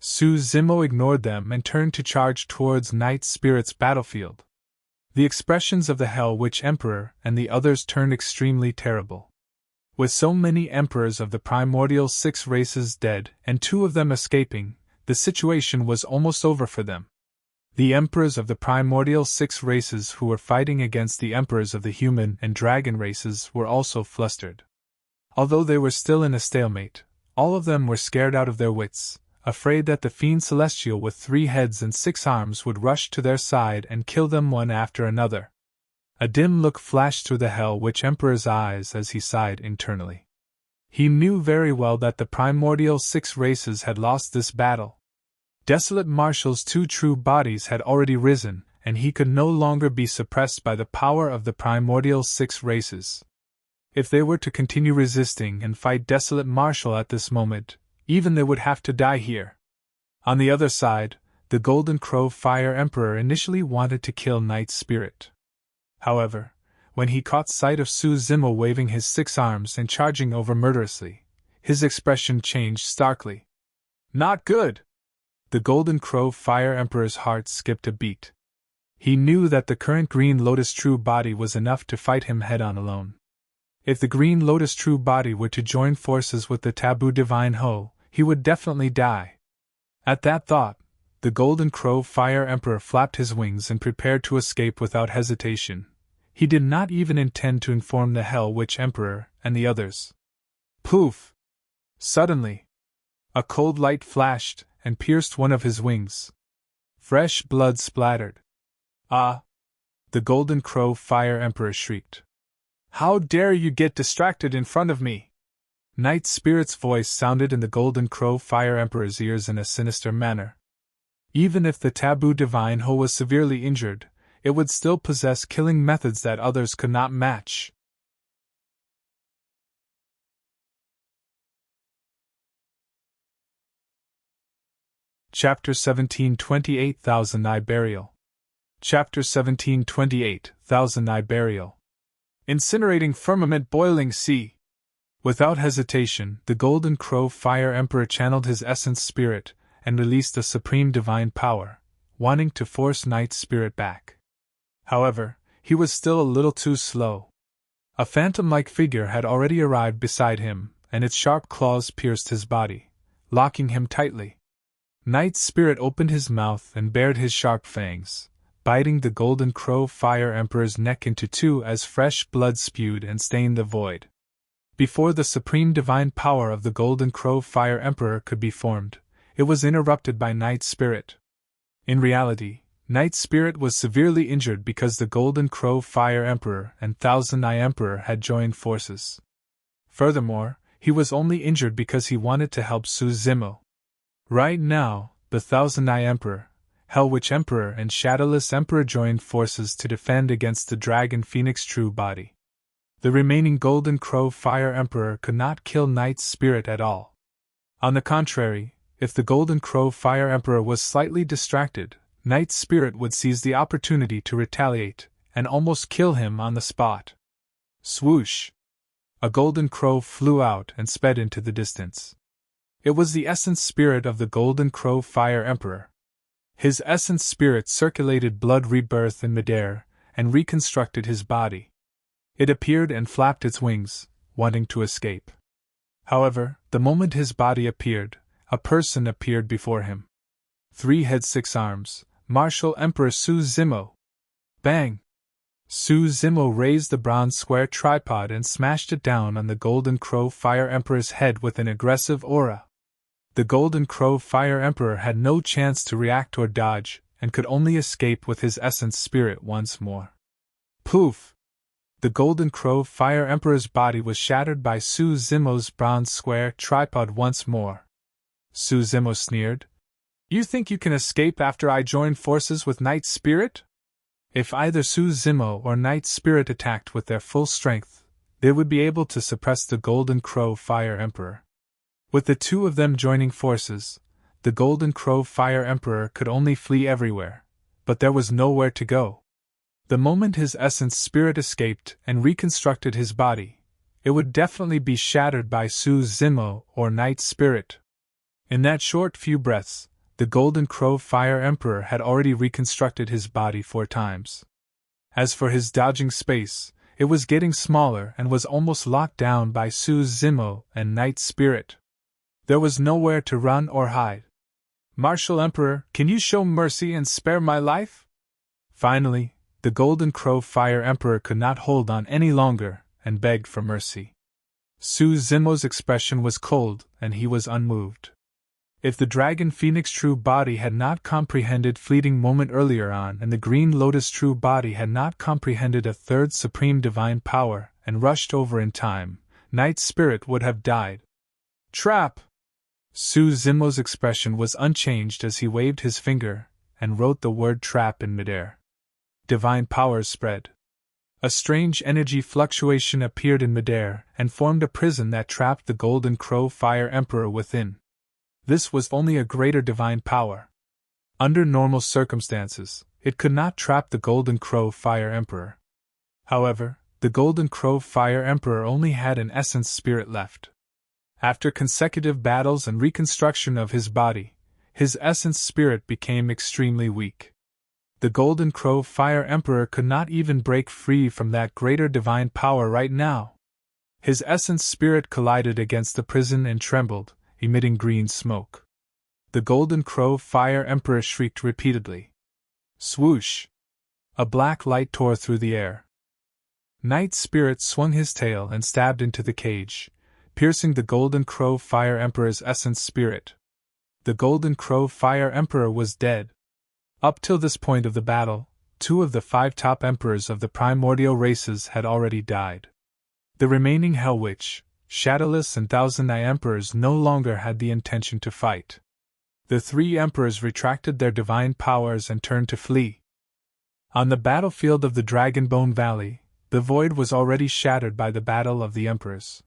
A: Zhi Wen ignored them and turned to charge towards Night Spirit's battlefield. The expressions of the Hell Witch Emperor and the others turned extremely terrible. With so many emperors of the primordial 6 races dead and 2 of them escaping, the situation was almost over for them. The emperors of the primordial 6 races who were fighting against the emperors of the human and dragon races were also flustered. Although they were still in a stalemate, all of them were scared out of their wits, afraid that the fiend celestial with 3 heads and 6 arms would rush to their side and kill them one after another. A dim look flashed through the Hell Witch Emperor's eyes as he sighed internally. He knew very well that the primordial 6 races had lost this battle. Desolate Martial's 2 true bodies had already risen, and he could no longer be suppressed by the power of the primordial 6 races. If they were to continue resisting and fight Desolate Martial at this moment, even they would have to die here. On the other side, the Golden Crow Fire Emperor initially wanted to kill Night Spirit. However, when he caught sight of Su Zimo waving his 6 arms and charging over murderously, his expression changed starkly. Not good! The Golden Crow Fire Emperor's heart skipped a beat. He knew that the current Green Lotus True Body was enough to fight him head-on alone. If the Green Lotus True Body were to join forces with the Taboo Divine Ho, he would definitely die. At that thought, the Golden Crow Fire Emperor flapped his wings and prepared to escape without hesitation. He did not even intend to inform the Hell Witch Emperor and the others. Poof! Suddenly, a cold light flashed and pierced one of his wings. Fresh blood splattered. Ah! The Golden Crow Fire Emperor shrieked. How dare you get distracted in front of me? Night Spirit's voice sounded in the Golden Crow Fire Emperor's ears in a sinister manner. Even if the Taboo Divine Ho was severely injured, it would still possess killing methods that others could not match. Chapter 17 28,000 Eye Burial. Chapter 17 28,000 Eye Burial. Incinerating Firmament Boiling Sea. Without hesitation, the Golden Crow Fire Emperor channeled his essence spirit and released a supreme divine power, wanting to force Night Spirit back. However, he was still a little too slow. A phantom-like figure had already arrived beside him, and its sharp claws pierced his body, locking him tightly. Night Spirit opened his mouth and bared his sharp fangs, biting the Golden Crow Fire Emperor's neck into 2 as fresh blood spewed and stained the void. Before the supreme divine power of the Golden Crow Fire Emperor could be formed, it was interrupted by Night Spirit. In reality, Night Spirit was severely injured because the Golden Crow Fire Emperor and Thousand Eye Emperor had joined forces. Furthermore, he was only injured because he wanted to help Su Zimo. Right now, the Thousand Eye Emperor, Hell Witch Emperor and Shadowless Emperor joined forces to defend against the Dragon Phoenix True Body. The remaining Golden Crow Fire Emperor could not kill Night Spirit at all. On the contrary, if the Golden Crow Fire Emperor was slightly distracted, Night Spirit would seize the opportunity to retaliate and almost kill him on the spot. Swoosh! A golden crow flew out and sped into the distance. It was the essence spirit of the Golden Crow Fire Emperor. His essence spirit circulated blood rebirth in midair and reconstructed his body. It appeared and flapped its wings, wanting to escape. However, the moment his body appeared, a person appeared before him. 3 heads 6 arms, Martial Emperor Su Zimo. Bang! Su Zimo raised the bronze square tripod and smashed it down on the Golden Crow Fire Emperor's head with an aggressive aura. The Golden Crow Fire Emperor had no chance to react or dodge, and could only escape with his essence spirit once more. Poof! The Golden Crow Fire Emperor's body was shattered by Su Zimo's bronze square tripod once more. Su Zimo sneered. You think you can escape after I join forces with Night Spirit? If either Su Zimo or Night Spirit attacked with their full strength, they would be able to suppress the Golden Crow Fire Emperor. With the 2 of them joining forces, the Golden Crow Fire Emperor could only flee everywhere, but there was nowhere to go. The moment his essence spirit escaped and reconstructed his body, it would definitely be shattered by Su Zimo or Night Spirit. In that short few breaths, the Golden Crow Fire Emperor had already reconstructed his body 4 times. As for his dodging space, it was getting smaller and was almost locked down by Su Zimo and Night Spirit. There was nowhere to run or hide. Martial Emperor, can you show mercy and spare my life? Finally, the Golden Crow Fire Emperor could not hold on any longer and begged for mercy. Su Zimo's expression was cold and he was unmoved. If the Dragon Phoenix True Body had not comprehended fleeting moment earlier on and the Green Lotus True Body had not comprehended a third Supreme Divine Power and rushed over in time, Night Spirit would have died. Trap! Su Zimo's expression was unchanged as he waved his finger and wrote the word trap in midair. Divine powers spread. A strange energy fluctuation appeared in midair and formed a prison that trapped the Golden Crow Fire Emperor within. This was only a greater divine power. Under normal circumstances, it could not trap the Golden Crow Fire Emperor. However, the Golden Crow Fire Emperor only had an essence spirit left. After consecutive battles and reconstruction of his body, his essence spirit became extremely weak. The Golden Crow Fire Emperor could not even break free from that greater divine power right now. His essence spirit collided against the prison and trembled, emitting green smoke. The Golden Crow Fire Emperor shrieked repeatedly. Swoosh! A black light tore through the air. Night Spirit swung his tail and stabbed into the cage, piercing the Golden Crow Fire Emperor's essence spirit. The Golden Crow Fire Emperor was dead. Up till this point of the battle, 2 of the 5 top emperors of the primordial races had already died. The remaining Hell Witch, Shadowless and Thousand Eye Emperors no longer had the intention to fight. The 3 emperors retracted their divine powers and turned to flee. On the battlefield of the Dragonbone Valley, the void was already shattered by the battle of the emperors.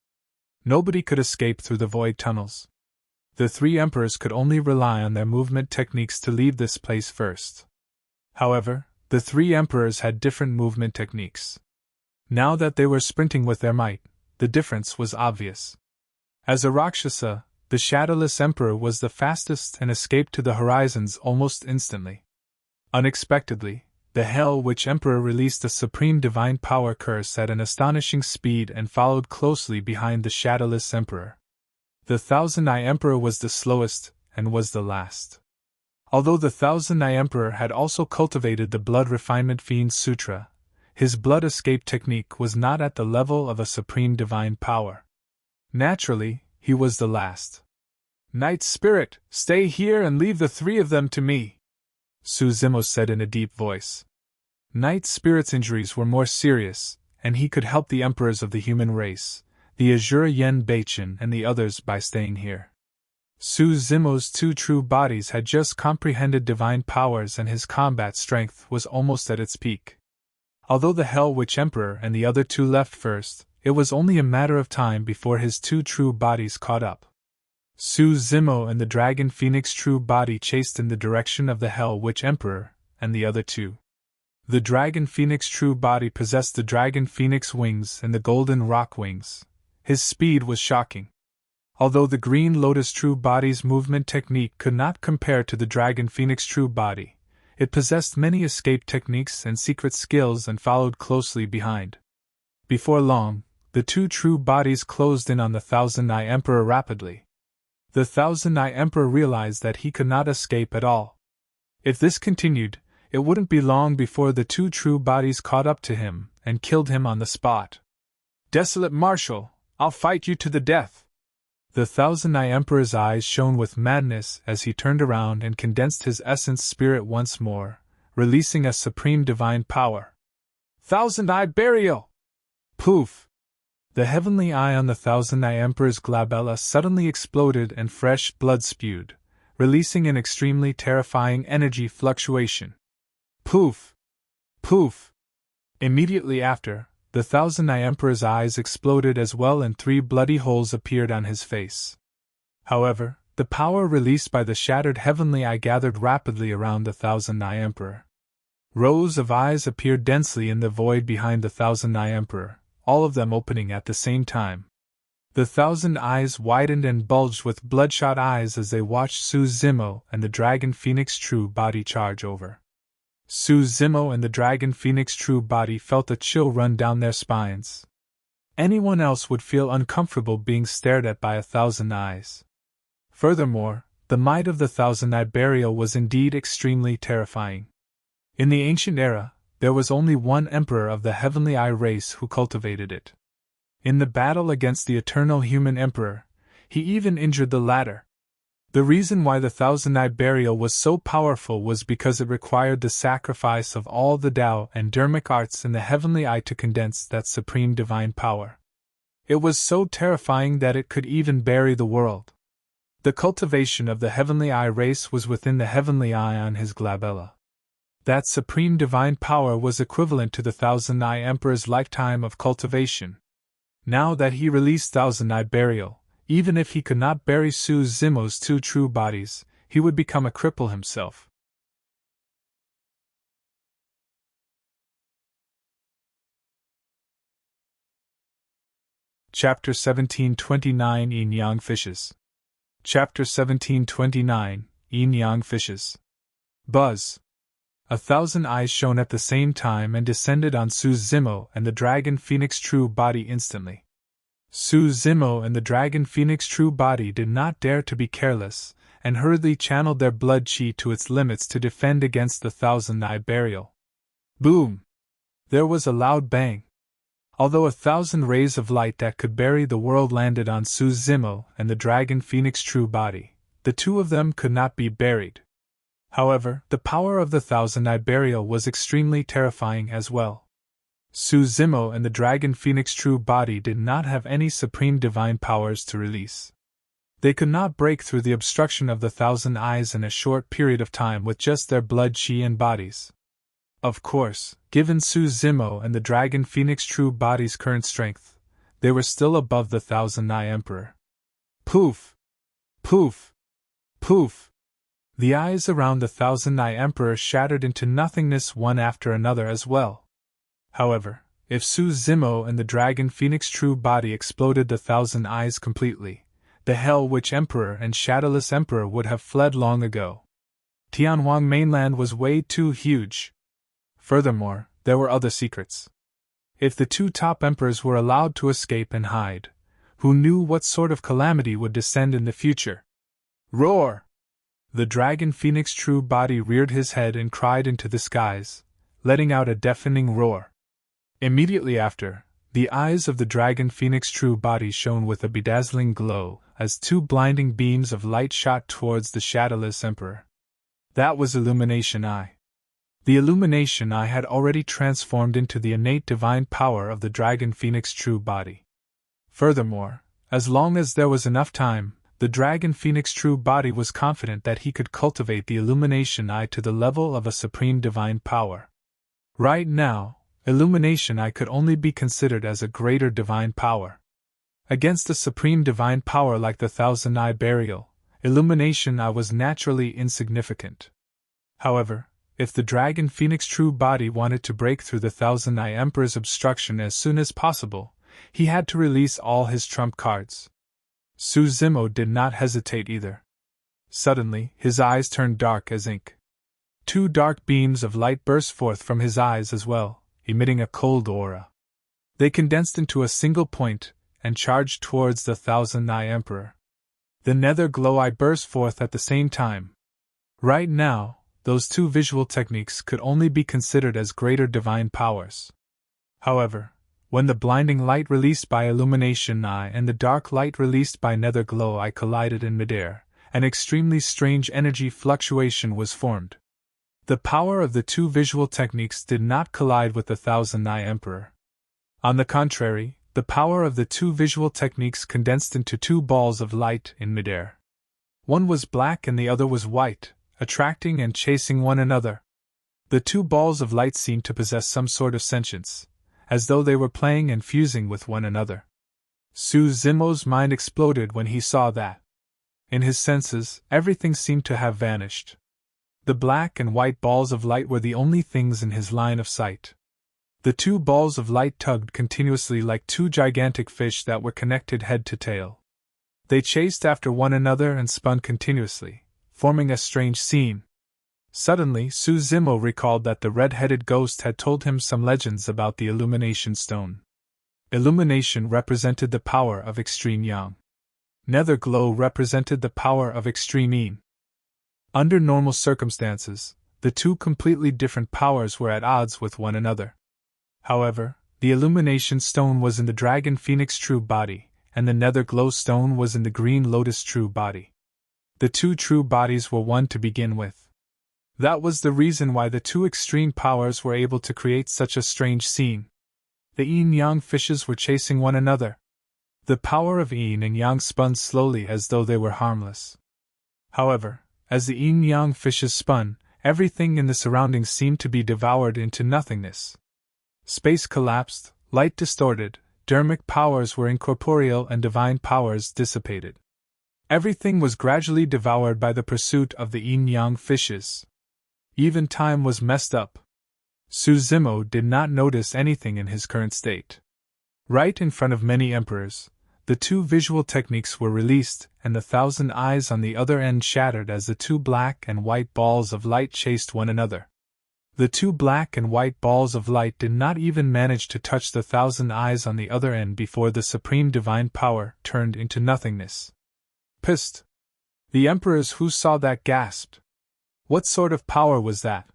A: Nobody could escape through the void tunnels. The 3 emperors could only rely on their movement techniques to leave this place first. However, the 3 emperors had different movement techniques. Now that they were sprinting with their might, the difference was obvious. As a Rakshasa, the Shadowless Emperor was the fastest and escaped to the horizons almost instantly. Unexpectedly, the Hell Witch Emperor released a supreme divine power curse at an astonishing speed and followed closely behind the Shadowless Emperor. The Thousand Eye Emperor was the slowest and was the last. Although the Thousand Eye Emperor had also cultivated the Blood Refinement Fiend Sutra, his blood escape technique was not at the level of a supreme divine power. Naturally, he was the last. Night Spirit, stay here and leave the 3 of them to me, Su Zimo said in a deep voice. Night Spirit's injuries were more serious, and he could help the emperors of the human race, the Asura Yen Baichen and the others by staying here. Su Zimo's 2 true bodies had just comprehended divine powers and his combat strength was almost at its peak. Although the Hell Witch Emperor and the other 2 left first, it was only a matter of time before his 2 true bodies caught up. Su Zimo and the Dragon Phoenix True Body chased in the direction of the Hell Witch Emperor and the other 2. The Dragon Phoenix True Body possessed the Dragon Phoenix wings and the Golden Rock wings. His speed was shocking. Although the Green Lotus True Body's movement technique could not compare to the Dragon Phoenix True Body, it possessed many escape techniques and secret skills and followed closely behind. Before long, the 2 true bodies closed in on the Thousand Eye Emperor rapidly. The Thousand Eye Emperor realized that he could not escape at all. If this continued, it wouldn't be long before the 2 true bodies caught up to him and killed him on the spot. Desolate Marshal, I'll fight you to the death! The Thousand Eye Emperor's eyes shone with madness as he turned around and condensed his essence spirit once more, releasing a supreme divine power. Thousand Eye Burial! Poof! The heavenly eye on the Thousand Eye Emperor's glabella suddenly exploded and fresh blood spewed, releasing an extremely terrifying energy fluctuation. Poof! Poof! Immediately after, the Thousand Eye Emperor's eyes exploded as well and 3 bloody holes appeared on his face. However, the power released by the shattered heavenly eye gathered rapidly around the Thousand Eye Emperor. Rows of eyes appeared densely in the void behind the Thousand Eye Emperor, all of them opening at the same time. The 1,000 eyes widened and bulged with bloodshot eyes as they watched Su Zimo and the Dragon Phoenix True Body charge over. Su Zimo and the Dragon Phoenix True Body felt a chill run down their spines. Anyone else would feel uncomfortable being stared at by 1,000 eyes. Furthermore, The might of the Thousand-Eyed Burial was indeed extremely terrifying. In the ancient era, there was only one emperor of the Heavenly Eye race who cultivated it. In the battle against the eternal human emperor, he even injured the latter. The reason why the Thousand-Eyed Burial was so powerful was because it required the sacrifice of all the Tao and Dharmic arts in the Heavenly Eye to condense that supreme divine power. It was so terrifying that it could even bury the world. The cultivation of the Heavenly Eye race was within the Heavenly Eye on his glabella. That supreme divine power was equivalent to the Thousand-Eye Emperor's lifetime of cultivation. Now that he released Thousand-Eyed Burial, even if he could not bury Su Zimo's two true bodies, he would become a cripple himself. Chapter 1729 Yin Yang Fishes. Chapter 1729 Yin Yang Fishes. Buzz. 1,000 eyes shone at the same time and descended on Su Zimo and the Dragon Phoenix true body instantly. Su Zimo and the Dragon Phoenix true body did not dare to be careless, and hurriedly channeled their blood chi to its limits to defend against the Thousand-Eyed Burial. Boom! There was a loud bang. Although 1,000 rays of light that could bury the world landed on Su Zimo and the Dragon Phoenix true body, the two of them could not be buried. However, the power of the Thousand-Eyed Burial was extremely terrifying as well. Su Zimo and the Dragon Phoenix true body did not have any supreme divine powers to release. They could not break through the obstruction of the 1,000 eyes in a short period of time with just their blood chi and bodies. Of course, given Su Zimo and the Dragon Phoenix true body's current strength, they were still above the Thousand-Eye Emperor. Poof! Poof! Poof! The eyes around the Thousand-Eye Emperor shattered into nothingness one after another as well. However, if Su Zimo and the Dragon Phoenix true body exploded the 1,000 eyes completely, the Hell Witch Emperor and Shadowless Emperor would have fled long ago. Tianhuang mainland was way too huge. Furthermore, there were other secrets. If the two top emperors were allowed to escape and hide, who knew what sort of calamity would descend in the future? Roar! The Dragon Phoenix true body reared his head and cried into the skies, letting out a deafening roar. Immediately after, the eyes of the Dragon Phoenix true body shone with a bedazzling glow as two blinding beams of light shot towards the Shadowless Emperor. That was Illumination Eye. The Illumination Eye had already transformed into the innate divine power of the Dragon Phoenix true body. Furthermore, as long as there was enough time, the Dragon Phoenix true body was confident that he could cultivate the Illumination Eye to the level of a supreme divine power. Right now, Illumination Eye could only be considered as a greater divine power. Against a supreme divine power like the Thousand-Eyed Burial, Illumination Eye was naturally insignificant. However, if the Dragon Phoenix true body wanted to break through the Thousand-Eye Emperor's obstruction as soon as possible, he had to release all his trump cards. Su Zimo did not hesitate either. Suddenly, his eyes turned dark as ink. Two dark beams of light burst forth from his eyes as well, emitting a cold aura. They condensed into a single point and charged towards the Thousand-Eye Emperor. The nether glow eye burst forth at the same time. Right now, those two visual techniques could only be considered as greater divine powers. However, when the blinding light released by Illumination Eye and the dark light released by Nether Glow Eye collided in midair, an extremely strange energy fluctuation was formed. The power of the two visual techniques did not collide with the Thousand-Eye Emperor. On the contrary, the power of the two visual techniques condensed into two balls of light in midair. One was black and the other was white, attracting and chasing one another. The two balls of light seemed to possess some sort of sentience, as though they were playing and fusing with one another. Su Zimo's mind exploded when he saw that. In his senses, everything seemed to have vanished. The black and white balls of light were the only things in his line of sight. The two balls of light tugged continuously like two gigantic fish that were connected head to tail. They chased after one another and spun continuously, forming a strange scene. Suddenly, Su Zimo recalled that the red-headed ghost had told him some legends about the Illumination Stone. Illumination represented the power of extreme yang. Nether glow represented the power of extreme Yin. Under normal circumstances, the two completely different powers were at odds with one another. However, the illumination stone was in the dragon phoenix true body, and the nether glow stone was in the green lotus true body. The two true bodies were one to begin with. That was the reason why the two extreme powers were able to create such a strange scene. The Yin Yang fishes were chasing one another. The power of Yin and Yang spun slowly as though they were harmless. However, as the Yin Yang fishes spun, everything in the surroundings seemed to be devoured into nothingness. Space collapsed, light distorted, dermic powers were incorporeal and divine powers dissipated. Everything was gradually devoured by the pursuit of the Yin Yang fishes. Even time was messed up. Suzimo did not notice anything in his current state. Right in front of many emperors, the two visual techniques were released, and the 1,000 eyes on the other end shattered as the two black and white balls of light chased one another. The two black and white balls of light did not even manage to touch the 1,000 eyes on the other end before the supreme divine power turned into nothingness. Pissed. The emperors who saw that gasped. What sort of power was that?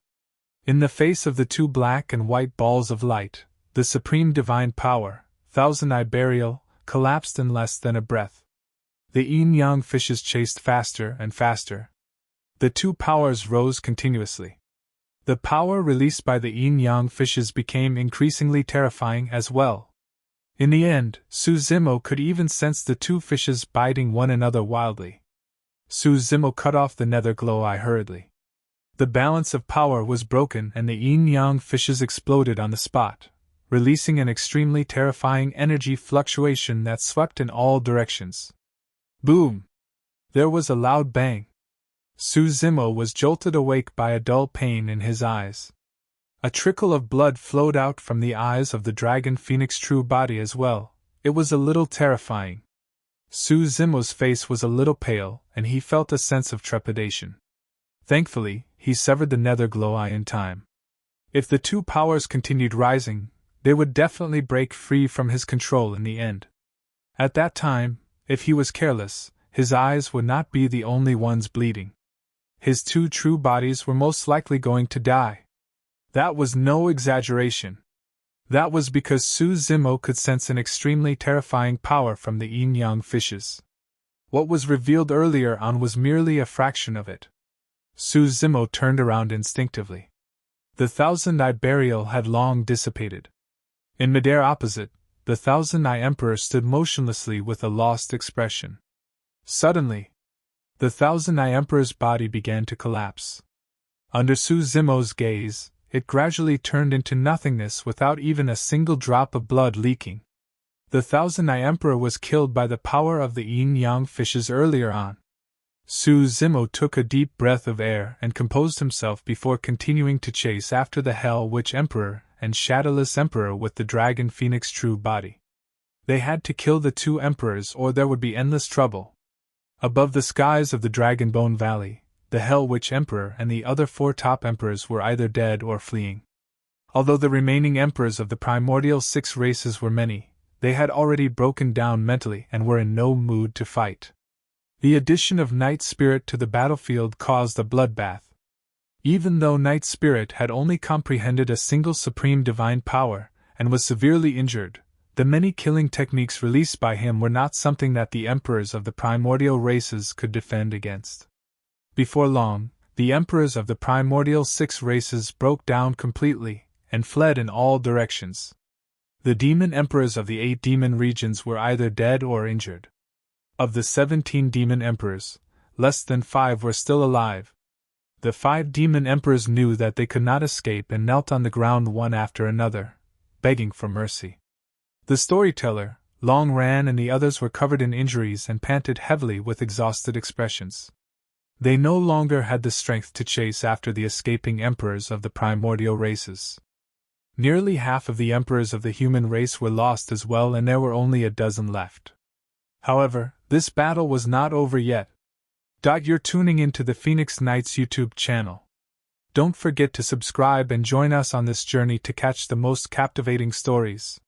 A: In the face of the two black and white balls of light, the supreme divine power, 1,000-eye burial, collapsed in less than a breath. The Yin Yang fishes chased faster and faster. The two powers rose continuously. The power released by the Yin Yang fishes became increasingly terrifying as well. In the end, Suzimo could even sense the two fishes biting one another wildly. Suzimo cut off the nether glow eye hurriedly. The balance of power was broken and the Yin Yang fishes exploded on the spot, releasing an extremely terrifying energy fluctuation that swept in all directions. Boom! There was a loud bang. Suzimo was jolted awake by a dull pain in his eyes. A trickle of blood flowed out from the eyes of the dragon phoenix true body as well. It was a little terrifying. Suzimo's face was a little pale, and he felt a sense of trepidation. Thankfully, he severed the nether glow eye in time. If the two powers continued rising, they would definitely break free from his control in the end. At that time, if he was careless, his eyes would not be the only ones bleeding. His two true bodies were most likely going to die. That was no exaggeration. That was because Suzimo could sense an extremely terrifying power from the Yin Yang fishes. What was revealed earlier on was merely a fraction of it. Suzimo turned around instinctively. The 1,000-eye burial had long dissipated. In midair opposite, the 1,000-eye emperor stood motionlessly with a lost expression. Suddenly, the 1,000-eye emperor's body began to collapse. Under Suzimo's gaze, it gradually turned into nothingness without even a single drop of blood leaking. The 1,000-eye emperor was killed by the power of the Yin Yang fishes earlier on. Suzimo took a deep breath of air and composed himself before continuing to chase after the Hell Witch Emperor and Shadowless Emperor with the Dragon Phoenix true body. They had to kill the two emperors or there would be endless trouble. Above the skies of the Dragonbone Valley, the Hell Witch Emperor and the other 4 top emperors were either dead or fleeing. Although the remaining emperors of the primordial 6 races were many, they had already broken down mentally and were in no mood to fight. The addition of Night Spirit to the battlefield caused a bloodbath. Even though Night Spirit had only comprehended a single supreme divine power, and was severely injured, the many killing techniques released by him were not something that the emperors of the primordial races could defend against. Before long, the emperors of the primordial 6 races broke down completely, and fled in all directions. The demon emperors of the 8 demon regions were either dead or injured. Of the 17 demon emperors, less than 5 were still alive. The 5 demon emperors knew that they could not escape and knelt on the ground one after another, begging for mercy. The storyteller, Long Ran and the others were covered in injuries and panted heavily with exhausted expressions. They no longer had the strength to chase after the escaping emperors of the primordial races. Nearly half of the emperors of the human race were lost as well, and there were only a dozen left. However, this battle was not over yet. You're tuning into the Phoenix Knights YouTube channel. Don't forget to subscribe and join us on this journey to catch the most captivating stories.